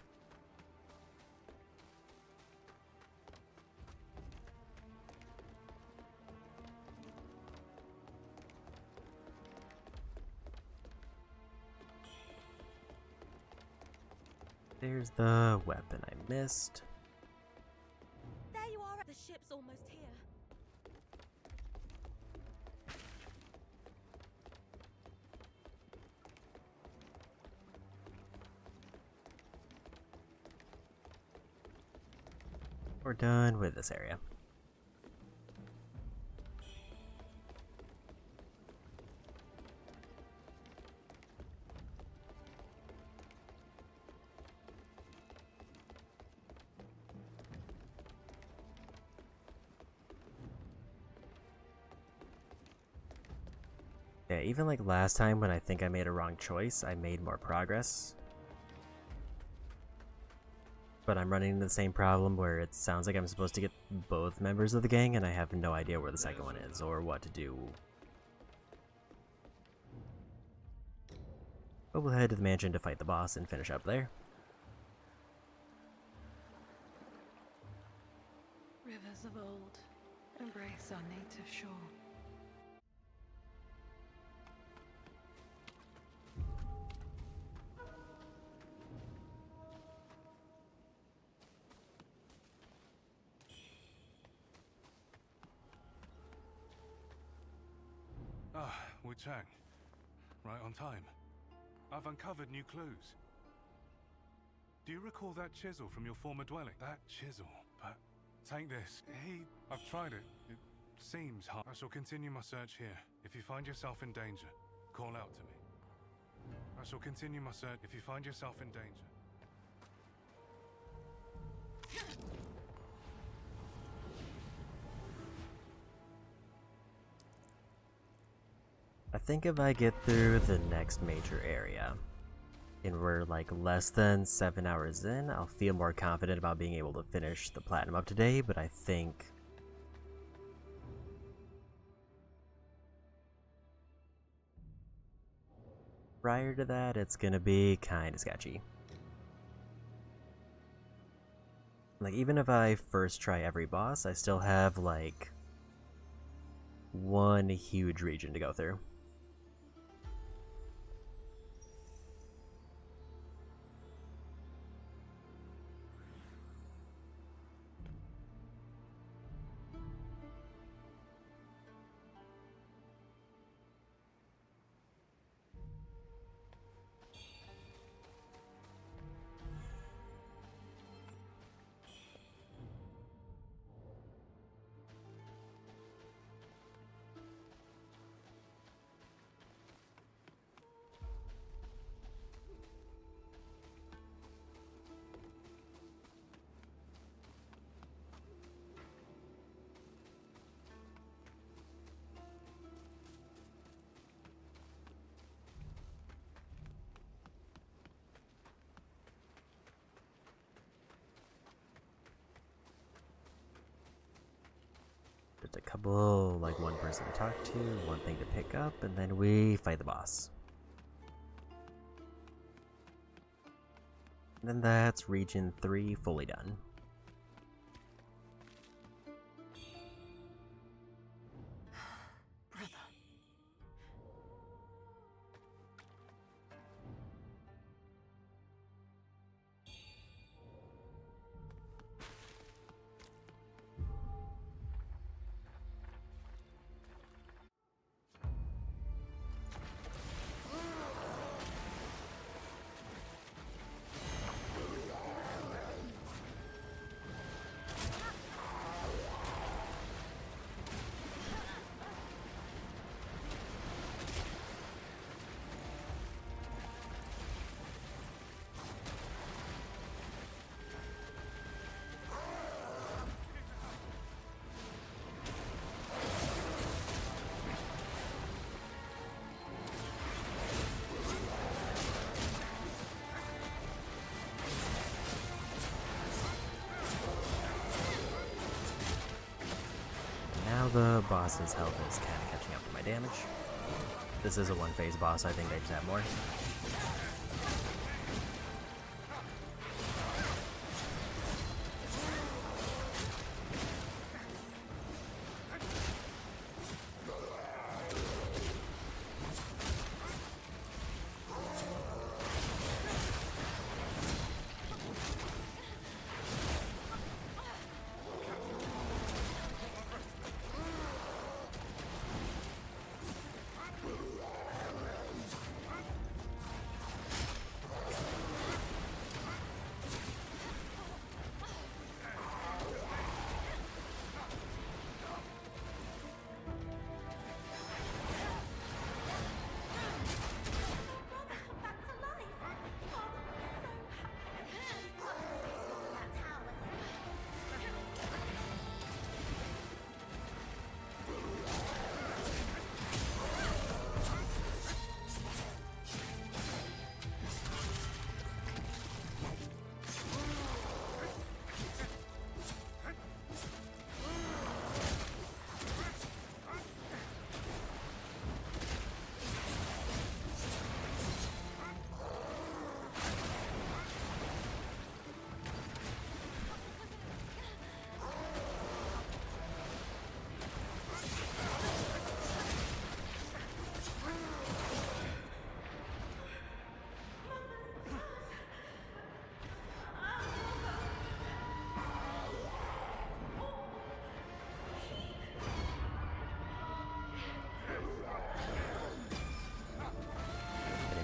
There's the weapon I missed. There you are. The ship's almost here. We're done with this area. Yeah, even like last time when I think I made a wrong choice, I made more progress. But I'm running into the same problem where it sounds like I'm supposed to get both members of the gang and I have no idea where the second one is or what to do. But we'll head to the mansion to fight the boss and finish up there. Rivers of old embrace our native shore. Ah, Wuchang. Right on time. I've uncovered new clues. Do you recall that chisel from your former dwelling? That chisel, but take this. I've tried it. It seems hard. I shall continue my search here. If you find yourself in danger, call out to me. I shall continue my search. If you find yourself in danger. I think if I get through the next major area, and we're like less than 7 hours in, I'll feel more confident about being able to finish the platinum up today, but I think prior to that, it's gonna be kinda sketchy. Like, even if I first try every boss, I still have like one huge region to go through. Just a couple, like one person to talk to, one thing to pick up, and then we fight the boss. Then that's region 3 fully done. Now the boss's health is kind of catching up to my damage. This is a one-phase boss, I think they just have more.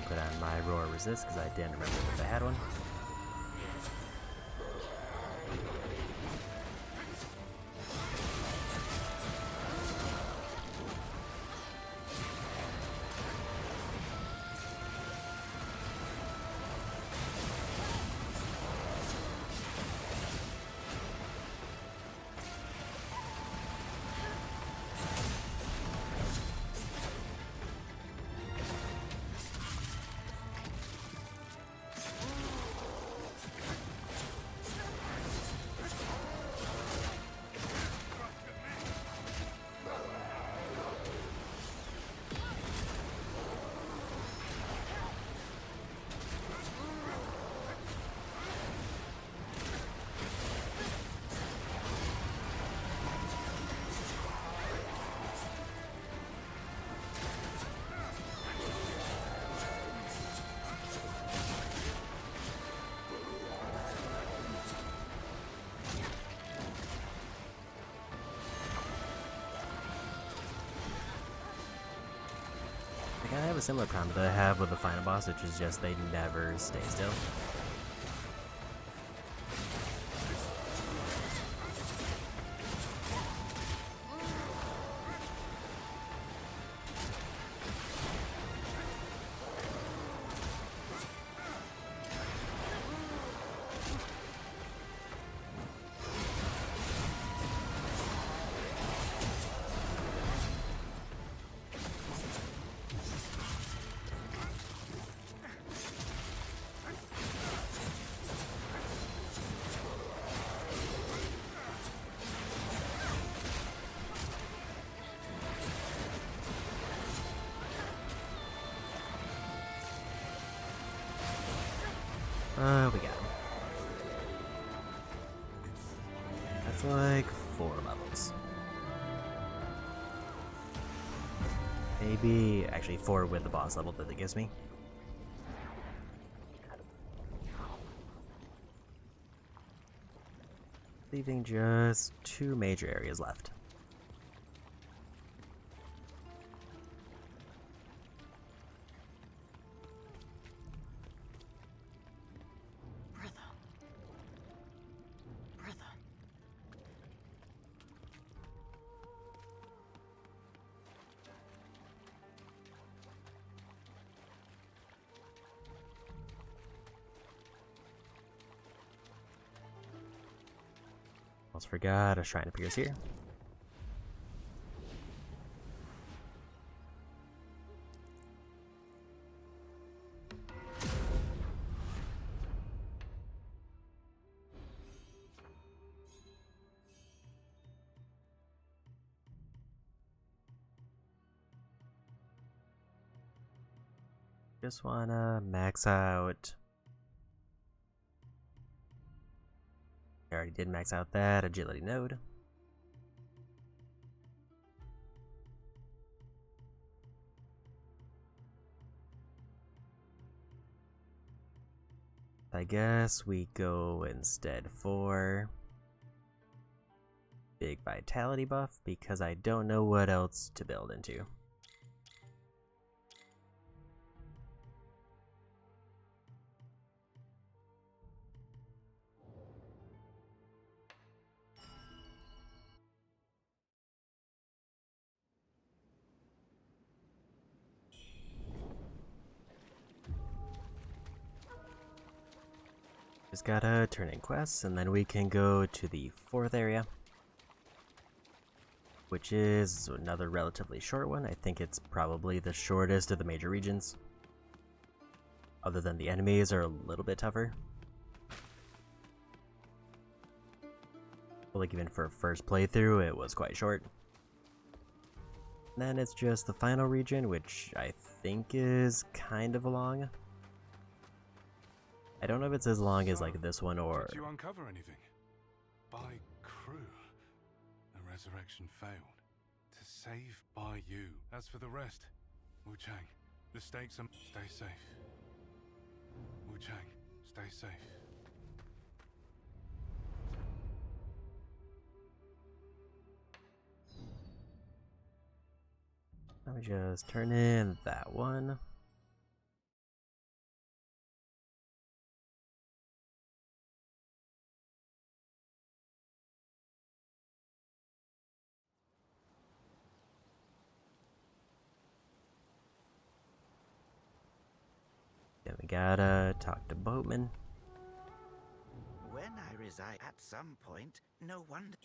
Put on my Roar Resist because I didn't remember if I had one. I have a similar problem that I have with the final boss, which is just they never stay still. We got him. like 4 levels. Maybe, actually 4 with the boss level that it gives me. Leaving just 2 major areas left. Almost forgot a shrine appears here. Just wanna max out. I already did max out that agility node. I guess we go instead for big vitality buff because I don't know what else to build into. Just gotta turn in quests, and then we can go to the 4th area, which is another relatively short one. I think it's probably the shortest of the major regions. Other than the enemies are a little bit tougher. But like even for first playthrough, it was quite short. Then it's just the final region, which I think is kind of long. I don't know if it's as long as like this one or... Did you uncover anything? By crew. The resurrection failed. To save by you. As for the rest, Wuchang, the stakes are... Stay safe. Wuchang, stay safe. Let me just turn in that one. Then we gotta talk to Boatman. When I reside at some point, no wonder.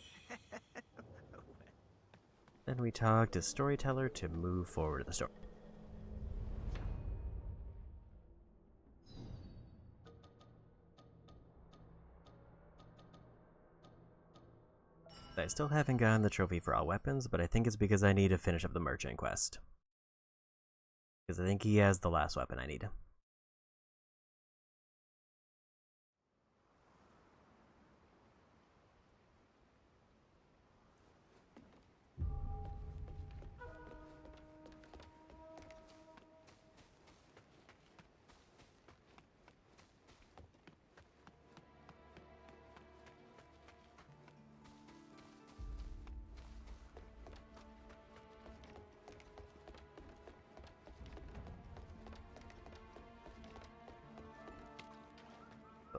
Then we talk to Storyteller to move forward the story. I still haven't gotten the trophy for all weapons, but I think it's because I need to finish up the merchant quest. Because I think he has the last weapon I need.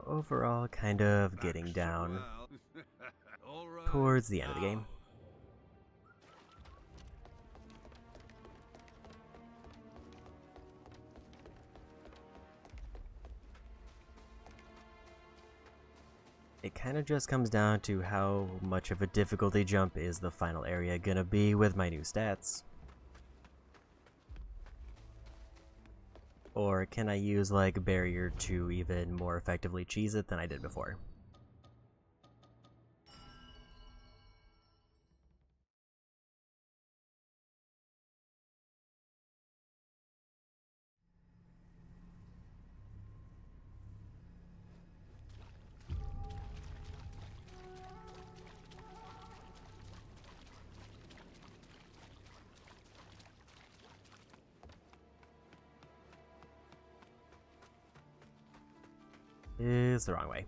Overall, kind of getting down towards the end of the game. It kind of just comes down to how much of a difficulty jump is the final area gonna be with my new stats. Or can I use like barrier to even more effectively cheese it than I did before? is the wrong way.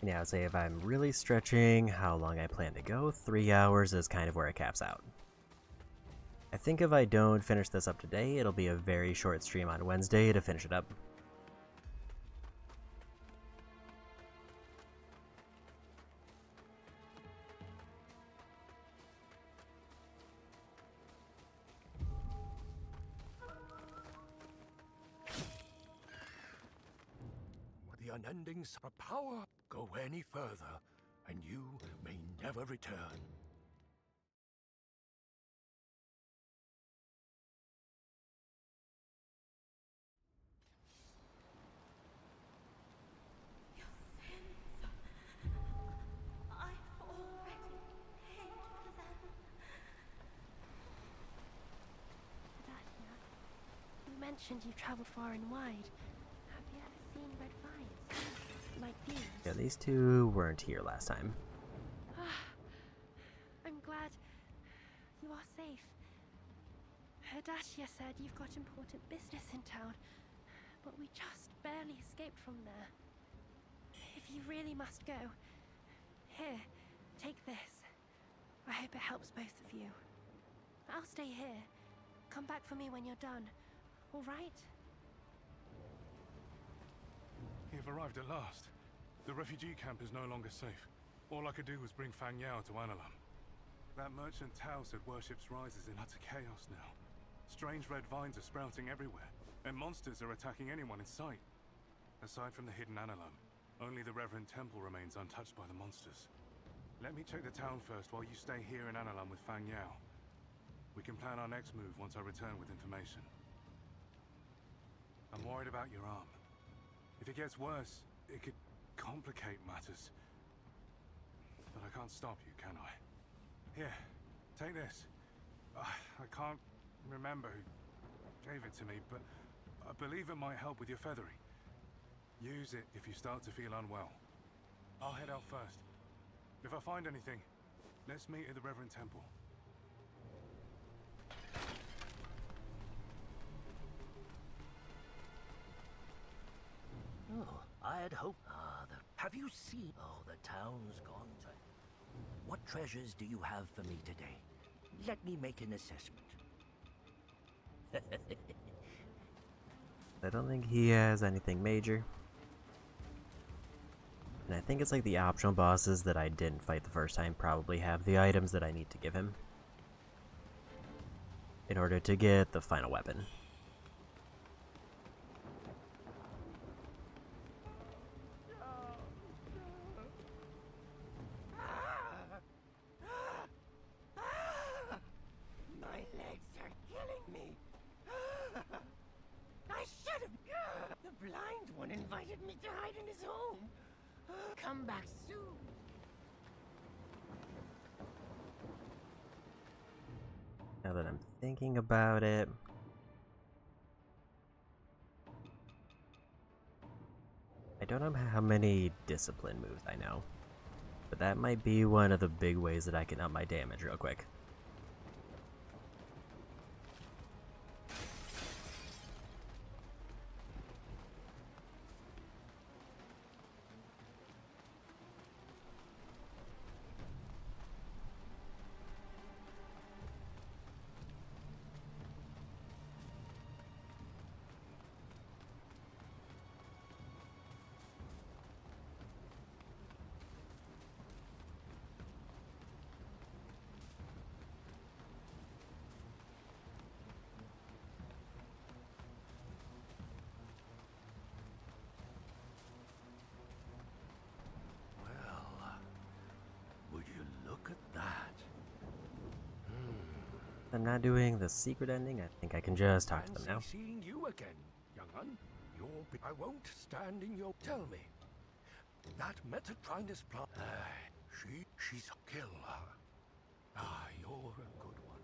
And yeah, I would say if I'm really stretching how long I plan to go, 3 hours is kind of where it caps out. I think if I don't finish this up today, it'll be a very short stream on Wednesday to finish it up. With the unending power, go any further, and you may never return. You mentioned you've traveled far and wide. Have you ever seen red vines? Like these? Yeah, these two weren't here last time. I'm glad you are safe. Herdashia said you've got important business in town, but we just barely escaped from there. If you really must go, here, take this. I hope it helps both of you. I'll stay here. Come back for me when you're done, all right? You've arrived at last. The refugee camp is no longer safe. All I could do was bring Fang Yao to Analam. That merchant Tao said worship's rise is in utter chaos now. Strange red vines are sprouting everywhere, and monsters are attacking anyone in sight. Aside from the hidden Analam, only the Reverend Temple remains untouched by the monsters. Let me check the town first while you stay here in Analam with Fang Yao. We can plan our next move once I return with information. I'm worried about your arm. If it gets worse, it could complicate matters. But I can't stop you, can I? Here, take this. I can't remember who gave it to me, but I believe it might help with your feathering. Use it if you start to feel unwell. I'll head out first. If I find anything, let's meet at the Reverend Temple. Oh, I had hoped. Have you seen? Oh, the town's gone to. What treasures do you have for me today? Let me make an assessment. I don't think he has anything major. And I think it's like the optional bosses that I didn't fight the first time probably have the items that I need to give him in order to get the final weapon. My legs are killing me. I should have. The blind one invited me to hide in his home. Come back soon. Now that I'm thinking about it, I don't know how many discipline moves I know, but that might be one of the big ways that I can up my damage real quick. I'm not doing the secret ending. I think I can just talk to them now. Seeing you again, young un. I won't stand in your. Tell me, that Metatrinus plant. She's kill her. You're a good one.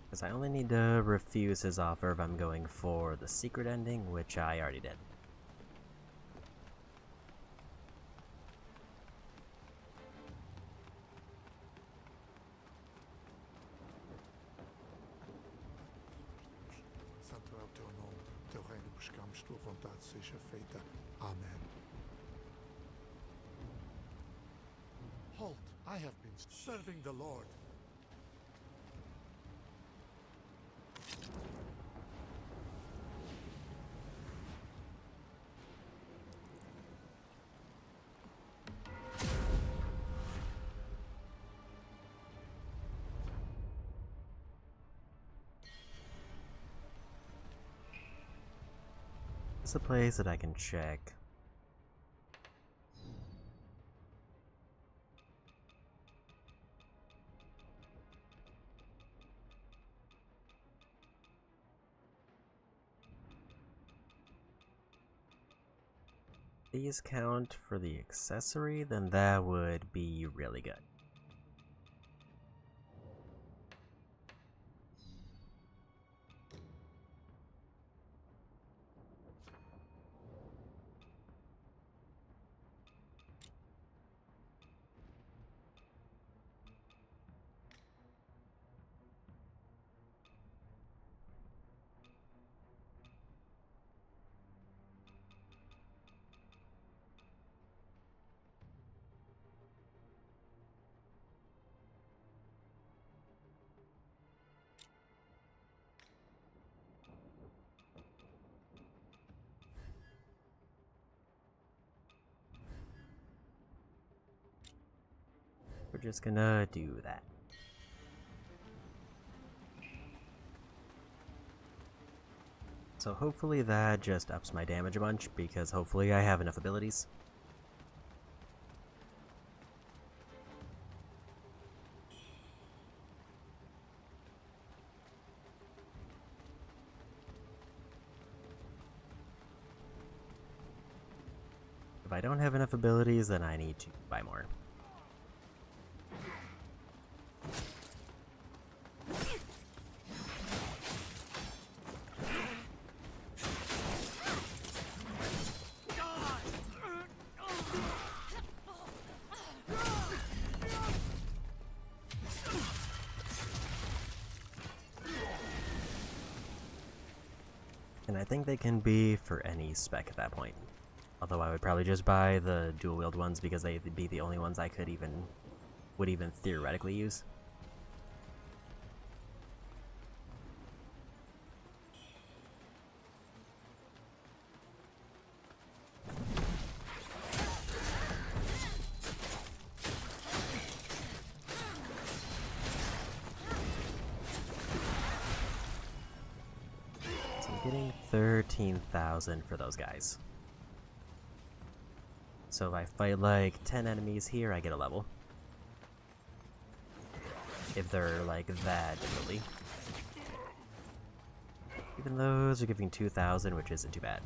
Because I only need to refuse his offer if I'm going for the secret ending, which I already did. sua vontade seja feita. Amen. Halt! I have been serving the Lord. It's a place that I can check. These count for the accessory, then that would be really good. We're just gonna do that. So hopefully that just ups my damage a bunch, because hopefully I have enough abilities. If I don't have enough abilities, then I need to buy more. And I think they can be for any spec at that point. Although I would probably just buy the dual wield ones because they'd be the only ones I would even theoretically use. So I'm getting 13,000 for those guys. So if I fight like 10 enemies here, I get a level. If they're like that difficulty. Even those are giving 2,000, which isn't too bad.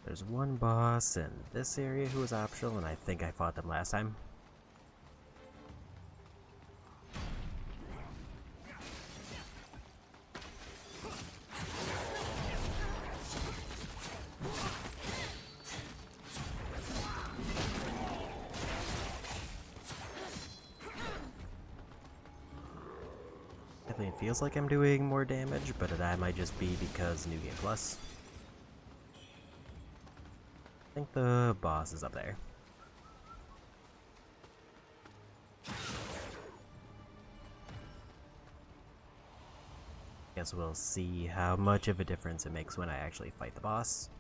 There's one boss in this area who was optional, and I think I fought them last time. Definitely feels like I'm doing more damage, but that might just be because New Game Plus. I think the boss is up there. Guess we'll see how much of a difference it makes when I actually fight the boss.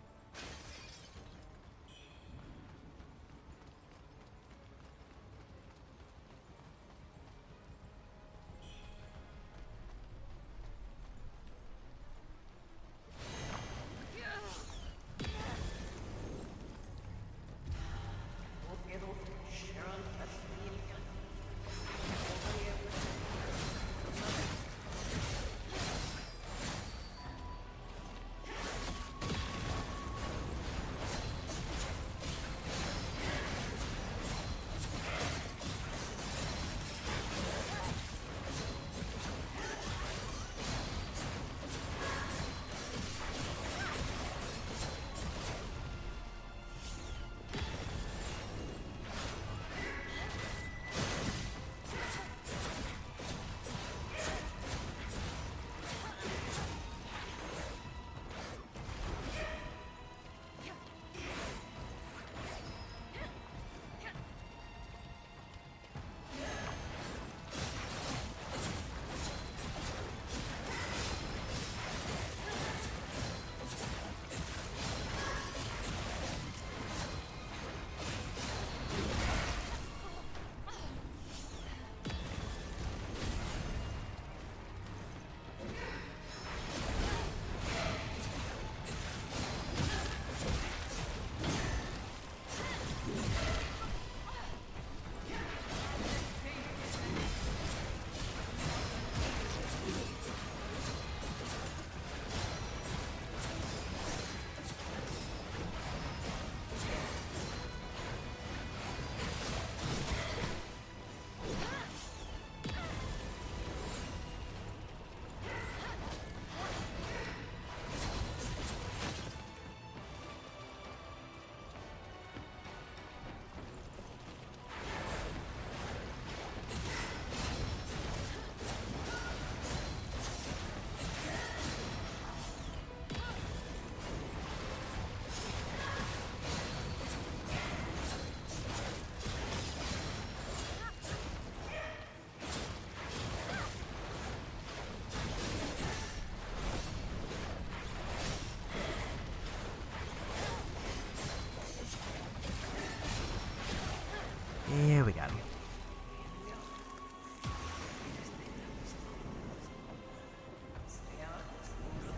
Yeah, we got him.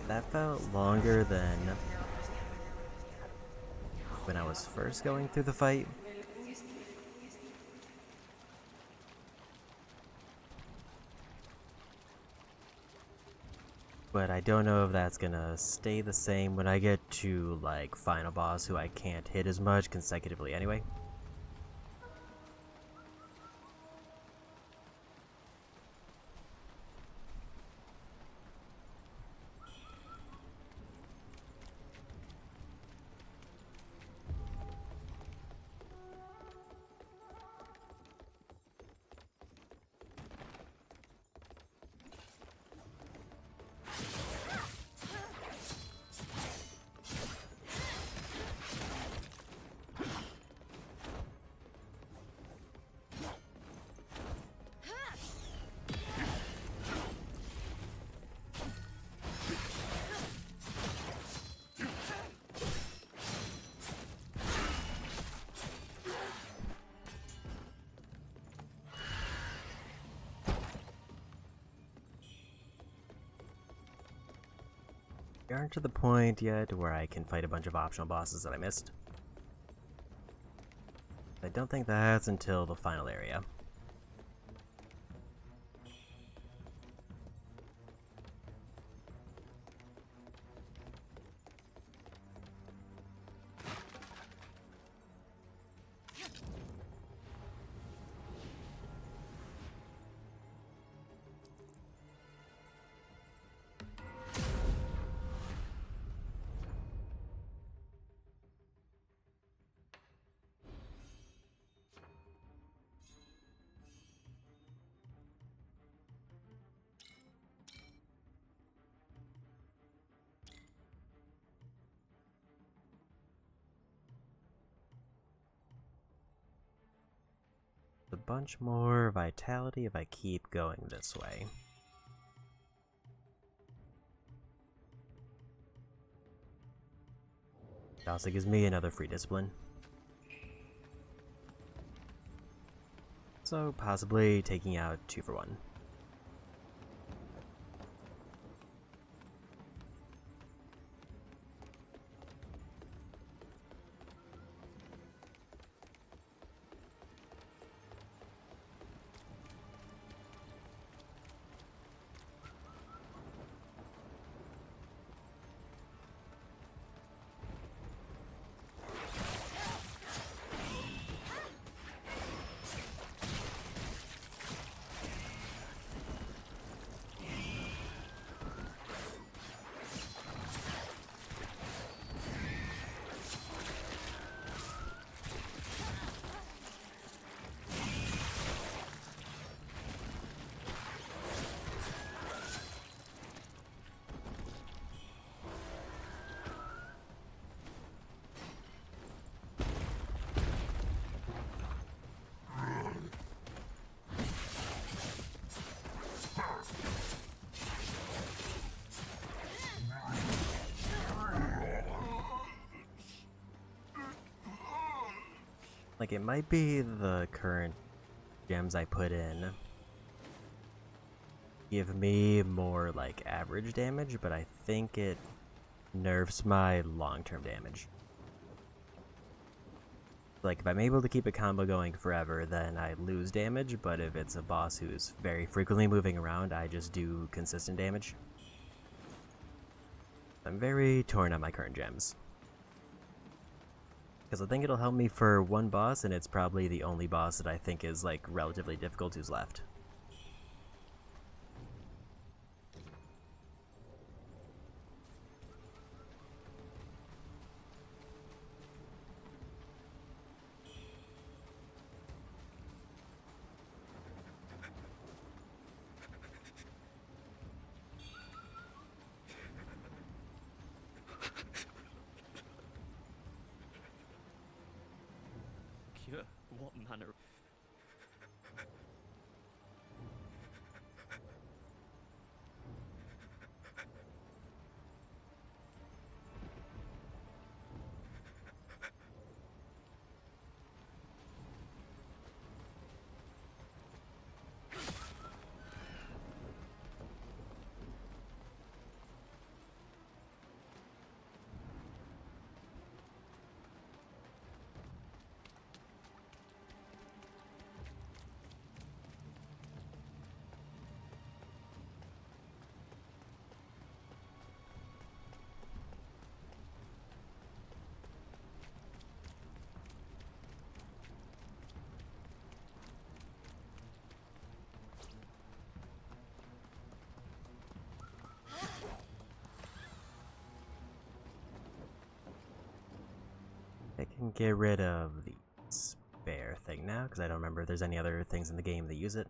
That felt longer than when I was first going through the fight. But I don't know if that's gonna stay the same when I get to, like, final boss who I can't hit as much consecutively anyway. We aren't to the point yet where I can fight a bunch of optional bosses that I missed. I don't think that's until the final area. A bunch more vitality if I keep going this way. It also gives me another free discipline. So possibly taking out 2 for 1. Like, it might be the current gems I put in give me more, like, average damage, but I think it nerfs my long-term damage. Like, if I'm able to keep a combo going forever, then I lose damage, but if it's a boss who's very frequently moving around, I just do consistent damage. I'm very torn on my current gems. Because I think it'll help me for one boss, and it's probably the only boss that I think is, like, relatively difficult who's left. Cure? What manner? can get rid of the spare thing now, because I don't remember if there's any other things in the game that use it.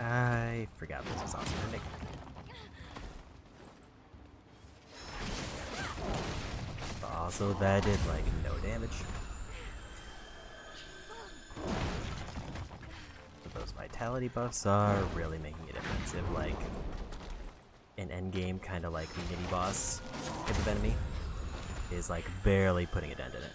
I forgot this was also ending. Also, that did like no damage. But those vitality buffs are really making a difference. If like an endgame kind of like mini boss type of enemy is like barely putting a dent in it.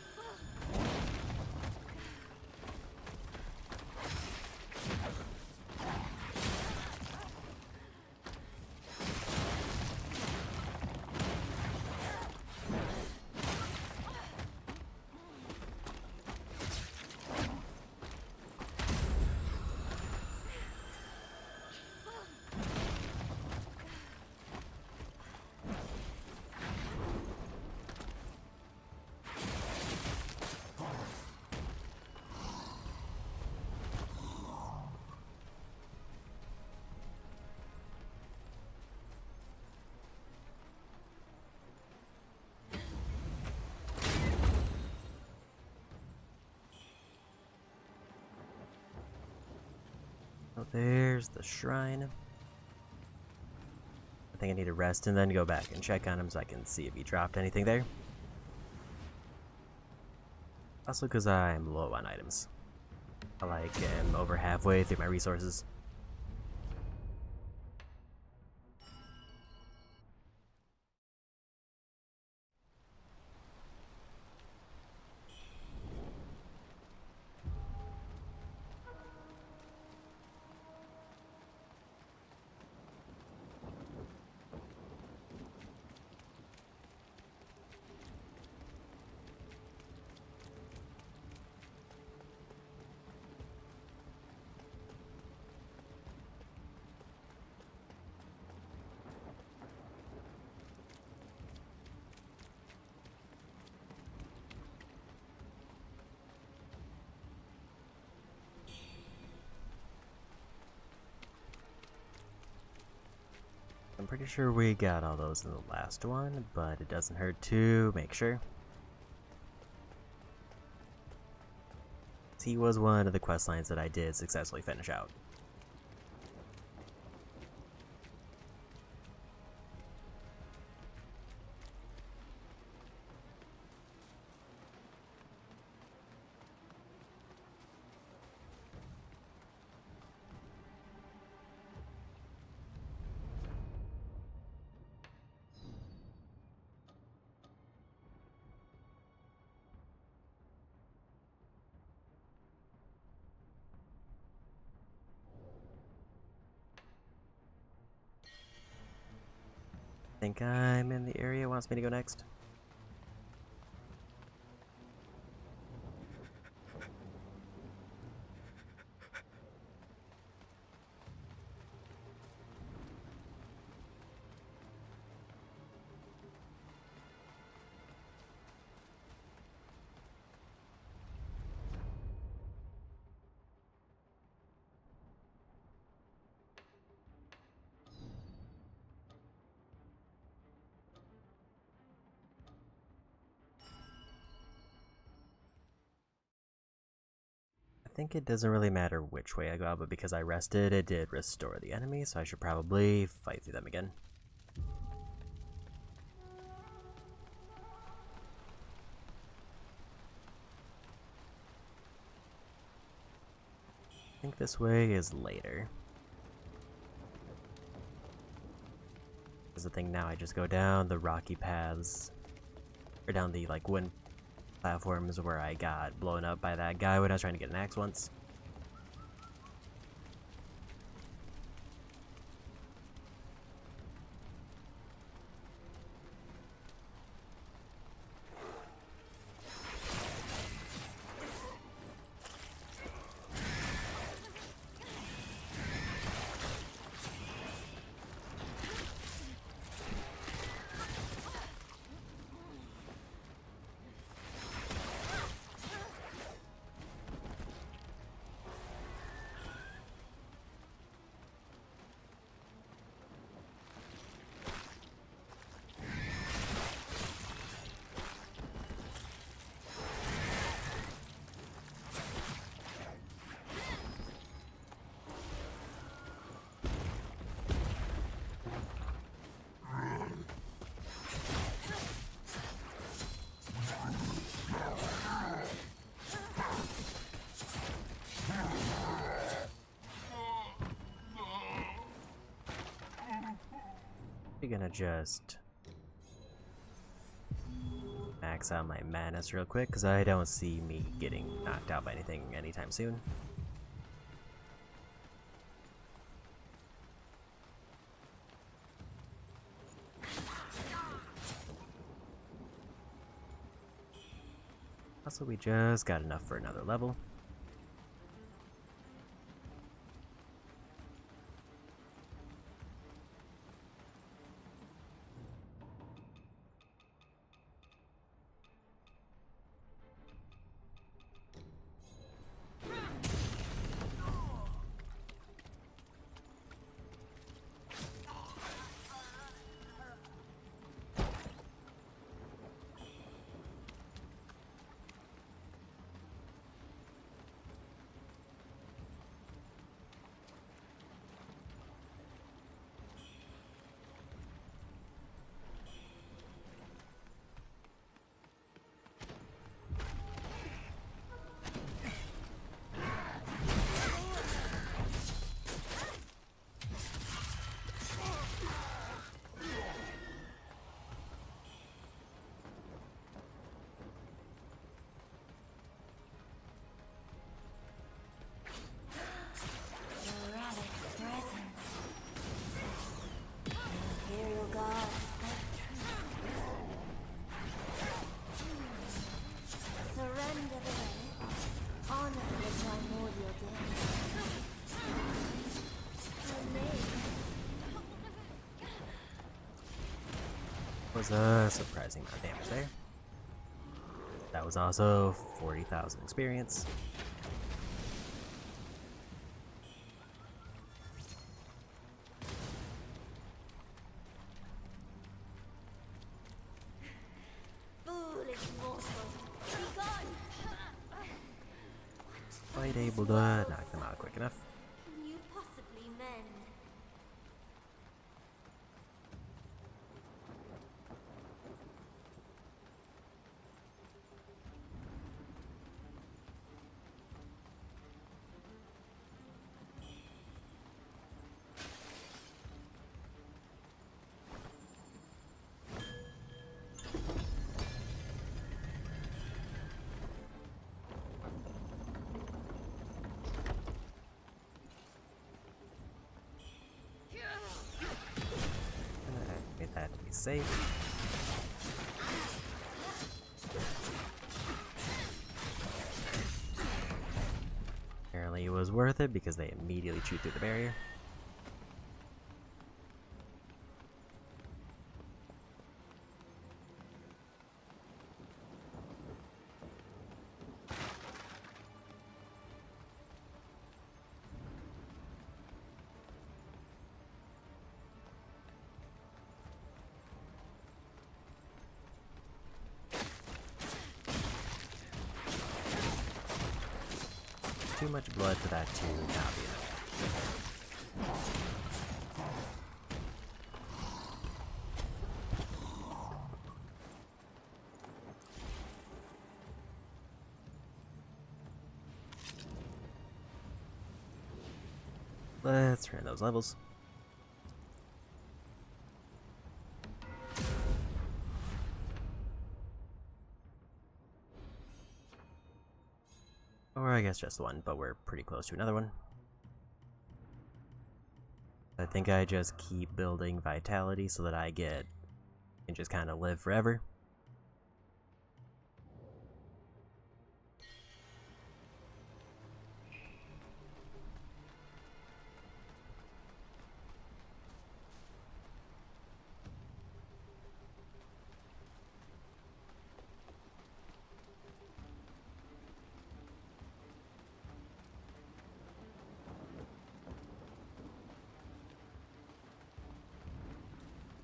Oh, there's the shrine. I think I need to rest and then go back and check on him so I can see if he dropped anything there. Also because I'm low on items. I like am over halfway through my resources. I'm pretty sure we got all those in the last one, but it doesn't hurt to make sure. He was one of the quest lines that I did successfully finish out. I think I'm in the area. Wants me to go next. I think it doesn't really matter which way I go, but because I rested, it did restore the enemy, so I should probably fight through them again. I think this way is later. Because the thing now, I just go down the rocky paths, or down the like wooden platforms where I got blown up by that guy when I was trying to get an axe once. I'm gonna just max out my madness real quick, because I don't see me getting knocked out by anything anytime soon. Also, we just got enough for another level. Was a surprising amount of damage there. That was also 40,000 experience. Foolish mortal, be gone! Quite able to knock them out quick enough. Can you possibly mend? Activate that to be safe. Apparently it was worth it because they immediately chewed through the barrier. Too much blood for that to not be enough. Let's turn those levels. Or I guess just one, but we're pretty close to another one. I think I just keep building vitality so that I can just kind of live forever.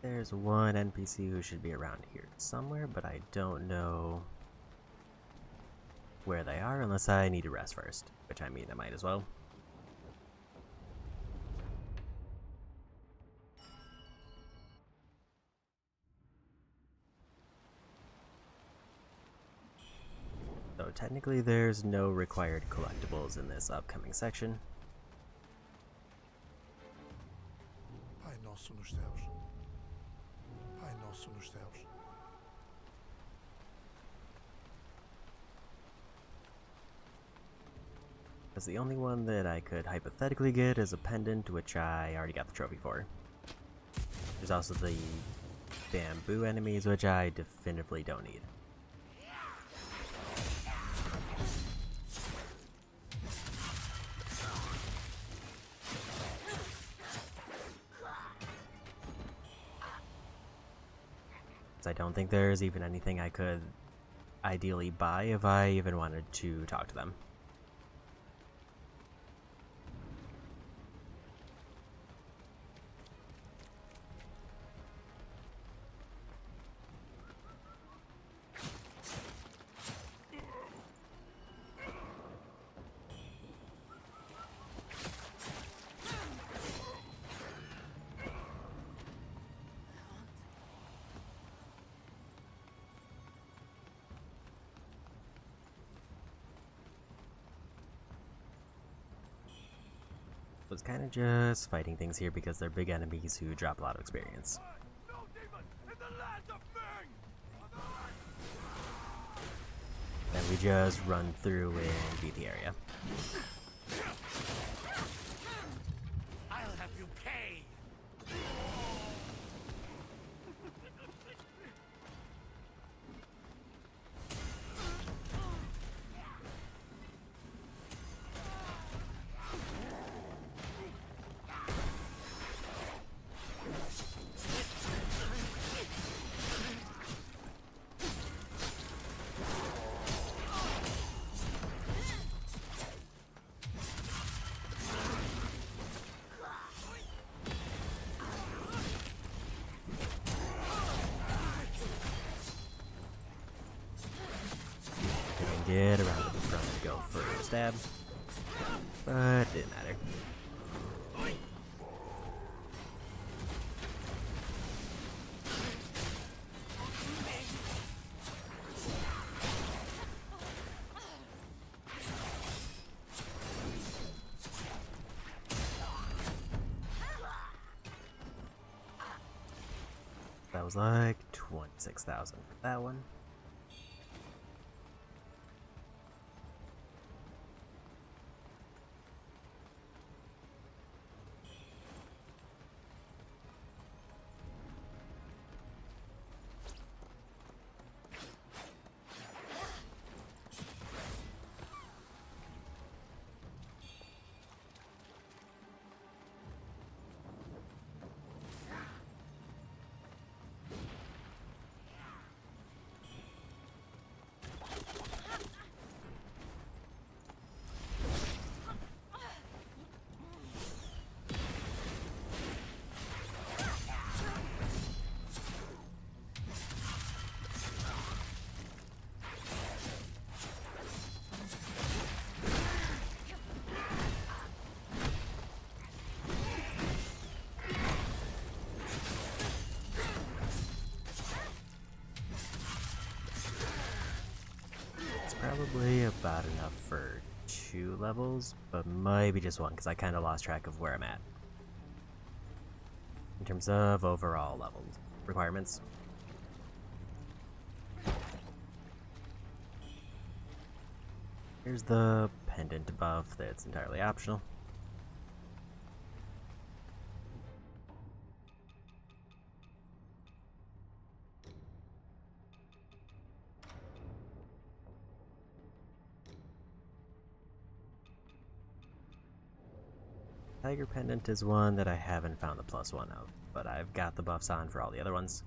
There's one NPC who should be around here somewhere, but I don't know where they are unless I need to rest first, which I mean I might as well. So technically there's no required collectibles in this upcoming section. Pai nosso nos céus, Because the only one that I could hypothetically get is a pendant, which I already got the trophy for. There's also the bamboo enemies, which I definitively don't need. I don't think there's even anything I could ideally buy if I even wanted to talk to them. Was kind of just fighting things here because they're big enemies who drop a lot of experience. Then we just run through and beat the area. I'll have you pay. Get around to the front and go for a stab, but it didn't matter. That was like 26,000 for that one. Probably about enough for 2 levels, but maybe just 1 because I kind of lost track of where I'm at in terms of overall level requirements. Here's the pendant buff that's entirely optional. Tiger Pendant is one that I haven't found the +1 of, but I've got the buffs on for all the other ones.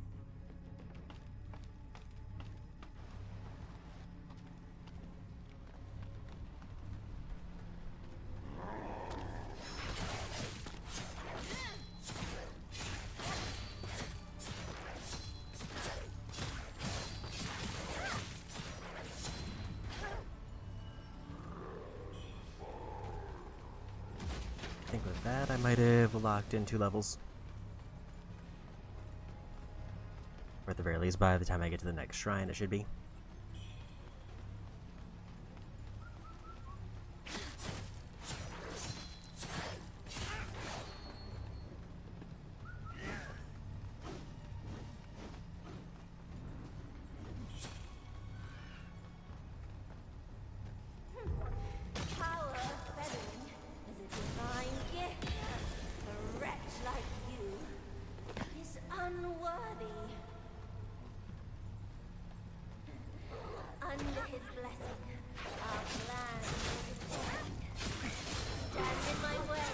I think with that I might have locked in 2 levels. Or at the very least, by the time I get to the next shrine, it should be. Power fed blessing. Our plan is formed. Stand in my way,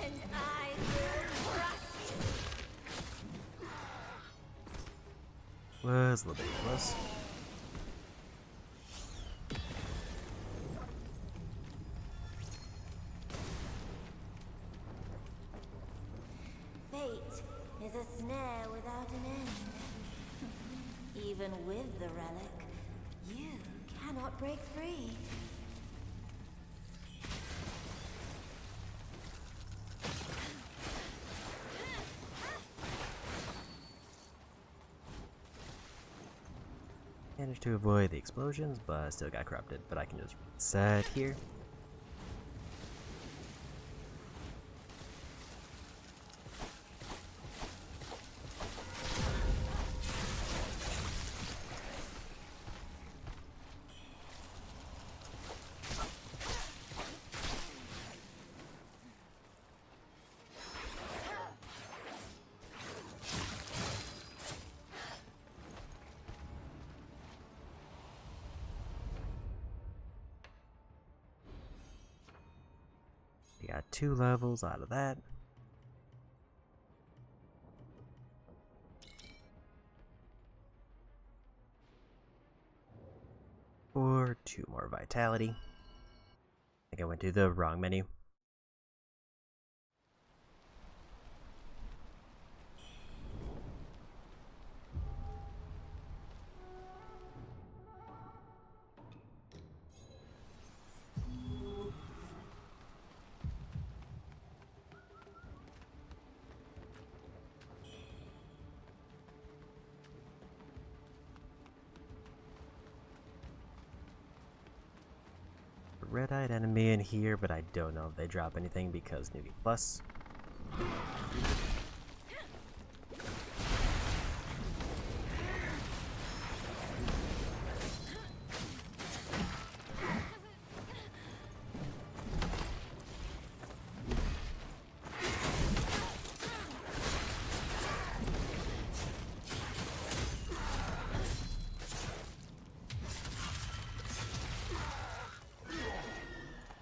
and I will crush you. Was a little bit close. Fate is a snare without an end. Even with the relic, you cannot break free. Managed to avoid the explosions, but still got corrupted. But I can just reset here. We got 2 levels out of that. Or 2 more vitality. I think I went to the wrong menu. Red-eyed enemy in here, but I don't know if they drop anything because newbie plus.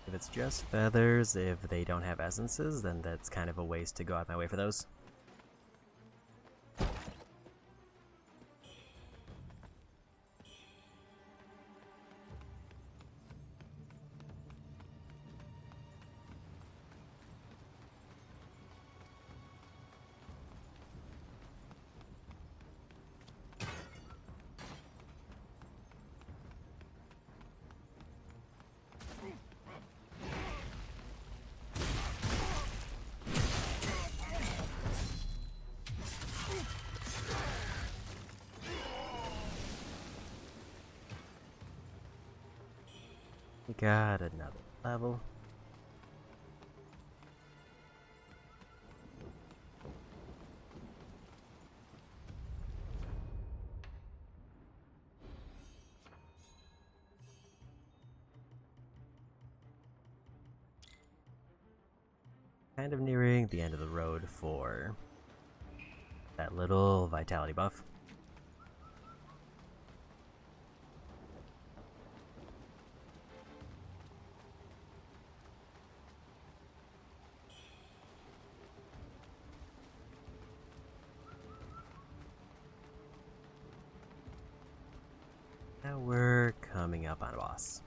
If it's just feathers, if they don't have essences, then that's kind of a waste to go out my way for those. We got another level. Kind of nearing the end of the road for that little vitality buff. Now we're coming up on a boss.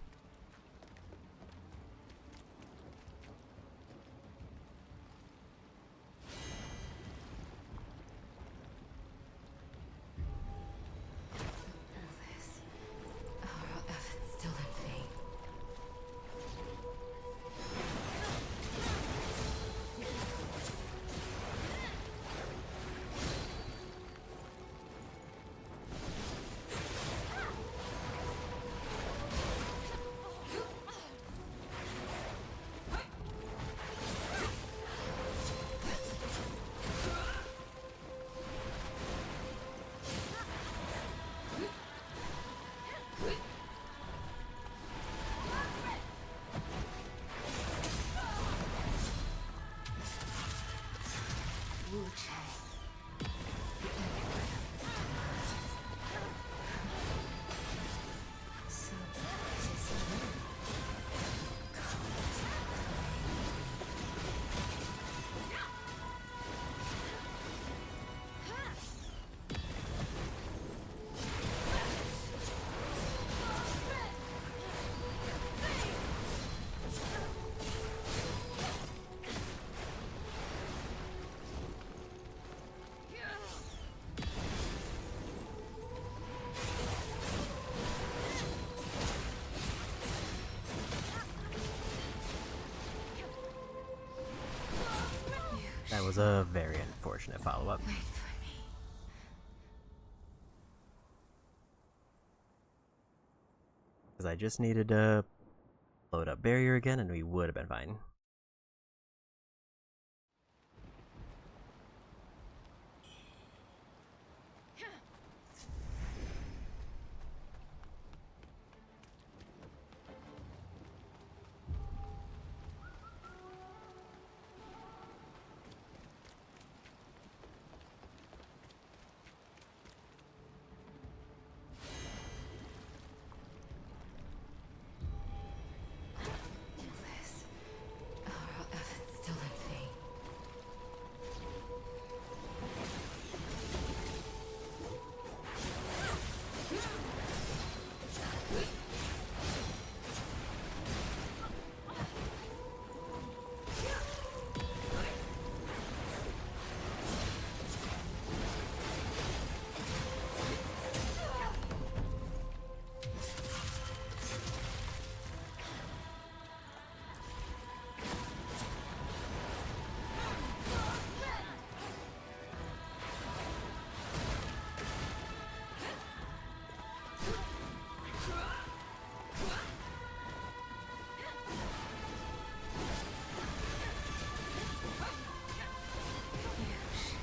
was a very unfortunate follow-up. Because I just needed to load up barrier again and we would have been fine.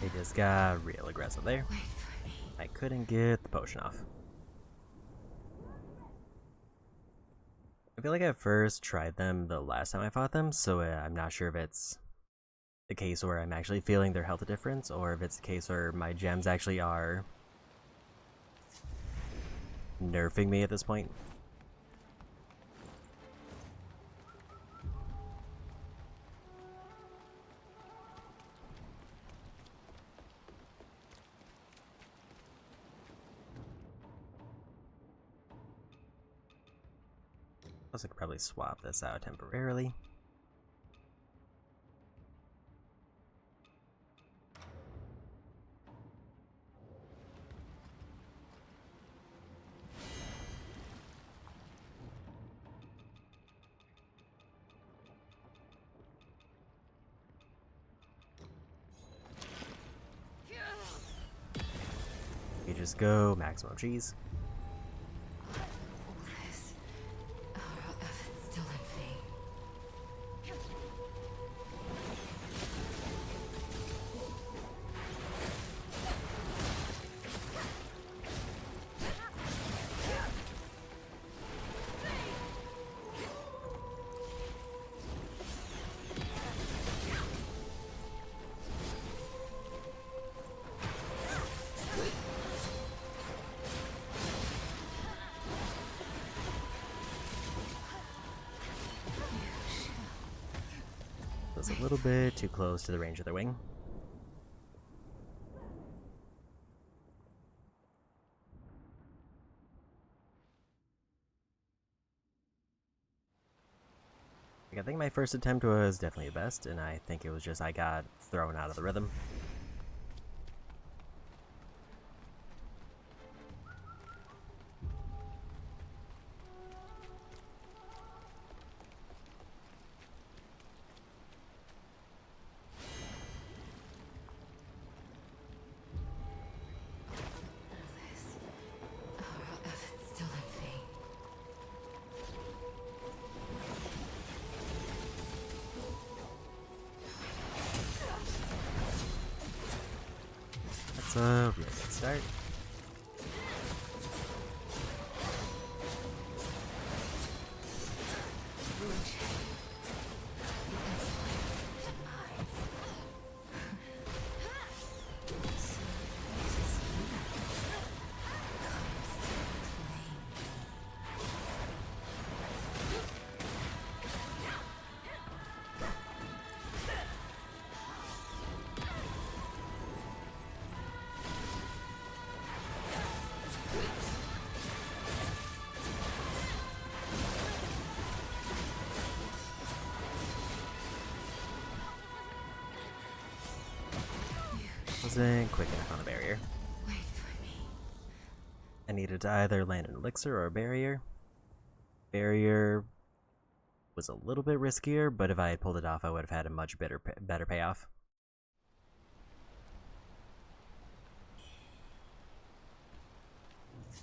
They just got real aggressive there. I couldn't get the potion off. I feel like I first tried them the last time I fought them, so I'm not sure if it's the case where I'm actually feeling their health difference, or if it's the case where my gems actually are nerfing me at this point. Plus, I could probably swap this out temporarily. You just go maximum cheese. Was a little bit too close to the range of their wing. I think my first attempt was definitely the best, and I think it was just I got thrown out of the rhythm. That's a really good start. Wasn't quick enough on the barrier. I needed to either land an elixir or a barrier. Barrier was a little bit riskier, but if I had pulled it off, I would have had a much better payoff.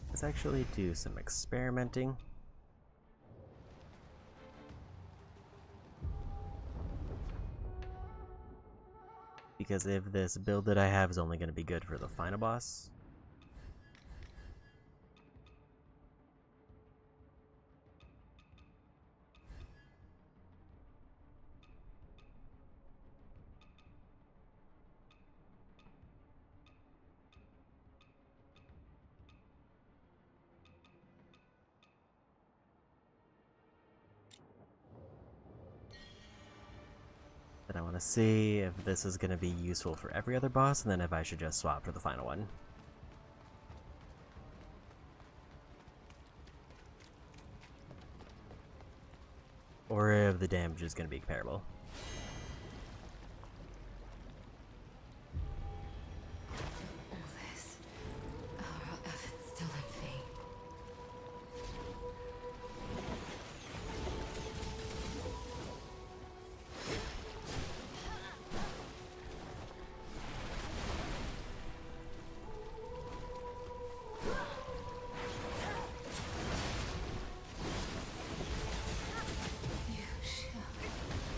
Let's actually do some experimenting. Because if this build that I have is only going to be good for the final boss, I want to see if this is going to be useful for every other boss, and then if I should just swap for the final one. Or if the damage is going to be comparable.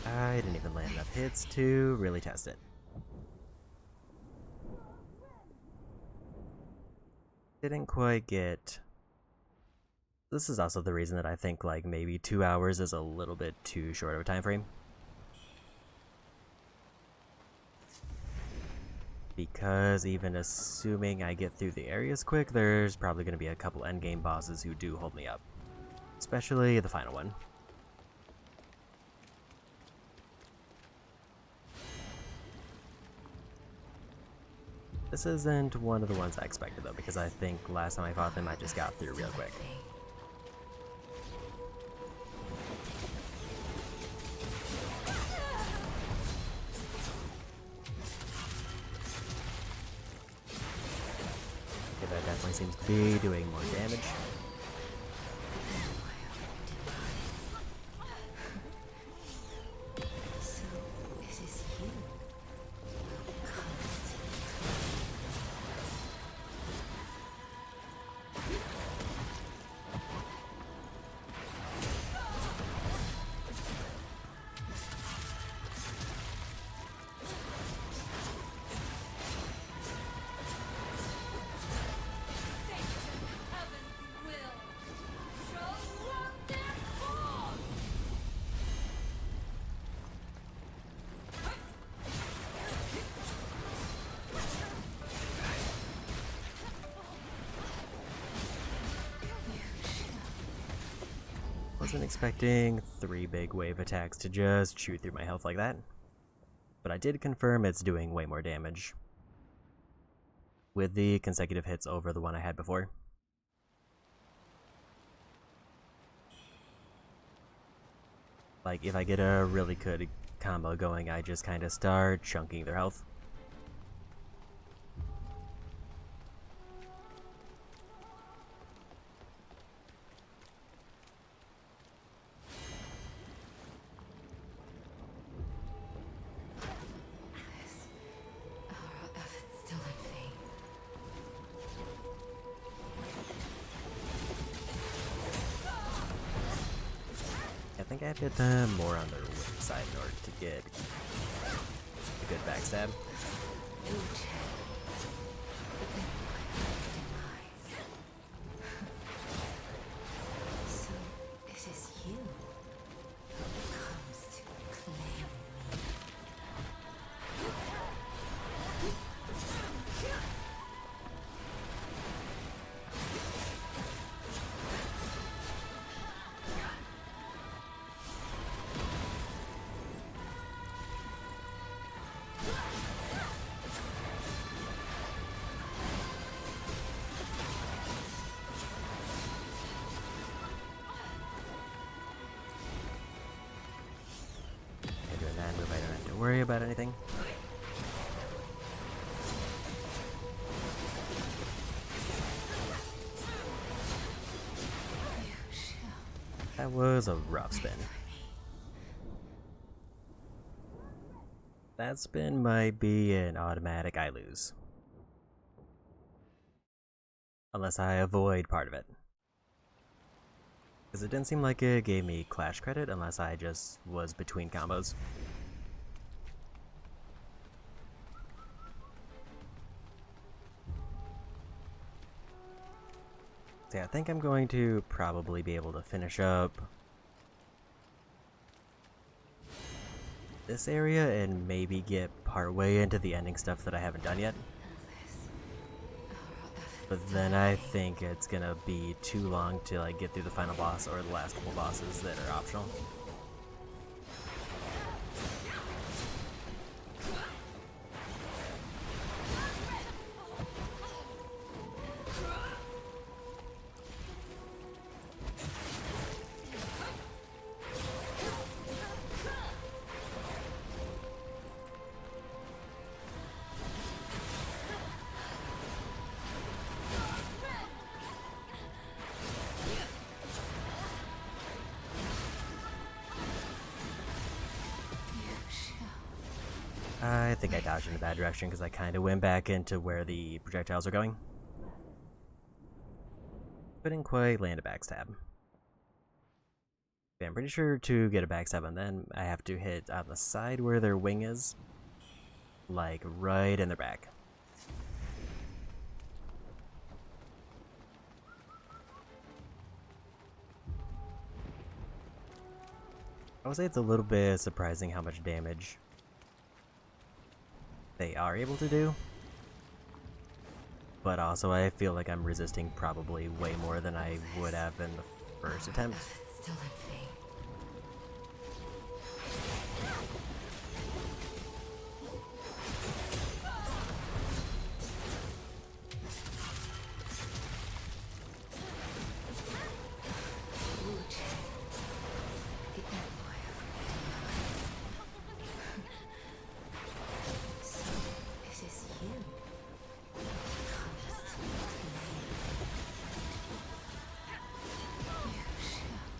I didn't even land enough hits to really test it. Didn't quite get... This is also the reason that I think like maybe 2 hours is a little bit too short of a time frame. Because even assuming I get through the areas quick, there's probably going to be a couple endgame bosses who do hold me up. Especially the final one. This isn't one of the ones I expected though, because I think last time I fought them I just got through real quick. Okay, that definitely seems to be doing more damage. Wasn't expecting 3 big wave attacks to just chew through my health like that, but I did confirm it's doing way more damage with the consecutive hits over the one I had before. Like, if I get a really good combo going, I just kind of start chunking their health. I think I have to hit them more on their wing side in order to get a good backstab. Worry about anything. That was a rough spin. That spin might be an automatic I lose. Unless I avoid part of it. Because it didn't seem like it gave me clash credit unless I just was between combos. So yeah, I think I'm going to probably be able to finish up this area and maybe get partway into the ending stuff that I haven't done yet. But then I think it's gonna be too long to like get through the final boss or the last couple bosses that are optional. I think I dodged in a bad direction because I kind of went back into where the projectiles are going. Couldn't quite land a backstab. Yeah, I'm pretty sure to get a backstab on them, I have to hit on the side where their wing is. Like, right in their back. I would say it's a little bit surprising how much damage they are able to do, but also I feel like I'm resisting probably way more than I would have in the first attempt.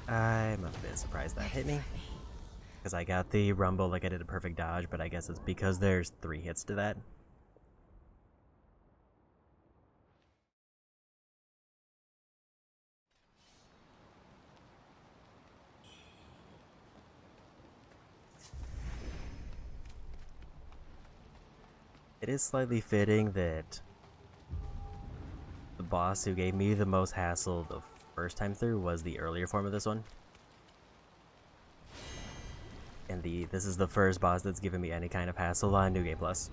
I'm a bit surprised that hit me, because I got the rumble like I did a perfect dodge, but I guess it's because there's 3 hits to that. It is slightly fitting that the boss who gave me the most hassle the first time through was the earlier form of this one. And this is the first boss that's given me any kind of hassle on New Game Plus.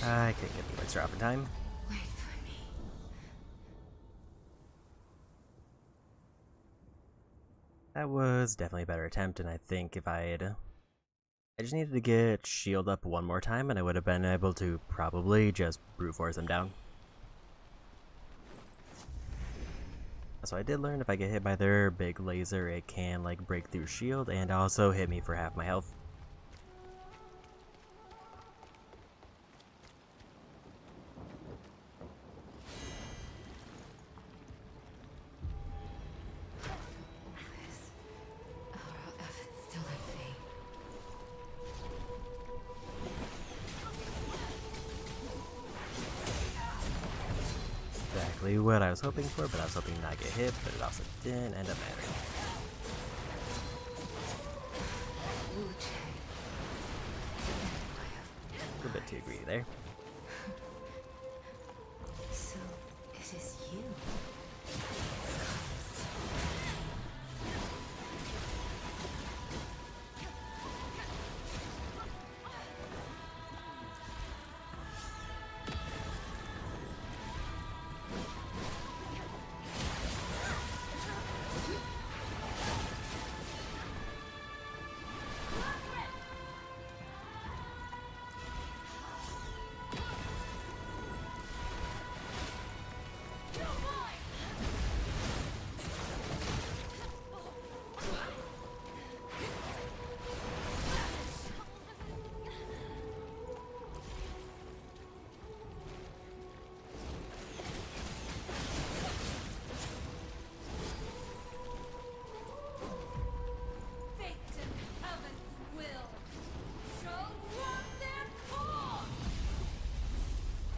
I couldn't get the extra off in time. That was definitely a better attempt, and I think if I just needed to get shield up one more time and I would have been able to probably just brute force them down. So I did learn if I get hit by their big laser, it can like break through shield and also hit me for half my health. exactly what I was hoping for, but I was hoping to not get hit, but it also didn't end up mattering. Wuchang. A little bit too greedy there. So, it is you.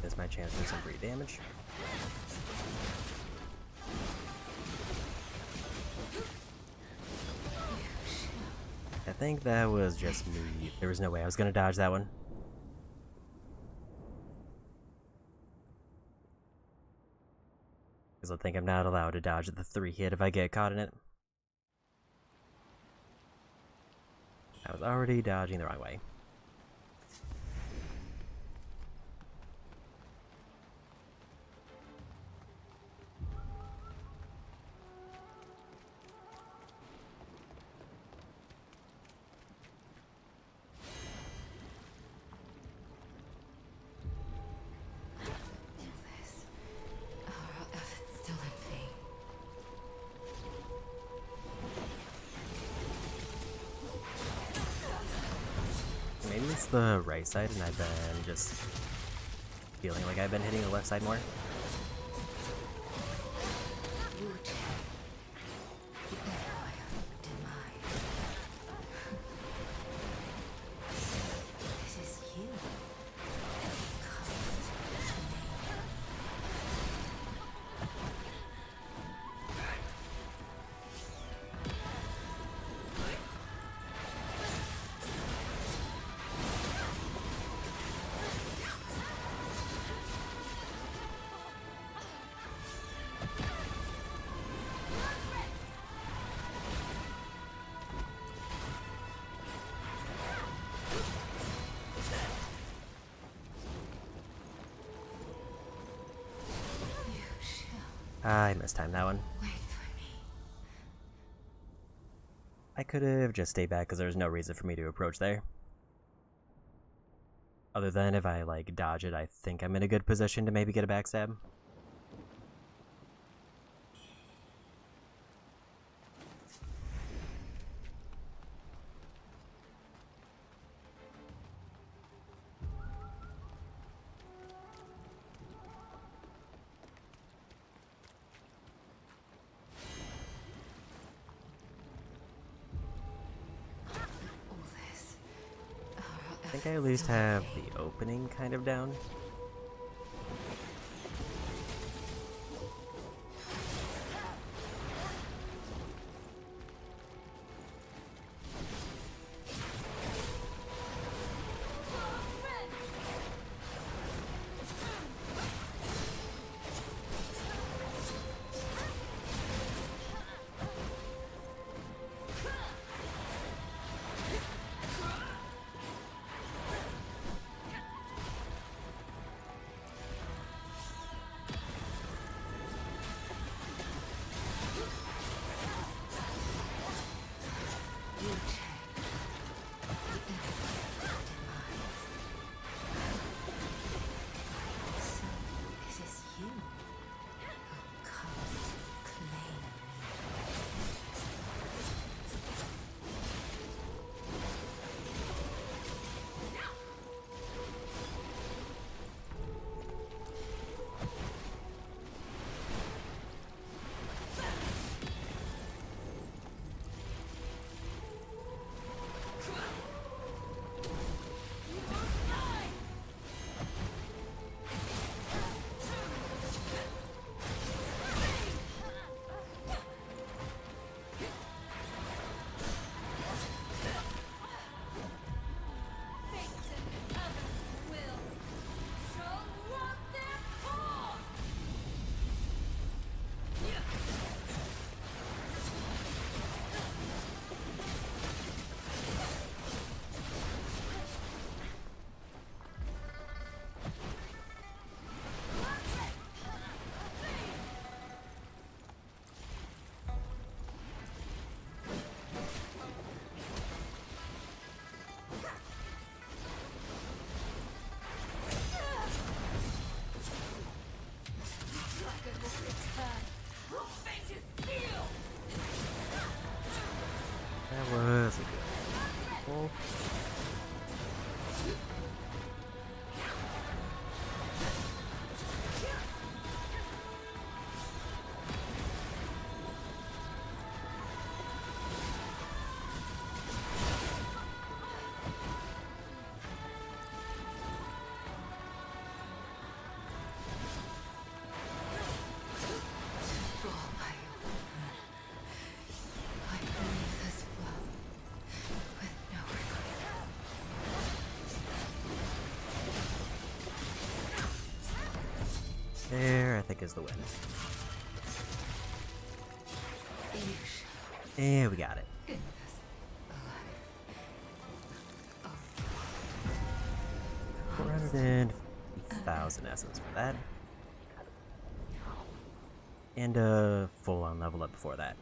Is my chance for some free damage. I think that was just me. There was no way I was gonna dodge that one. Because I think I'm not allowed to dodge the 3-hit if I get caught in it. I was already dodging the wrong way. Maybe it's the right side and I've been just feeling like I've been hitting the left side more. I mistimed that one. I could have just stayed back because there was no reason for me to approach there. Other than if I like dodge it, I think I'm in a good position to maybe get a backstab. I think I at least have the opening kind of down. That was a good pull. There, I think, is the win. And we got it. 450,000 essence for that. And a full-on level up before that.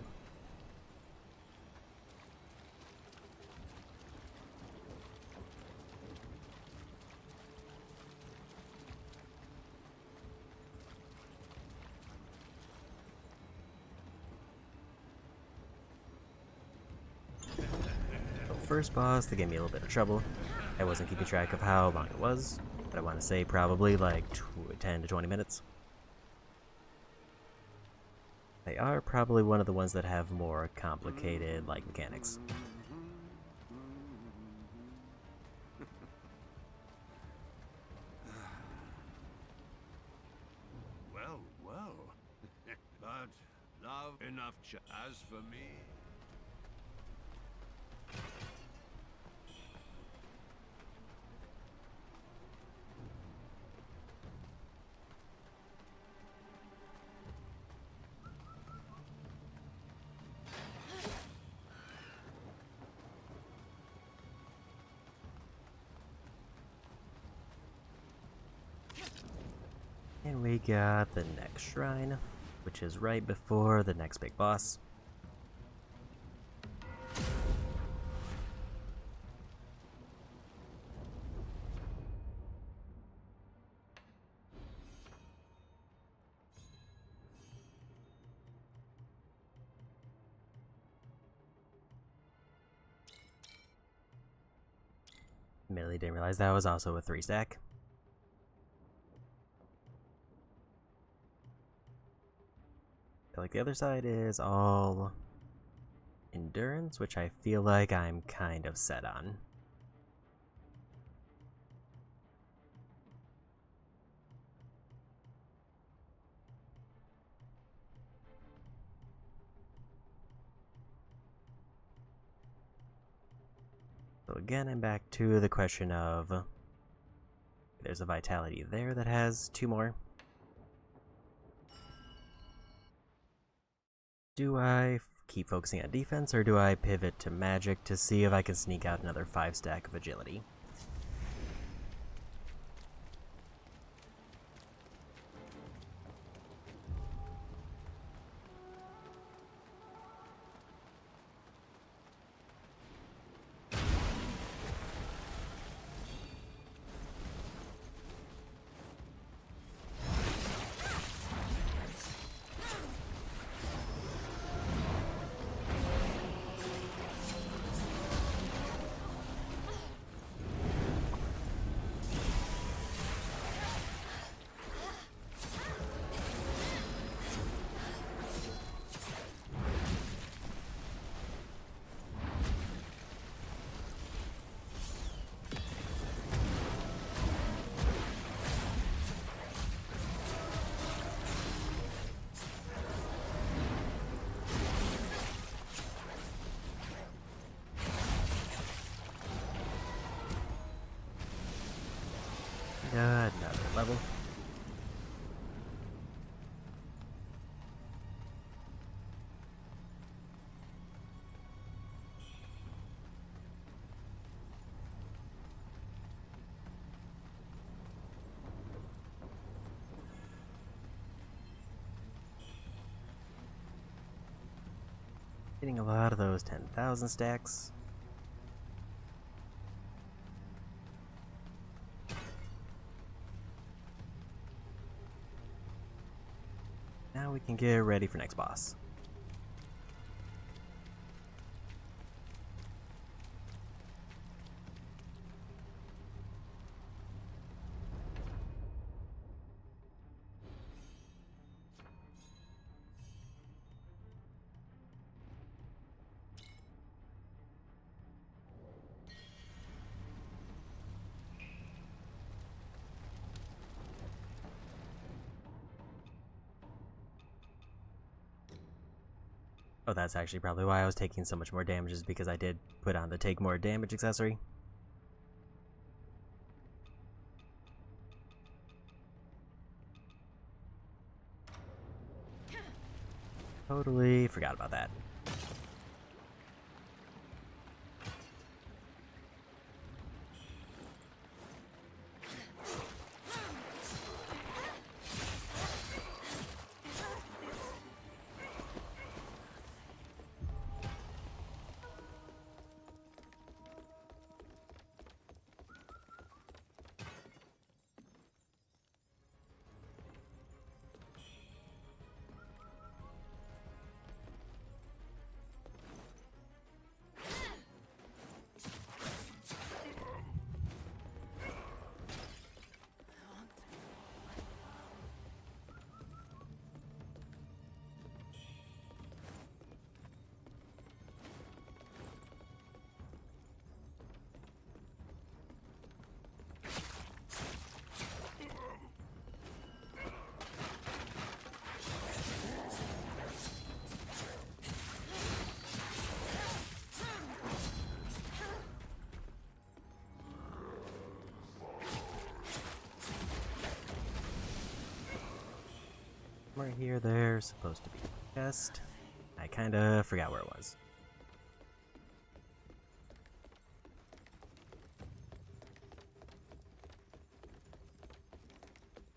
First boss, that gave me a little bit of trouble. I wasn't keeping track of how long it was, but I want to say probably like 10 to 20 minutes. They are probably one of the ones that have more complicated, like, mechanics. Well, well. But now enough as for me. And we got the next shrine, which is right before the next big boss. Admittedly, didn't realize that was also a 3-stack. Like the other side is all endurance, which I feel like I'm kind of set on. So again, I'm back to the question of there's a vitality there that has 2 more. Do I keep focusing on defense, or do I pivot to magic to see if I can sneak out another 5-stack of agility? Another level. Getting a lot of those 10,000 stacks. Now we can get ready for next boss. Oh, that's actually probably why I was taking so much more damage, is because I did put on the take more damage accessory. Totally forgot about that. Right here, there's supposed to be a chest. I kinda forgot where it was.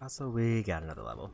Also, we got another level.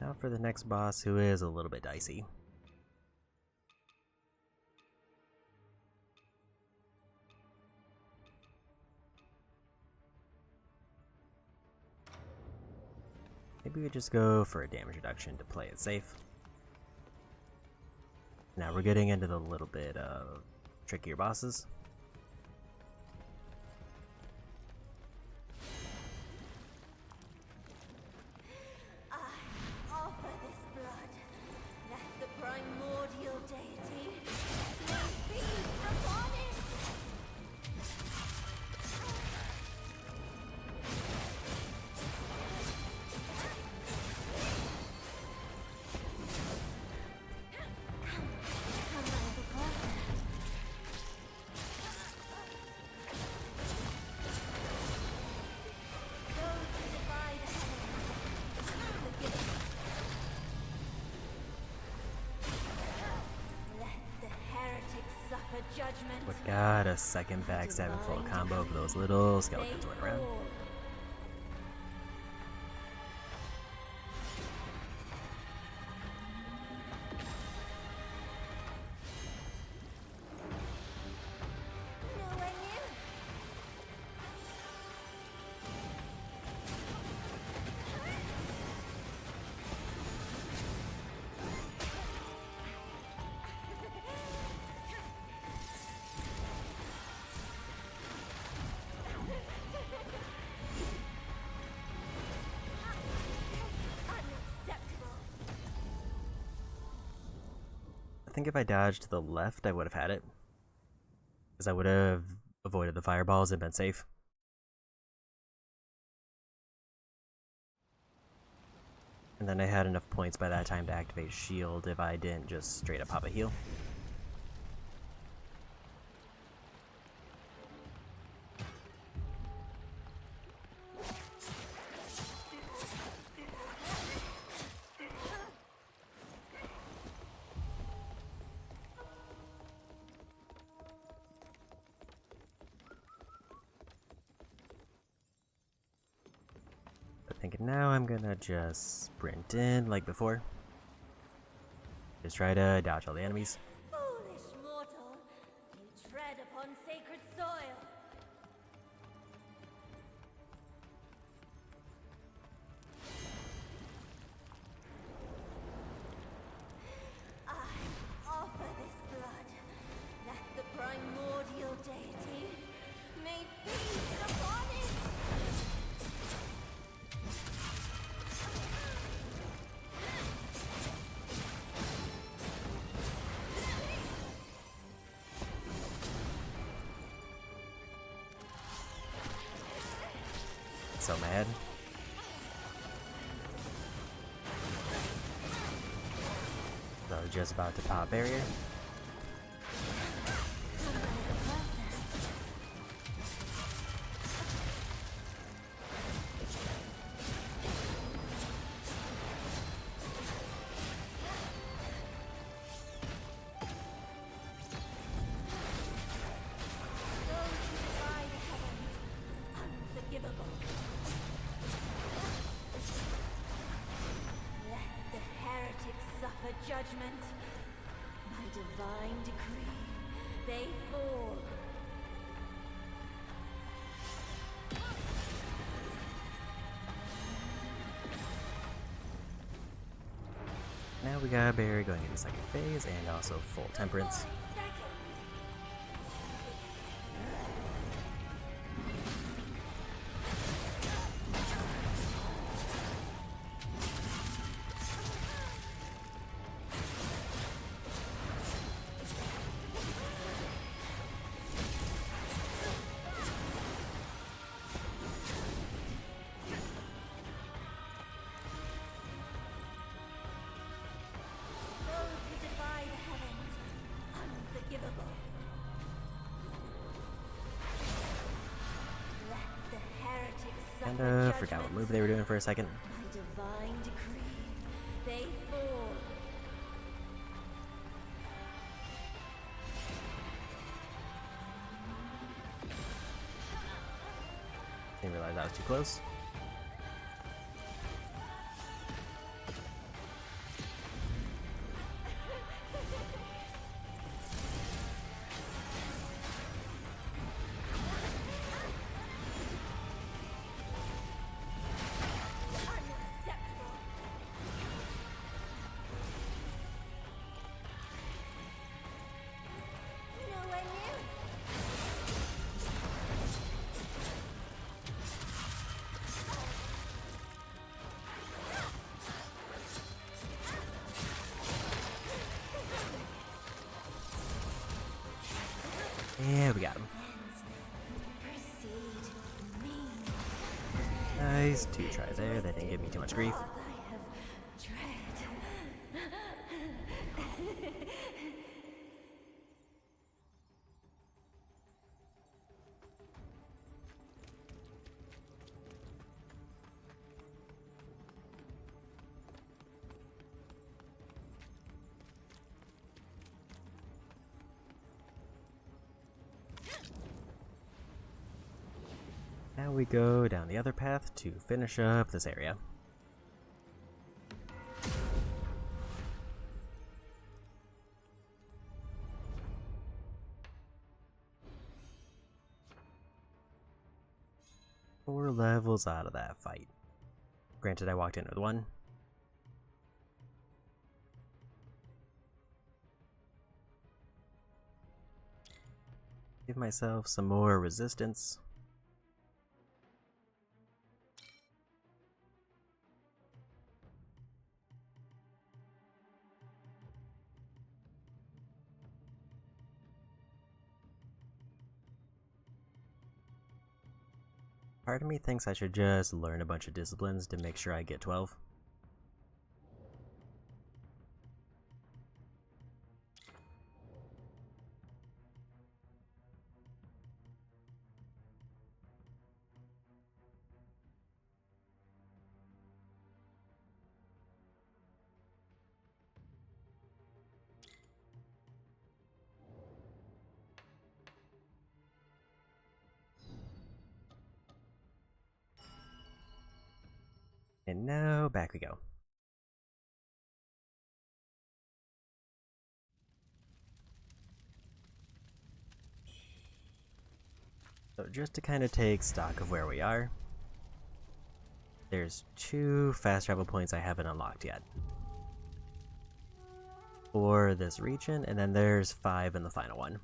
Now for the next boss, who is a little bit dicey. Maybe we just go for a damage reduction to play it safe. Now we're getting into the little bit of trickier bosses. But got a second backstabbing full combo of those little skeletons running around. I think if I dodged to the left, I would have had it. Because I would have avoided the fireballs and been safe. And then I had enough points by that time to activate shield if I didn't just straight up pop a heal. Thinking now I'm gonna just sprint in like before. Just try to dodge all the enemies. Foolish mortal, you tread upon sacred soil. I offer this blood, that the primordial deity may feast upon it. So mad. I was just about to pop barrier. Unforgivable. Let the heretics suffer judgment. By divine decree, they fall. Now we got a barrier going into second phase and also full temperance. Those who defy the heavens, unforgivable. Let the heretics suffer Kinda forgot what move they were doing for a second. By divine decree, they fall. Didn't realize that was too close. Nowhere near. Yeah, we got him. Proceed me. Nice. 2 try there. That didn't give me too much grief. I have tread. Now we go down the other path to finish up this area. Four levels out of that fight. Granted, I walked in with 1. Give myself some more resistance. Part of me thinks I should just learn a bunch of disciplines to make sure I get 12. And now, back we go. So just to kind of take stock of where we are, there's 2 fast travel points I haven't unlocked yet for this region, and then there's 5 in the final one.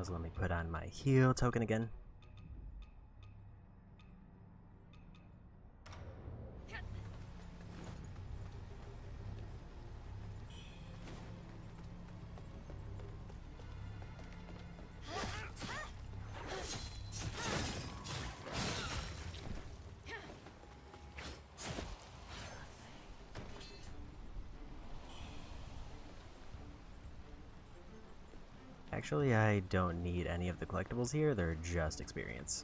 So let me put on my heal token again. Actually, I don't need any of the collectibles here, they're just experience.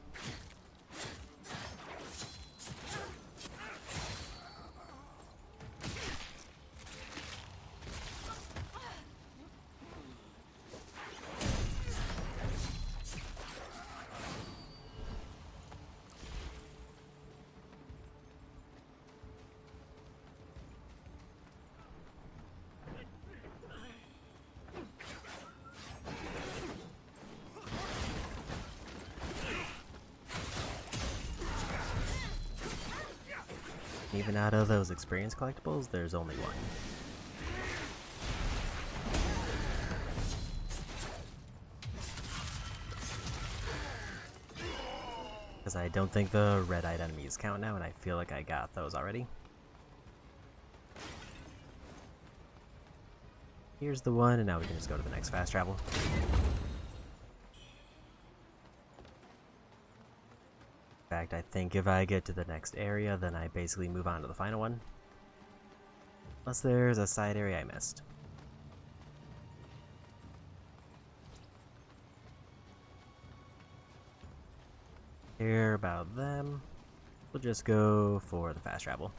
Even out of those experience collectibles, there's only one. Because I don't think the red-eyed enemies count now, and I feel like I got those already. Here's the one, and now we can just go to the next fast travel. In fact, I think if I get to the next area, then I basically move on to the final one. Unless there's a side area I missed. Care about them. We'll just go for the fast travel.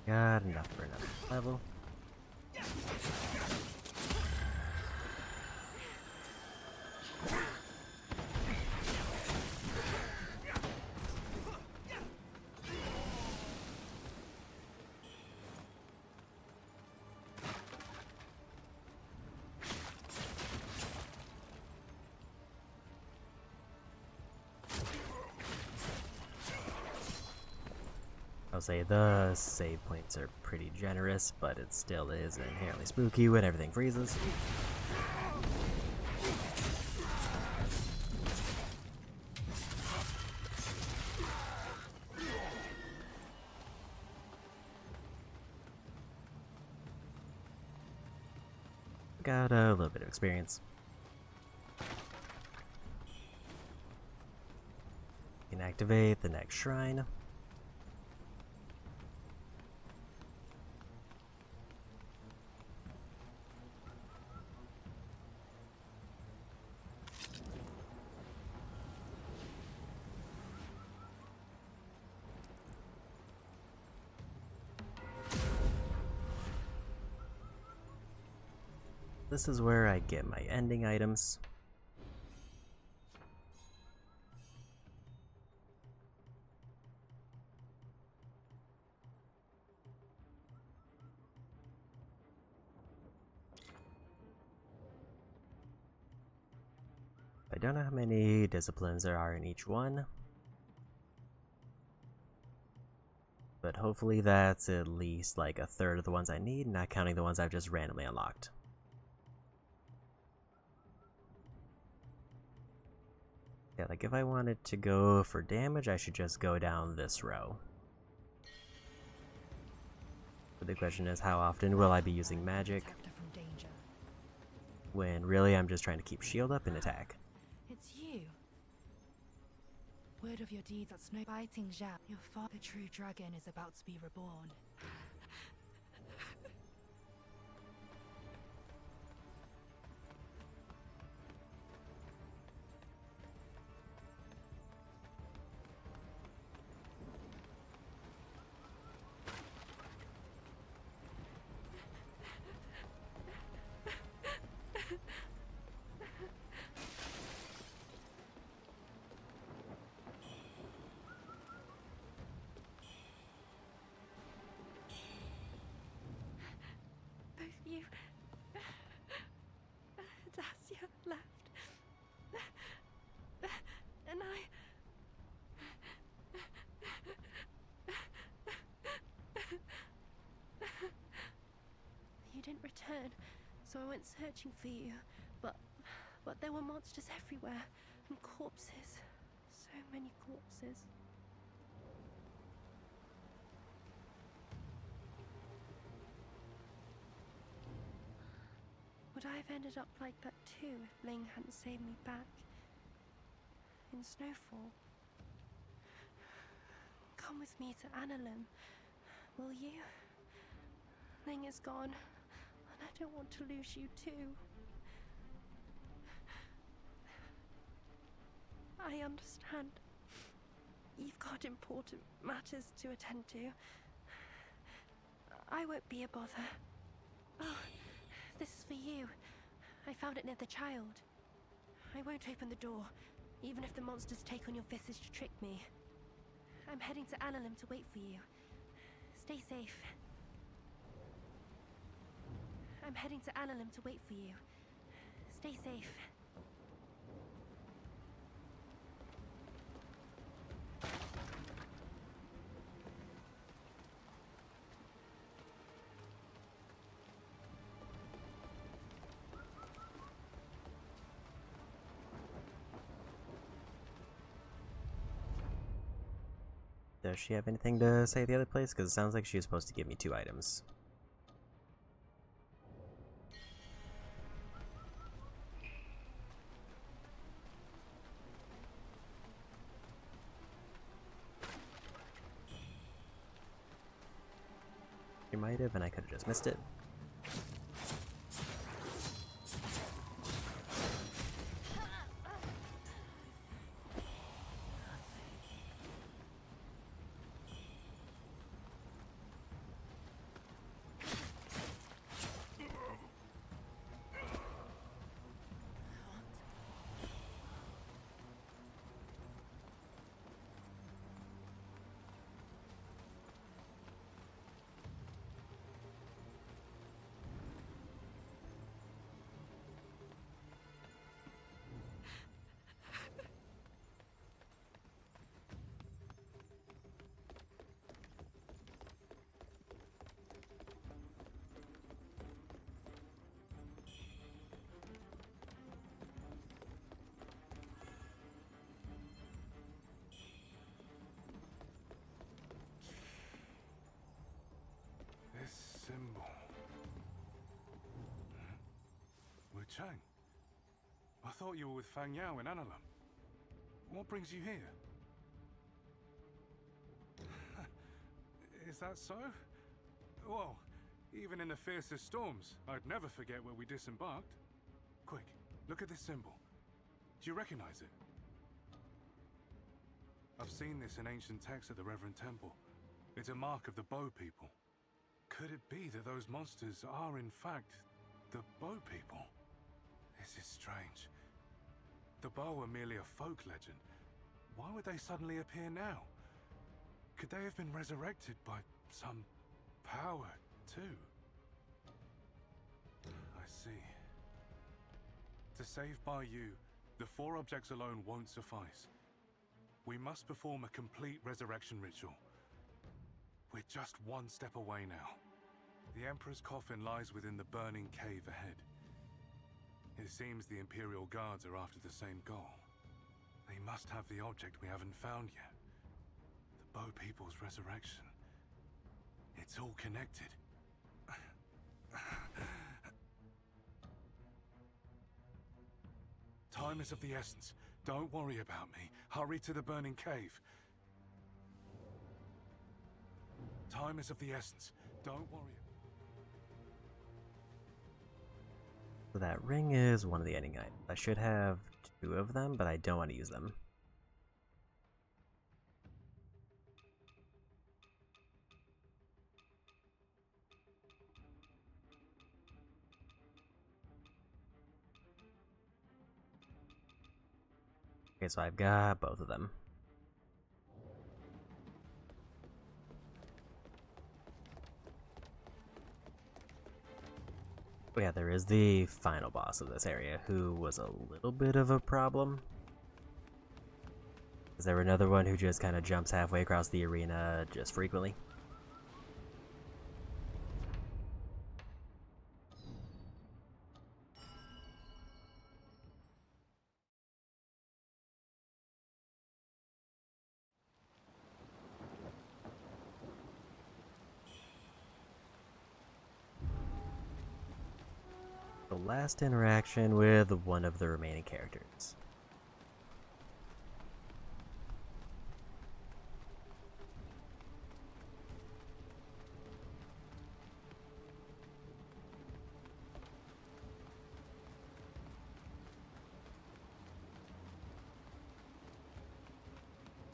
Got enough for another level. I'll say the save points are pretty generous, but it still is inherently spooky when everything freezes. Got a little bit of experience. You can activate the next shrine. This is where I get my ending items. I don't know how many disciplines there are in each one, but hopefully that's at least like a third of the ones I need, not counting the ones I've just randomly unlocked. Yeah, like if I wanted to go for damage, I should just go down this row. But the question is, how often will I be using magic? When really I'm just trying to keep shield up and attack. It's you. Word of your deeds at Snow Fighting Zhao. Your father, the true dragon, is about to be reborn. You... Dacia left. And You didn't return, so I went searching for you, but there were monsters everywhere, and corpses. So many corpses. Would I have ended up like that too if Ling hadn't saved me back? In Snowfall? Come with me to Annalum, will you? Ling is gone, and I don't want to lose you too. I understand. You've got important matters to attend to. I won't be a bother. Oh. This is for you. I found it near the child. I won't open the door, even if the monsters take on your visage to trick me. I'm heading to Annalum to wait for you. Stay safe. I'm heading to Annalum to wait for you. Stay safe. Does she have anything to say at the other place? Because it sounds like she was supposed to give me 2 items. She might have, and I could have just missed it. Wuchang. I thought you were with Fang Yao in Analum. What brings you here? Is that so? Well, even in the fiercest storms, I'd never forget where we disembarked. Quick, look at this symbol. Do you recognize it? I've seen this in ancient texts at the Reverend Temple. It's a mark of the Bow people. Could it be that those monsters are, in fact, the Bow people? This is strange. The Bow are merely a folk legend. Why would they suddenly appear now? Could they have been resurrected by some power, too? I see. To save Bai Yu, the 4 objects alone won't suffice. We must perform a complete resurrection ritual. We're just one step away now. The Emperor's coffin lies within the burning cave ahead. It seems the Imperial Guards are after the same goal. They must have the object we haven't found yet. The Bow People's resurrection. It's all connected. Time is of the essence. Don't worry about me. Hurry to the burning cave. Time is of the essence. Don't worry. So that ring is one of the ending items. I should have 2 of them, but I don't want to use them. Okay, so I've got both of them. Oh yeah, there is the final boss of this area, who was a little bit of a problem. Is there another one who just kind of jumps halfway across the arena just frequently? The last interaction with one of the remaining characters.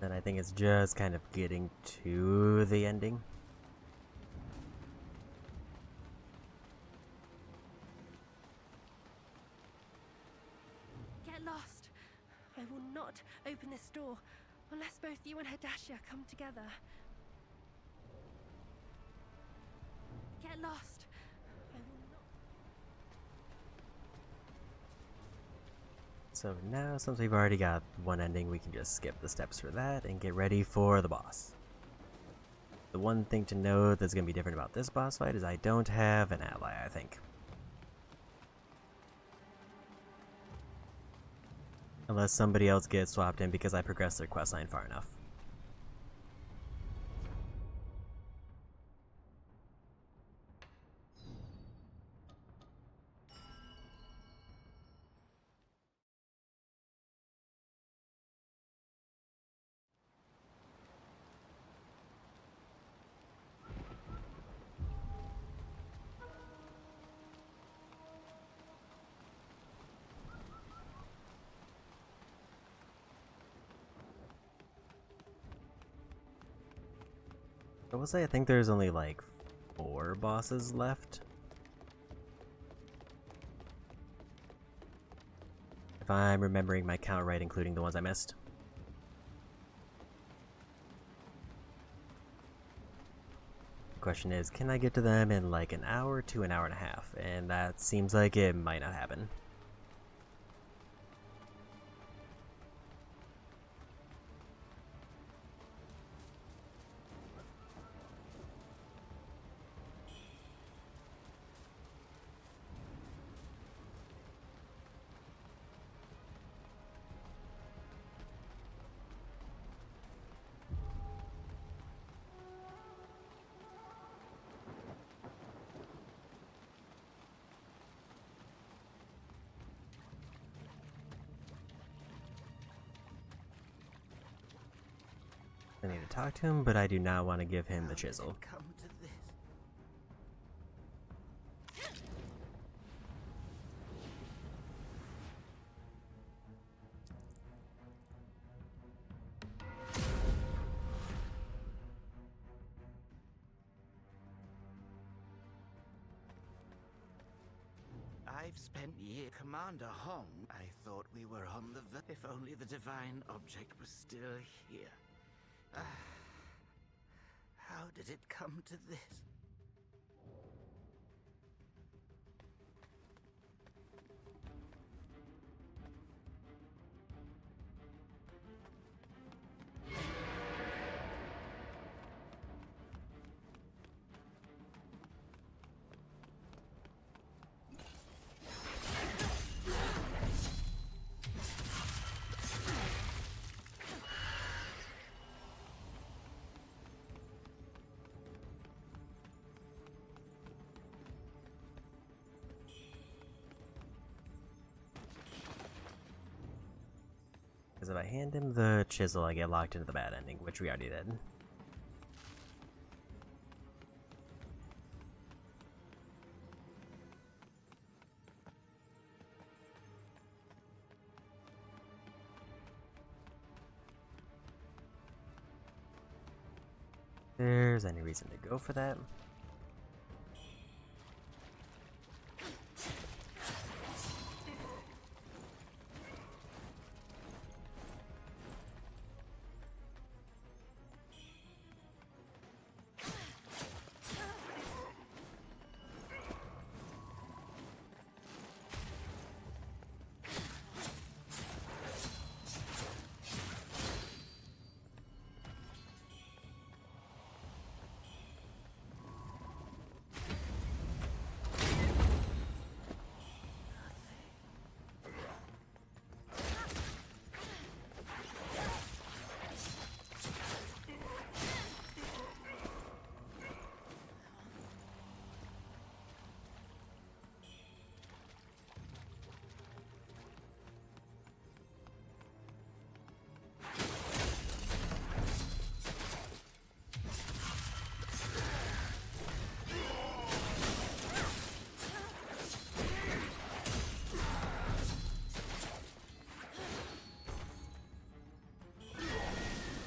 And I think it's just kind of getting to the ending. Get lost. I will not open this door unless both you and Hadashia come together. Get lost. I will not. So now, since we've already got one ending, we can just skip the steps for that and get ready for the boss. The one thing to note that's going to be different about this boss fight is I don't have an ally, I think. Unless somebody else gets swapped in because I progressed their questline far enough. I will say I think there's only like 4 bosses left. If I'm remembering my count right, including the ones I missed. The question is, can I get to them in like an hour to an hour and a half? And that seems like it might not happen. I need to talk to him, but I do not want to give him the chisel. Come to this. I've spent years. Commander Hong, I thought we were on the if only the divine object was still here. How did it come to this? Because if I hand him the chisel, I get locked into the bad ending, which we already did. If there's any reason to go for that.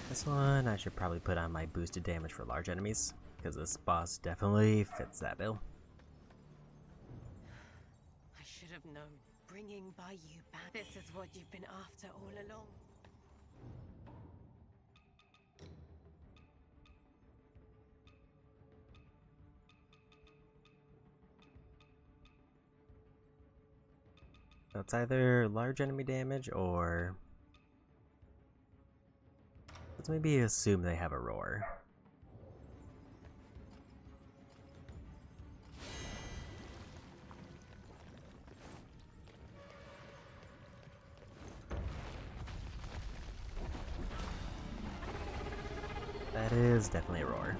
This one I should probably put on my boosted damage for large enemies, because this boss definitely fits that bill. I should have known. Bringing by you back. This is what you've been after all along. So it's either large enemy damage or... let's maybe assume they have a roar. That is definitely a roar.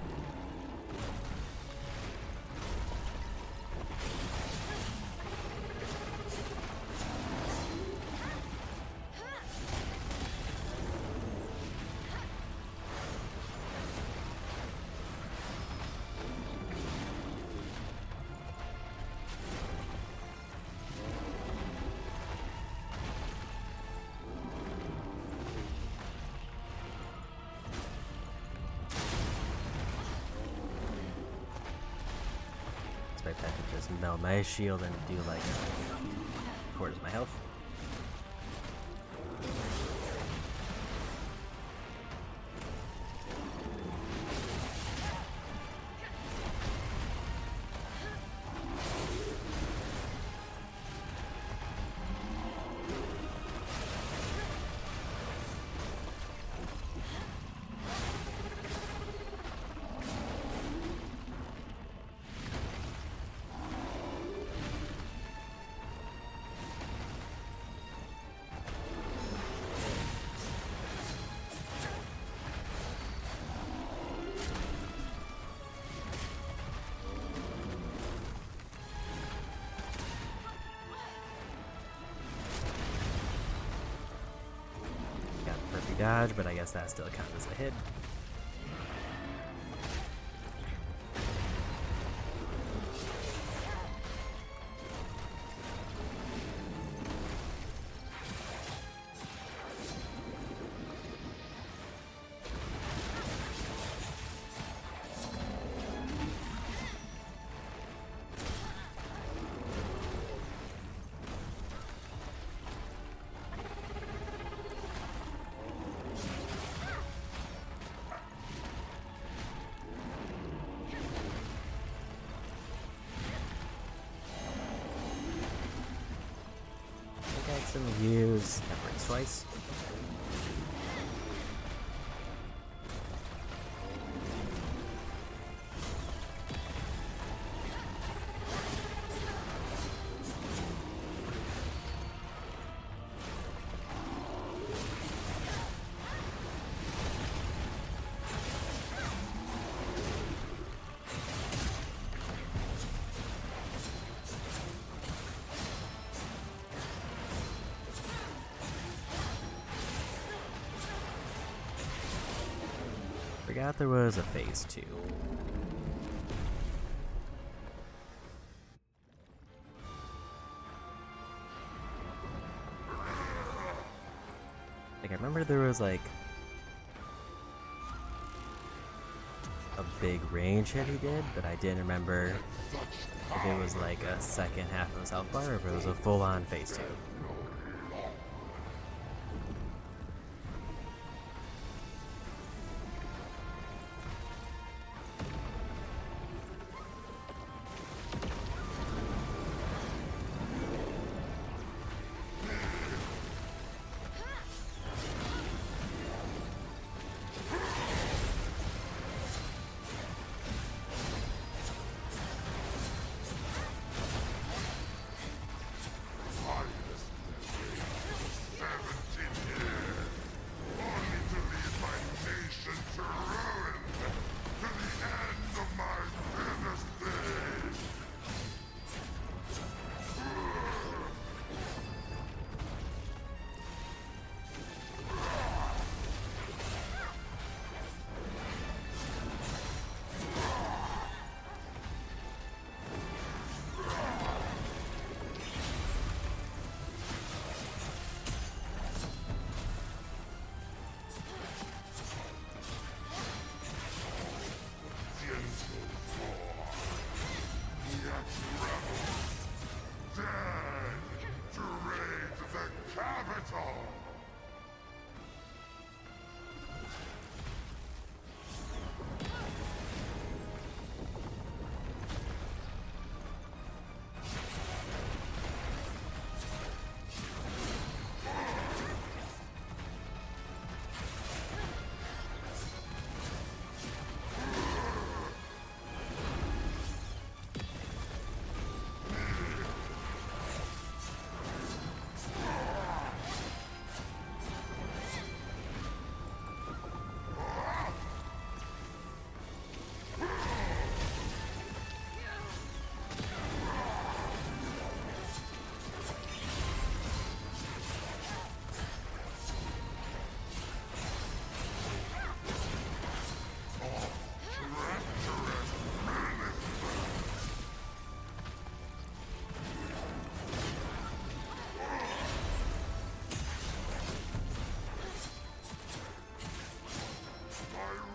Expect that to just melt my shield and do like quarters my health. Dodge, but I guess that still counts as a hit. Instantly use Temperance twice. Forgot there was a phase 2. Like, I remember there was like a big range hit he did, but I didn't remember if it was like a second half of his health bar or if it was a full-on phase 2.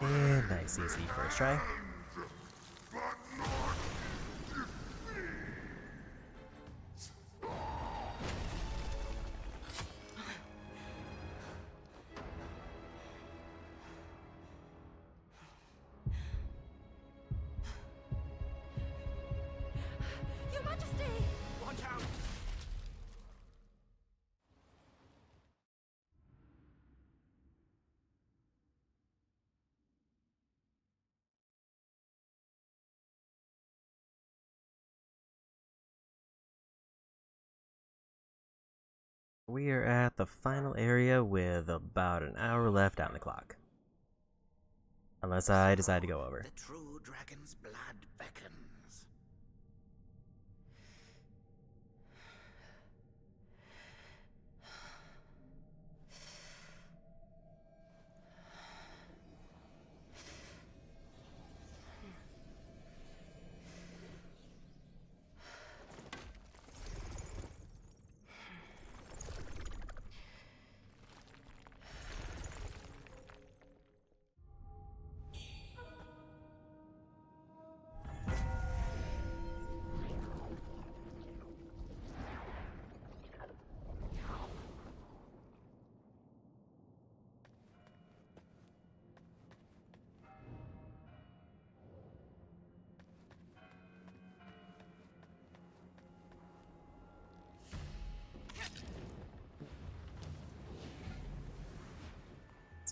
And nice easy first try. Your Majesty! Watch out! We are at the final area with about an hour left on the clock. Unless I decide to go over. The true dragon's blood beckons.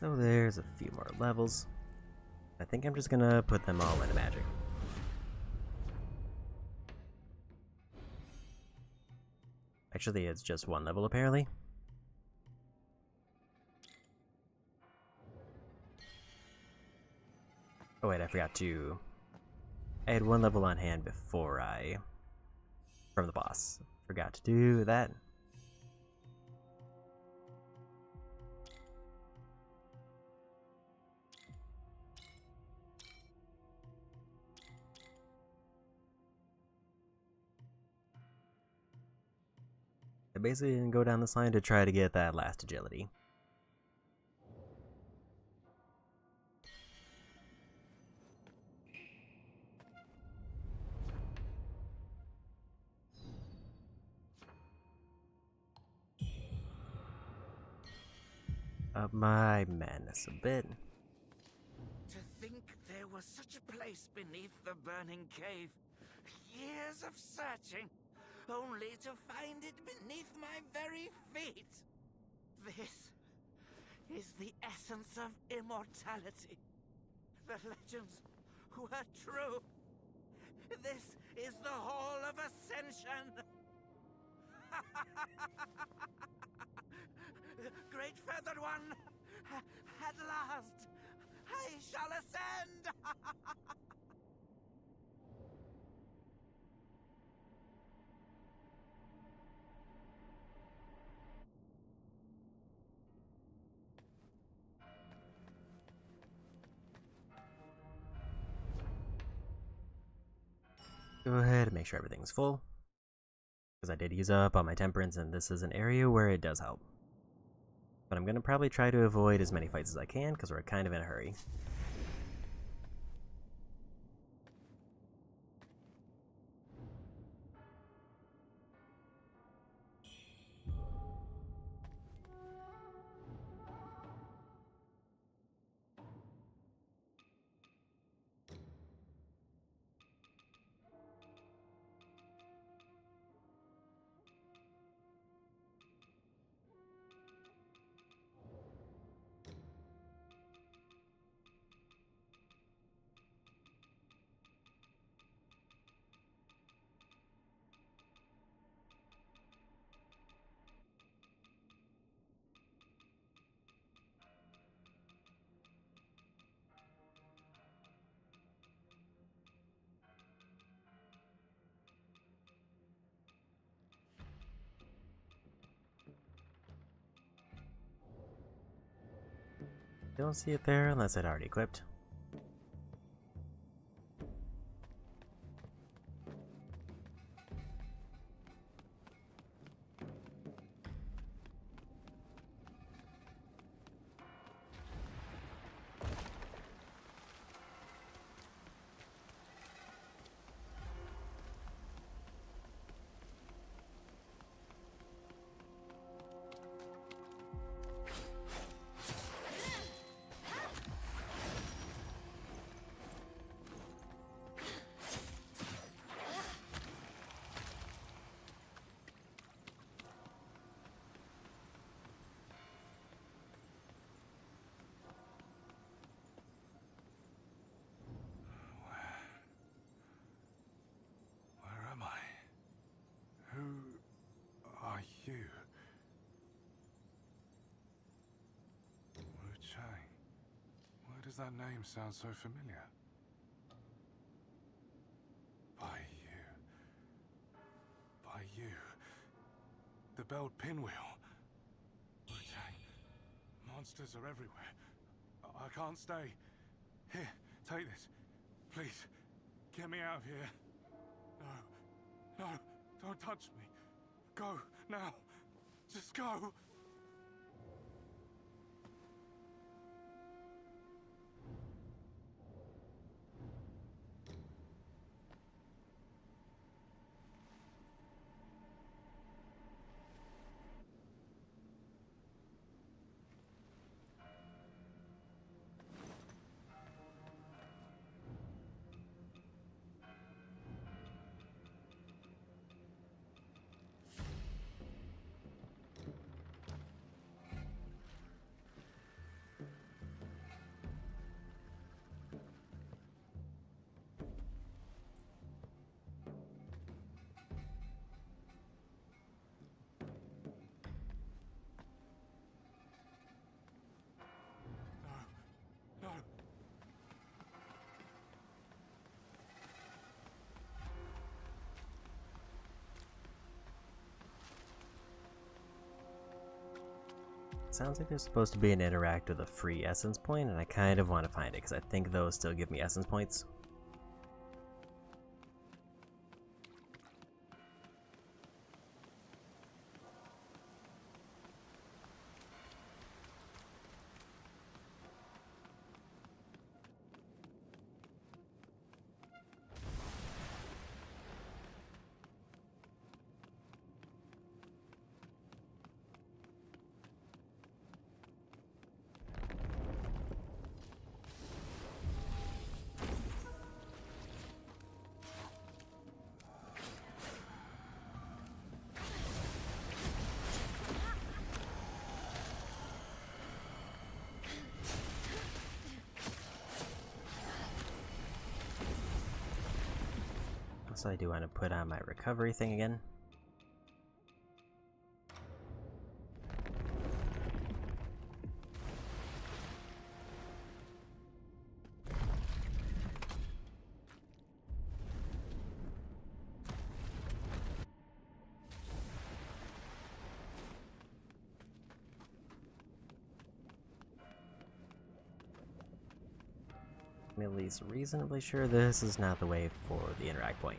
So there's a few more levels. I think I'm just gonna put them all into magic. Actually, it's just one level apparently. Oh wait, I forgot to... I had one level on hand before from the boss. Forgot to do that. I basically didn't go down this line to try to get that last agility. Up my madness a bit. To think there was such a place beneath the burning cave. Years of searching, only to find it beneath my very feet. This is the essence of immortality. The legends were true. This is the Hall of Ascension. Great Feathered One, at last, I shall ascend! Go ahead and make sure everything's full, because I did use up all my temperance, and this is an area where it does help. But I'm going to probably try to avoid as many fights as I can, because we're kind of in a hurry. Don't see it there unless I'd already equipped. Where am I? Who are you? Wuchang. Why does that name sound so familiar? By you. The belled pinwheel. Wuchang. Monsters are everywhere. I can't stay. Here, take this. Please, get me out of here. No, don't touch me. Go, now. Just go. Sounds like there's supposed to be an interact with a free essence point, and I kind of want to find it because I think those still give me essence points. So I do want to put on my recovery thing again. I'm at least reasonably sure this is not the way for the interact point.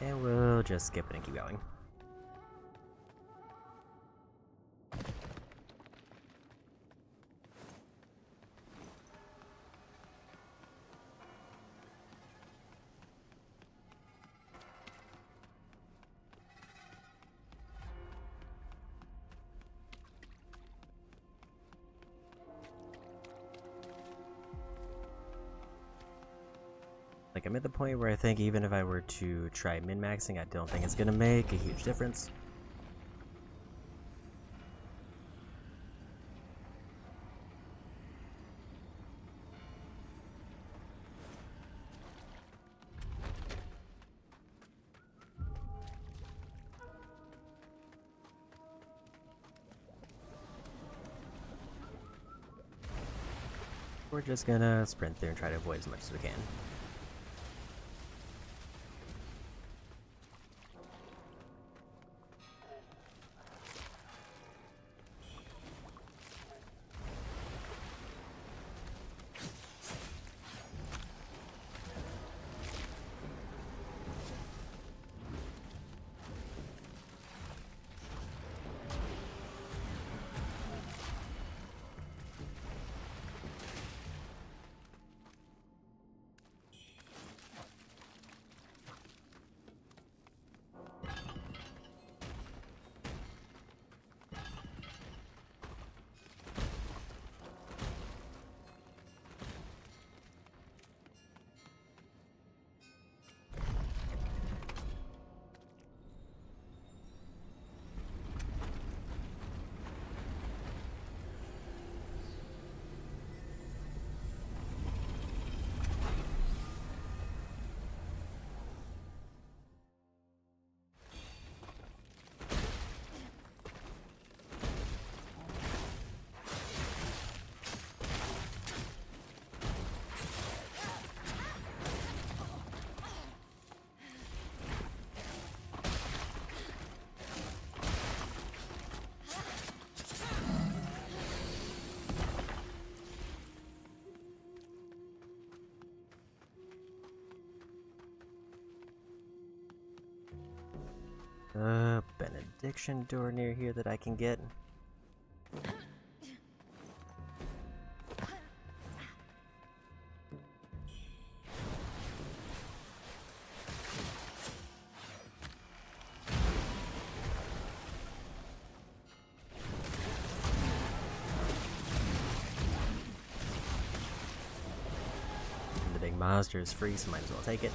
And we'll just skip it and keep going. Like, I'm at the point where I think even if I were to try min-maxing, I don't think it's gonna make a huge difference. We're just gonna sprint through and try to avoid as much as we can. Benediction door near here that I can get. The big monster is free, so might as well take it.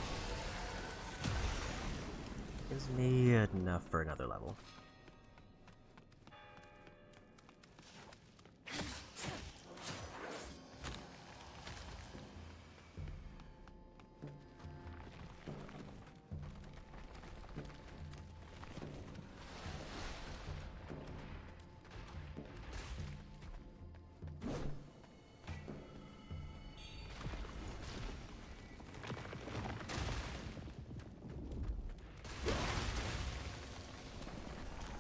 Gives me enough for another level.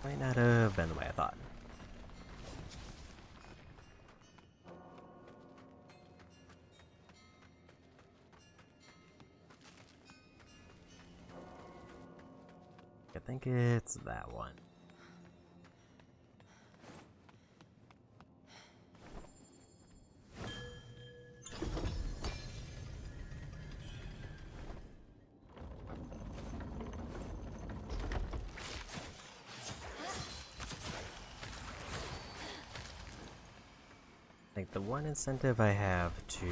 Might not have been the way I thought. I think it's that one. I think the one incentive I have to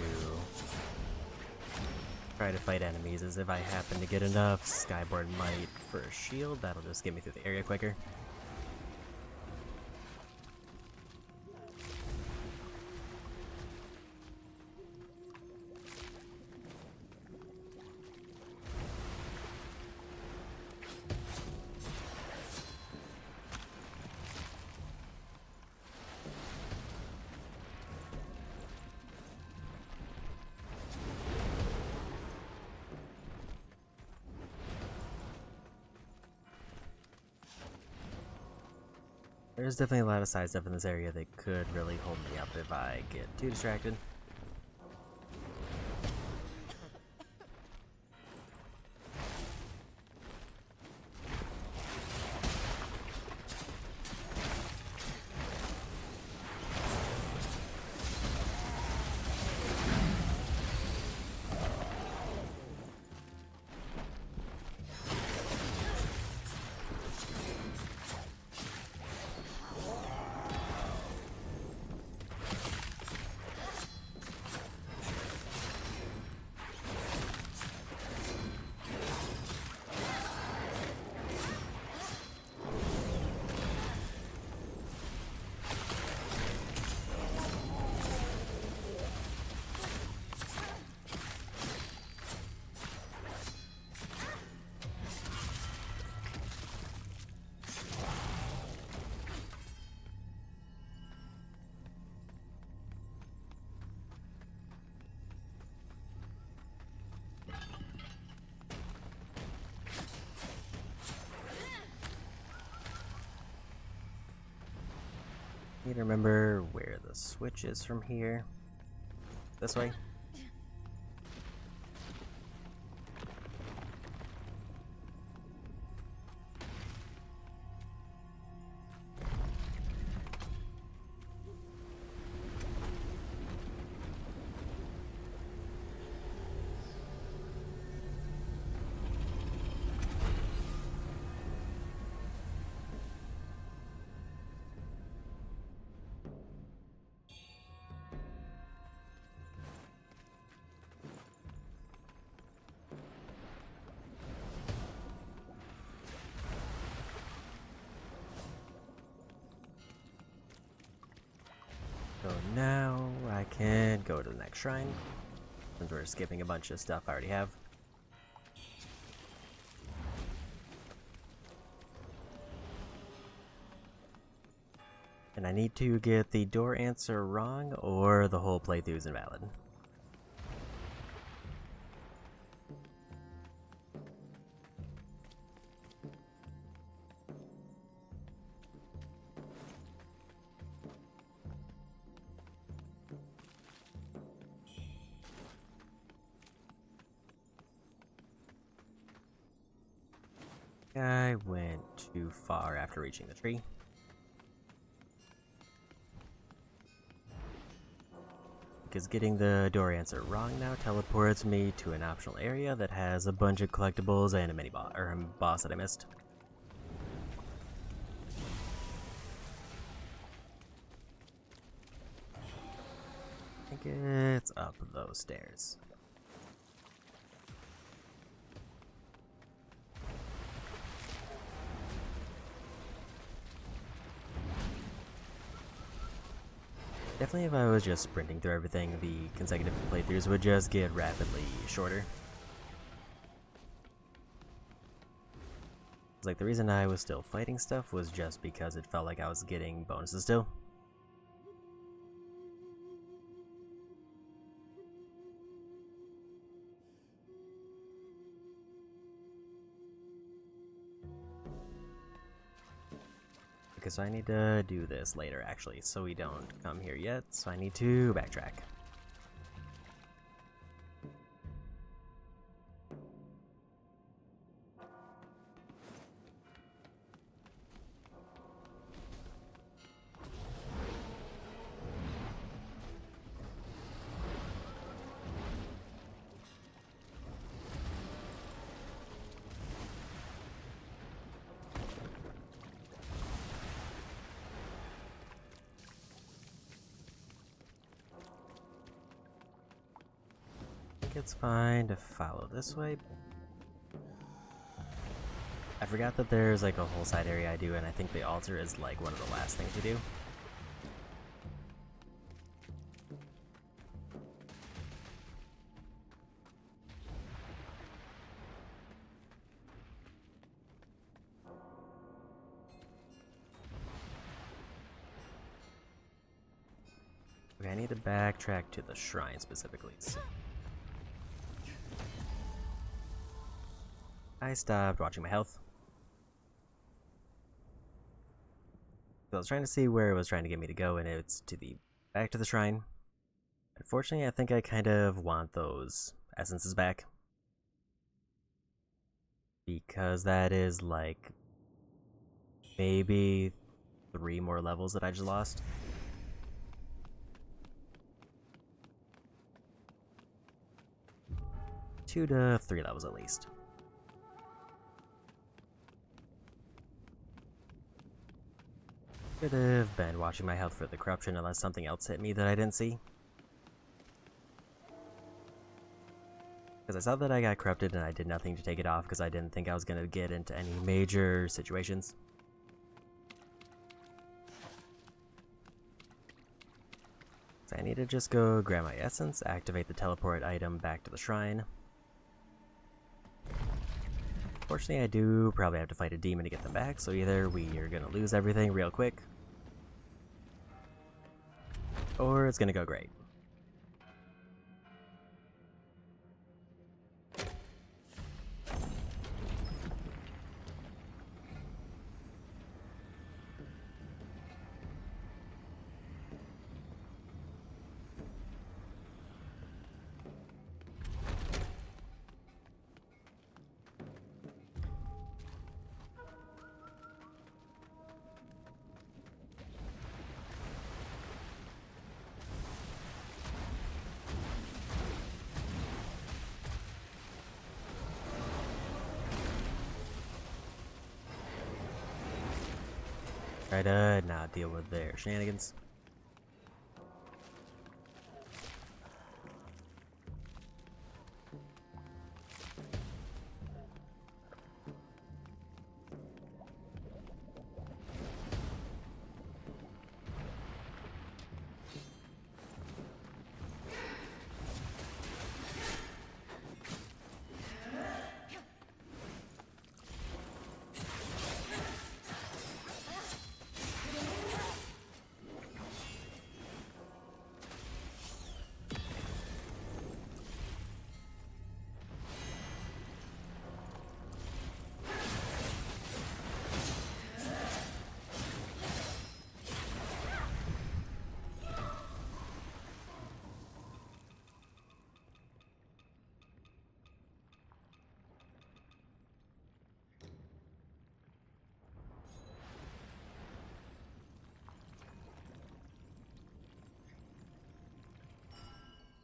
try to fight enemies is if I happen to get enough Skyboard Might for a shield, that'll just get me through the area quicker. There's definitely a lot of side stuff in this area that could really hold me up if I get too distracted. Need to remember where the switch is from here. This way. So now I can go to the next shrine, since we're skipping a bunch of stuff I already have. And I need to get the door answer wrong, or the whole playthrough is invalid. I went too far after reaching the tree. Because getting the door answer wrong now teleports me to an optional area that has a bunch of collectibles and a mini boss, or a boss that I missed. I think it's up those stairs. Definitely if I was just sprinting through everything, the consecutive playthroughs would just get rapidly shorter. It's like the reason I was still fighting stuff was just because it felt like I was getting bonuses still. Okay, so I need to do this later, actually, so we don't come here yet, so I need to backtrack. It's fine to follow this way. I forgot that there's like a whole side area I do, and I think the altar is like one of the last things we do. Okay, I need to backtrack to the shrine specifically. I stopped watching my health. So I was trying to see where it was trying to get me to go, and it's to the back to the shrine. Unfortunately, I think I kind of want those essences back. Because that is like maybe 3 more levels that I just lost. Two to 3 levels at least. Could have been watching my health for the corruption unless something else hit me that I didn't see. Because I saw that I got corrupted and I did nothing to take it off because I didn't think I was going to get into any major situations. So I need to just go grab my essence, activate the teleport item back to the shrine. Fortunately, I do probably have to fight a demon to get them back, so either we are going to lose everything real quick, or it's going to go great. Try to not deal with their shenanigans.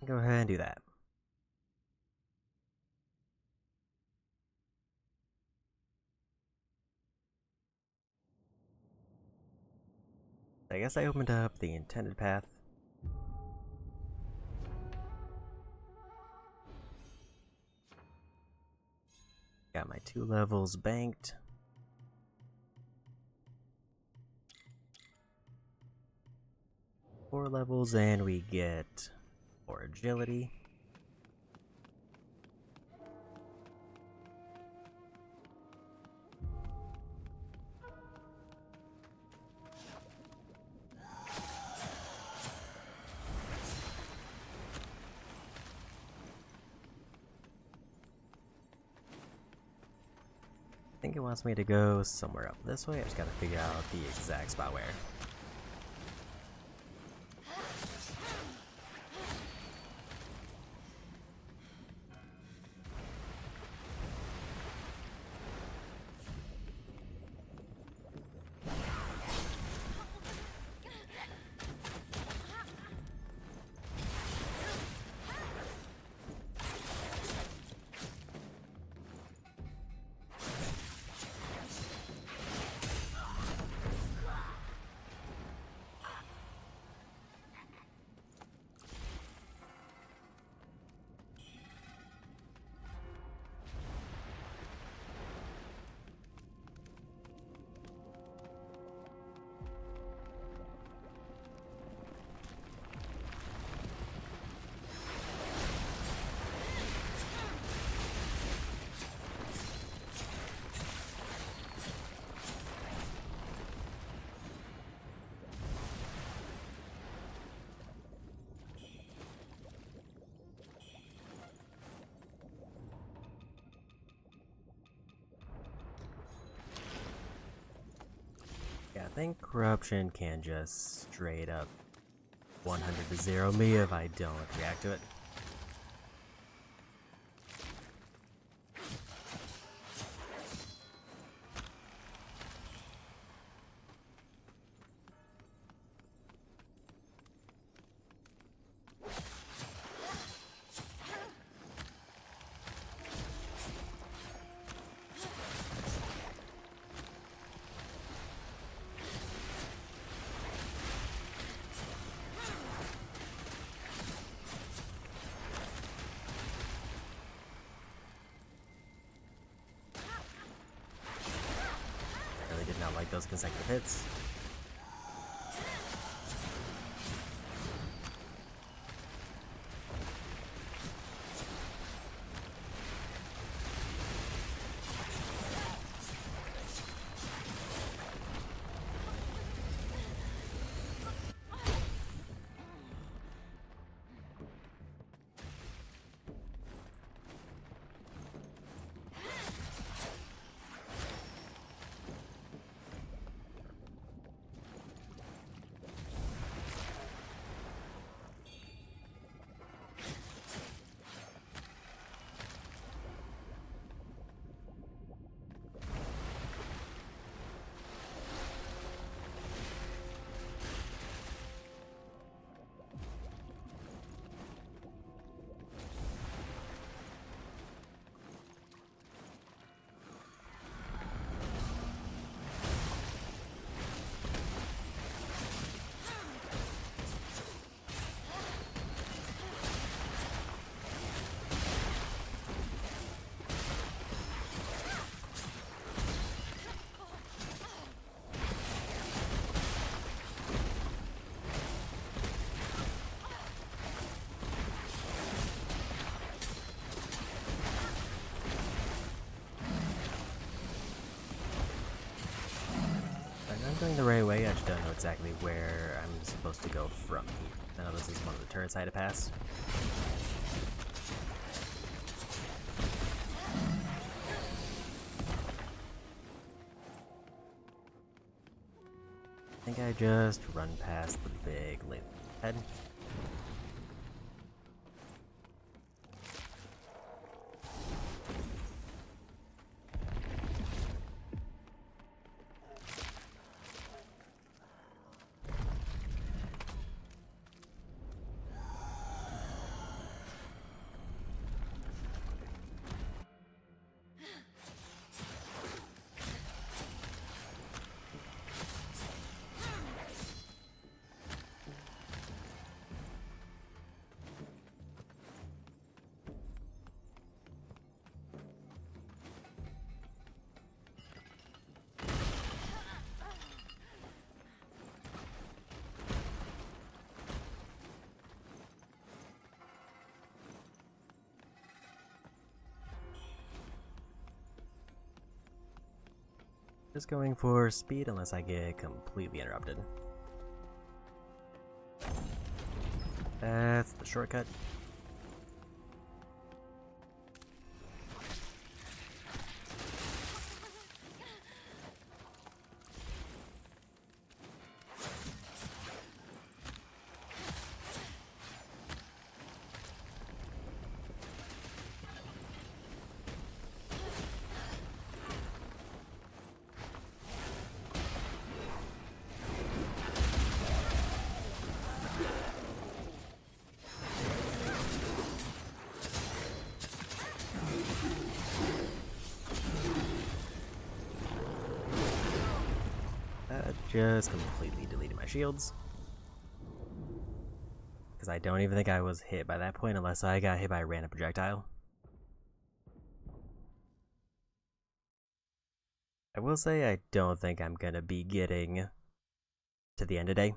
Go ahead and do that. I guess I opened up the intended path. Got my 2 levels banked. Four levels and we get more agility. think it wants me to go somewhere up this way. I just gotta figure out the exact spot where. Yeah, I think corruption can just straight up 100 to 0 me if I don't react to it. Did not like those consecutive hits. I'm going the right way, I just don't know exactly where I'm supposed to go from here. I know this is one of the turrets I had to pass. I think I just run past the big lit head. Just going for speed unless I get completely interrupted. That's the shortcut. just completely deleted my shields. Because I don't even think I was hit by that point unless I got hit by a random projectile. I will say I don't think I'm gonna be getting to the end today.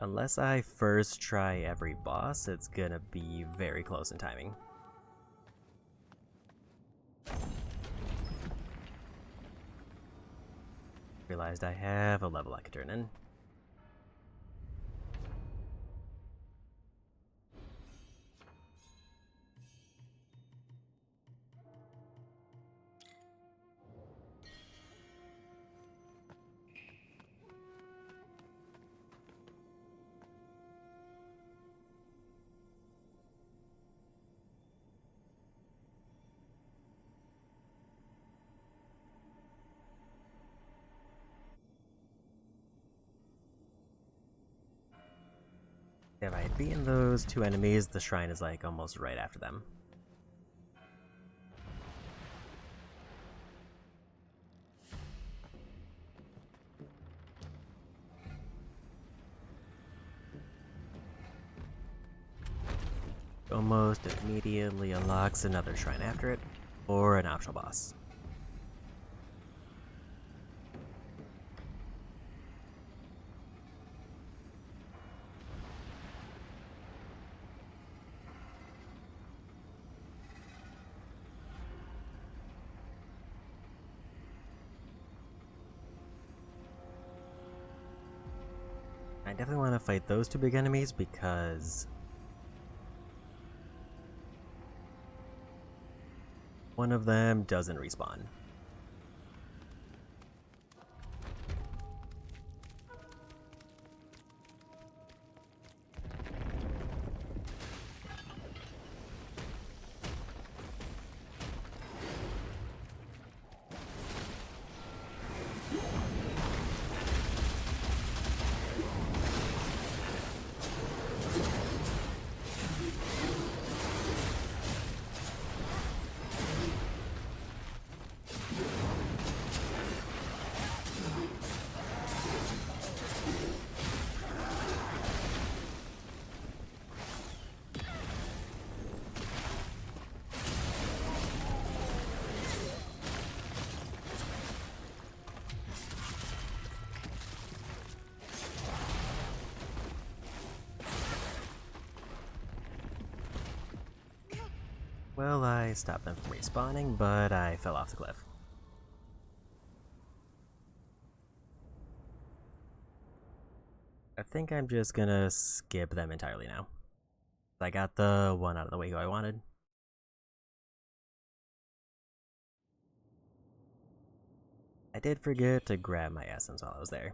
Unless I first try every boss, it's gonna be very close in timing. Realized I have a level I could turn in. If I had beaten those two enemies, the shrine is like almost right after them. Almost immediately unlocks another shrine after it, or an optional boss. I definitely want to fight those two big enemies because one of them doesn't respawn. Well, I stopped them from respawning, but I fell off the cliff. I think I'm just gonna skip them entirely now. I got the one out of the way who I wanted. I did forget to grab my essence while I was there.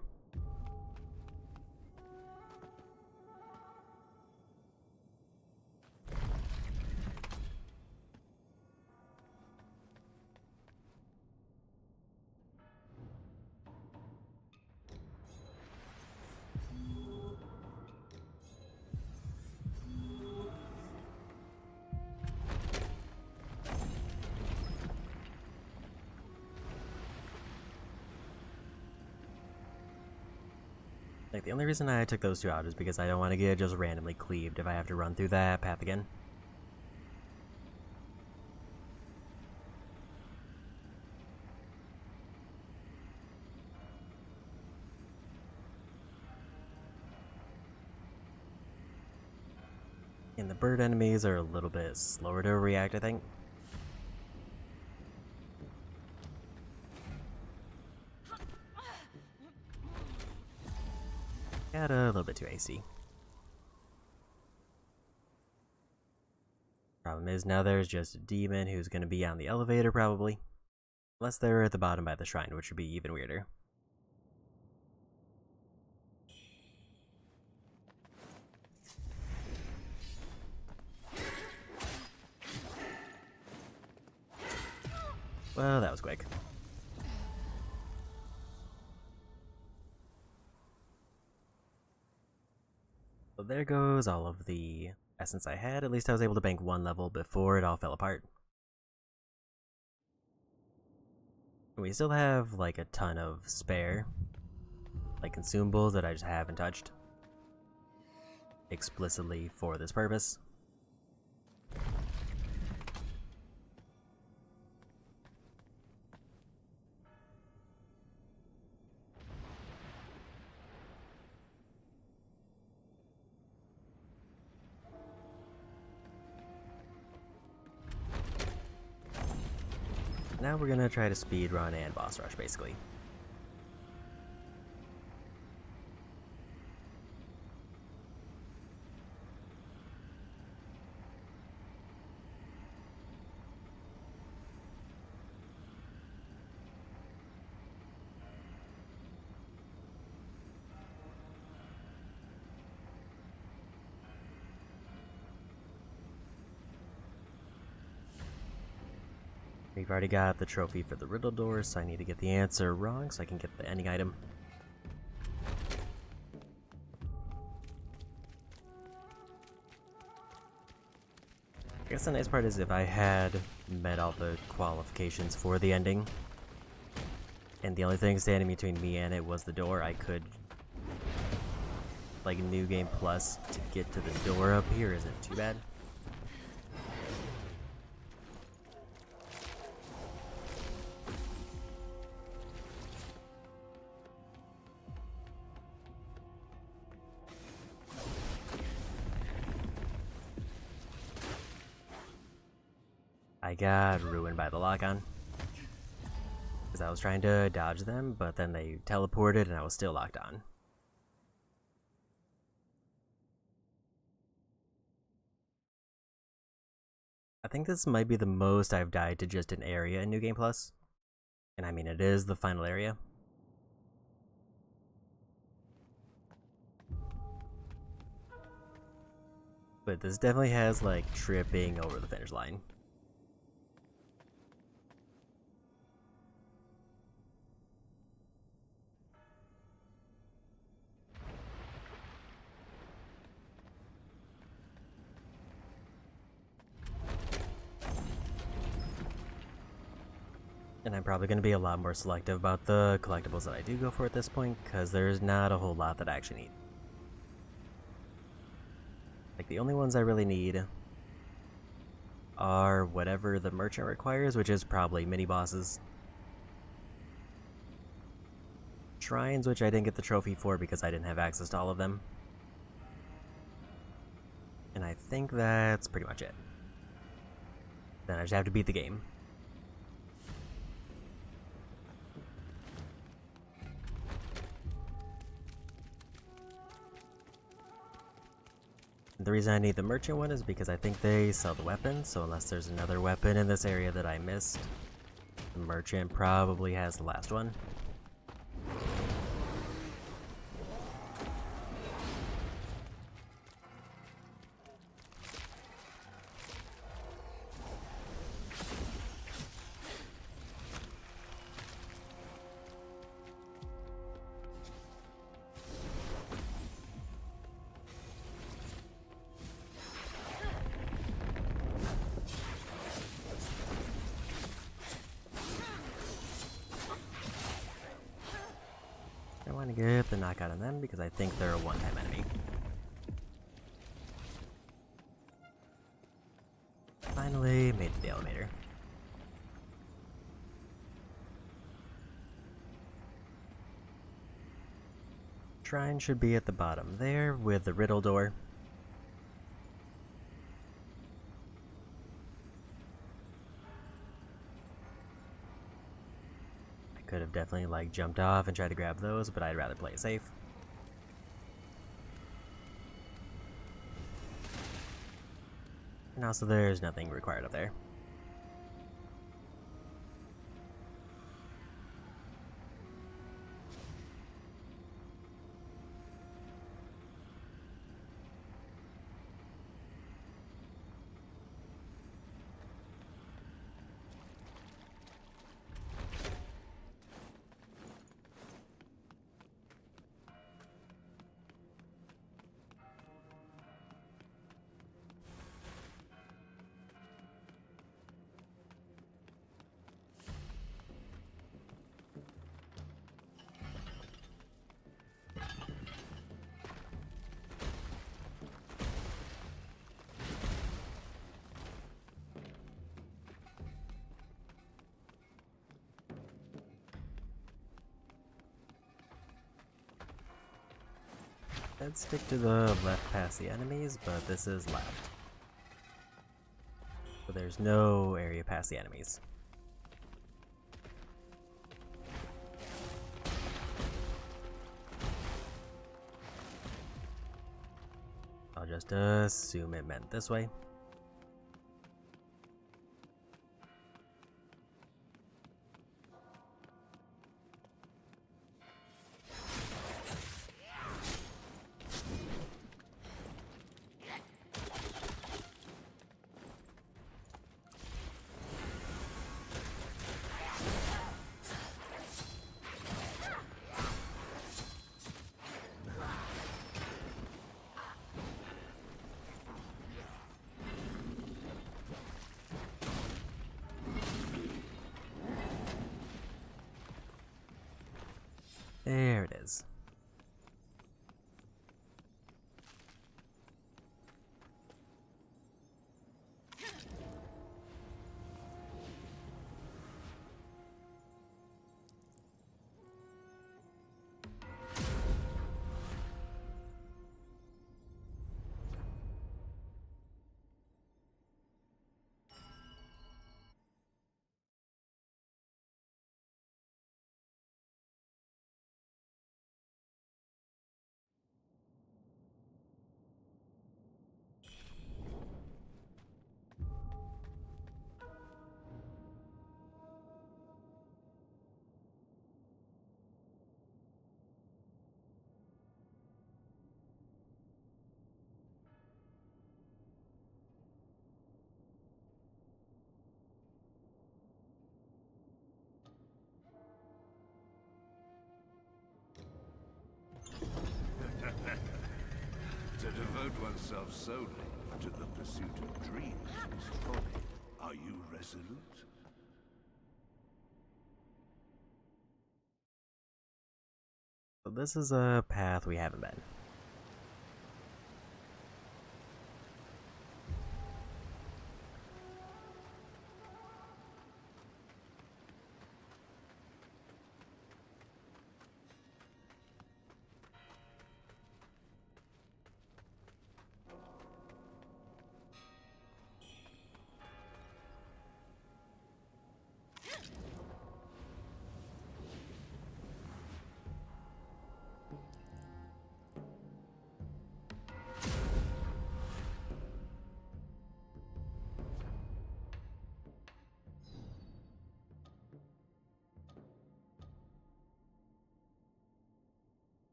Like, the only reason I took those two out is because I don't want to get just randomly cleaved if I have to run through that path again. And the bird enemies are a little bit slower to react, I think. Got a little bit too AC. Problem is, now there's just a demon who's going to be on the elevator, probably. Unless they're at the bottom by the shrine, which would be even weirder. Well, that was quick. So there goes all of the essence I had. At least I was able to bank one level before it all fell apart. We still have like a ton of spare, like consumables that I just haven't touched explicitly for this purpose. Now we're gonna try to speedrun and boss rush, basically. We've already got the trophy for the riddle door, so I need to get the answer wrong so I can get the ending item. I guess the nice part is if I had met all the qualifications for the ending, and the only thing standing between me and it was the door, I could, like, New Game Plus to get to the door up here isn't too bad. I got ruined by the lock-on. Because I was trying to dodge them, but then they teleported and I was still locked on. I think this might be the most I've died to just an area in New Game Plus. And I mean, it is the final area. But this definitely has, like, tripping over the finish line. And I'm probably going to be a lot more selective about the collectibles that I do go for at this point, because there's not a whole lot that I actually need. Like, the only ones I really need are whatever the merchant requires, which is probably mini-bosses. Shrines, which I didn't get the trophy for because I didn't have access to all of them. And I think that's pretty much it. Then I just have to beat the game. The reason I need the merchant one is because I think they sell the weapon, so unless there's another weapon in this area that I missed, the merchant probably has the last one. I want to get the knockout on them because I think they're a one-time enemy. Finally made it to the elevator. Shrine should be at the bottom there with the riddle door. Could have definitely like jumped off and tried to grab those, but I'd rather play it safe. And also there's nothing required up there. Let's stick to the left past the enemies, but this is left. So there's no area past the enemies. I'll just assume it meant this way. There it is. To devote oneself solely to the pursuit of dreams is folly. Are you resolute? So this is a path we haven't been.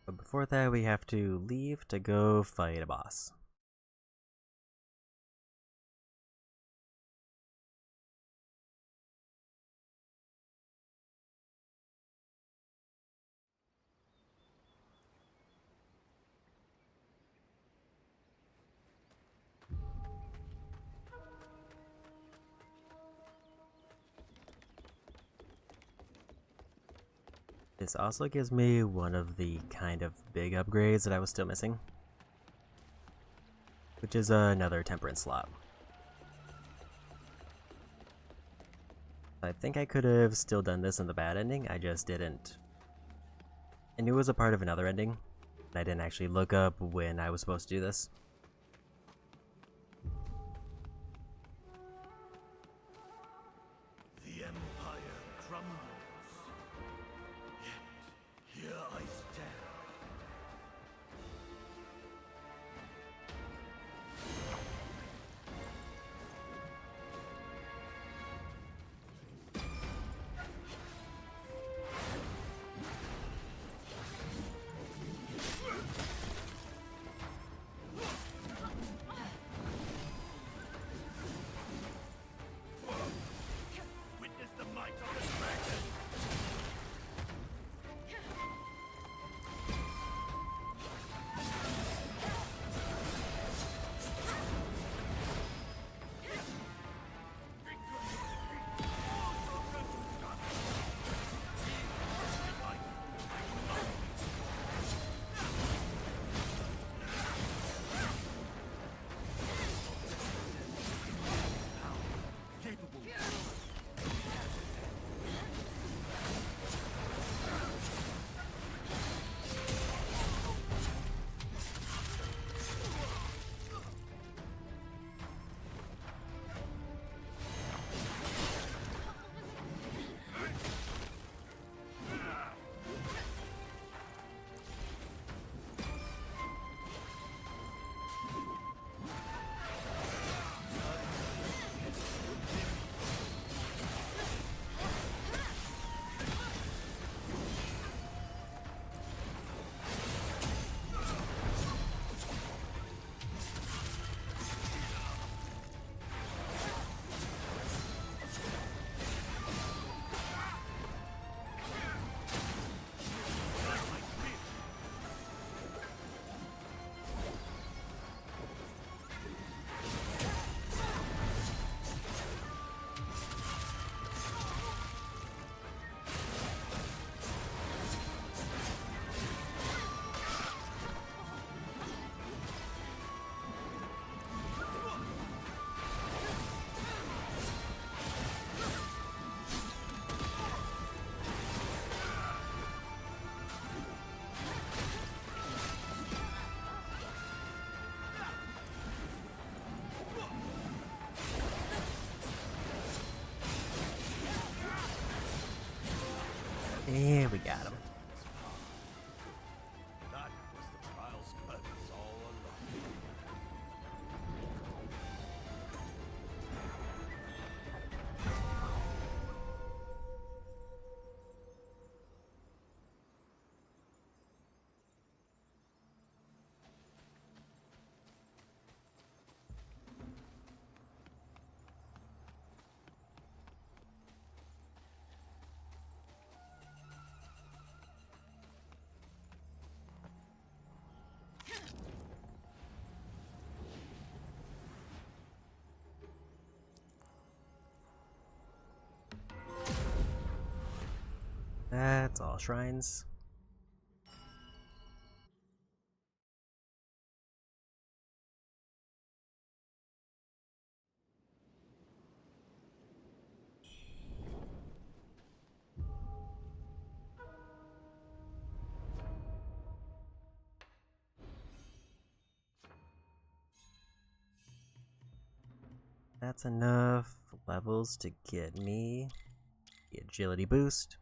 But before that, we have to leave to go fight a boss. This also gives me one of the kind of big upgrades that I was still missing, which is another temperance slot. I think I could have still done this in the bad ending, I just didn't. I knew it was a part of another ending, and I didn't actually look up when I was supposed to do this. The Empire crumbles, yet here I stand. And we got him. That was the trial's purpose all along. That's all shrines. That's enough levels to get me the agility boost.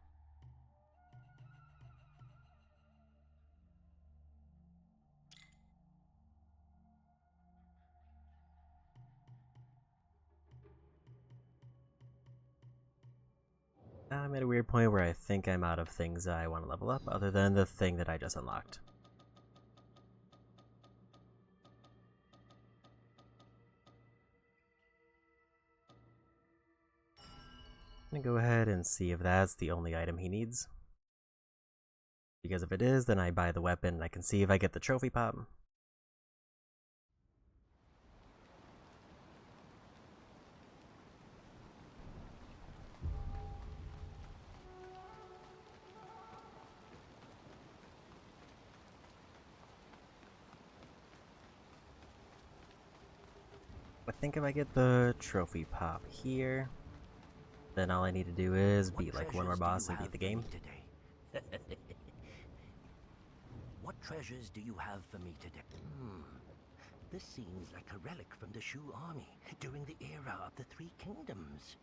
I'm at a weird point where I think I'm out of things I want to level up, other than the thing that I just unlocked. I'm gonna go ahead and see if that's the only item he needs. Because if it is, then I buy the weapon and I can see if I get the trophy pop. I think if I get the trophy pop here, then all I need to do is beat like one more boss and beat the game. What treasures do you have for me today? This seems like a relic from the Shu army during the era of the Three Kingdoms.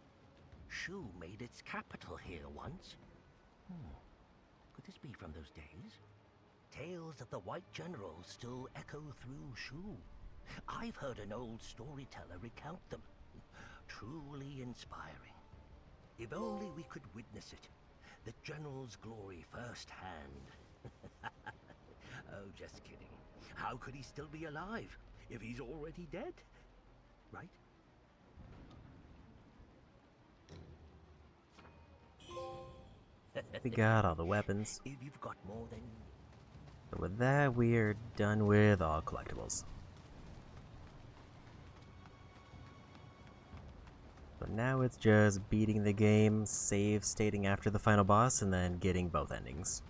Shu made its capital here once. Could this be from those days? Tales of the White General still echo through Shu. I've heard an old storyteller recount them. Truly inspiring. If only we could witness it. The General's glory firsthand. Oh, just kidding. How could he still be alive if he's already dead? Right? We got all the weapons. If you've got more than... So with that, we're done with all collectibles. So now it's just beating the game, save stating after the final boss, and then getting both endings.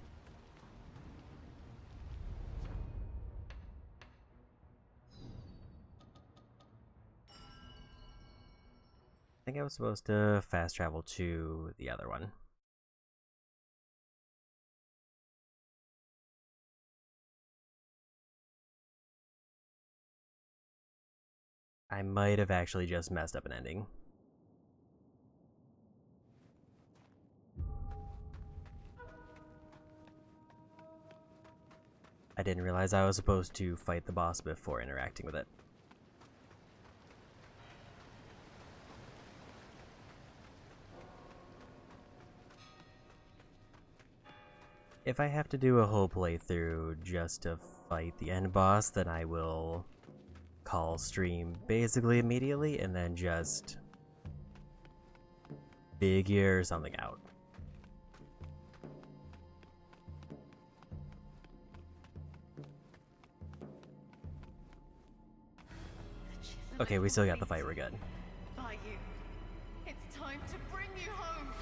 I think I was supposed to fast travel to the other one. I might have actually just messed up an ending. I didn't realize I was supposed to fight the boss before interacting with it. If I have to do a whole playthrough just to fight the end boss, then I will call stream basically immediately and then just figure something out. Okay, we still got the fight, we're good. By you. It's time to bring you home.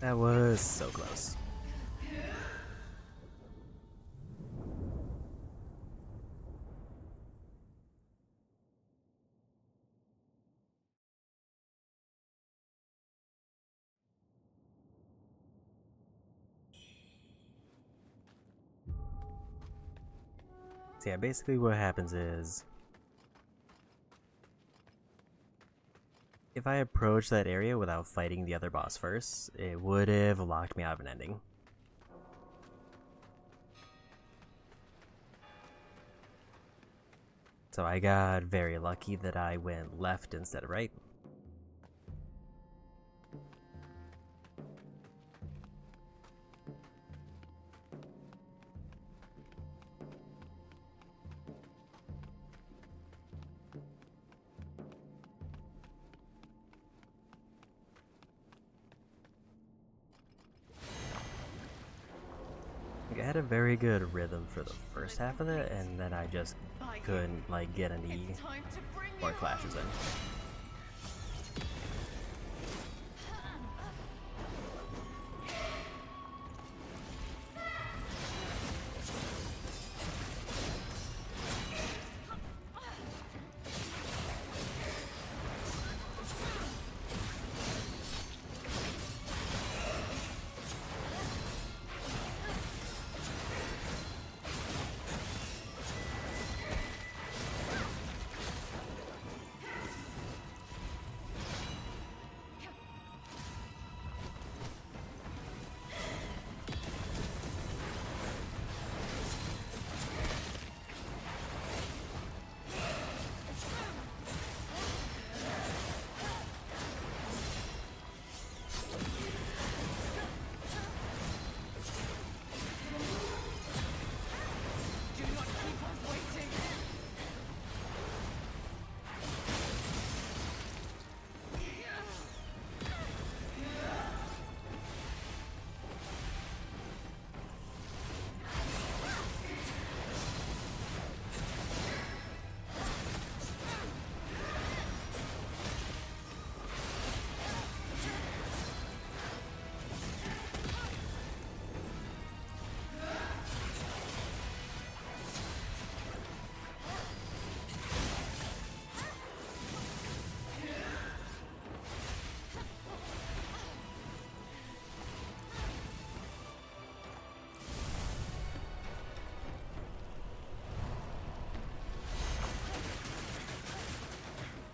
That was so close. So yeah, basically what happens is, if I approach that area without fighting the other boss first, it would have locked me out of an ending. So I got very lucky that I went left instead of right. I had a very good rhythm for the first half of it, and then I just couldn't like get any more clashes in.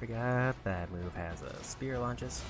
Forgot that move has a spear launches.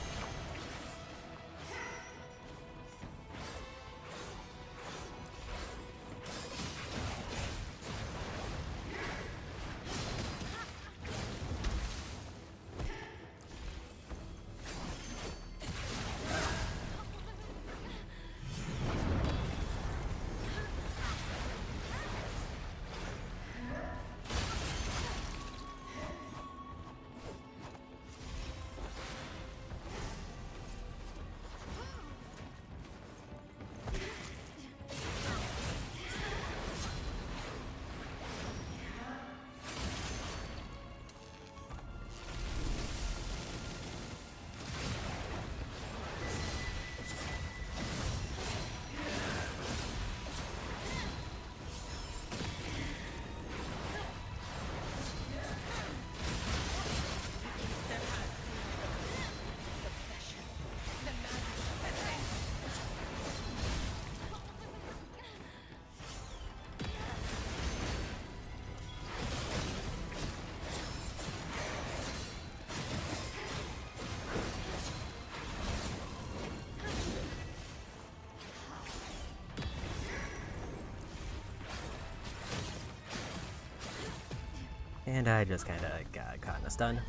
And I just kinda got caught in a stun.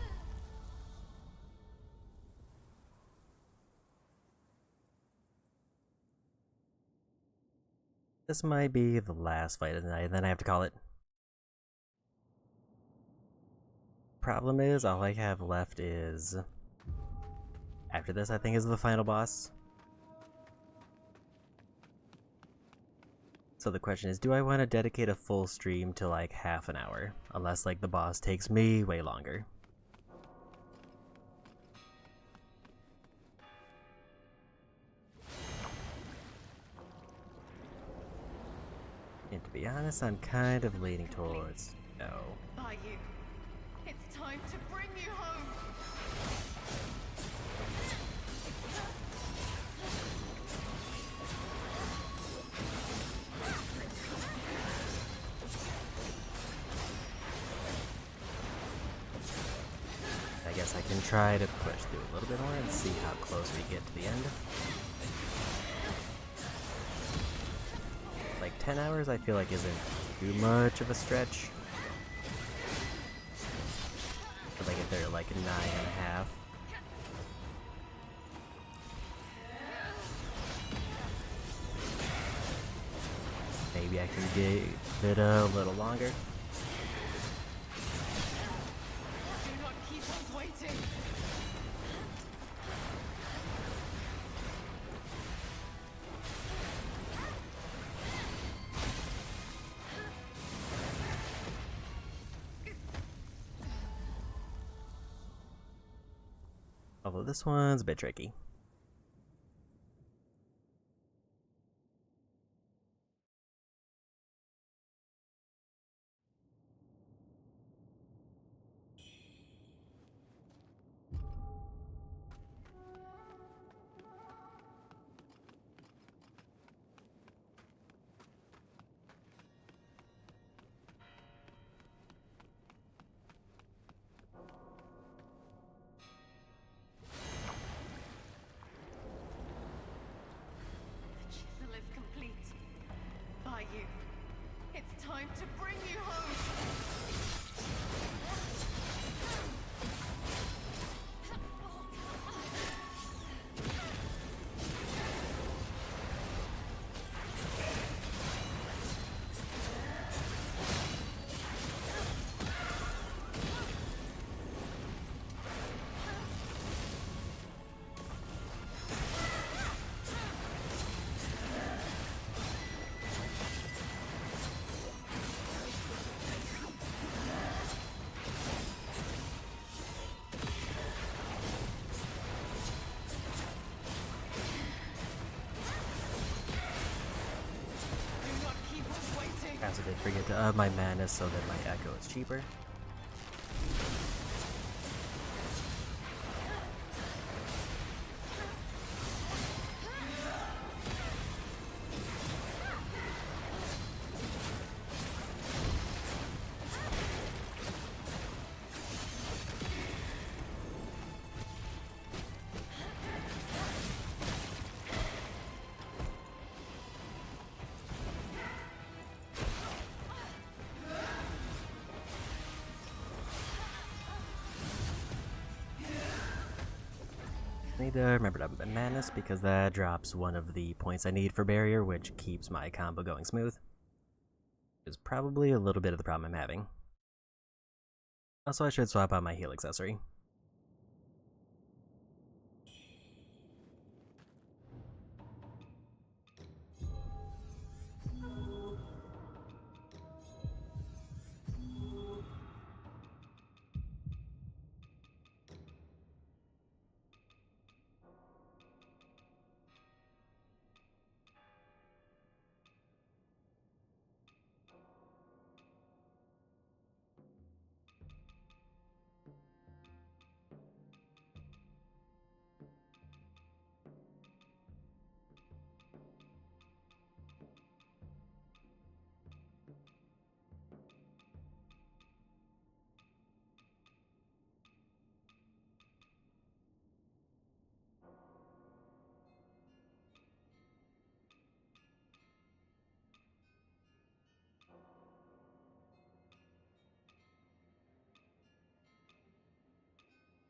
This might be the last fight of the night, and then I have to call it. Problem is, all I have left is... After this, I think, is the final boss. So the question is, do I want to dedicate a full stream to like half an hour? Unless like the boss takes me way longer. And to be honest, I'm kind of leaning towards no. By you. It's time to bring you home. I guess I can try to push through a little bit more and see how close we get to the end. Like 10 hours I feel like isn't too much of a stretch. But like if they're like 9.5. Maybe I can give it a little longer. Do not keep us waiting. Although this one's a bit tricky. The chisel is complete. By you. It's time to bring you home. I also did forget to up my mana so that my echo is cheaper. Need to remember to up my Madness because that drops one of the points I need for barrier, which keeps my combo going smooth. Is probably a little bit of the problem I'm having. Also, I should swap out my heal accessory.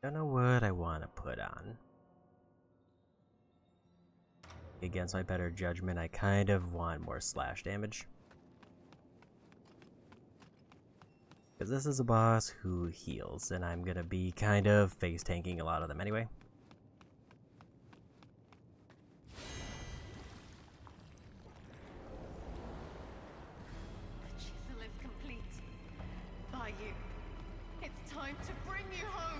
Don't know what I want to put on. Against my better judgment, I kind of want more slash damage. Because this is a boss who heals, and I'm gonna be kind of face tanking a lot of them anyway. The chisel is complete. By you. It's time to bring you home.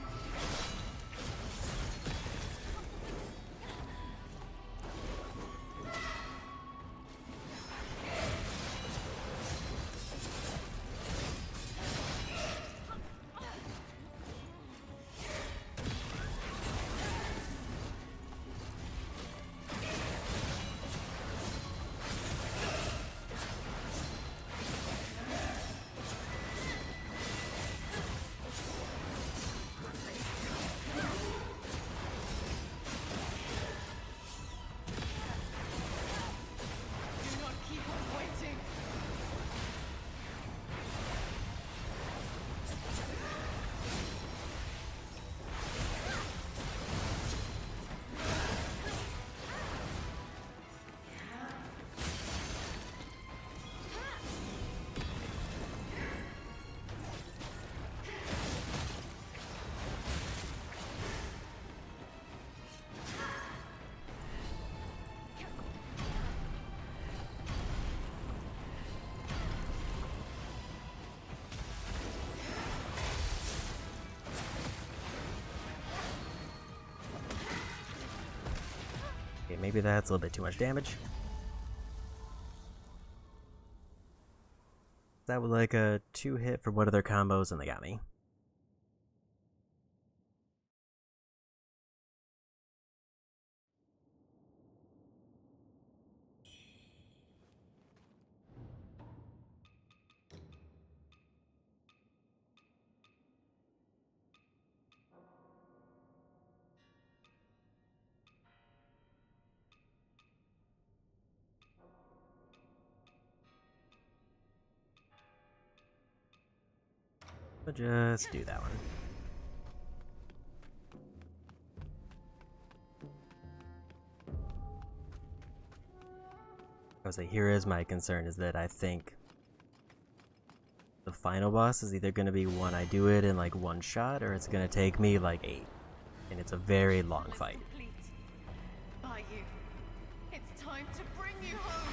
maybe that's a little bit too much damage. That was like a 2-hit for one of their combos and they got me. We'll just do that one. I was like, here is my concern, is that I think the final boss is either going to be one I do it in like one shot, or it's going to take me like 8. And it's a very long fight. By you. It's time to bring you home.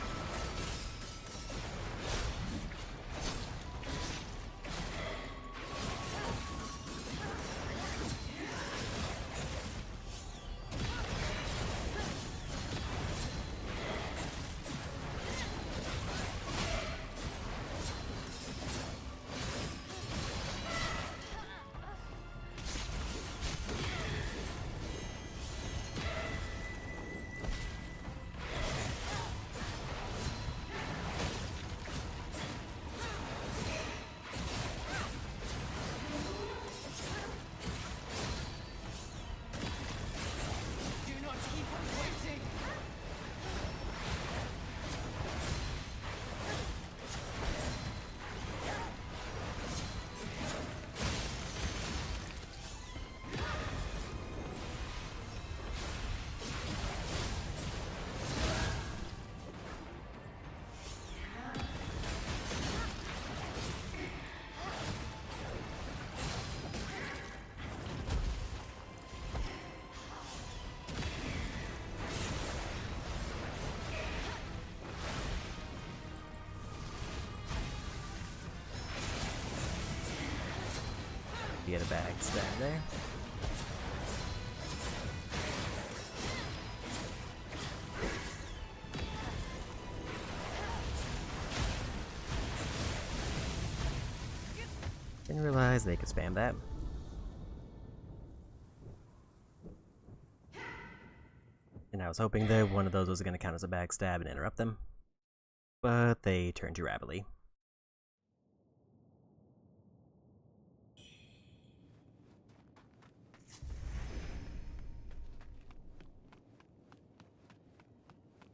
Get a bag stab there. Didn't realize they could spam that. And I was hoping that one of those was going to count as a backstab and interrupt them. But they turned too rapidly.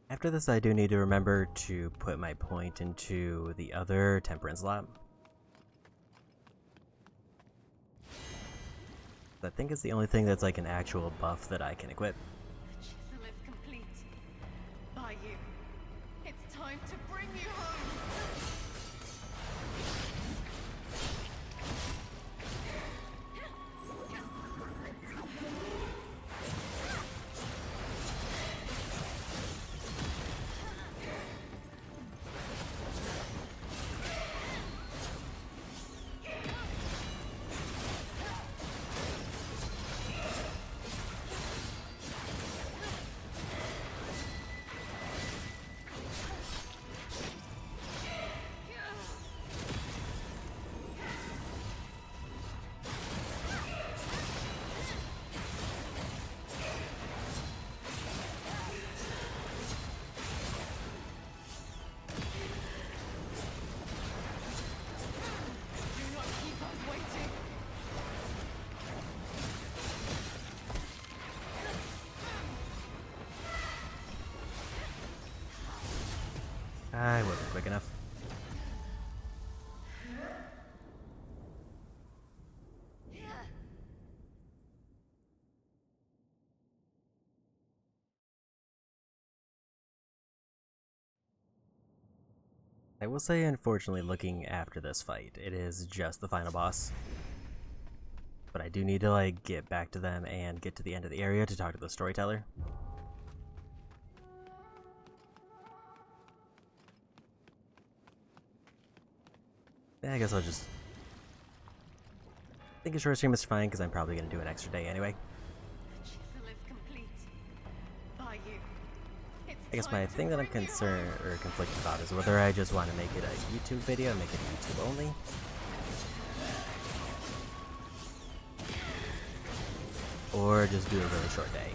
After this, I do need to remember to put my point into the other Temperance lot. I think it's the only thing that's like an actual buff that I can equip. The chisel is complete. By you. It's time to bring you home. I wasn't quick enough. I will say, unfortunately, looking after this fight, it is just the final boss. But I do need to, like, get back to them and get to the end of the area to talk to the storyteller. Yeah, I guess I'll just... I think a short stream is fine, because I'm probably going to do an extra day anyway. The chisel is complete. By you. I guess my thing that I'm concerned or conflicted about is whether I just want to make it a YouTube video, make it YouTube only, or just do a really short day.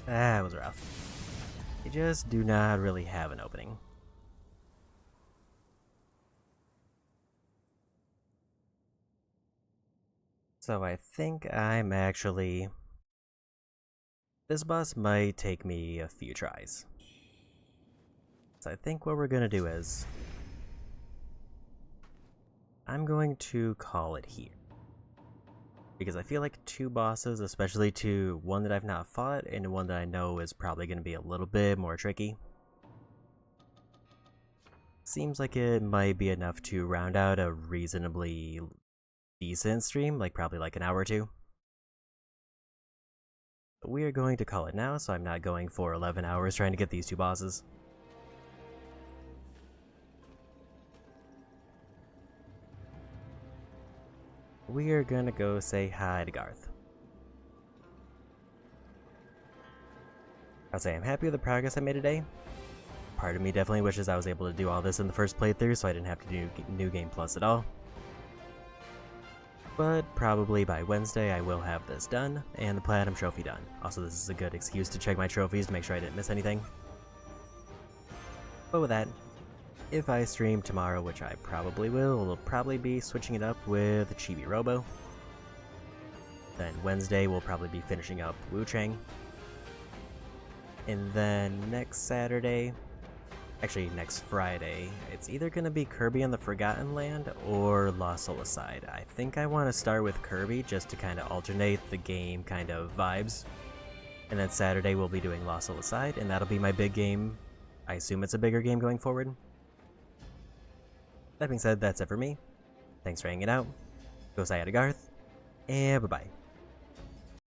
That was rough. They just do not really have an opening. So I think I'm actually... This boss might take me a few tries. So I think what we're gonna do is I'm going to call it here. Because I feel like 2 bosses, especially one that I've not fought and one that I know is probably going to be a little bit more tricky, seems like it might be enough to round out a reasonably decent stream, like probably like an hour or 2. But we are going to call it now, so I'm not going for 11 hours trying to get these 2 bosses. We are gonna go say hi to Garth. I'll say I'm happy with the progress I made today. Part of me definitely wishes I was able to do all this in the first playthrough so I didn't have to do New Game Plus at all. But probably by Wednesday I will have this done, and the Platinum Trophy done. Also, this is a good excuse to check my trophies to make sure I didn't miss anything. But with that, if I stream tomorrow, which I probably will probably be switching it up with Chibi Robo. Then Wednesday we'll probably be finishing up Wuchang. And then next Saturday, actually next Friday, it's either going to be Kirby and the Forgotten Land or Lost Soul-Aside. I think I want to start with Kirby just to kind of alternate the game kind of vibes. And then Saturday we'll be doing Lost Soul-Aside, and that'll be my big game. I assume it's a bigger game going forward. That being said, that's it for me. Thanks for hanging out. Go say hi to Garth, and bye-bye.